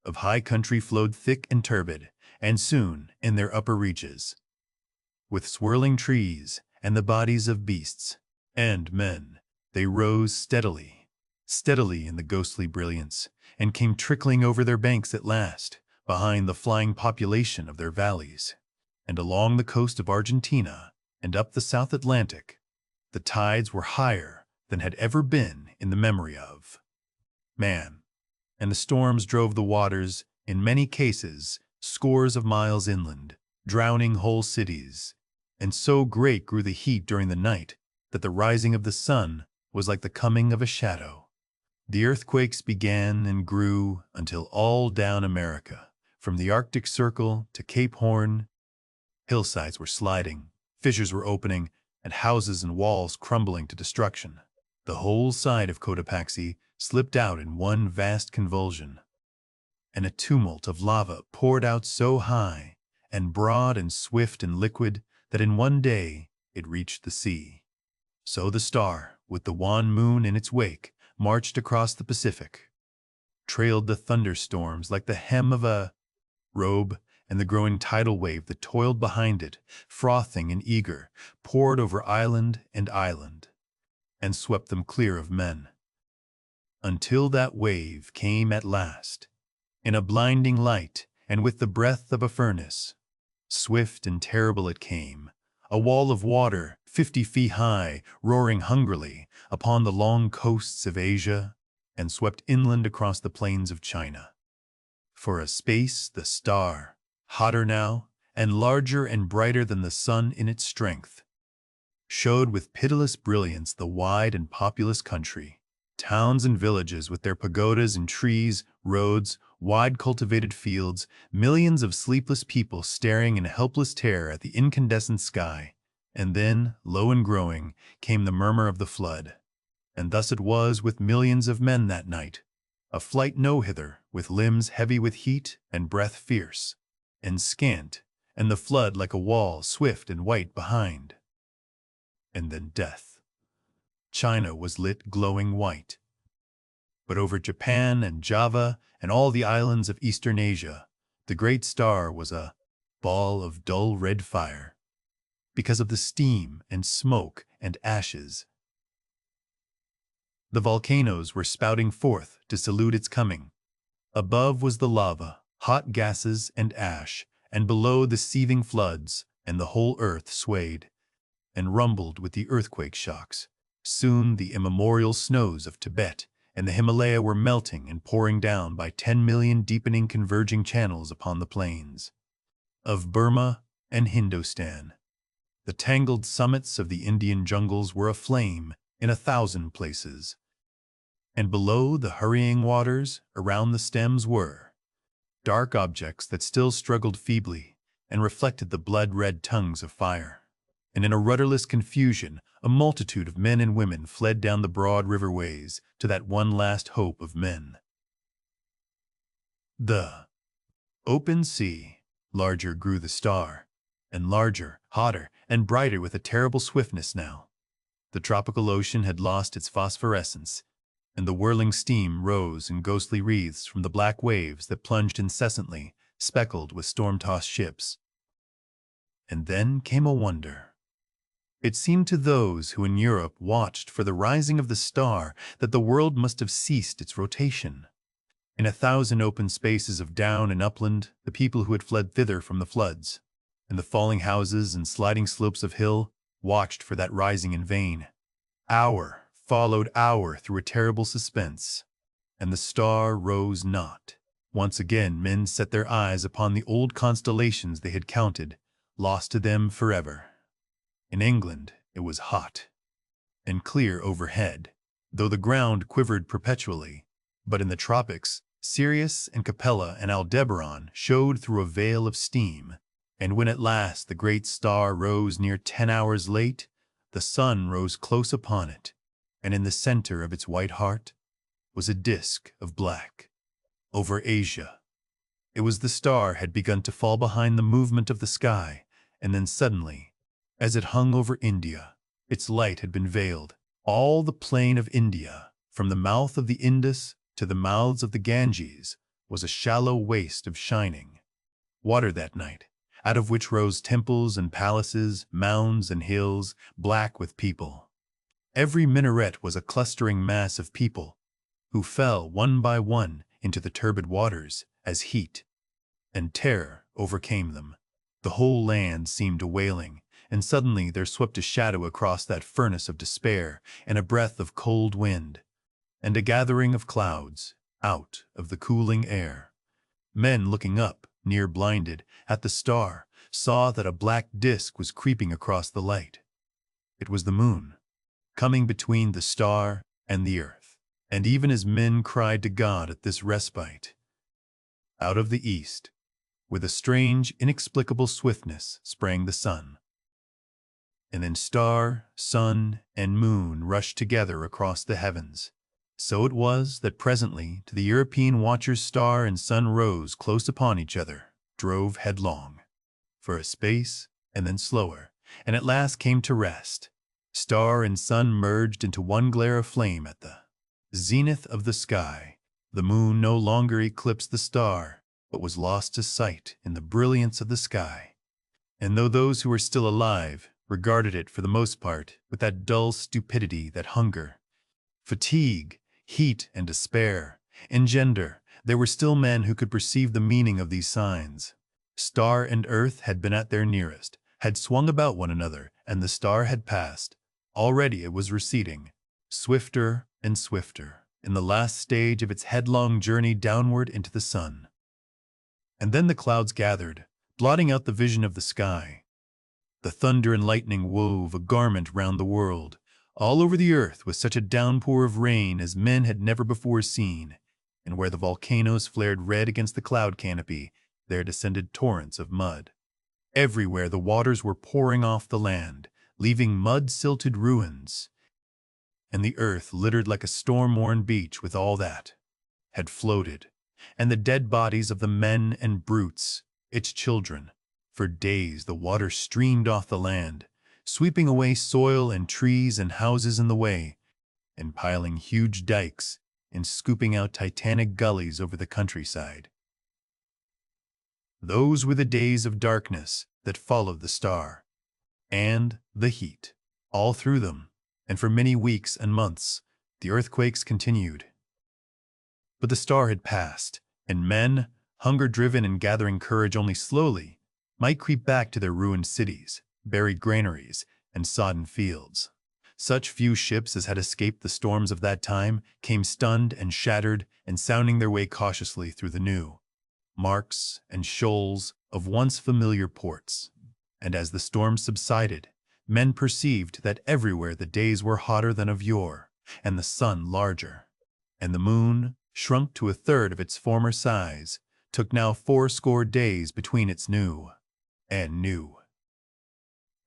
of high country flowed thick and turbid, and soon, in their upper reaches, with swirling trees and the bodies of beasts and men, they rose steadily in the ghostly brilliance, and came trickling over their banks at last, behind the flying population of their valleys, and along the coast of Argentina and up the South Atlantic. The tides were higher than had ever been in the memory of man, and the storms drove the waters, in many cases, scores of miles inland, drowning whole cities, and so great grew the heat during the night that the rising of the sun was like the coming of a shadow. The earthquakes began and grew until all down America, from the Arctic Circle to Cape Horn, hillsides were sliding, fissures were opening, and houses and walls crumbling to destruction. The whole side of Cotopaxi slipped out in one vast convulsion, and a tumult of lava poured out so high and broad and swift and liquid that in one day it reached the sea. So the star, with the wan moon in its wake, marched across the Pacific, trailed the thunderstorms like the hem of a robe, and the growing tidal wave that toiled behind it, frothing and eager, poured over island and island, and swept them clear of men, until that wave came at last, in a blinding light and with the breath of a furnace. Swift and terrible it came, a wall of water 50 feet high, roaring hungrily upon the long coasts of Asia, and swept inland across the plains of China. For a space the star, hotter now and larger and brighter than the sun in its strength, showed with pitiless brilliance the wide and populous country, towns and villages with their pagodas and trees, roads, wide cultivated fields, millions of sleepless people staring in helpless terror at the incandescent sky. And then, low and growing, came the murmur of the flood. And thus it was with millions of men that night, a flight no-hither, with limbs heavy with heat and breath fierce and scant, and the flood like a wall swift and white behind. And then death. China was lit glowing white. But over Japan and Java and all the islands of Eastern Asia, the great star was a ball of dull red fire, because of the steam and smoke and ashes. The volcanoes were spouting forth to salute its coming. Above was the lava, hot gases and ash, and below the seething floods, and the whole earth swayed and rumbled with the earthquake shocks. Soon the immemorial snows of Tibet and the Himalaya were melting and pouring down by 10 million deepening converging channels upon the plains of Burma and Hindustan. The tangled summits of the Indian jungles were aflame in 1,000 places, and below the hurrying waters around the stems were dark objects that still struggled feebly and reflected the blood-red tongues of fire. And in a rudderless confusion, a multitude of men and women fled down the broad riverways to that one last hope of men. The open sea. Larger grew the star, and larger, hotter, and brighter with a terrible swiftness now. The tropical ocean had lost its phosphorescence, and the whirling steam rose in ghostly wreaths from the black waves that plunged incessantly, speckled with storm-tossed ships. And then came a wonder. It seemed to those who in Europe watched for the rising of the star that the world must have ceased its rotation. In 1,000 open spaces of down and upland, the people who had fled thither from the floods, and the falling houses and sliding slopes of hill, watched for that rising in vain. Hour followed hour through a terrible suspense, and the star rose not. Once again men set their eyes upon the old constellations they had counted, lost to them forever. In England it was hot and clear overhead, though the ground quivered perpetually, but in the tropics Sirius and Capella and Aldebaran showed through a veil of steam, and when at last the great star rose near 10 hours late, the sun rose close upon it, and in the center of its white heart was a disk of black. Over Asia, it was the star had begun to fall behind the movement of the sky, and then suddenly, as it hung over India, its light had been veiled. All the plain of India, from the mouth of the Indus to the mouths of the Ganges, was a shallow waste of shining water that night, out of which rose temples and palaces, mounds and hills, black with people. Every minaret was a clustering mass of people, who fell one by one into the turbid waters as heat and terror overcame them. The whole land seemed wailing, and suddenly there swept a shadow across that furnace of despair, and a breath of cold wind, and a gathering of clouds out of the cooling air. Men looking up, near blinded, at the star, saw that a black disk was creeping across the light. It was the moon, coming between the star and the earth. And even as men cried to God at this respite, out of the east, with a strange, inexplicable swiftness, sprang the sun. And then star, sun, and moon rushed together across the heavens. So it was that presently to the European watcher's star and sun rose close upon each other, drove headlong, for a space, and then slower, and at last came to rest. Star and sun merged into one glare of flame at the zenith of the sky. The moon no longer eclipsed the star, but was lost to sight in the brilliance of the sky. And though those who were still alive regarded it for the most part with that dull stupidity that hunger, fatigue, heat, and despair engender, there were still men who could perceive the meaning of these signs. Star and earth had been at their nearest, had swung about one another, and the star had passed. Already it was receding, swifter and swifter, in the last stage of its headlong journey downward into the sun. And then the clouds gathered, blotting out the vision of the sky. The thunder and lightning wove a garment round the world. All over the earth was such a downpour of rain as men had never before seen, and where the volcanoes flared red against the cloud canopy, there descended torrents of mud. Everywhere the waters were pouring off the land, leaving mud-silted ruins, and the earth littered like a storm-worn beach with all that had floated, and the dead bodies of the men and brutes, its children. For days the water streamed off the land, sweeping away soil and trees and houses in the way, and piling huge dikes and scooping out titanic gullies over the countryside. Those were the days of darkness that followed the star, and the heat. All through them, and for many weeks and months, the earthquakes continued. But the star had passed, and men, hunger-driven and gathering courage only slowly, might creep back to their ruined cities, buried granaries, and sodden fields. Such few ships as had escaped the storms of that time came stunned and shattered and sounding their way cautiously through the new marks and shoals of once familiar ports. And as the storm subsided, men perceived that everywhere the days were hotter than of yore, and the sun larger, and the moon, shrunk to 1/3 of its former size, took now 80 days between its new and new.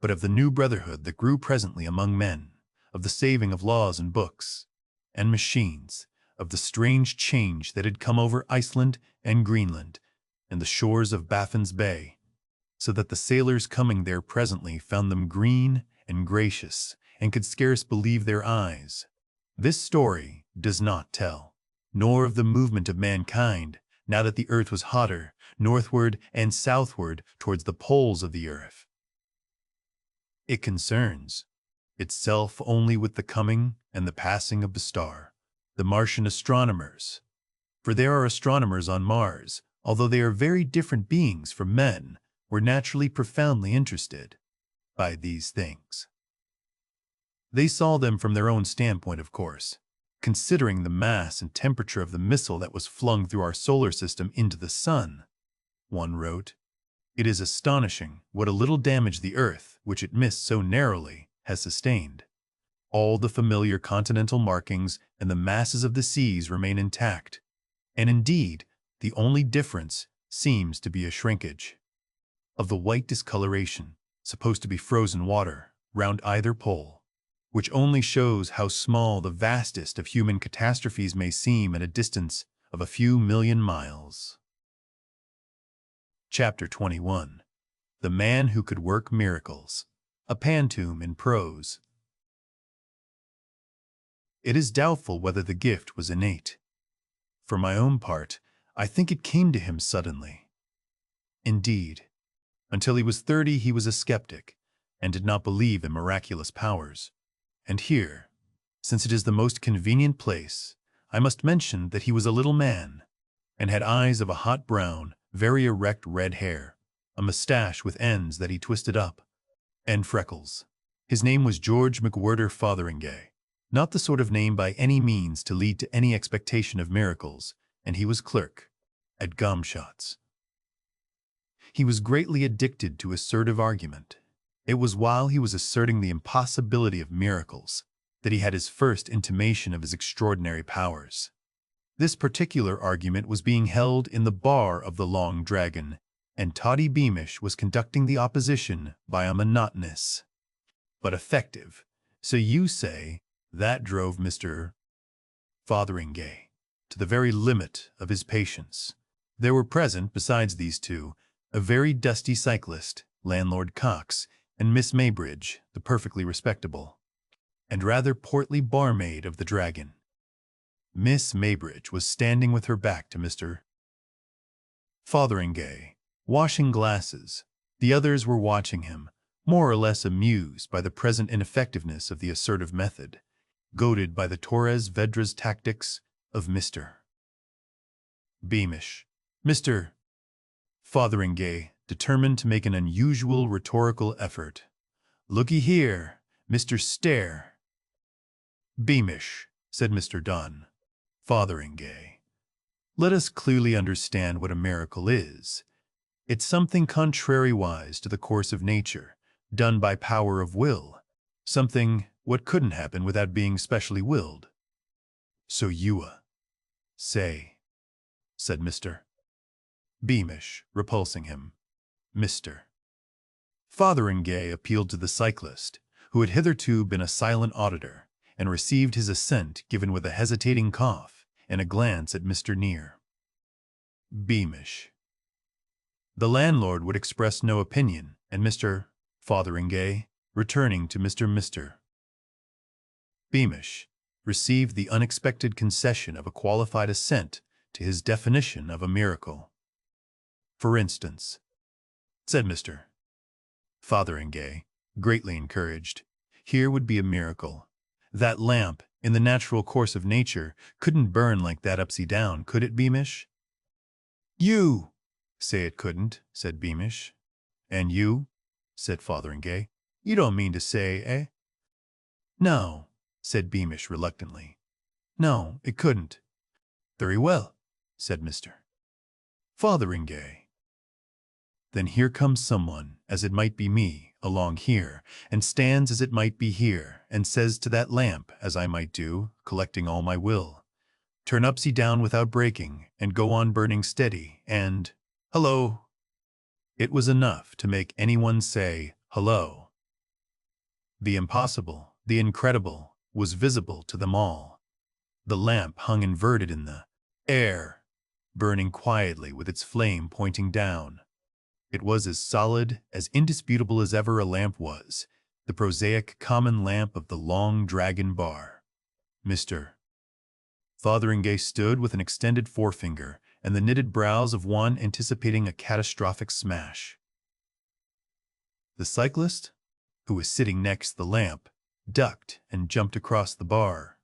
But of the new brotherhood that grew presently among men, of the saving of laws and books and machines, of the strange change that had come over Iceland and Greenland and the shores of Baffin's Bay, so that the sailors coming there presently found them green and gracious, and could scarce believe their eyes. This story does not tell, nor of the movement of mankind, now that the earth was hotter, northward and southward towards the poles of the earth. It concerns itself only with the coming and the passing of the star, the Martian astronomers. For there are astronomers on Mars, although they are very different beings from men, were naturally profoundly interested by these things. They saw them from their own standpoint, of course, considering the mass and temperature of the missile that was flung through our solar system into the sun. One wrote, "It is astonishing what a little damage the Earth, which it missed so narrowly, has sustained. All the familiar continental markings and the masses of the seas remain intact, and indeed, the only difference seems to be a shrinkage of the white discoloration, supposed to be frozen water, round either pole, which only shows how small the vastest of human catastrophes may seem at a distance of a few million miles." Chapter 21. The Man Who Could Work Miracles. A Pantoum in Prose. It is doubtful whether the gift was innate. For my own part, I think it came to him suddenly. Indeed, until he was 30 he was a skeptic, and did not believe in miraculous powers. And here, since it is the most convenient place, I must mention that he was a little man, and had eyes of a hot brown, very erect red hair, a moustache with ends that he twisted up, and freckles. His name was George McWhirter Fotheringay, not the sort of name by any means to lead to any expectation of miracles, and he was clerk at Gumshots. He was greatly addicted to assertive argument. It was while he was asserting the impossibility of miracles that he had his first intimation of his extraordinary powers. This particular argument was being held in the bar of the Long Dragon, and Toddy Beamish was conducting the opposition by a monotonous but effective "So you say," that drove Mr. Fotheringay to the very limit of his patience. There were present, besides these two, a very dusty cyclist, Landlord Cox, and Miss Maybridge, the perfectly respectable and rather portly barmaid of the Dragon. Miss Maybridge was standing with her back to Mr. Fotheringay, washing glasses. The others were watching him, more or less amused by the present ineffectiveness of the assertive method, goaded by the Torres Vedras tactics of Mr. Beamish. Mr. Fotheringay determined to make an unusual rhetorical effort. "Looky here, Mr. Stare." "Beamish," said Mr. Dunn. "Fotheringay, let us clearly understand what a miracle is. It's something contrariwise to the course of nature, done by power of will, something what couldn't happen without being specially willed." "So you say," said Mr. Beamish, repulsing him. Mr. Fotheringay appealed to the cyclist, who had hitherto been a silent auditor, and received his assent given with a hesitating cough and a glance at Mr. Near. Beamish. The landlord would express no opinion, and Mr. Fotheringay, returning to Mr. Beamish, received the unexpected concession of a qualified assent to his definition of a miracle. "For instance," said Mr. Fotheringay, greatly encouraged, "here would be a miracle. That lamp, in the natural course of nature, couldn't burn like that upsy down, could it, Beamish?" "You say it couldn't," said Beamish. "And you," said Fotheringay, "you don't mean to say, eh?" "No," said Beamish reluctantly. "No, it couldn't." "Very well," said Mr. Fotheringay. "Then here comes someone, as it might be me, along here, and stands as it might be here, and says to that lamp, as I might do, collecting all my will, 'Turn upsy down without breaking, and go on burning steady,' and, hello!" It was enough to make anyone say, "Hello!" The impossible, the incredible, was visible to them all. The lamp hung inverted in the air, burning quietly with its flame pointing down. It was as solid, as indisputable as ever a lamp was, the prosaic common lamp of the Long Dragon bar. Mr. Fotheringay stood with an extended forefinger and the knitted brows of one anticipating a catastrophic smash. The cyclist, who was sitting next the lamp, ducked and jumped across the bar.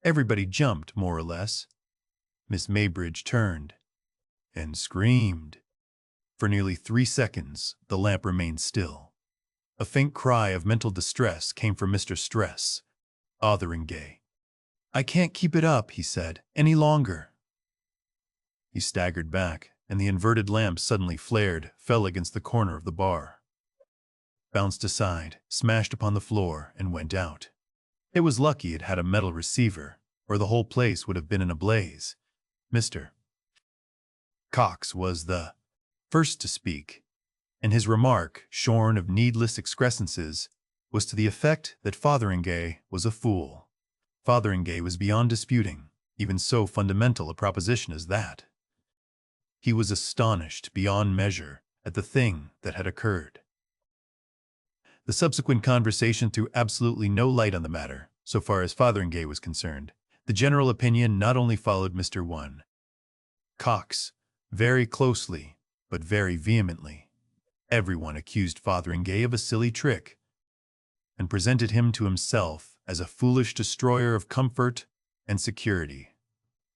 Everybody jumped, more or less. Miss Maybridge turned and screamed. For nearly 3 seconds, the lamp remained still. A faint cry of mental distress came from Mr. Stress, Fotheringay. "I can't keep it up," he said, "any longer." He staggered back, and the inverted lamp suddenly flared, fell against the corner of the bar, bounced aside, smashed upon the floor, and went out. It was lucky it had a metal receiver, or the whole place would have been in a blaze. Mr. Cox was the first to speak, and his remark, shorn of needless excrescences, was to the effect that Fotheringay was a fool. Fotheringay was beyond disputing even so fundamental a proposition as that. He was astonished beyond measure at the thing that had occurred. The subsequent conversation threw absolutely no light on the matter, so far as Fotheringay was concerned. The general opinion not only followed Mr. Cox very closely, but very vehemently. Everyone accused Fotheringay of a silly trick, and presented him to himself as a foolish destroyer of comfort and security.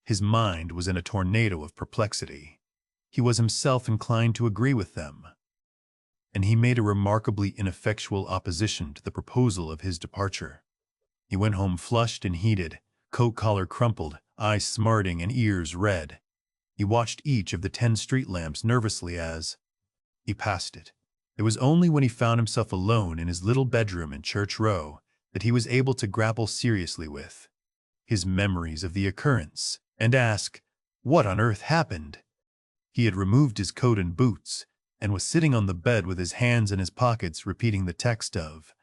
His mind was in a tornado of perplexity. He was himself inclined to agree with them, and he made a remarkably ineffectual opposition to the proposal of his departure. He went home flushed and heated, coat collar crumpled, eyes smarting and ears red. He watched each of the 10 street lamps nervously as he passed it. It was only when he found himself alone in his little bedroom in Church Row that he was able to grapple seriously with his memories of the occurrence and ask, what on earth happened? He had removed his coat and boots and was sitting on the bed with his hands in his pockets repeating the text of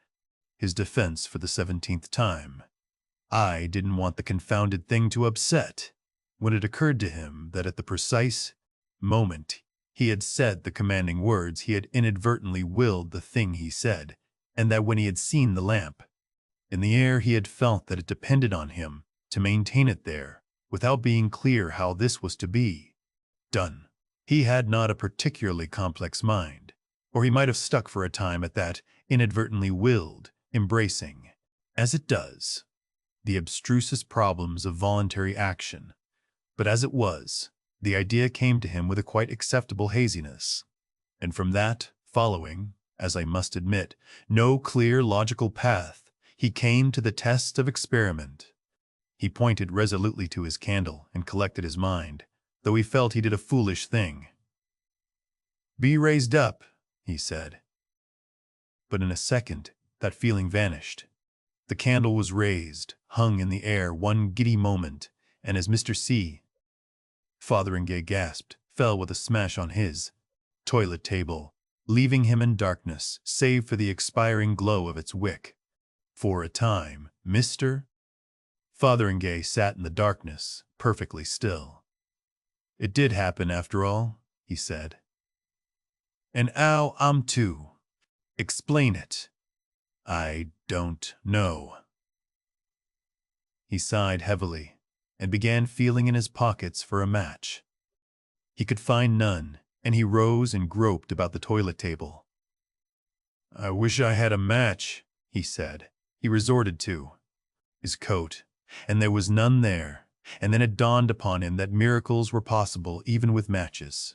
his defense for the 17th time. I didn't want the confounded thing to upset, when it occurred to him that at the precise moment he had said the commanding words he had inadvertently willed the thing he said, and that when he had seen the lamp in the air he had felt that it depended on him to maintain it there, without being clear how this was to be done. He had not a particularly complex mind, or he might have stuck for a time at that inadvertently willed, embracing, as it does, the abstrusest problems of voluntary action. But as it was, the idea came to him with a quite acceptable haziness, and from that following, as I must admit, no clear logical path, he came to the test of experiment. He pointed resolutely to his candle and collected his mind, though he felt he did a foolish thing. "Be raised up," he said. But in a second, that feeling vanished. The candle was raised, hung in the air one giddy moment, and as Mr. Fotheringay gasped, fell with a smash on his toilet table, leaving him in darkness, save for the expiring glow of its wick. For a time, Mr. Fotheringay sat in the darkness, perfectly still. "It did happen, after all," he said. "And 'ow I'm to explain it, I don't know." He sighed heavily and began feeling in his pockets for a match. He could find none, and he rose and groped about the toilet table. "I wish I had a match," he said. He resorted to his coat, and there was none there, and then it dawned upon him that miracles were possible even with matches.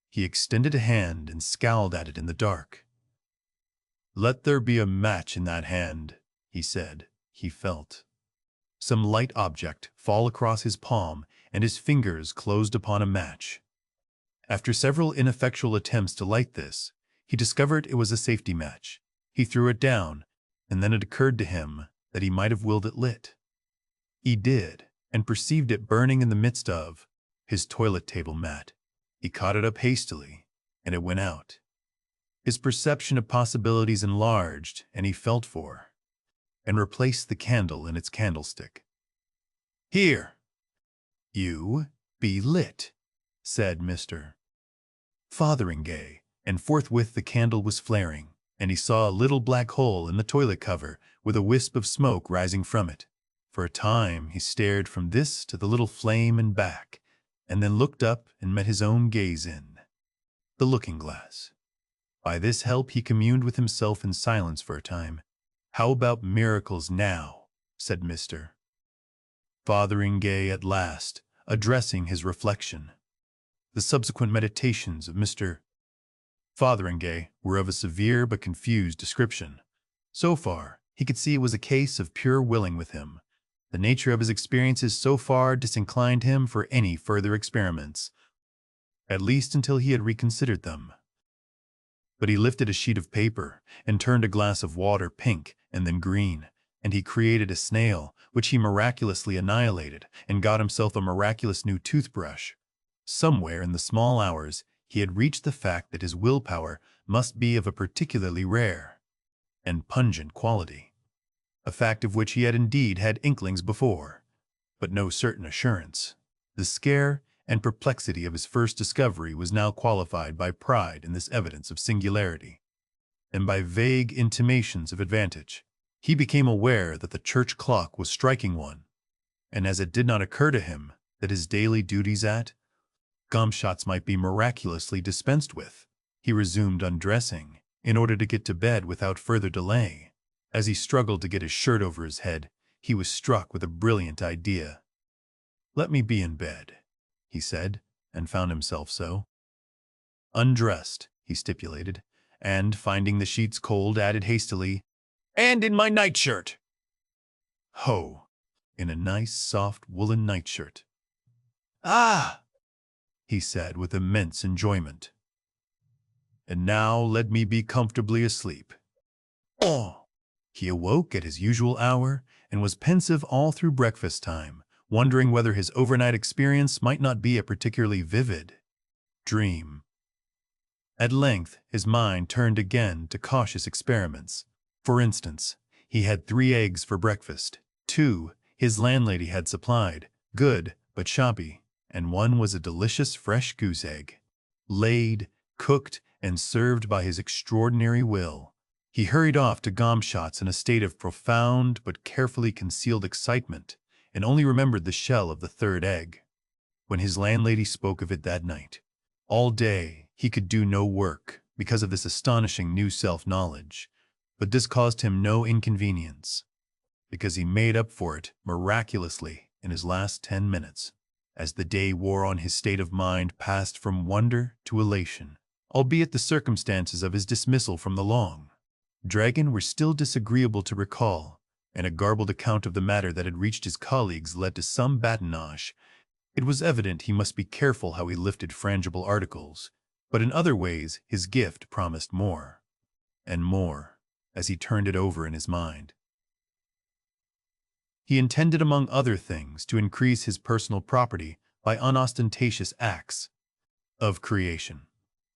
He extended a hand and scowled at it in the dark. "Let there be a match in that hand," he said. He felt some light object fall across his palm, and his fingers closed upon a match. After several ineffectual attempts to light this, he discovered it was a safety match. He threw it down, and then it occurred to him that he might have willed it lit. He did, and perceived it burning in the midst of his toilet table mat. He caught it up hastily, and it went out. His perception of possibilities enlarged, and he felt for and replaced the candle in its candlestick. "Here, you be lit," said Mr. Fotheringay, and forthwith the candle was flaring, and he saw a little black hole in the toilet cover with a wisp of smoke rising from it. For a time he stared from this to the little flame and back, and then looked up and met his own gaze in the looking-glass. By this help he communed with himself in silence for a time. "How about miracles now?" said Mr. Fotheringay at last, addressing his reflection. The subsequent meditations of Mr. Fotheringay were of a severe but confused description. So far, he could see it was a case of pure willing with him. The nature of his experiences so far disinclined him for any further experiments, at least until he had reconsidered them. But he lifted a sheet of paper and turned a glass of water pink and then green, and he created a snail, which he miraculously annihilated, and got himself a miraculous new toothbrush. Somewhere in the small hours, he had reached the fact that his willpower must be of a particularly rare and pungent quality, a fact of which he had indeed had inklings before, but no certain assurance. The scare and perplexity of his first discovery was now qualified by pride in this evidence of singularity, and by vague intimations of advantage. He became aware that the church clock was striking one, and as it did not occur to him that his daily duties at Gomshott's might be miraculously dispensed with, he resumed undressing in order to get to bed without further delay. As he struggled to get his shirt over his head, he was struck with a brilliant idea. "Let me be in bed," he said, and found himself so. Undressed, he stipulated, and, finding the sheets cold, added hastily, "And in my nightshirt." Ho! In a nice, soft, woolen nightshirt. "Ah!" he said with immense enjoyment. "And now let me be comfortably asleep." Oh! He awoke at his usual hour and was pensive all through breakfast time, wondering whether his overnight experience might not be a particularly vivid dream. At length his mind turned again to cautious experiments. For instance, he had 3 eggs for breakfast. 2 his landlady had supplied, good but shoppy, and 1 was a delicious fresh goose egg, laid, cooked, and served by his extraordinary will. He hurried off to Gomshott's in a state of profound but carefully concealed excitement, and only remembered the shell of the 3rd egg when his landlady spoke of it that night. All day he could do no work because of this astonishing new self-knowledge, but this caused him no inconvenience, because he made up for it miraculously in his last 10 minutes. As the day wore on, his state of mind passed from wonder to elation, albeit the circumstances of his dismissal from the Long Dragon were still disagreeable to recall, and a garbled account of the matter that had reached his colleagues led to some badinage. It was evident he must be careful how he lifted frangible articles, but in other ways his gift promised more and more as he turned it over in his mind. He intended, among other things, to increase his personal property by unostentatious acts of creation.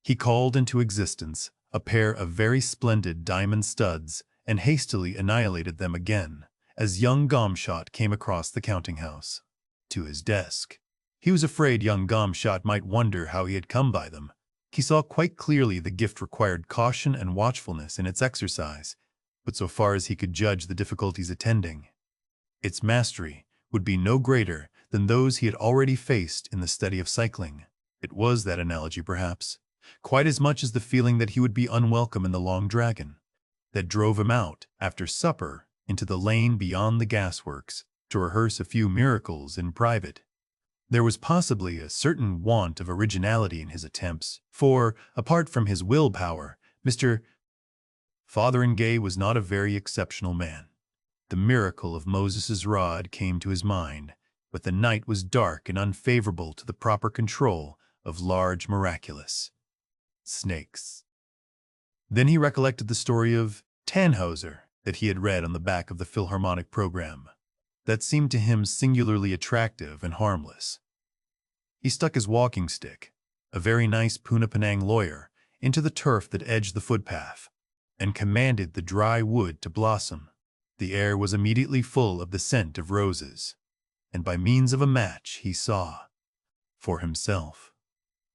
He called into existence a pair of very splendid diamond studs and hastily annihilated them again as young Gomshott came across the counting-house to his desk. He was afraid young Gomshott might wonder how he had come by them. He saw quite clearly the gift required caution and watchfulness in its exercise, but so far as he could judge the difficulties attending its mastery would be no greater than those he had already faced in the study of cycling. It was that analogy, perhaps, quite as much as the feeling that he would be unwelcome in the Long Dragon, that drove him out after supper into the lane beyond the gasworks to rehearse a few miracles in private. There was possibly a certain want of originality in his attempts, for, apart from his willpower, Mr. Fotheringay was not a very exceptional man. The miracle of Moses's rod came to his mind, but the night was dark and unfavorable to the proper control of large miraculous snakes. Then he recollected the story of Tannhauser that he had read on the back of the Philharmonic program. That seemed to him singularly attractive and harmless. He stuck his walking stick, a very nice Poonappenang lawyer, into the turf that edged the footpath, and commanded the dry wood to blossom. The air was immediately full of the scent of roses, and by means of a match he saw, for himself,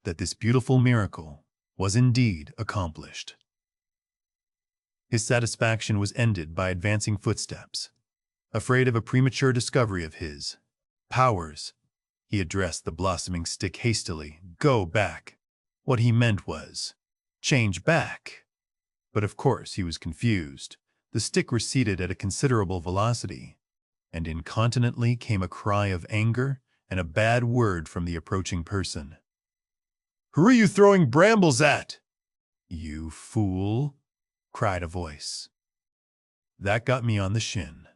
that this beautiful miracle was indeed accomplished. His satisfaction was ended by advancing footsteps. Afraid of a premature discovery of his powers, he addressed the blossoming stick hastily. "Go back." What he meant was, "Change back." But of course he was confused. The stick receded at a considerable velocity, and incontinently came a cry of anger and a bad word from the approaching person. "Who are you throwing brambles at?" "You fool," cried a voice. That got me on the shin.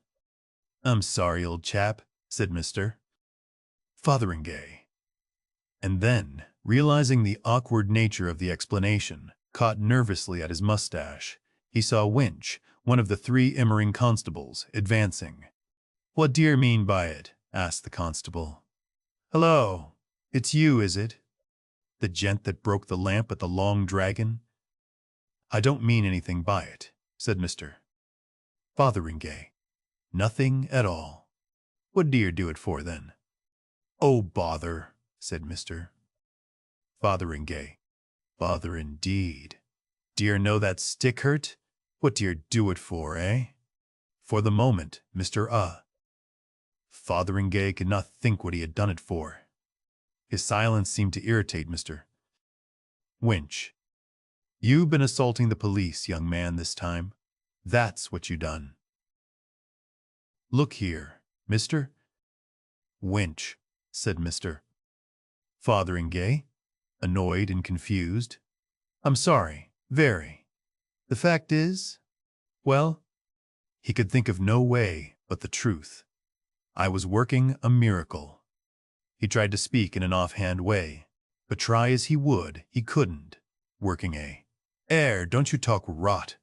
"I'm sorry, old chap," said Mr. Fotheringay. And then, realizing the awkward nature of the explanation, caught nervously at his mustache. He saw Winch, one of the 3 Immering constables, advancing. "What do you mean by it?" asked the constable. "Hello, it's you, is it? The gent that broke the lamp at the Long Dragon?" "I don't mean anything by it," said Mr. Fotheringay. "Nothing at all." "What do you do it for, then?" "Oh, bother," said Mr. Fotheringay. "Bother indeed. D'yer know that stick hurt? What do you do it for, eh?" For the moment, Mr. Fotheringay could not think what he had done it for. His silence seemed to irritate Mr. Winch. "You've been assaulting the police, young man, this time. That's what you done." "Look here, Mr. Winch," said Mr. Fotheringay, annoyed and confused. "I'm sorry, very. The fact is, well," he could think of no way but the truth. "I was working a miracle." He tried to speak in an offhand way, but try as he would, he couldn't. "Working a don't you talk rot.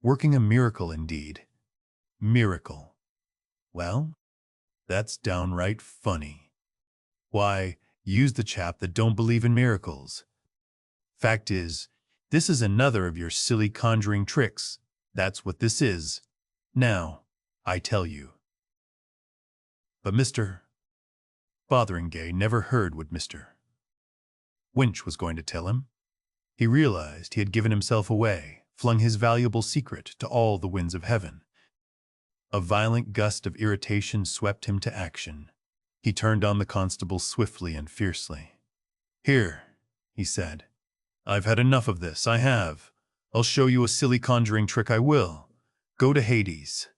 Working a miracle, indeed. Miracle. Well, that's downright funny. Why, use the chap that don't believe in miracles. Fact is, this is another of your silly conjuring tricks. That's what this is. Now, I tell you." But Mr. Fotheringay never heard what Mr. Winch was going to tell him. He realized he had given himself away, flung his valuable secret to all the winds of heaven. A violent gust of irritation swept him to action. He turned on the constable swiftly and fiercely. "Here," he said. "I've had enough of this, I have. I'll show you a silly conjuring trick, I will. Go to Hades.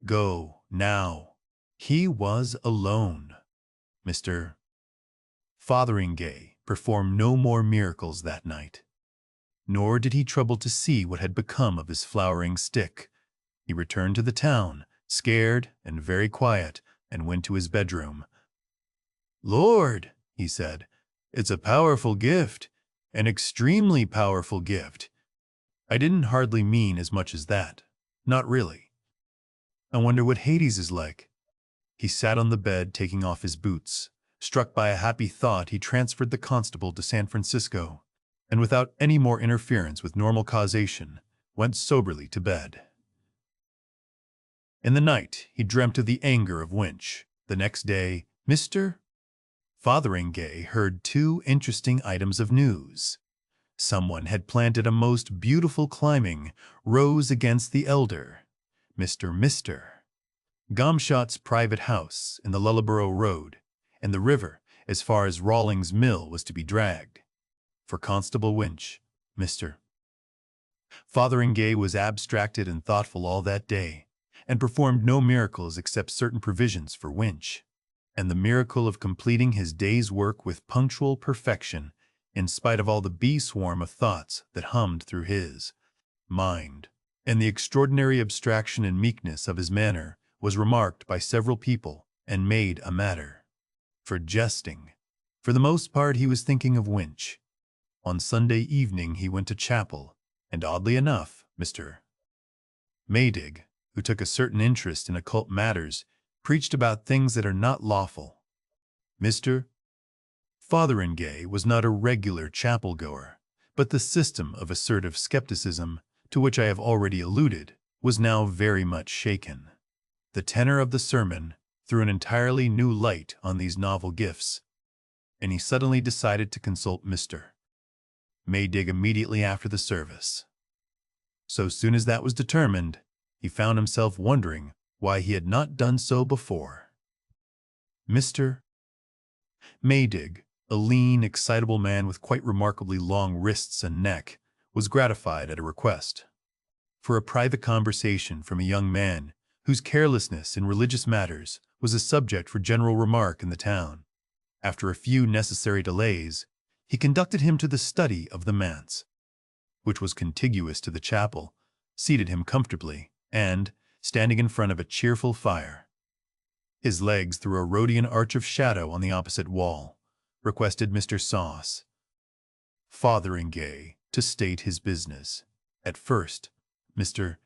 Go, now." He was alone. Mr. Fotheringay performed no more miracles that night. Nor did he trouble to see what had become of his flowering stick. He returned to the town, scared and very quiet, and went to his bedroom. "Lord," he said, "it's a powerful gift, an extremely powerful gift. I didn't hardly mean as much as that. Not really. I wonder what Hades is like." He sat on the bed taking off his boots. Struck by a happy thought, he transferred the constable to San Francisco, and without any more interference with normal causation, went soberly to bed. In the night, he dreamt of the anger of Winch. The next day, Mr. Fotheringay heard 2 interesting items of news. Someone had planted a most beautiful climbing rose against the elder, Mr. Gomshot's private house in the Lullaborough Road, and the river as far as Rawlings Mill was to be dragged. For Constable Winch, Mr. Fotheringay was abstracted and thoughtful all that day, and performed no miracles except certain provisions for Winch, and the miracle of completing his day's work with punctual perfection, in spite of all the bee-swarm of thoughts that hummed through his mind, and the extraordinary abstraction and meekness of his manner was remarked by several people and made a matter for jesting. For the most part he was thinking of Winch. On Sunday evening he went to chapel, and oddly enough, Mr. Maydig, who took a certain interest in occult matters, preached about things that are not lawful. Mr. Fotheringay was not a regular chapel-goer, but the system of assertive skepticism, to which I have already alluded, was now very much shaken. The tenor of the sermon threw an entirely new light on these novel gifts, and he suddenly decided to consult Mr. Maydig immediately after the service. So soon as that was determined, he found himself wondering why he had not done so before. Mr. Maydig, a lean, excitable man with quite remarkably long wrists and neck, was gratified at a request for a private conversation from a young man whose carelessness in religious matters was a subject for general remark in the town. After a few necessary delays, he conducted him to the study of the manse, which was contiguous to the chapel, seated him comfortably, and, standing in front of a cheerful fire, his legs through a Rhodian arch of shadow on the opposite wall, requested Mr. Sauce, Fotheringay, to state his business. At first, Mr.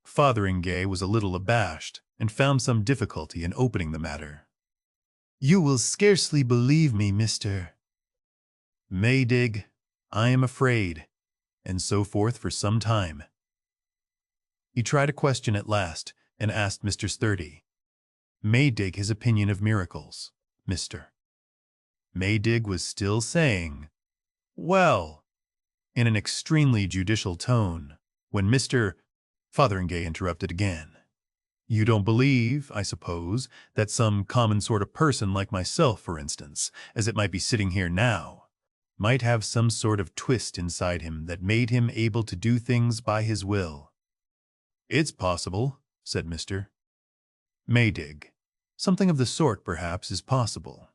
Fotheringay was a little abashed and found some difficulty in opening the matter. "You will scarcely believe me, Mr. Maydig, I am afraid," and so forth for some time. He tried a question at last and asked Mr. Sturdy Maydig his opinion of miracles. Mr. Maydig was still saying, "Well," in an extremely judicial tone, when Mr. Fotheringay interrupted again. "You don't believe, I suppose, that some common sort of person like myself, for instance, as it might be sitting here now, might have some sort of twist inside him that made him able to do things by his will?" "It's possible," said Mr. Maydig. "Something of the sort, perhaps, is possible.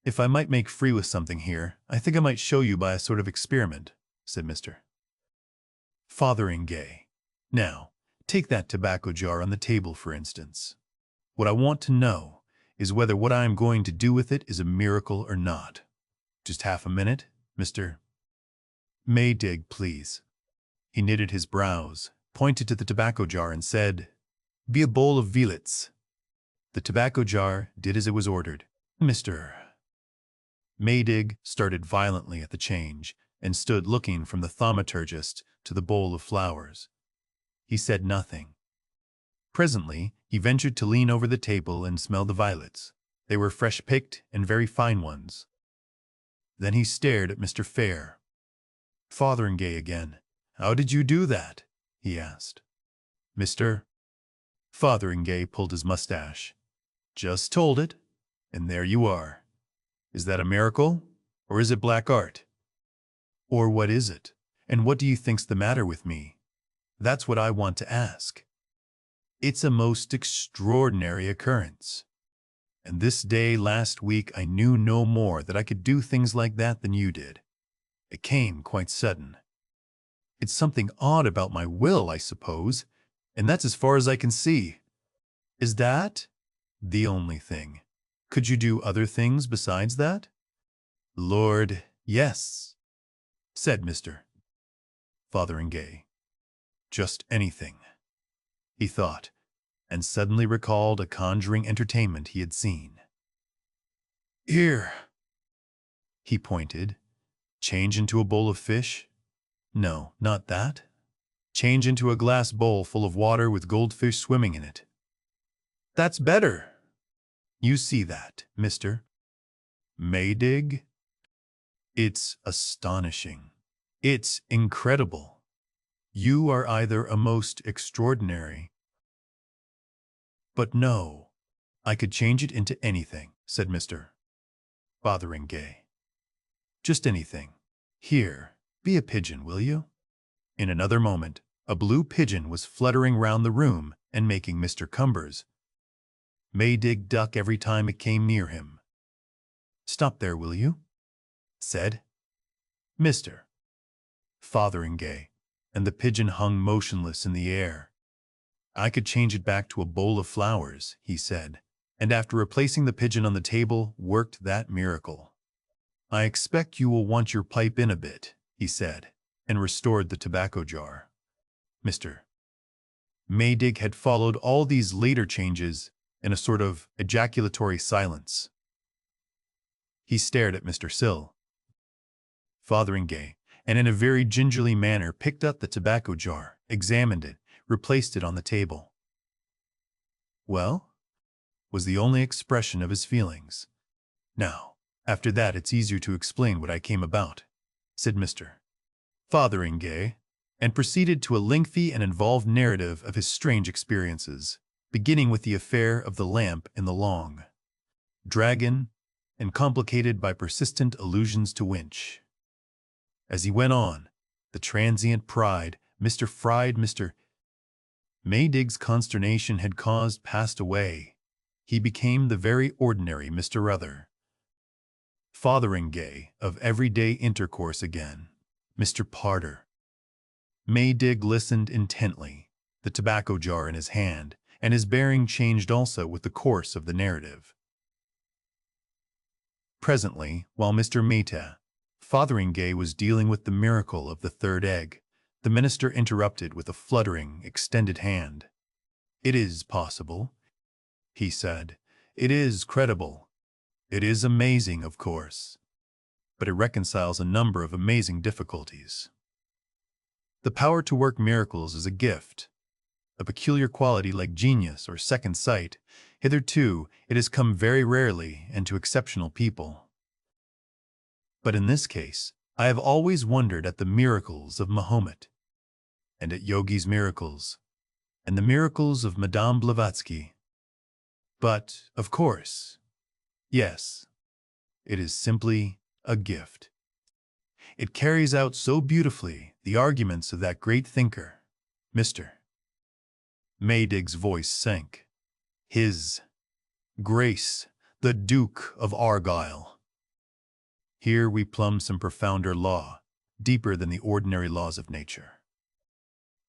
If I might make free with something here, I think I might show you by a sort of experiment," said Mr. Fotheringay. "Now, take that tobacco jar on the table, for instance. What I want to know is whether what I am going to do with it is a miracle or not. Just half a minute, Mr. Maydig, please." He knitted his brows, pointed to the tobacco jar, and said, "Be a bowl of violets." The tobacco jar did as it was ordered. Mr. Maydig started violently at the change and stood looking from the thaumaturgist to the bowl of flowers. He said nothing. Presently, he ventured to lean over the table and smell the violets. They were fresh-picked and very fine ones. Then he stared at Mr. Fotheringay again. "How did you do that?" he asked. Mr. Fotheringay pulled his mustache. "Just told it, and there you are. Is that a miracle, or is it black art? Or what is it, and what do you think's the matter with me? That's what I want to ask. It's a most extraordinary occurrence. And this day last week I knew no more that I could do things like that than you did. It came quite sudden. It's something odd about my will, I suppose, and that's as far as I can see." "Is that the only thing? Could you do other things besides that?" "Lord, yes," said Mr. Fotheringay. "Just anything." He thought, and suddenly recalled a conjuring entertainment he had seen. "Here," he pointed. "Change into a bowl of fish? No, not that. Change into a glass bowl full of water with goldfish swimming in it. That's better. You see that, Mr. Maydig? It's astonishing. It's incredible. You are either a most extraordinary—" "But no, I could change it into anything," said Mr. Fotheringay. "Just anything. Here, be a pigeon, will you?" In another moment, a blue pigeon was fluttering round the room and making Mr. Maydig duck every time it came near him. "Stop there, will you?" said Mr. Fotheringay, and the pigeon hung motionless in the air. "I could change it back to a bowl of flowers," he said, and after replacing the pigeon on the table, worked that miracle. "I expect you will want your pipe in a bit," he said, and restored the tobacco jar. Mr. Maydig had followed all these later changes in a sort of ejaculatory silence. He stared at Mr. Fotheringay, and in a very gingerly manner picked up the tobacco jar, examined it, replaced it on the table. "Well?" was the only expression of his feelings. "Now, after that it's easier to explain what I came about," said Mr. Fotheringay, and proceeded to a lengthy and involved narrative of his strange experiences, beginning with the affair of the lamp in the Long Dragon, and complicated by persistent allusions to Winch. As he went on, the transient pride Mr. Maydig's consternation had caused passed away. He became the very ordinary Mr. Other Fotheringay of everyday intercourse again, Mr. Parter. Maydig listened intently, the tobacco jar in his hand, and his bearing changed also with the course of the narrative. Presently, while Mr. Fotheringay was dealing with the miracle of the third egg, the minister interrupted with a fluttering, extended hand. "It is possible," he said. "It is credible. It is amazing, of course. But it reconciles a number of amazing difficulties. The power to work miracles is a gift, a peculiar quality like genius or second sight. Hitherto, it has come very rarely and to exceptional people. But in this case, I have always wondered at the miracles of Mahomet, and at Yogi's miracles, and the miracles of Madame Blavatsky. But, of course, yes, it is simply a gift. It carries out so beautifully the arguments of that great thinker, Mr. Maydig's voice sank. His Grace, the Duke of Argyll. Here we plumb some profounder law, deeper than the ordinary laws of nature.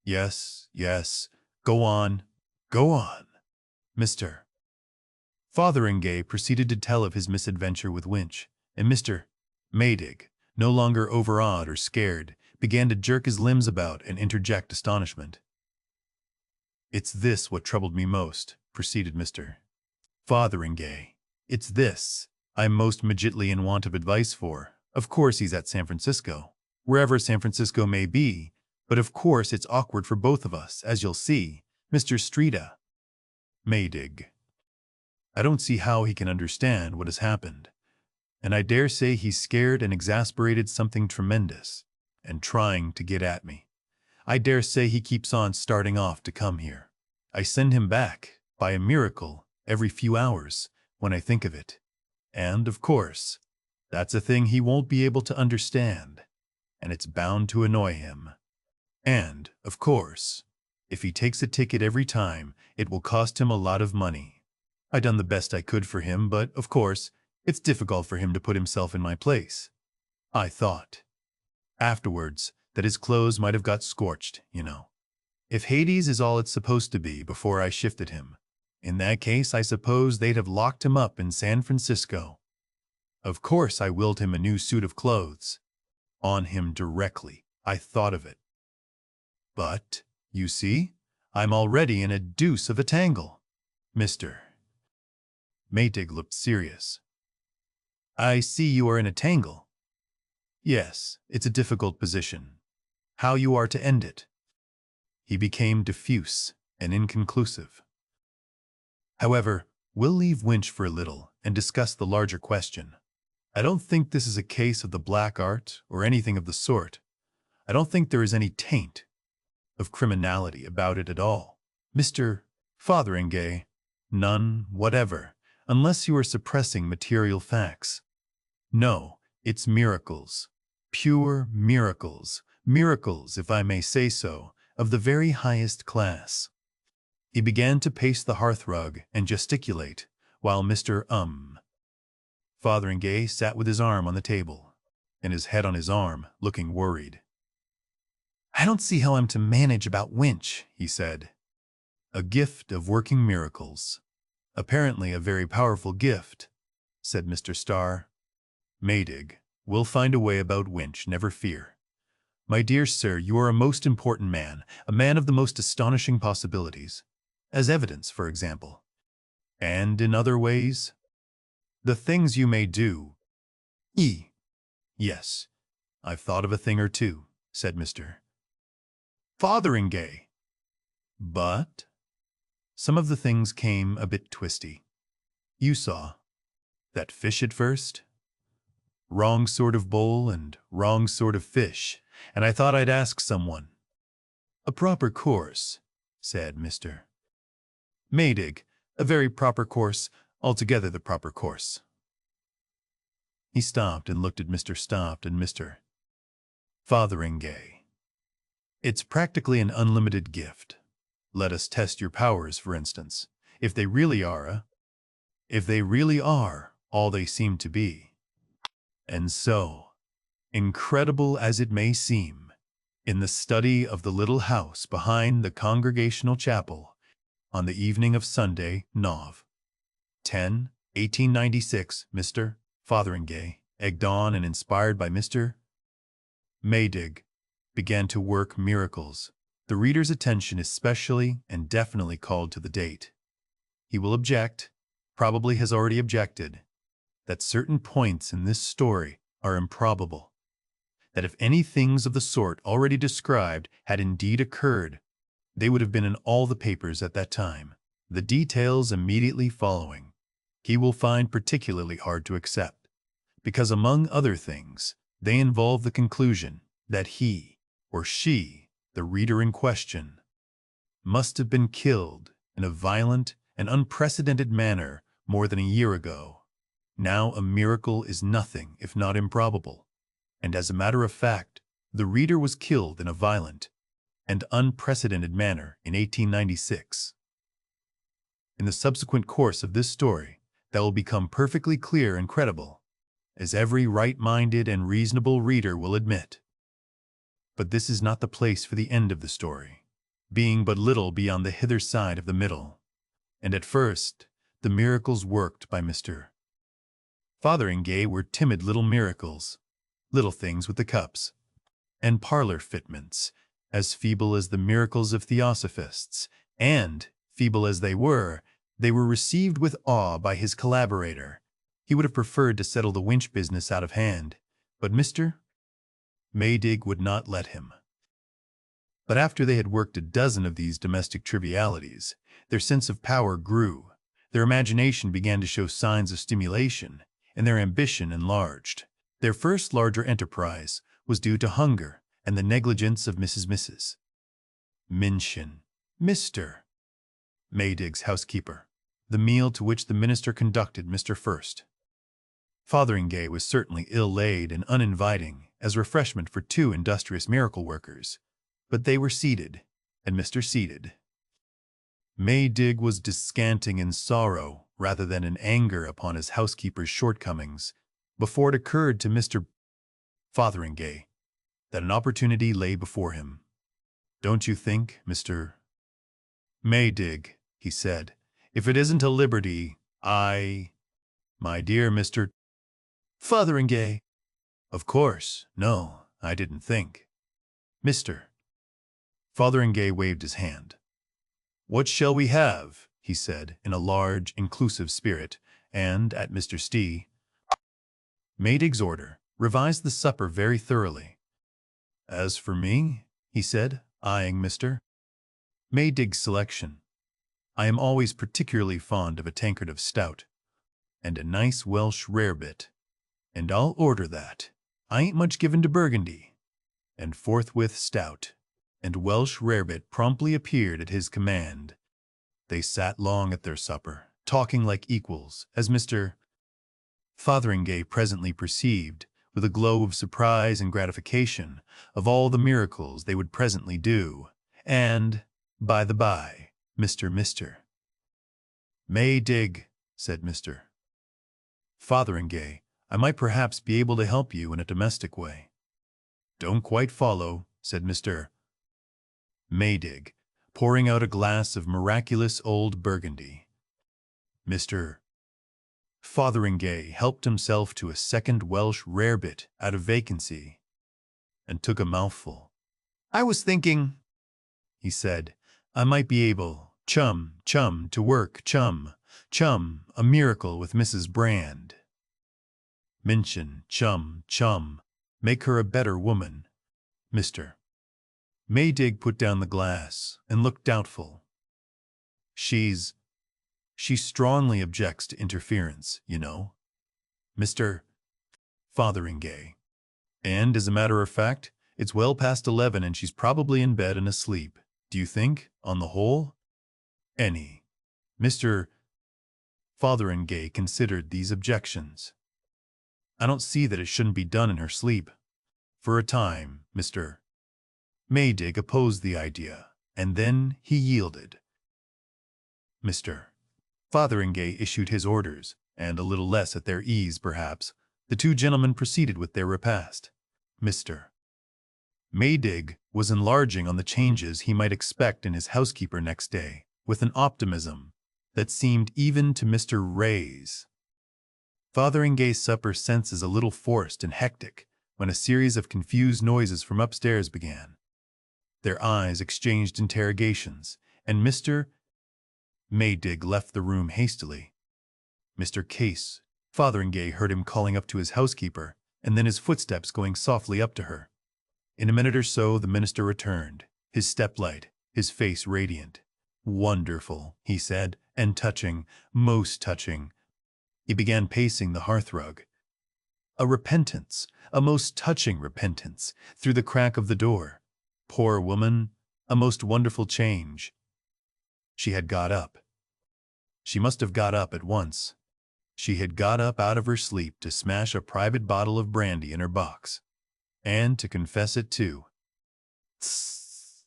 Yes, yes, go on, Mr. Fotheringay proceeded to tell of his misadventure with Winch, and Mr. Maydig, no longer overawed or scared, began to jerk his limbs about and interject astonishment. "It's this what troubled me most," proceeded Mr. Fotheringay. "It's this I'm most immediately in want of advice for. Of course he's at San Francisco, wherever San Francisco may be, but of course it's awkward for both of us, as you'll see, Mr. Streeta." Maydig. "I don't see how he can understand what has happened, and I dare say he's scared and exasperated something tremendous, and trying to get at me. I dare say he keeps on starting off to come here. I send him back, by a miracle, every few hours, when I think of it. And, of course, that's a thing he won't be able to understand, and it's bound to annoy him. And, of course, if he takes a ticket every time, it will cost him a lot of money. I done the best I could for him, but, of course, it's difficult for him to put himself in my place. I thought afterwards that his clothes might have got scorched, you know. If Hades is all it's supposed to be before I shifted him, in that case I suppose they'd have locked him up in San Francisco. Of course I willed him a new suit of clothes. On him directly I thought of it. But, you see, I'm already in a deuce of a tangle." Mr. Maydig looked serious. "I see you are in a tangle." "Yes, it's a difficult position. How you are to end it." He became diffuse and inconclusive. "However, we'll leave Winch for a little and discuss the larger question. I don't think this is a case of the black art or anything of the sort. I don't think there is any taint of criminality about it at all, Mr. Fotheringay. None whatever, unless you are suppressing material facts. No, it's miracles, pure miracles, miracles, if I may say so, of the very highest class." He began to pace the hearthrug and gesticulate, while Mr. Fotheringay sat with his arm on the table, and his head on his arm, looking worried. "I don't see how I'm to manage about Winch," he said. "A gift of working miracles. Apparently a very powerful gift," said Mr. Starr. "Maydig, we'll find a way about Winch, never fear. My dear sir, you are a most important man, a man of the most astonishing possibilities. As evidence, for example. And in other ways. The things you may do. Yes, I've thought of a thing or two," said Mr. Fotheringay. "But some of the things came a bit twisty. You saw that fish at first? Wrong sort of bowl and wrong sort of fish, and I thought I'd ask someone. A proper course, said Mr. Maydig. A very proper course, altogether the proper course. He stopped and looked at Mr. Stopped and Mr. Fotheringay. It's practically an unlimited gift. Let us test your powers, for instance. If they really are all they seem to be. And so, incredible as it may seem, in the study of the little house behind the Congregational Chapel, on the evening of Sunday, Nov. 10, 1896, Mr. Fotheringay, egged on and inspired by Mr. Maydig, began to work miracles. The reader's attention is specially and definitely called to the date. He will object, probably has already objected, that certain points in this story are improbable, that if any things of the sort already described had indeed occurred, they would have been in all the papers at that time. The details immediately following he will find particularly hard to accept, because among other things, they involve the conclusion that he or she, the reader in question, must have been killed in a violent and unprecedented manner more than a year ago. Now a miracle is nothing if not improbable, and as a matter of fact, the reader was killed in a violent and unprecedented manner in 1896. In the subsequent course of this story, that will become perfectly clear and credible, as every right-minded and reasonable reader will admit. But this is not the place for the end of the story, being but little beyond the hither side of the middle. And at first, the miracles worked by Mr. Fotheringay were timid little miracles, little things with the cups and parlor fitments, as feeble as the miracles of theosophists, and, feeble as they were received with awe by his collaborator. He would have preferred to settle the winch business out of hand, but Mr. Maydig would not let him. But after they had worked a dozen of these domestic trivialities, their sense of power grew, their imagination began to show signs of stimulation, and their ambition enlarged. Their first larger enterprise was due to hunger and the negligence of Mrs. Minchin, Mr. Maydig's housekeeper, the meal to which the minister conducted Mr. First. Fotheringay was certainly ill-laid and uninviting as refreshment for two industrious miracle workers, but they were seated, and Mr. seated. Maydig was descanting in sorrow rather than in anger upon his housekeeper's shortcomings before it occurred to Mr. Fotheringay that an opportunity lay before him. "Don't you think, Mr. Maydig," he said, "if it isn't a liberty, my dear Mr. Fotheringay." "Of course, no, I didn't think." Mr. Fotheringay waved his hand. "What shall we have?" he said in a large, inclusive spirit, and, at Mr. Maydig's order, revised the supper very thoroughly. "As for me," he said, eyeing Mr. Maydig's selection, "I am always particularly fond of a tankard of stout, and a nice Welsh rarebit, and I'll order that. I ain't much given to Burgundy." And forthwith stout and Welsh rarebit promptly appeared at his command. They sat long at their supper, talking like equals, as Mr. Fotheringay presently perceived, with a glow of surprise and gratification, of all the miracles they would presently do. And, by the by, Mr. Maydig, said Mr. Fotheringay, I might perhaps be able to help you in a domestic way. Don't quite follow, said Mr. Maydig, pouring out a glass of miraculous old Burgundy. Mr. Fotheringay helped himself to a second Welsh rarebit out of vacancy, and took a mouthful. I was thinking, he said, I might be able, chum, to work, chum, a miracle with Mrs. Brand. Minchin, chum, make her a better woman. Mr. Maydig put down the glass and looked doubtful. She strongly objects to interference, you know. Mr. Fotheringay. And, as a matter of fact, it's well past 11 and she's probably in bed and asleep. Do you think, on the whole? Any. Mr. Fotheringay considered these objections. I don't see that it shouldn't be done in her sleep. For a time, Mr. Maydig opposed the idea, and then he yielded. Mr. Fotheringay issued his orders, and a little less at their ease, perhaps, the two gentlemen proceeded with their repast. Mr. Maydig was enlarging on the changes he might expect in his housekeeper next day, with an optimism that seemed even to Mr. Ray's. Fotheringay's supper senses a little forced and hectic when a series of confused noises from upstairs began. Their eyes exchanged interrogations, and Mr. Maydig left the room hastily. Mr. Case, Fotheringay heard him calling up to his housekeeper, and then his footsteps going softly up to her. In a minute or so the minister returned, his step light, his face radiant. "Wonderful," he said, "and touching, most touching." He began pacing the hearthrug. A repentance, a most touching repentance, through the crack of the door. Poor woman, a most wonderful change. She had got up. She must have got up at once. She had got up out of her sleep to smash a private bottle of brandy in her box. And to confess it too. Tss.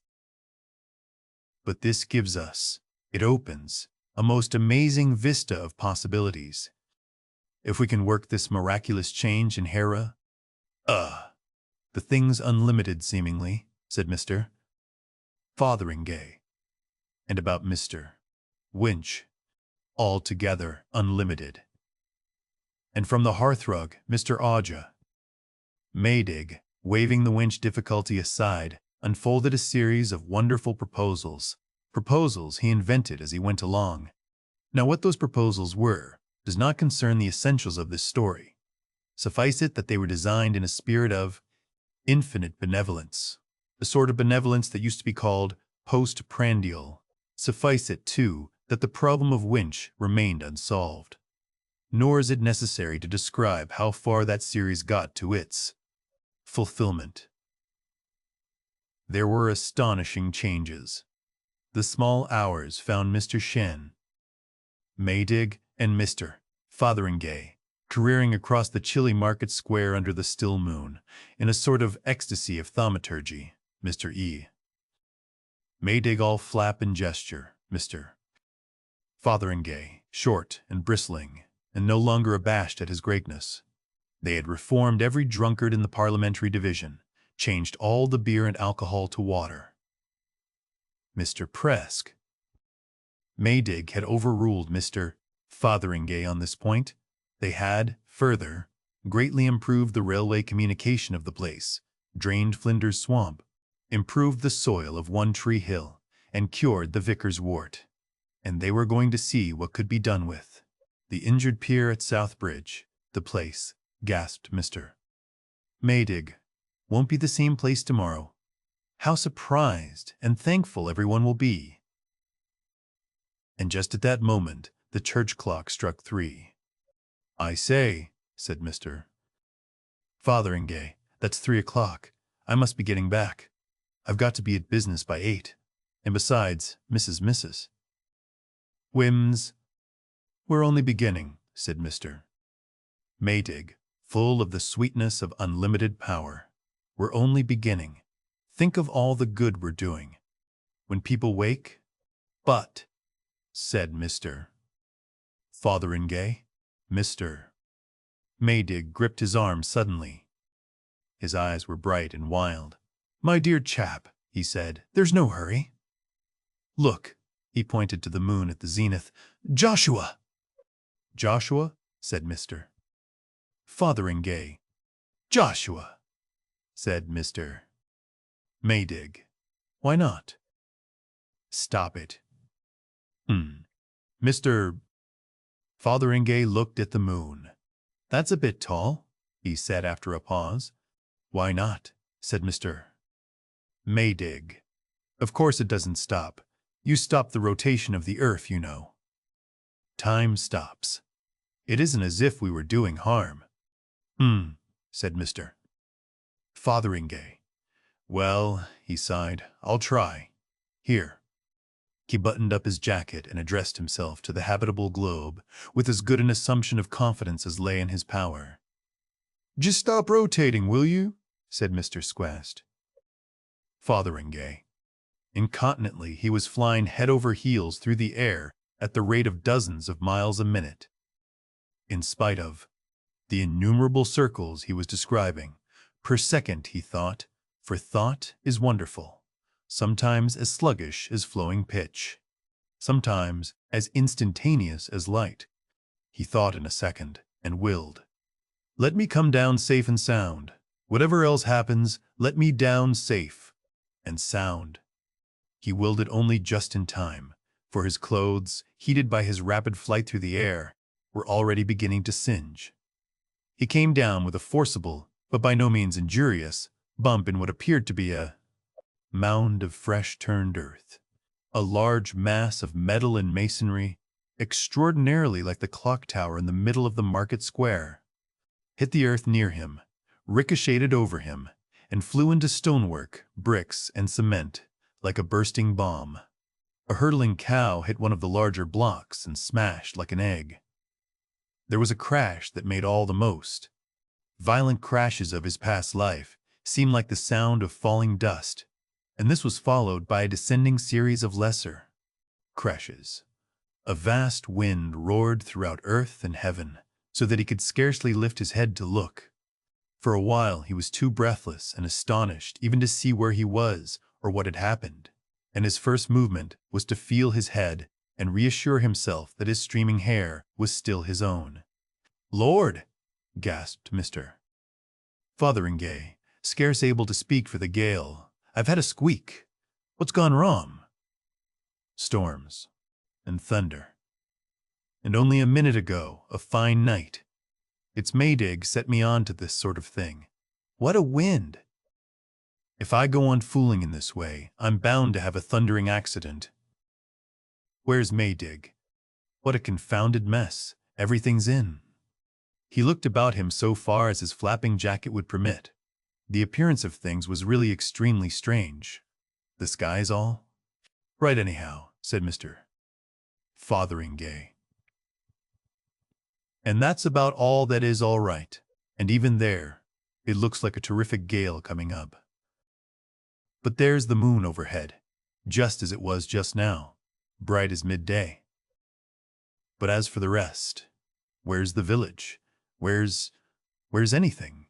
But this gives us, it opens, a most amazing vista of possibilities. If we can work this miraculous change in Hera, the thing's unlimited seemingly, said Mr. Fotheringay. And about Mr. Winch, altogether unlimited. And from the hearthrug, Mr. Maydig, waving the Winch difficulty aside, unfolded a series of wonderful proposals he invented as he went along. Now what those proposals were does not concern the essentials of this story. Suffice it that they were designed in a spirit of infinite benevolence, a sort of benevolence that used to be called postprandial. Suffice it, too, that the problem of Winch remained unsolved. Nor is it necessary to describe how far that series got to its fulfillment. There were astonishing changes. The small hours found Mr. Maydig and Mr. Fotheringay careering across the chilly market square under the still moon, in a sort of ecstasy of thaumaturgy. Mr. Maydig all flap and gesture, Mr. Fotheringay short and bristling, and no longer abashed at his greatness. They had reformed every drunkard in the parliamentary division, changed all the beer and alcohol to water. Mr. Maydig had overruled Mr. Fotheringay on this point. They had, further, greatly improved the railway communication of the place, drained Flinders Swamp, improved the soil of One Tree Hill, and cured the vicar's wart. And they were going to see what could be done with the injured pier at Southbridge. The place, gasped Mr. Maydig, won't be the same place tomorrow. How surprised and thankful everyone will be. And just at that moment, the church clock struck 3. I say, said Mr. Fotheringay, that's 3 o'clock. I must be getting back. I've got to be at business by 8. And besides, Mrs. Whims. We're only beginning, said Mr. Maydig, full of the sweetness of unlimited power. We're only beginning. Think of all the good we're doing. When people wake. But, said Mr. Fotheringay. Mr. Maydig gripped his arm suddenly. His eyes were bright and wild. My dear chap, he said, there's no hurry. Look, he pointed to the moon at the zenith. Joshua! Joshua, said Mr. Fotheringay. Joshua, said Mr. Maydig. Why not? Stop it. Mr. Fotheringay looked at the moon. That's a bit tall, he said after a pause. Why not? Said Mr. Maydig. Of course it doesn't stop. You stop the rotation of the earth, you know. Time stops. It isn't as if we were doing harm. said Mr. Fotheringay. Well, he sighed, I'll try. Here. He buttoned up his jacket and addressed himself to the habitable globe with as good an assumption of confidence as lay in his power. Just stop rotating, will you? Said Mr. Squast. Fotheringay. Incontinently, he was flying head over heels through the air at the rate of dozens of miles a minute. In spite of the innumerable circles he was describing per second, he thought, for thought is wonderful, sometimes as sluggish as flowing pitch, sometimes as instantaneous as light. He thought in a second and willed, let me come down safe and sound. Whatever else happens, let me down safe and sound. He willed it only just in time, for his clothes, heated by his rapid flight through the air, were already beginning to singe. He came down with a forcible, but by no means injurious, bump in what appeared to be a mound of fresh-turned earth, a large mass of metal and masonry, extraordinarily like the clock tower in the middle of the market square, hit the earth near him, ricocheted over him, and flew into stonework, bricks, and cement, like a bursting bomb. A hurtling cow hit one of the larger blocks and smashed like an egg. There was a crash that made all the most violent crashes of his past life seemed like the sound of falling dust, and this was followed by a descending series of lesser crashes. A vast wind roared throughout earth and heaven, so that he could scarcely lift his head to look. For a while he was too breathless and astonished even to see where he was or what had happened, and his first movement was to feel his head and reassure himself that his streaming hair was still his own. "Lord!" gasped Mr. Fotheringay, scarce able to speak for the gale. "I've had a squeak. What's gone wrong?" Storms and thunder. And only a minute ago, a fine night. It's Maydig set me on to this sort of thing. What a wind! If I go on fooling in this way, I'm bound to have a thundering accident. Where's Maydig? What a confounded mess. Everything's in. He looked about him so far as his flapping jacket would permit. The appearance of things was really extremely strange. The sky's all right anyhow, said Mr. Fotheringay. And that's about all that is all right. And even there, it looks like a terrific gale coming up. But there's the moon overhead, just as it was just now, bright as midday. But as for the rest, where's the village? Where's anything?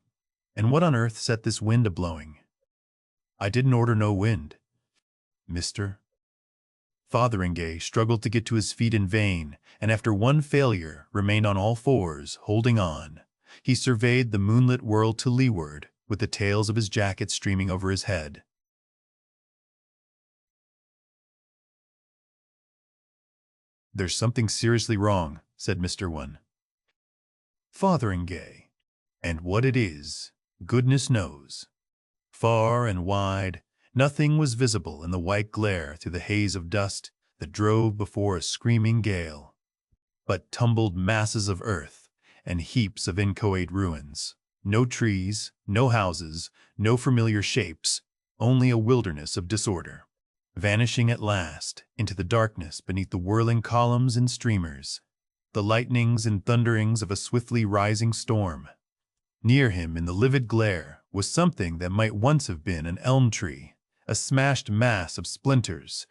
And what on earth set this wind a-blowing? I didn't order no wind. Mr. Fotheringay struggled to get to his feet in vain, and after one failure remained on all fours, holding on. He surveyed the moonlit world to leeward, with the tails of his jacket streaming over his head. There's something seriously wrong, said Mr. One. Fotheringay, and what it is, goodness knows. Far and wide, nothing was visible in the white glare through the haze of dust that drove before a screaming gale, but tumbled masses of earth and heaps of inchoate ruins. No trees, no houses, no familiar shapes, only a wilderness of disorder, vanishing at last into the darkness beneath the whirling columns and streamers, the lightnings and thunderings of a swiftly rising storm. Near him in the livid glare was something that might once have been an elm tree, a smashed mass of splinters,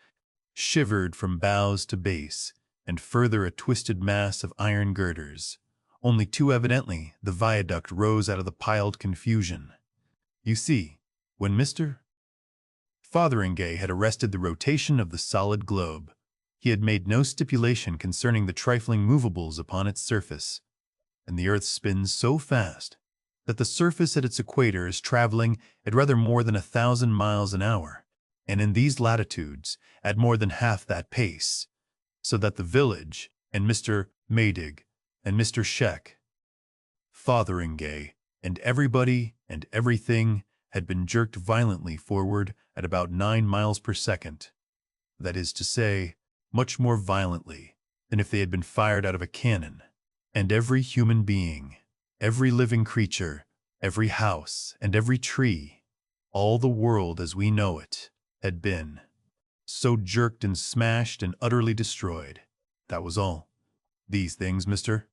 shivered from boughs to base, and further a twisted mass of iron girders. Only too evidently the viaduct rose out of the piled confusion. You see, when Mr. Fotheringay had arrested the rotation of the solid globe, he had made no stipulation concerning the trifling movables upon its surface, and the earth spins so fast that the surface at its equator is traveling at rather more than 1,000 miles an hour, and in these latitudes at more than half that pace, so that the village, and Mr. Maydig, and Mr. Sheck, Fotheringay, and everybody and everything had been jerked violently forward at about 9 miles per second. That is to say, much more violently than if they had been fired out of a cannon. And every human being, every living creature, Every house and every tree, all the world as we know it, had been so jerked and smashed and utterly destroyed. That was all. These things, Mr.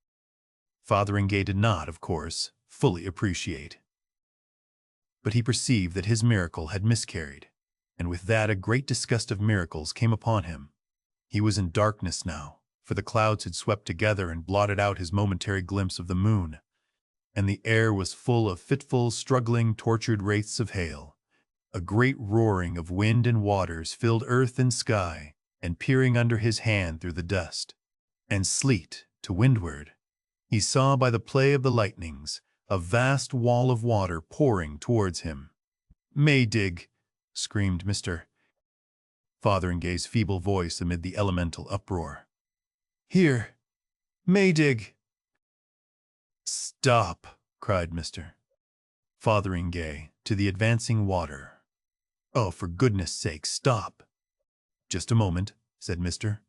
Fotheringay did not, of course, fully appreciate. But he perceived that his miracle had miscarried, and with that a great disgust of miracles came upon him. He was in darkness now, for the clouds had swept together and blotted out his momentary glimpse of the moon, and the air was full of fitful, struggling, tortured wraiths of hail. A great roaring of wind and waters filled earth and sky, and peering under his hand through the dust and sleet to windward, he saw by the play of the lightnings a vast wall of water pouring towards him. "Maydig!" screamed Mr. Fotheringay's feeble voice amid the elemental uproar. "Here! Maydig!" "Stop!" cried Mr. Fotheringay to the advancing water. "Oh, for goodness' sake, stop!" "Just a moment," said Mr.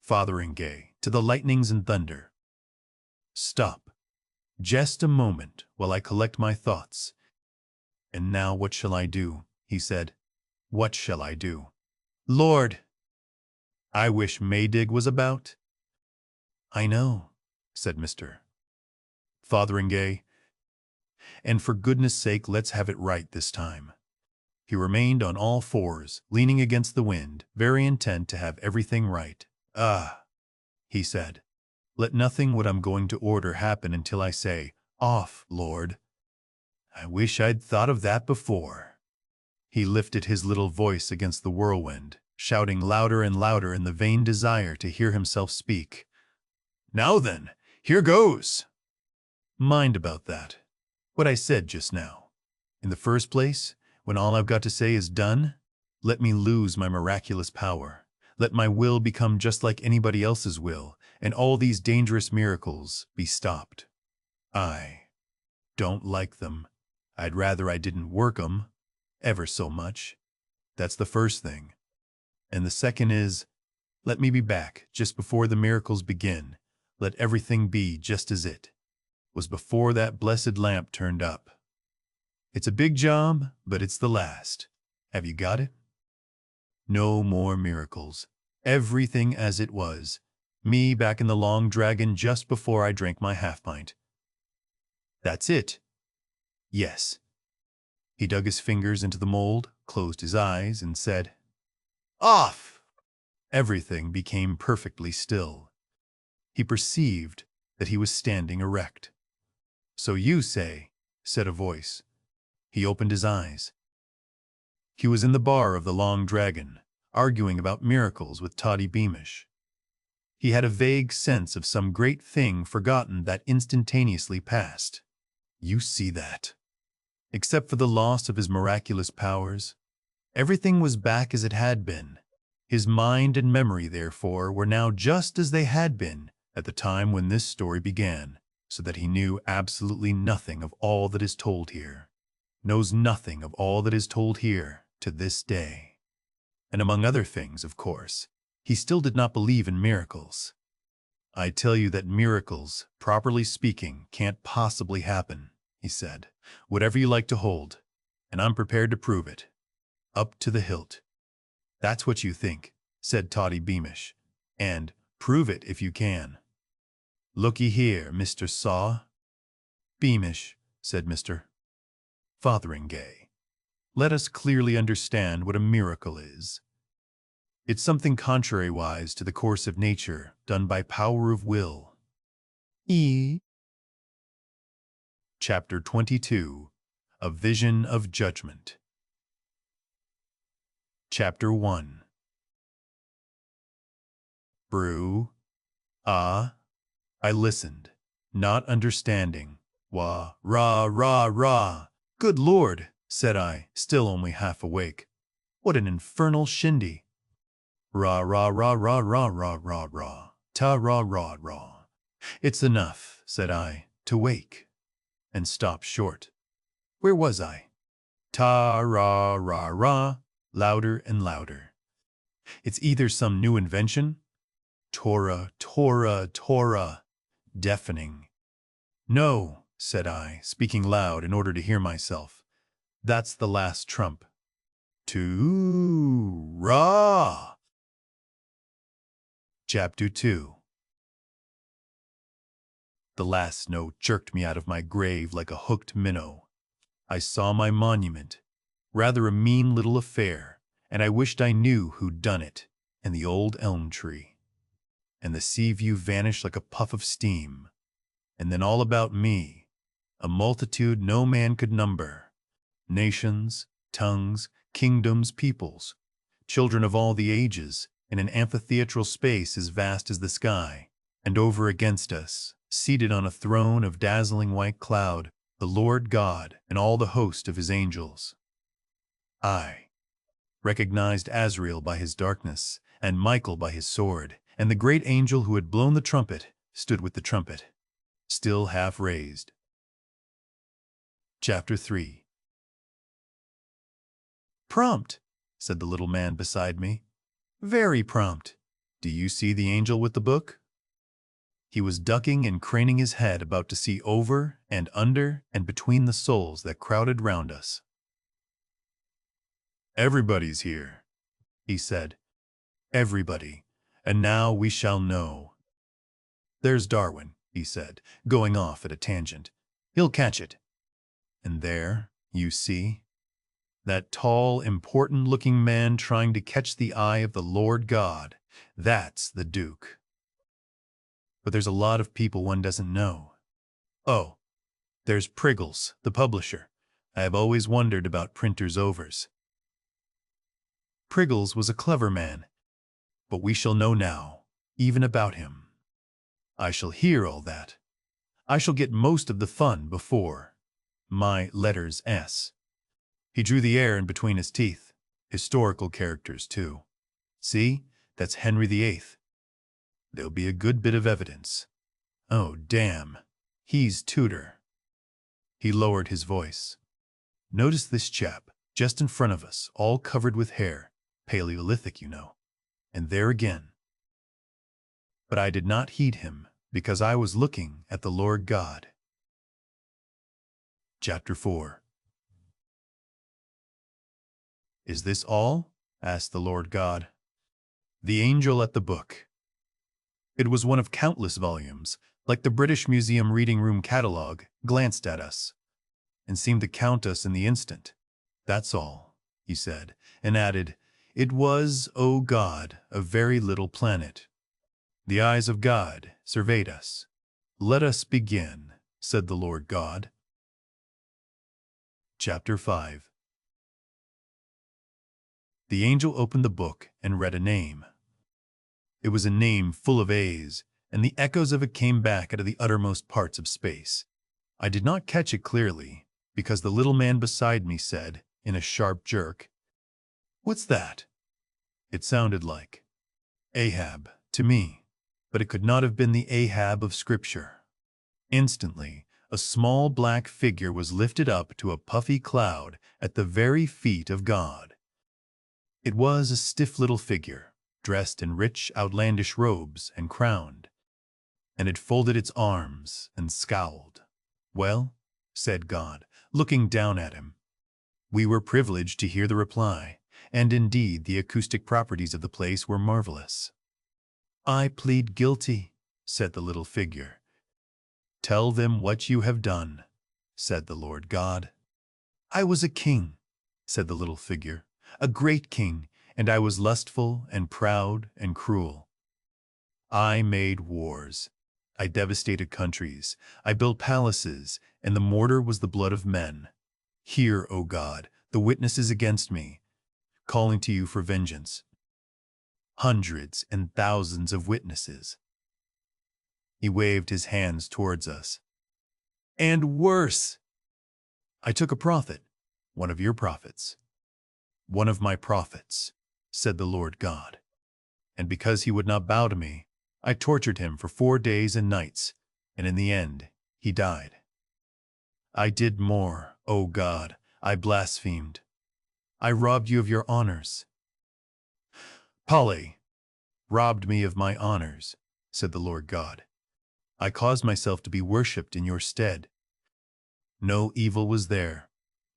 Fotheringay to the lightnings and thunder. "Stop. Just a moment while I collect my thoughts. And now what shall I do?" he said. "What shall I do? Lord! I wish Maydig was about." "I know," said Mr. Fotheringay. "And for goodness' sake, let's have it right this time." He remained on all fours, leaning against the wind, very intent to have everything right. "Ah," he said, "let nothing what I'm going to order happen until I say, 'Off, Lord.' I wish I'd thought of that before." He lifted his little voice against the whirlwind, shouting louder and louder in the vain desire to hear himself speak. "Now then, here goes!" Mind about that. What I said just now. In the first place, when all I've got to say is done, let me lose my miraculous power. Let my will become just like anybody else's will, and all these dangerous miracles be stopped. I don't like them. I'd rather I didn't work 'em, ever so much. That's the first thing. And the second is, let me be back just before the miracles begin. Let everything be just as it was before that blessed lamp turned up. It's a big job, but it's the last. Have you got it? No more miracles. Everything as it was. Me back in the Long Dragon just before I drank my half-pint. That's it. Yes. He dug his fingers into the mold, closed his eyes, and said, "Off!" Everything became perfectly still. He perceived that he was standing erect. "So you say," said a voice. He opened his eyes. He was in the bar of the Long Dragon, arguing about miracles with Toddy Beamish. He had a vague sense of some great thing forgotten that instantaneously passed. You see that. Except for the loss of his miraculous powers, everything was back as it had been. His mind and memory, therefore, were now just as they had been at the time when this story began, so that he knew absolutely nothing of all that is told here. Knows nothing of all that is told here to this day. And among other things, of course, he still did not believe in miracles. "I tell you that miracles, properly speaking, can't possibly happen," he said. "Whatever you like to hold, and I'm prepared to prove it. Up to the hilt." "That's what you think," said Toddy Beamish, "and prove it if you can." "Looky here, Mr. Saw." "Beamish," said Mr. Fotheringay, "let us clearly understand what a miracle is. It's something contrariwise to the course of nature, done by power of will." Chapter 22. A Vision of Judgment. Chapter 1. Brew. Ah. I listened, not understanding. Wah, rah, rah, rah. "Good Lord," said I, still only half awake. "What an infernal shindy." "Rah, rah, rah, rah, rah, rah, rah, rah. Ta, rah, rah, rah." "It's enough," said I, to wake, and stop short. Where was I? Ta, rah, rah, rah, louder and louder. It's either some new invention, Torah, Torah, Torah, deafening. No, said I, speaking loud in order to hear myself. "That's the last trump. To-ra!" Chapter 2. The last note jerked me out of my grave like a hooked minnow. I saw my monument, rather a mean little affair, and I wished I knew who'd done it, and the old elm tree. And the sea view vanished like a puff of steam. And then all about me, a multitude no man could number. Nations, tongues, kingdoms, peoples, children of all the ages, in an amphitheatral space as vast as the sky, and over against us, seated on a throne of dazzling white cloud, the Lord God and all the host of his angels. I recognized Azrael by his darkness, and Michael by his sword, and the great angel who had blown the trumpet stood with the trumpet, still half raised. Chapter 3. "Prompt," said the little man beside me. "Very prompt. Do you see the angel with the book?" He was ducking and craning his head about to see over and under and between the souls that crowded round us. "Everybody's here," he said. "Everybody. And now we shall know. There's Darwin," he said, going off at a tangent. "He'll catch it. And there, you see, that tall, important-looking man trying to catch the eye of the Lord God. That's the Duke. But there's a lot of people one doesn't know. Oh, there's Priggles, the publisher. I have always wondered about printers' overs. Priggles was a clever man, but we shall know now, even about him. I shall hear all that. I shall get most of the fun before my letters S. He drew the air in between his teeth. Historical characters, too. See, that's Henry VIII. There'll be a good bit of evidence. Oh, damn. He's Tudor." He lowered his voice. "Notice this chap, just in front of us, all covered with hair. Paleolithic, you know. And there again." But I did not heed him, because I was looking at the Lord God. Chapter 4. "Is this all?" asked the Lord God. The angel at the book. It was one of countless volumes, like the British Museum Reading Room catalogue, glanced at us, and seemed to count us in the instant. "That's all," he said, and added, "It was, O God, a very little planet." The eyes of God surveyed us. "Let us begin," said the Lord God. Chapter 5. The angel opened the book and read a name. It was a name full of A's, and the echoes of it came back out of the uttermost parts of space. I did not catch it clearly, because the little man beside me said, in a sharp jerk, "What's that?" It sounded like Ahab to me, but it could not have been the Ahab of Scripture. Instantly, a small black figure was lifted up to a puffy cloud at the very feet of God. It was a stiff little figure, dressed in rich, outlandish robes and crowned, and it folded its arms and scowled. "Well," said God, looking down at him. We were privileged to hear the reply, and indeed the acoustic properties of the place were marvelous. "I plead guilty," said the little figure. "Tell them what you have done," said the Lord God. "I was a king," said the little figure, "a great king, and I was lustful and proud and cruel. I made wars. I devastated countries. I built palaces, and the mortar was the blood of men. Hear, O God, the witnesses against me, calling to you for vengeance. Hundreds and thousands of witnesses." He waved his hands towards us. "And worse. I took a prophet, one of your prophets. One of my prophets," said the Lord God. "And because he would not bow to me, I tortured him for 4 days and nights, and in the end he died. I did more, O God, I blasphemed. I robbed you of your honors." "Polly robbed me of my honors," said the Lord God. "I caused myself to be worshipped in your stead. No evil was there,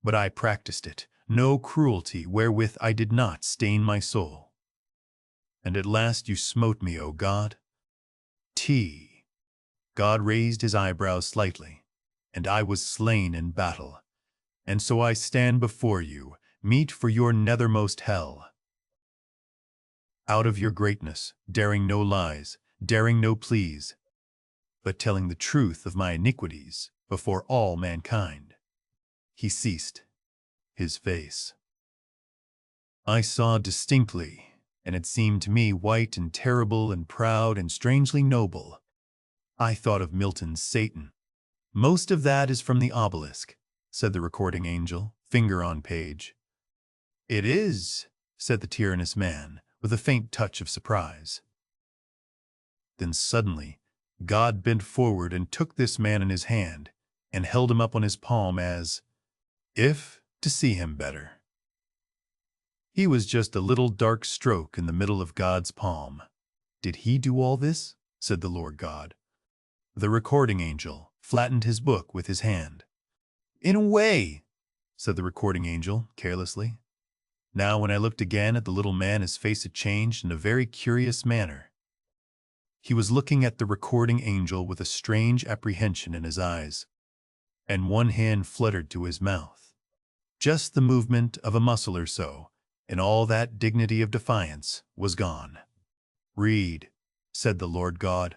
but I practiced it, no cruelty wherewith I did not stain my soul. And at last you smote me, O God. T. God raised his eyebrows slightly, and I was slain in battle, and so I stand before you, meet for your nethermost hell. Out of your greatness, daring no lies, daring no pleas, but telling the truth of my iniquities before all mankind. He ceased. His face I saw distinctly, and it seemed to me white and terrible and proud and strangely noble. I thought of Milton's Satan. Most of that is from the Obelisk, said the recording angel, finger on page. It is, said the tyrannous man, with a faint touch of surprise. Then suddenly, God bent forward and took this man in his hand and held him up on his palm as if to see him better. He was just a little dark stroke in the middle of God's palm. Did he do all this? Said the Lord God. The recording angel flattened his book with his hand. In a way, said the recording angel carelessly. Now when I looked again at the little man, his face had changed in a very curious manner. He was looking at the recording angel with a strange apprehension in his eyes, and one hand fluttered to his mouth. Just the movement of a muscle or so, and all that dignity of defiance was gone. Read, said the Lord God.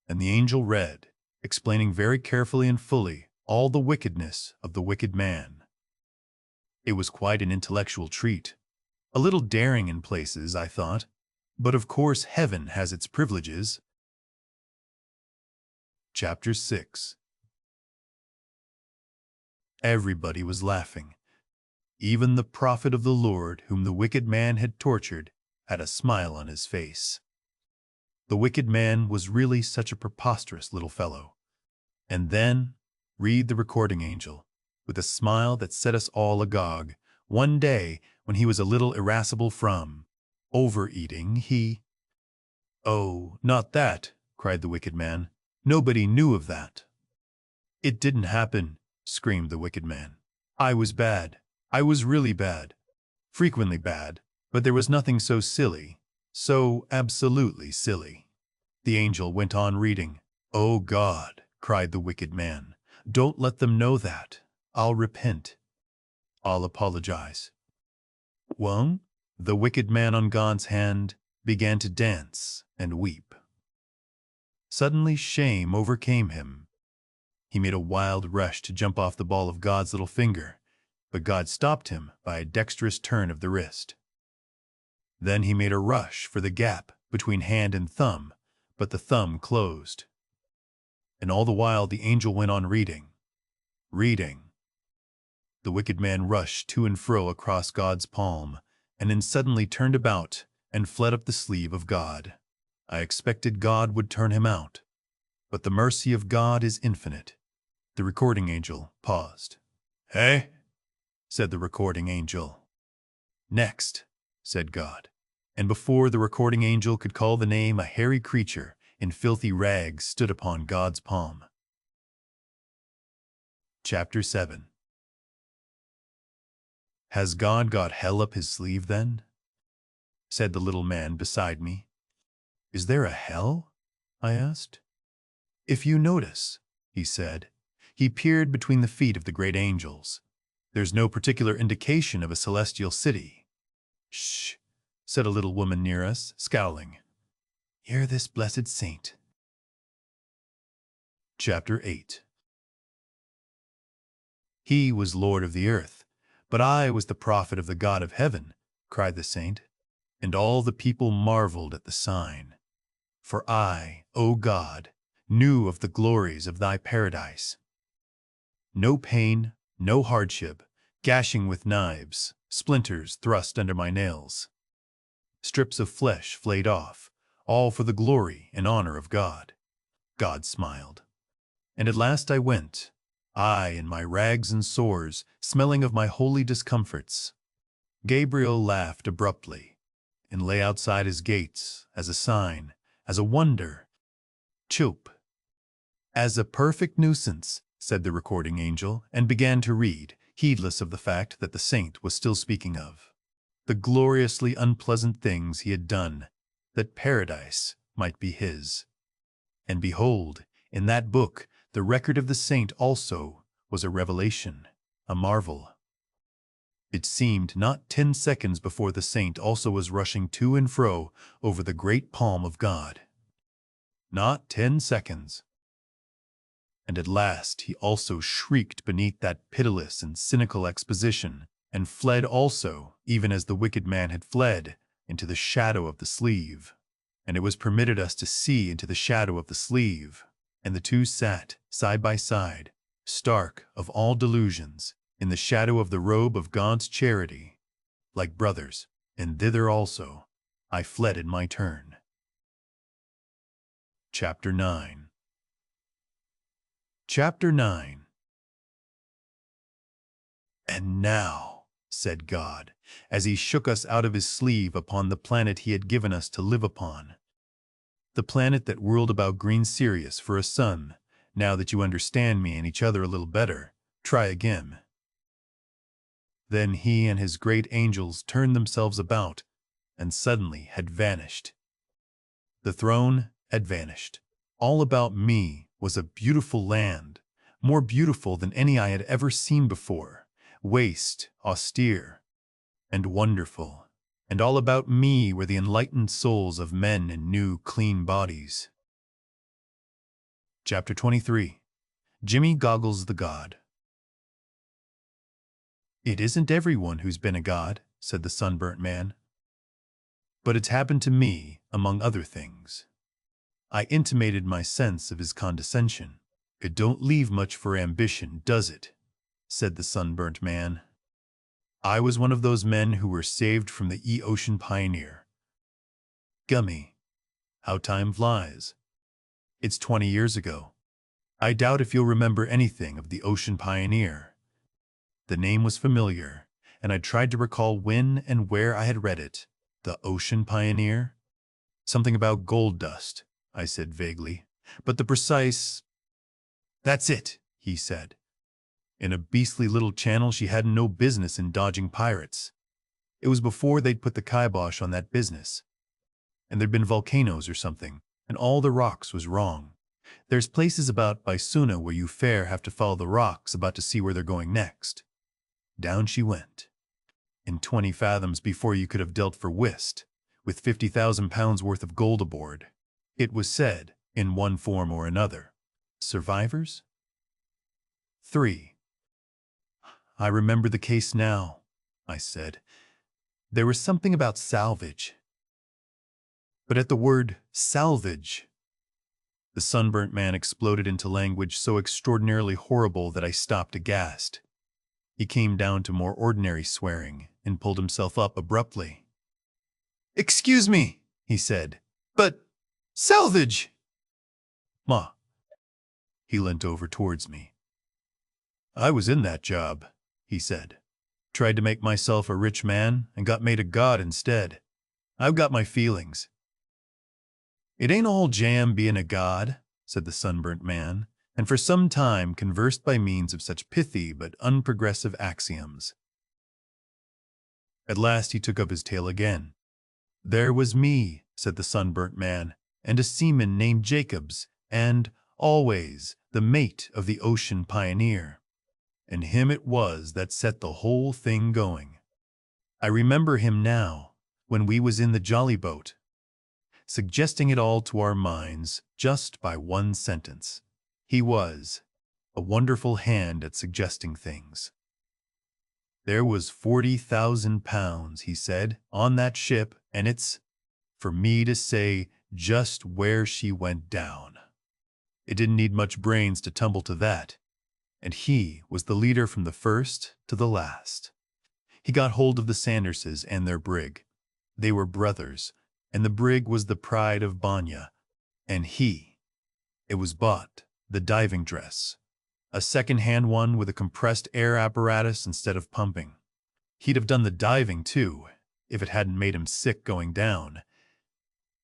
And the angel read, explaining very carefully and fully all the wickedness of the wicked man. It was quite an intellectual treat, a little daring in places, I thought, but of course heaven has its privileges. Chapter 6. Everybody was laughing. Even the prophet of the Lord, whom the wicked man had tortured, had a smile on his face. The wicked man was really such a preposterous little fellow. And then, read the recording angel, with a smile that set us all agog, one day when he was a little irascible from overeating, he— Oh, not that, cried the wicked man. Nobody knew of that. It didn't happen, screamed the wicked man. I was bad. I was really bad. Frequently bad, but there was nothing so silly, so absolutely silly. The angel went on reading. Oh God, cried the wicked man, don't let them know that. I'll repent. I'll apologize. Won't? The wicked man on God's hand began to dance and weep. Suddenly shame overcame him. He made a wild rush to jump off the ball of God's little finger, but God stopped him by a dexterous turn of the wrist. Then he made a rush for the gap between hand and thumb, but the thumb closed. And all the while the angel went on reading. The wicked man rushed to and fro across God's palm, and then suddenly turned about and fled up the sleeve of God. I expected God would turn him out, but the mercy of God is infinite. The recording angel paused. Hey? Said the recording angel. Next, said God. And before the recording angel could call the name, a hairy creature in filthy rags stood upon God's palm. Chapter 7. Has God got hell up his sleeve then? Said the little man beside me. Is there a hell? I asked. If you notice, he said, he peered between the feet of the great angels. There's no particular indication of a celestial city. Shh, said a little woman near us, scowling. Hear this blessed saint. Chapter 8. He was Lord of the earth, but I was the prophet of the God of heaven, cried the saint, and all the people marveled at the sign. For I, O God, knew of the glories of thy paradise. No pain, no hardship, gashing with knives, splinters thrust under my nails. Strips of flesh flayed off, all for the glory and honor of God. God smiled. And at last I went, I in my rags and sores, smelling of my holy discomforts. Gabriel laughed abruptly, and lay outside his gates as a sign, as a wonder. Choop. As a perfect nuisance, said the recording angel, and began to read, heedless of the fact that the saint was still speaking of the gloriously unpleasant things he had done, that paradise might be his. And behold, in that book, the record of the saint also was a revelation, a marvel. It seemed not 10 seconds before the saint also was rushing to and fro over the great palm of God. Not 10 seconds. And at last he also shrieked beneath that pitiless and cynical exposition, and fled also, even as the wicked man had fled, into the shadow of the sleeve. And it was permitted us to see into the shadow of the sleeve, and the two sat, side by side, stark of all delusions, in the shadow of the robe of God's charity, like brothers, and thither also I fled in my turn. Chapter 9. Chapter 9. And now, said God, as he shook us out of his sleeve upon the planet he had given us to live upon, the planet that whirled about green Sirius for a sun, now that you understand me and each other a little better, try again. Then he and his great angels turned themselves about, and suddenly had vanished. The throne had vanished. All about me was a beautiful land, more beautiful than any I had ever seen before, waste, austere, and wonderful. And all about me were the enlightened souls of men in new, clean bodies. Chapter 23. Jimmy Goggles the God. It isn't everyone who's been a god, said the sunburnt man. But it's happened to me, among other things. I intimated my sense of his condescension. It don't leave much for ambition, does it? Said the sunburnt man. I was one of those men who were saved from the ocean pioneer. Gummy, how time flies. It's 20 years ago. I doubt if you'll remember anything of the ocean pioneer. The name was familiar, and I tried to recall when and where I had read it. The ocean pioneer? Something about gold dust, I said vaguely, but the precise... That's it, he said. In a beastly little channel she had no business in dodging pirates. It was before they'd put the kibosh on that business. And there'd been volcanoes or something, and all the rocks was wrong. There's places about Bisuna where you fair have to follow the rocks about to see where they're going next. Down she went, in 20 fathoms before you could have dealt for whist, with 50,000 pounds worth of gold aboard. It was said, in one form or another. Survivors? 3. I remember the case now, I said. There was something about salvage. But at the word salvage, the sunburnt man exploded into language so extraordinarily horrible that I stopped aghast. He came down to more ordinary swearing and pulled himself up abruptly. "Excuse me," he said, "but salvage!" Ma. He leant over towards me. I was in that job, he said. Tried to make myself a rich man and got made a god instead. I've got my feelings. It ain't all jam being a god, said the sunburnt man, and for some time conversed by means of such pithy but unprogressive axioms. At last he took up his tale again. There was me, said the sunburnt man, and a seaman named Jacobs, and, always, the mate of the ocean pioneer. And him it was that set the whole thing going. I remember him now, when we was in the jolly boat, suggesting it all to our minds just by one sentence. He was a wonderful hand at suggesting things. There was 40,000 pounds, he said, on that ship, and it's for me to say just where she went down. It didn't need much brains to tumble to that, and he was the leader from the first to the last. He got hold of the Sanderses and their brig. They were brothers, and the brig was the pride of Banya, and it was bought, the diving dress, a second-hand one with a compressed air apparatus instead of pumping. He'd have done the diving, too, if it hadn't made him sick going down.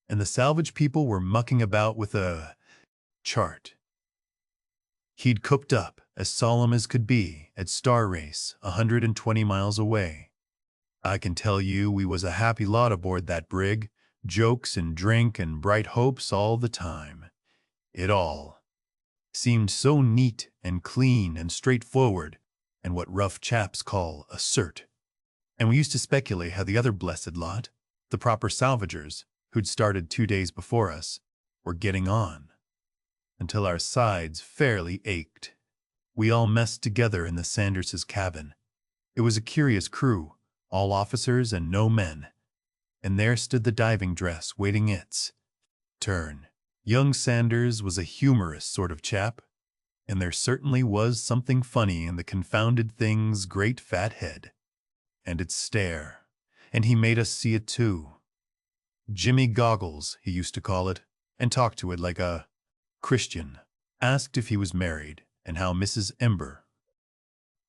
And the salvage people were mucking about with a chart he'd cooked up, as solemn as could be, at Star Race, 120 miles away. I can tell you we was a happy lot aboard that brig, jokes and drink and bright hopes all the time. It all seemed so neat and clean and straightforward, and what rough chaps call a cert. And we used to speculate how the other blessed lot, the proper salvagers, who'd started 2 days before us, were getting on, until our sides fairly ached. We all messed together in the Sanderses' cabin. It was a curious crew, all officers and no men, and there stood the diving dress waiting its turn. Young Sanders was a humorous sort of chap, and there certainly was something funny in the confounded thing's great fat head and its stare, and he made us see it too. Jimmy Goggles, he used to call it, and talk to it like a Christian. Asked if he was married, and how Mrs. Ember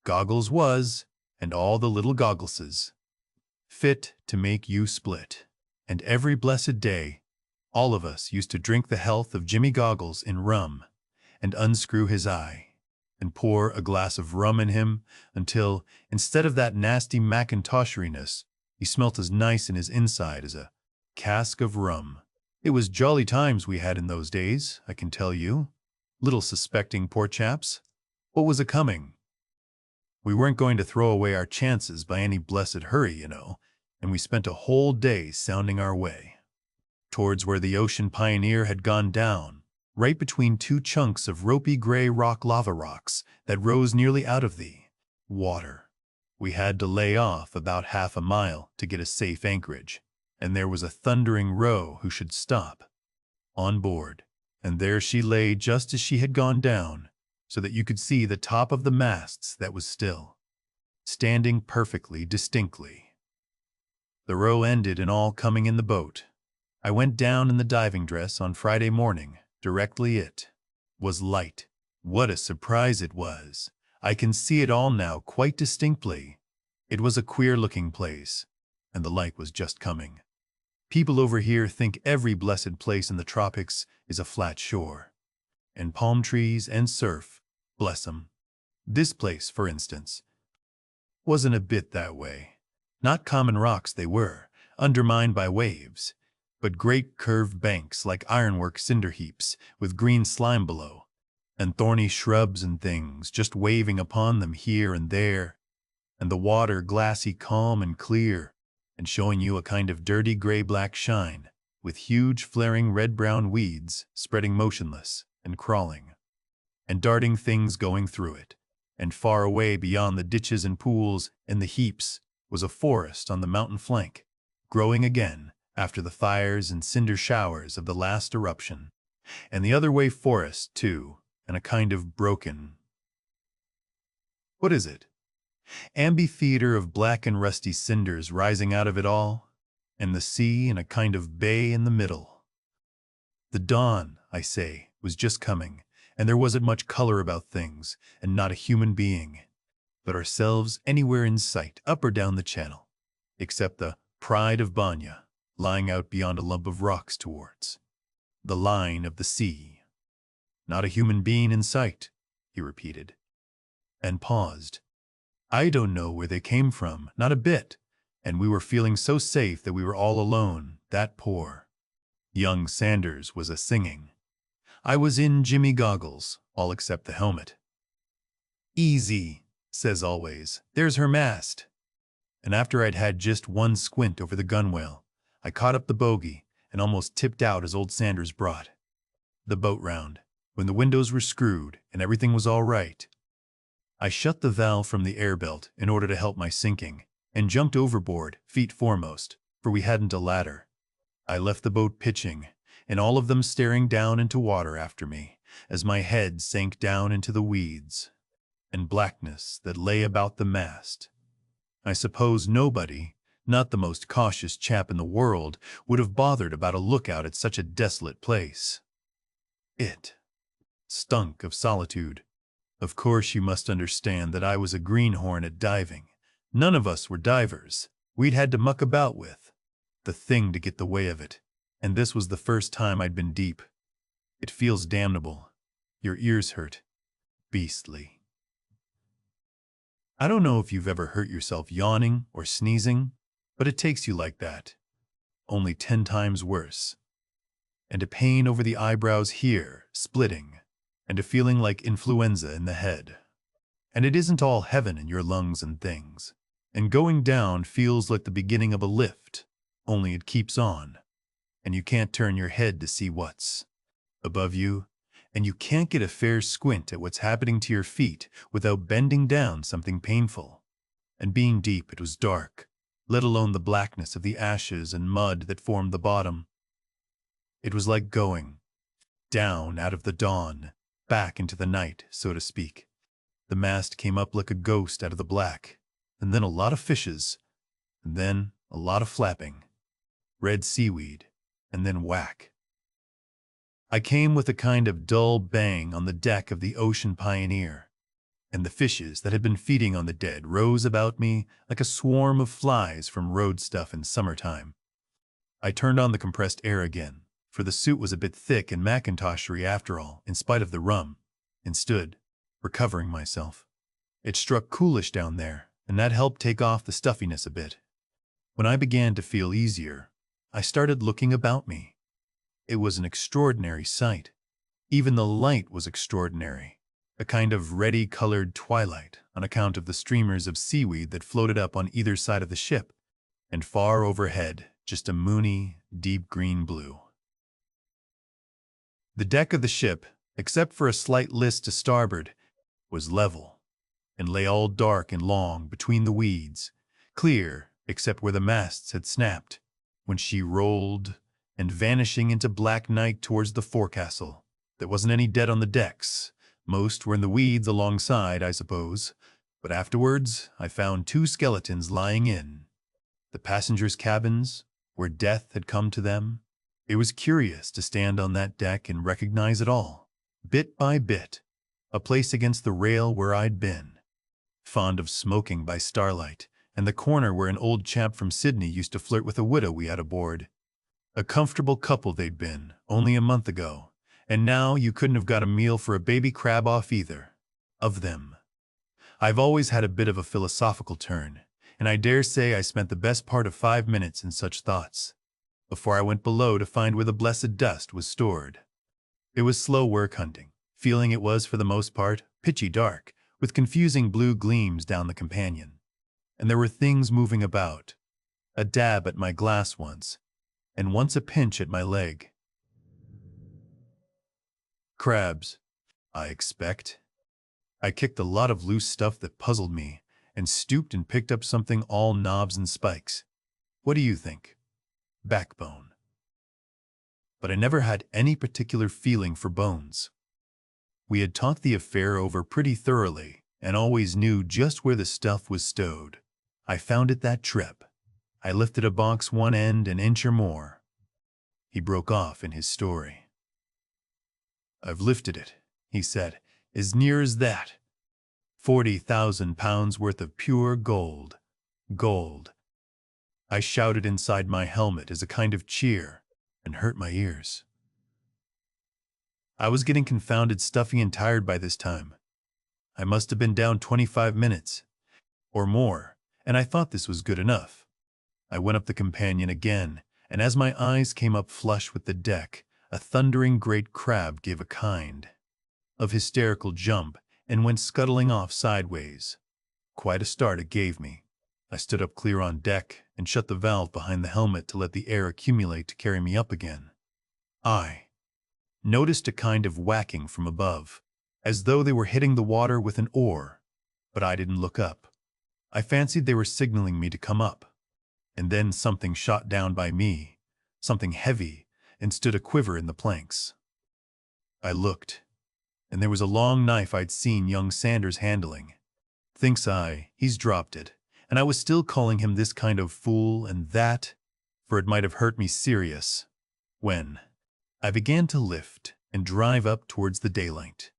Goggles was, and all the little Goggleses, fit to make you split. And every blessed day, all of us used to drink the health of Jimmy Goggles in rum, and unscrew his eye, and pour a glass of rum in him until, instead of that nasty Macintoshiness, he smelt as nice in his inside as a cask of rum. It was jolly times we had in those days, I can tell you, little suspecting, poor chaps, what was a-coming. We weren't going to throw away our chances by any blessed hurry, you know, and we spent a whole day sounding our way towards where the Ocean Pioneer had gone down, right between two chunks of ropey gray lava rocks that rose nearly out of the water. We had to lay off about half a mile to get a safe anchorage, and there was a thundering row who should stop on board, and there she lay just as she had gone down, so that you could see the top of the masts that was still standing perfectly distinctly. The row ended in all coming in the boat. I went down in the diving dress on Friday morning, directly it was light. What a surprise it was! I can see it all now quite distinctly. It was a queer-looking place, and the light was just coming. People over here think every blessed place in the tropics is a flat shore, and palm trees and surf, bless 'em. This place, for instance, wasn't a bit that way. Not common rocks they were, undermined by waves, but great curved banks like ironwork cinder heaps with green slime below, and thorny shrubs and things just waving upon them here and there, and the water glassy calm and clear, and showing you a kind of dirty gray-black shine, with huge flaring red-brown weeds spreading motionless and crawling, and darting things going through it, and far away beyond the ditches and pools and the heaps was a forest on the mountain flank, growing again after the fires and cinder showers of the last eruption, and the other way forest, too, and a kind of broken, what is it? Amphitheater of black and rusty cinders rising out of it all, and the sea in a kind of bay in the middle. The dawn, I say, was just coming, and there wasn't much color about things, and not a human being, but ourselves anywhere in sight, up or down the channel, except the Pride of Banya, lying out beyond a lump of rocks towards the line of the sea. Not a human being in sight, he repeated, and paused. I don't know where they came from, not a bit, and we were feeling so safe that we were all alone, that poor. Young Sanders was a-singing. I was in Jimmy Goggles, all except the helmet. Easy, says always, there's her mast. And after I'd had just one squint over the gunwale, I caught up the bogey and almost tipped out as old Sanders brought the boat round, when the windows were screwed and everything was all right. I shut the valve from the air belt in order to help my sinking, and jumped overboard, feet foremost, for we hadn't a ladder. I left the boat pitching, and all of them staring down into water after me, as my head sank down into the weeds and blackness that lay about the mast. I suppose nobody, not the most cautious chap in the world, would have bothered about a lookout at such a desolate place. It stunk of solitude. Of course, you must understand that I was a greenhorn at diving. None of us were divers. We'd had to muck about with the thing to get the way of it, and this was the first time I'd been deep. It feels damnable. Your ears hurt. Beastly. I don't know if you've ever hurt yourself yawning or sneezing, but it takes you like that, only 10 times worse. And a pain over the eyebrows here, splitting, and a feeling like influenza in the head. And it isn't all heaven in your lungs and things. And going down feels like the beginning of a lift, only it keeps on, and you can't turn your head to see what's above you, and you can't get a fair squint at what's happening to your feet without bending down something painful. And being deep, it was dark, let alone the blackness of the ashes and mud that formed the bottom. It was like going down out of the dawn, back into the night, so to speak. The mast came up like a ghost out of the black, and then a lot of fishes, and then a lot of flapping, red seaweed, and then whack. I came with a kind of dull bang on the deck of the Ocean Pioneer, and the fishes that had been feeding on the dead rose about me like a swarm of flies from road stuff in summertime. I turned on the compressed air again, for the suit was a bit thick and Macintoshery after all, in spite of the rum, and stood, recovering myself. It struck coolish down there, and that helped take off the stuffiness a bit. When I began to feel easier, I started looking about me. It was an extraordinary sight. Even the light was extraordinary, a kind of reddy-colored twilight on account of the streamers of seaweed that floated up on either side of the ship, and far overhead, just a moony, deep green blue. The deck of the ship, except for a slight list to starboard, was level, and lay all dark and long between the weeds, clear except where the masts had snapped, when she rolled, and vanishing into black night towards the forecastle. There wasn't any dead on the decks. Most were in the weeds alongside, I suppose, but afterwards I found 2 skeletons lying in the passengers' cabins, where death had come to them. It was curious to stand on that deck and recognize it all, bit by bit, a place against the rail where I'd been, fond of smoking by starlight, and the corner where an old chap from Sydney used to flirt with a widow we had aboard. A comfortable couple they'd been, only a month ago, and now you couldn't have got a meal for a baby crab off either of them. I've always had a bit of a philosophical turn, and I dare say I spent the best part of 5 minutes in such thoughts, before I went below to find where the blessed dust was stored. It was slow work hunting, feeling it was, for the most part, pitchy dark, with confusing blue gleams down the companion. And there were things moving about, a dab at my glass once, and once a pinch at my leg. Crabs, I expect. I kicked a lot of loose stuff that puzzled me, and stooped and picked up something all knobs and spikes. What do you think? Backbone. But I never had any particular feeling for bones. We had talked the affair over pretty thoroughly, and always knew just where the stuff was stowed. I found it that trip. I lifted a box one end an inch or more. He broke off in his story. I've lifted it, he said, as near as that. 40,000 pounds worth of pure gold. Gold. I shouted inside my helmet as a kind of cheer, and hurt my ears. I was getting confounded stuffy and tired by this time. I must have been down 25 minutes, or more, and I thought this was good enough. I went up the companion again, and as my eyes came up flush with the deck, a thundering great crab gave a kind of hysterical jump and went scuttling off sideways. Quite a start it gave me. I stood up clear on deck and shut the valve behind the helmet to let the air accumulate to carry me up again. I noticed a kind of whacking from above, as though they were hitting the water with an oar, but I didn't look up. I fancied they were signaling me to come up. And then something shot down by me, something heavy, and stood a quiver in the planks. I looked, and there was a long knife I'd seen young Sanders handling. Thinks I, he's dropped it, and I was still calling him this kind of fool and that, for it might have hurt me serious, when I began to lift and drive up towards the daylight,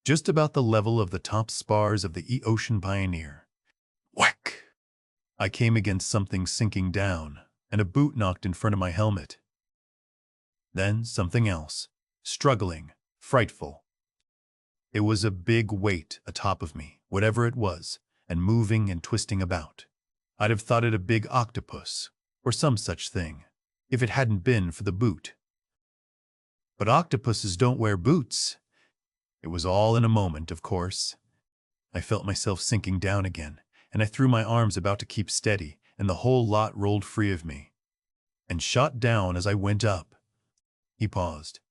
just about the level of the top spars of the Ocean Pioneer. Whack! I came against something sinking down, and a boot knocked in front of my helmet. Then something else, struggling, frightful. It was a big weight atop of me, whatever it was, and moving and twisting about. I'd have thought it a big octopus, or some such thing, if it hadn't been for the boot. But octopuses don't wear boots. It was all in a moment, of course. I felt myself sinking down again, and I threw my arms about to keep steady, and the whole lot rolled free of me, and shot down as I went up. He paused.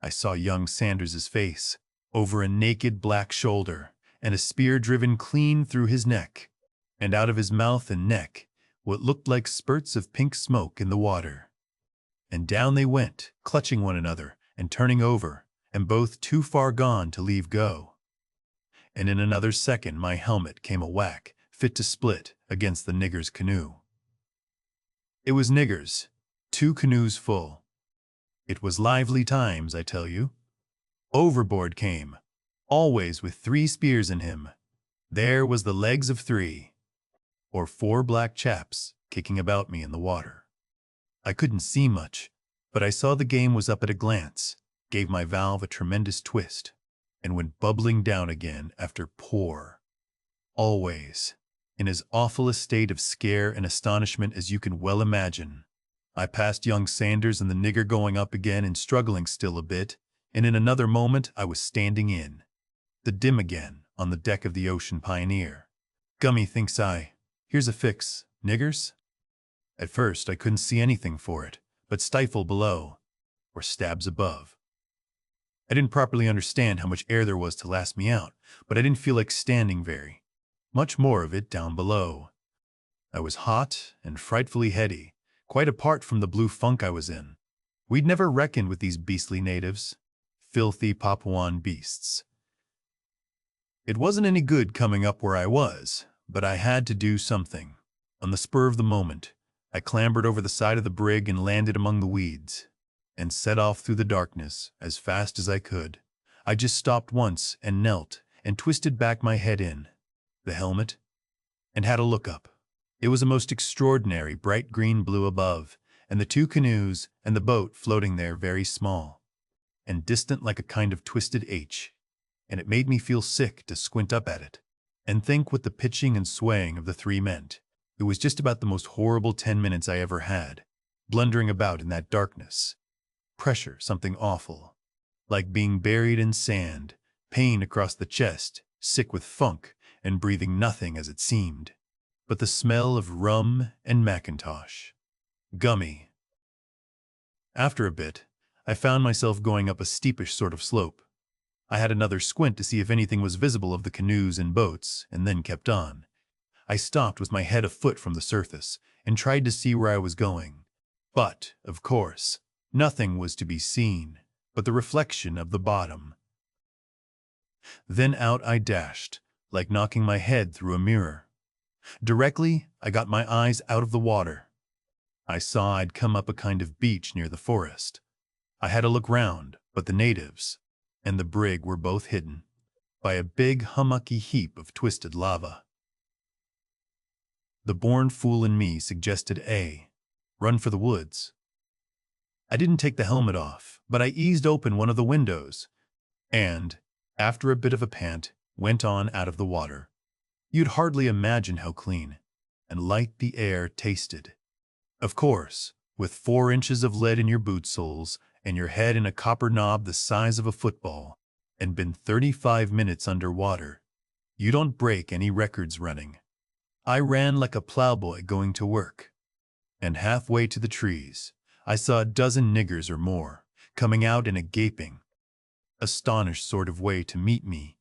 I saw young Sanders's face, over a naked black shoulder, and a spear driven clean through his neck, and out of his mouth and neck what looked like spurts of pink smoke in the water. And down they went, clutching one another and turning over, and both too far gone to leave go. And in another second my helmet came a whack, fit to split, against the nigger's canoe. It was niggers, 2 canoes full. It was lively times, I tell you. Overboard came, always with 3 spears in him. There was the legs of 3, or 4 black chaps, kicking about me in the water. I couldn't see much, but I saw the game was up at a glance, gave my valve a tremendous twist, and went bubbling down again after pour. Always, in as awful a state of scare and astonishment as you can well imagine. I passed young Sanders and the nigger going up again and struggling still a bit, and in another moment I was standing in the dim again on the deck of the Ocean Pioneer. Gummy, thinks I, here's a fix, niggers. At first I couldn't see anything for it, but stifle below, or stabs above. I didn't properly understand how much air there was to last me out, but I didn't feel like standing very much more of it down below. I was hot and frightfully heady, quite apart from the blue funk I was in. We'd never reckoned with these beastly natives, filthy Papuan beasts. It wasn't any good coming up where I was, but I had to do something. On the spur of the moment, I clambered over the side of the brig and landed among the weeds, and set off through the darkness as fast as I could. I just stopped once and knelt and twisted back my head in the helmet and had a look up. It was a most extraordinary bright green blue above, and the 2 canoes and the boat floating there very small and distant like a kind of twisted H, and it made me feel sick to squint up at it and think what the pitching and swaying of the 3 meant. It was just about the most horrible 10 minutes I ever had, blundering about in that darkness. Pressure, something awful, like being buried in sand, pain across the chest, sick with funk, and breathing nothing as it seemed but the smell of rum and mackintosh. Gummy. After a bit, I found myself going up a steepish sort of slope. I had another squint to see if anything was visible of the canoes and boats, and then kept on. I stopped with my head a foot from the surface, and tried to see where I was going. But, of course, nothing was to be seen but the reflection of the bottom. Then out I dashed, like knocking my head through a mirror. Directly I got my eyes out of the water, I saw I'd come up a kind of beach near the forest. I had a look round, but the natives and the brig were both hidden by a big hummocky heap of twisted lava. The born fool in me suggested run for the woods. I didn't take the helmet off, but I eased open one of the windows, and, after a bit of a pant, went on out of the water. You'd hardly imagine how clean and light the air tasted. Of course, with 4 inches of lead in your boot soles and your head in a copper knob the size of a football, and been 35 minutes underwater, you don't break any records running. I ran like a plowboy going to work, and halfway to the trees, I saw a dozen niggers or more coming out in a gaping, astonished sort of way to meet me.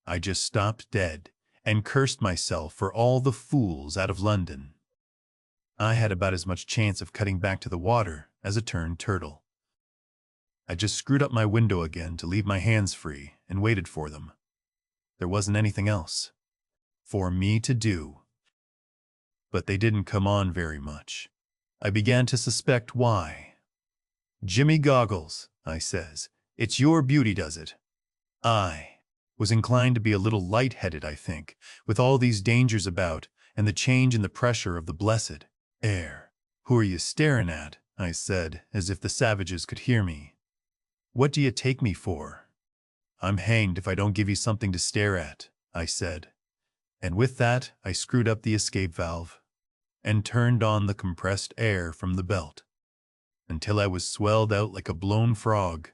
I just stopped dead and cursed myself for all the fools out of London. I had about as much chance of cutting back to the water as a turned turtle. I just screwed up my window again to leave my hands free and waited for them. There wasn't anything else for me to do. But they didn't come on very much. I began to suspect why. "Jimmy Goggles," I says, "it's your beauty does it." I was inclined to be a little light-headed, I think, with all these dangers about and the change in the pressure of the blessed air. "Who are you staring at?" I said, as if the savages could hear me. "What do you take me for?" "I'm hanged if I don't give you something to stare at," I said. And with that, I screwed up the escape valve and turned on the compressed air from the belt until I was swelled out like a blown frog.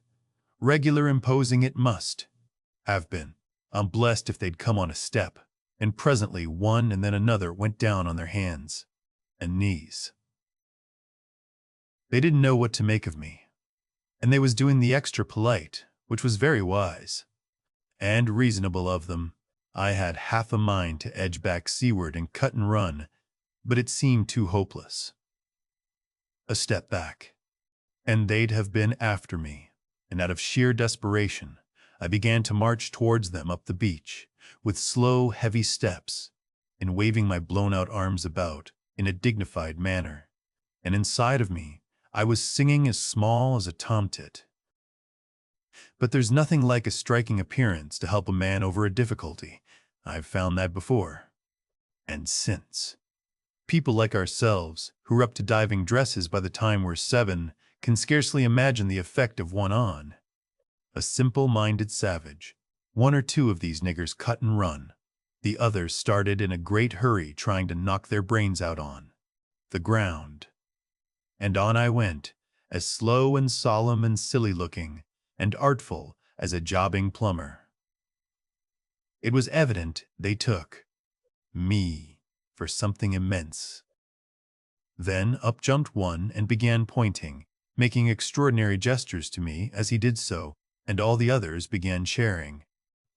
Regular imposing it must have been. I'm blessed if they'd come on a step, and presently one and then another went down on their hands and knees. They didn't know what to make of me, and they was doing the extra polite, which was very wise and reasonable of them. I had half a mind to edge back seaward and cut and run, but it seemed too hopeless. A step back, and they'd have been after me, and out of sheer desperation, I began to march towards them up the beach, with slow, heavy steps, and waving my blown-out arms about in a dignified manner. And inside of me, I was singing as small as a tomtit. But there's nothing like a striking appearance to help a man over a difficulty. I've found that before. And since. People like ourselves, who're up to diving dresses by the time we're 7, can scarcely imagine the effect of one on a simple-minded savage. One or two of these niggers cut and run. The others started in a great hurry trying to knock their brains out on the ground. And on I went, as slow and solemn and silly-looking and artful as a jobbing plumber. It was evident they took me for something immense. Then up jumped one and began pointing, making extraordinary gestures to me as he did so, and all the others began sharing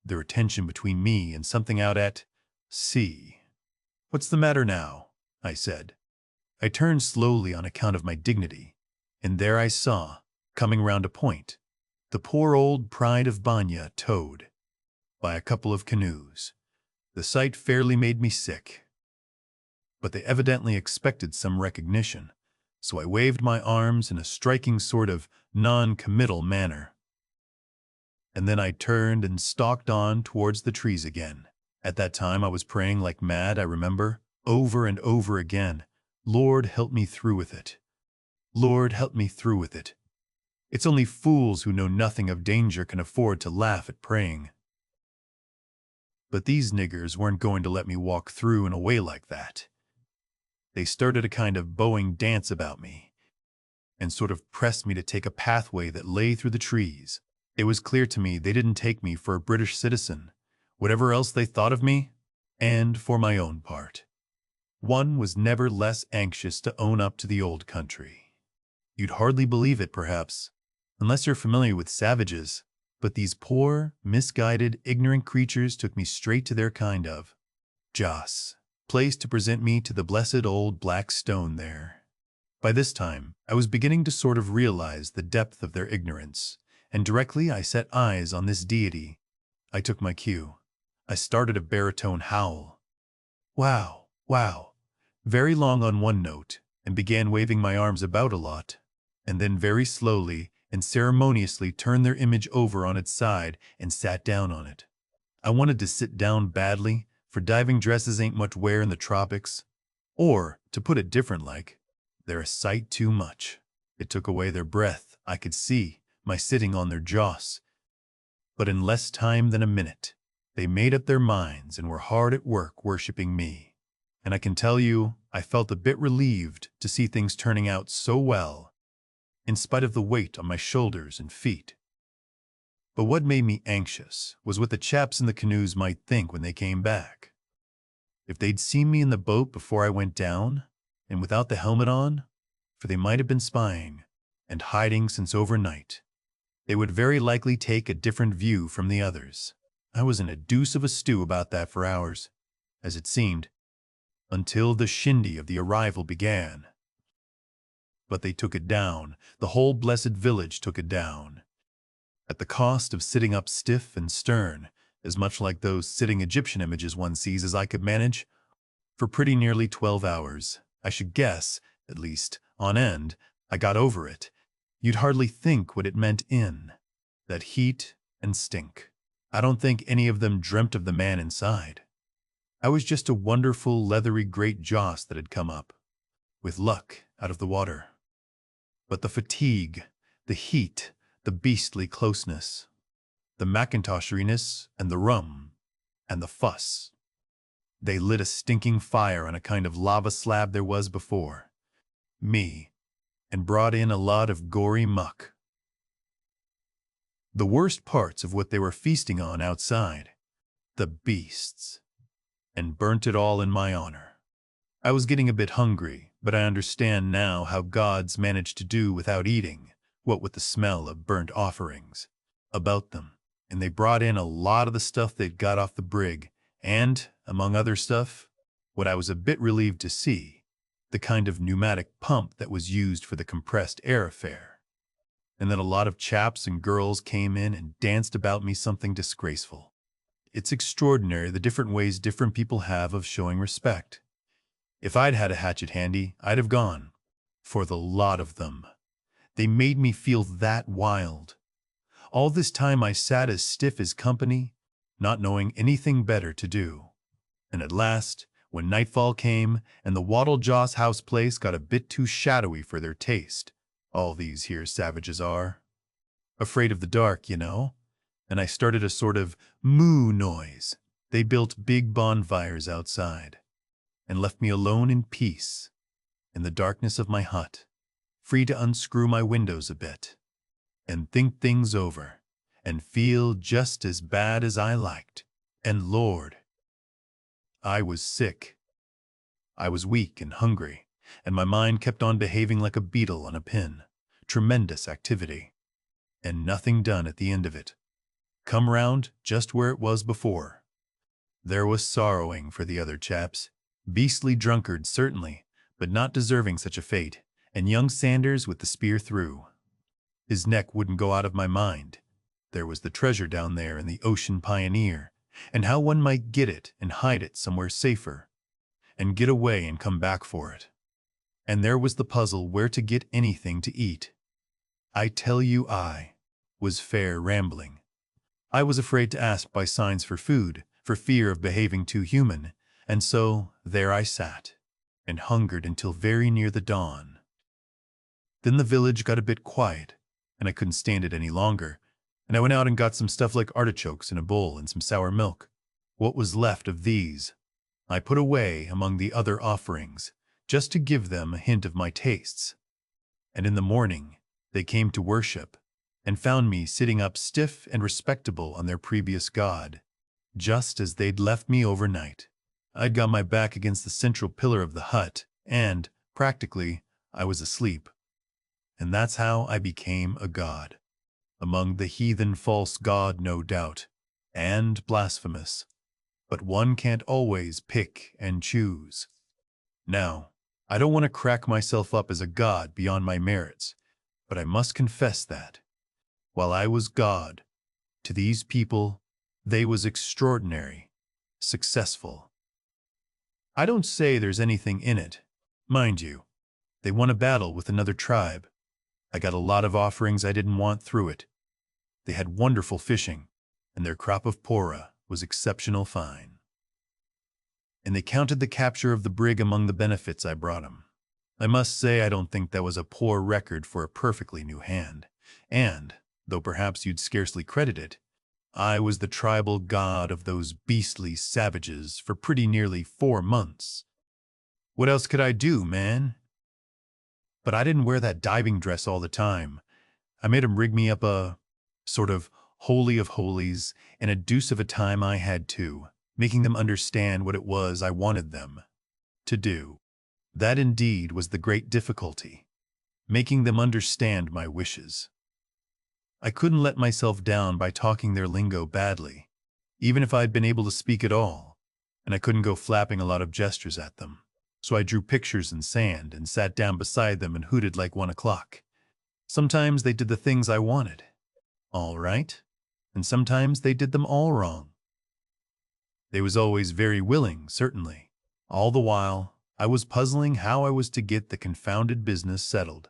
their attention between me and something out at sea. "What's the matter now?" I said. I turned slowly on account of my dignity, and there I saw, coming round a point, the poor old Pride of Banya towed by a couple of canoes. The sight fairly made me sick. But they evidently expected some recognition, so I waved my arms in a striking sort of non-committal manner. And then I turned and stalked on towards the trees again. At that time I was praying like mad, I remember, over and over again, "Lord, help me through with it. Lord, help me through with it." It's only fools who know nothing of danger can afford to laugh at praying. But these niggers weren't going to let me walk through and away like that. They started a kind of bowing dance about me, and sort of pressed me to take a pathway that lay through the trees. It was clear to me they didn't take me for a British citizen, whatever else they thought of me, and for my own part, one was never less anxious to own up to the old country. You'd hardly believe it, perhaps, unless you're familiar with savages, but these poor, misguided, ignorant creatures took me straight to their kind of joss place to present me to the blessed old black stone there. By this time, I was beginning to sort of realize the depth of their ignorance, and directly I set eyes on this deity, I took my cue. I started a baritone howl. Wow, wow, very long on one note, and began waving my arms about a lot, and then very slowly and ceremoniously turned their image over on its side and sat down on it. I wanted to sit down badly, for diving dresses ain't much wear in the tropics. Or, to put it different like, they're a sight too much. It took away their breath, I could see, my sitting on their joss. But in less time than a minute, they made up their minds and were hard at work worshipping me. And I can tell you, I felt a bit relieved to see things turning out so well, in spite of the weight on my shoulders and feet. But what made me anxious was what the chaps in the canoes might think when they came back. If they'd seen me in the boat before I went down, and without the helmet on, for they might have been spying and hiding since overnight, they would very likely take a different view from the others. I was in a deuce of a stew about that for hours, as it seemed, until the shindy of the arrival began. But they took it down, the whole blessed village took it down, at the cost of sitting up stiff and stern, as much like those sitting Egyptian images one sees as I could manage, for pretty nearly 12 hours, I should guess, at least, on end. I got over it. You'd hardly think what it meant in that heat and stink. I don't think any of them dreamt of the man inside. I was just a wonderful, leathery great joss that had come up, with luck, out of the water. But the fatigue, the heat, the beastly closeness, the macintoshiness and the rum, and the fuss. They lit a stinking fire on a kind of lava slab there was before me, and brought in a lot of gory muck. The worst parts of what they were feasting on outside, the beasts, and burnt it all in my honor. I was getting a bit hungry, but I understand now how gods managed to do without eating, what with the smell of burnt offerings about them. And they brought in a lot of the stuff they'd got off the brig, and, among other stuff, what I was a bit relieved to see, the kind of pneumatic pump that was used for the compressed air affair. And then a lot of chaps and girls came in and danced about me something disgraceful. It's extraordinary the different ways different people have of showing respect. If I'd had a hatchet handy, I'd have gone. For the lot of them. They made me feel that wild. All this time I sat as stiff as company, not knowing anything better to do. And at last, when nightfall came and the Waddle-Jaw's house place got a bit too shadowy for their taste, all these here savages are. Afraid of the dark, you know, and I started a sort of moo noise. They built big bonfires outside and left me alone in peace, in the darkness of my hut, free to unscrew my windows a bit and think things over and feel just as bad as I liked. And Lord, I was sick. I was weak and hungry, and my mind kept on behaving like a beetle on a pin. Tremendous activity, and nothing done at the end of it. Come round just where it was before. There was sorrowing for the other chaps. Beastly drunkards, certainly, but not deserving such a fate, and young Sanders with the spear through. His neck wouldn't go out of my mind. There was the treasure down there in the Ocean Pioneer, and how one might get it and hide it somewhere safer, and get away and come back for it. And there was the puzzle where to get anything to eat. I tell you, I was fair rambling. I was afraid to ask by signs for food, for fear of behaving too human, and so there I sat, and hungered until very near the dawn. Then the village got a bit quiet, and I couldn't stand it any longer, and I went out and got some stuff like artichokes in a bowl and some sour milk. What was left of these I put away among the other offerings, just to give them a hint of my tastes. And in the morning they came to worship, and found me sitting up stiff and respectable on their previous god, just as they'd left me overnight. I'd got my back against the central pillar of the hut, and, practically, I was asleep. And that's how I became a god. Among the heathen false god, no doubt, and blasphemous. But one can't always pick and choose. Now, I don't want to crack myself up as a god beyond my merits, but I must confess that, while I was God, to these people, they was extraordinary, successful. I don't say there's anything in it. Mind you, they won a battle with another tribe. I got a lot of offerings I didn't want through it. They had wonderful fishing, and their crop of pora was exceptional fine. And they counted the capture of the brig among the benefits I brought 'em. I must say I don't think that was a poor record for a perfectly new hand, and, though perhaps you'd scarcely credit it, I was the tribal god of those beastly savages for pretty nearly 4 months. What else could I do, man? But I didn't wear that diving dress all the time. I made 'em rig me up a sort of holy of holies, and a deuce of a time I had too, making them understand what it was I wanted them to do. That indeed was the great difficulty, making them understand my wishes. I couldn't let myself down by talking their lingo badly, even if I'd been able to speak at all, and I couldn't go flapping a lot of gestures at them. So I drew pictures in sand and sat down beside them and hooted like 1 o'clock. Sometimes they did the things I wanted, all right, and sometimes they did them all wrong. They was always very willing, certainly. All the while, I was puzzling how I was to get the confounded business settled.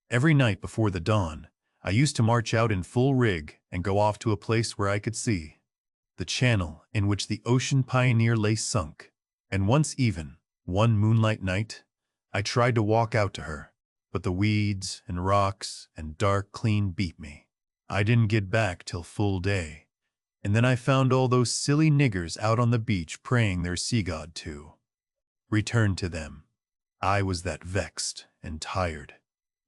Every night before the dawn, I used to march out in full rig and go off to a place where I could see the channel in which the Ocean Pioneer lay sunk, and once even, one moonlight night, I tried to walk out to her, but the weeds and rocks and dark clean beat me. I didn't get back till full day, And then I found all those silly niggers out on the beach praying their sea god to return to them. I was that vexed and tired,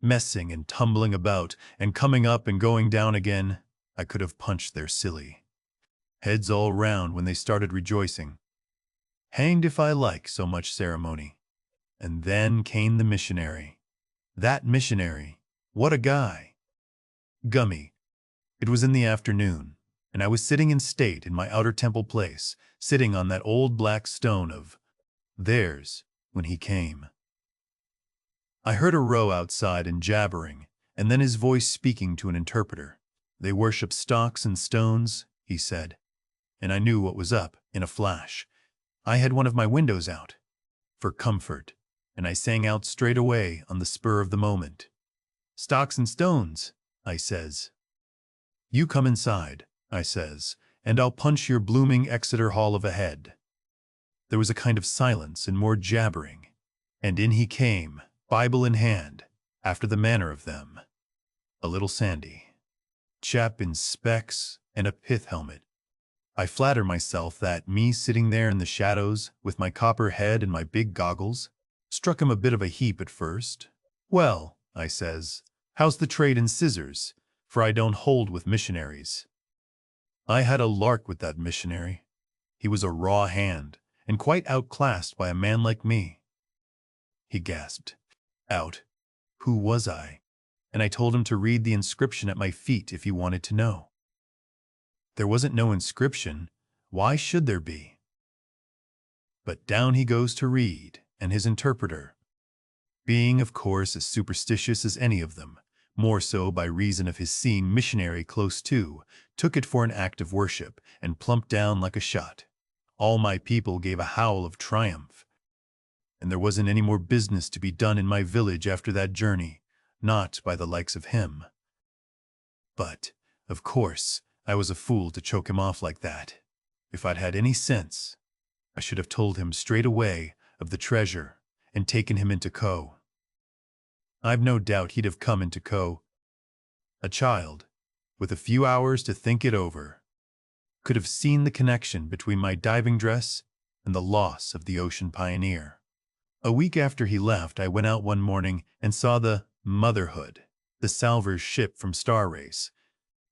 messing and tumbling about and coming up and going down again. I could have punched their silly heads all round when they started rejoicing. Hanged if I like so much ceremony. And then came the missionary. That missionary, what a guy! Gummy. It was in the afternoon, and I was sitting in state in my outer temple place, sitting on that old black stone of theirs, when he came. I heard a row outside and jabbering, and then his voice speaking to an interpreter. They worship stocks and stones, he said, and I knew what was up in a flash. I had one of my windows out, for comfort, and I sang out straight away on the spur of the moment. Stocks and stones, I says. You come inside, I says, and I'll punch your blooming Exeter Hall of a head. There was a kind of silence and more jabbering, and in he came, Bible in hand, after the manner of them. A little sandy chap in specs and a pith helmet. I flatter myself that me sitting there in the shadows with my copper head and my big goggles struck him a bit of a heap at first. Well, I says, how's the trade in scissors, for I don't hold with missionaries. I had a lark with that missionary. He was a raw hand, and quite outclassed by a man like me. He gasped out, who was I? And I told him to read the inscription at my feet if he wanted to know. There wasn't no inscription. Why should there be? But down he goes to read, and his interpreter, being of course as superstitious as any of them, more so by reason of his seeing missionary close to, took it for an act of worship, and plumped down like a shot. All my people gave a howl of triumph. And there wasn't any more business to be done in my village after that journey, not by the likes of him. But, of course, I was a fool to choke him off like that. If I'd had any sense, I should have told him straight away of the treasure and taken him into Co. I've no doubt he'd have come into Co. A child, with a few hours to think it over, could have seen the connection between my diving dress and the loss of the Ocean Pioneer. A week after he left, I went out one morning and saw the Motherhood, the salver's ship from Star Race,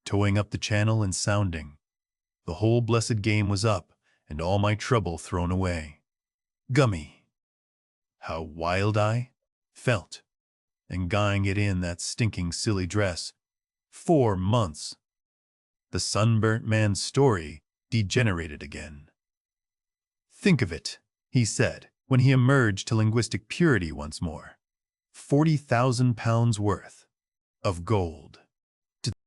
towing up the channel and sounding. The whole blessed game was up, and all my trouble thrown away. Gummy! How wild I felt, and guying it in that stinking silly dress. 4 months. The sunburnt man's story degenerated again. Think of it, he said, when he emerged to linguistic purity once more. £40,000 worth of gold.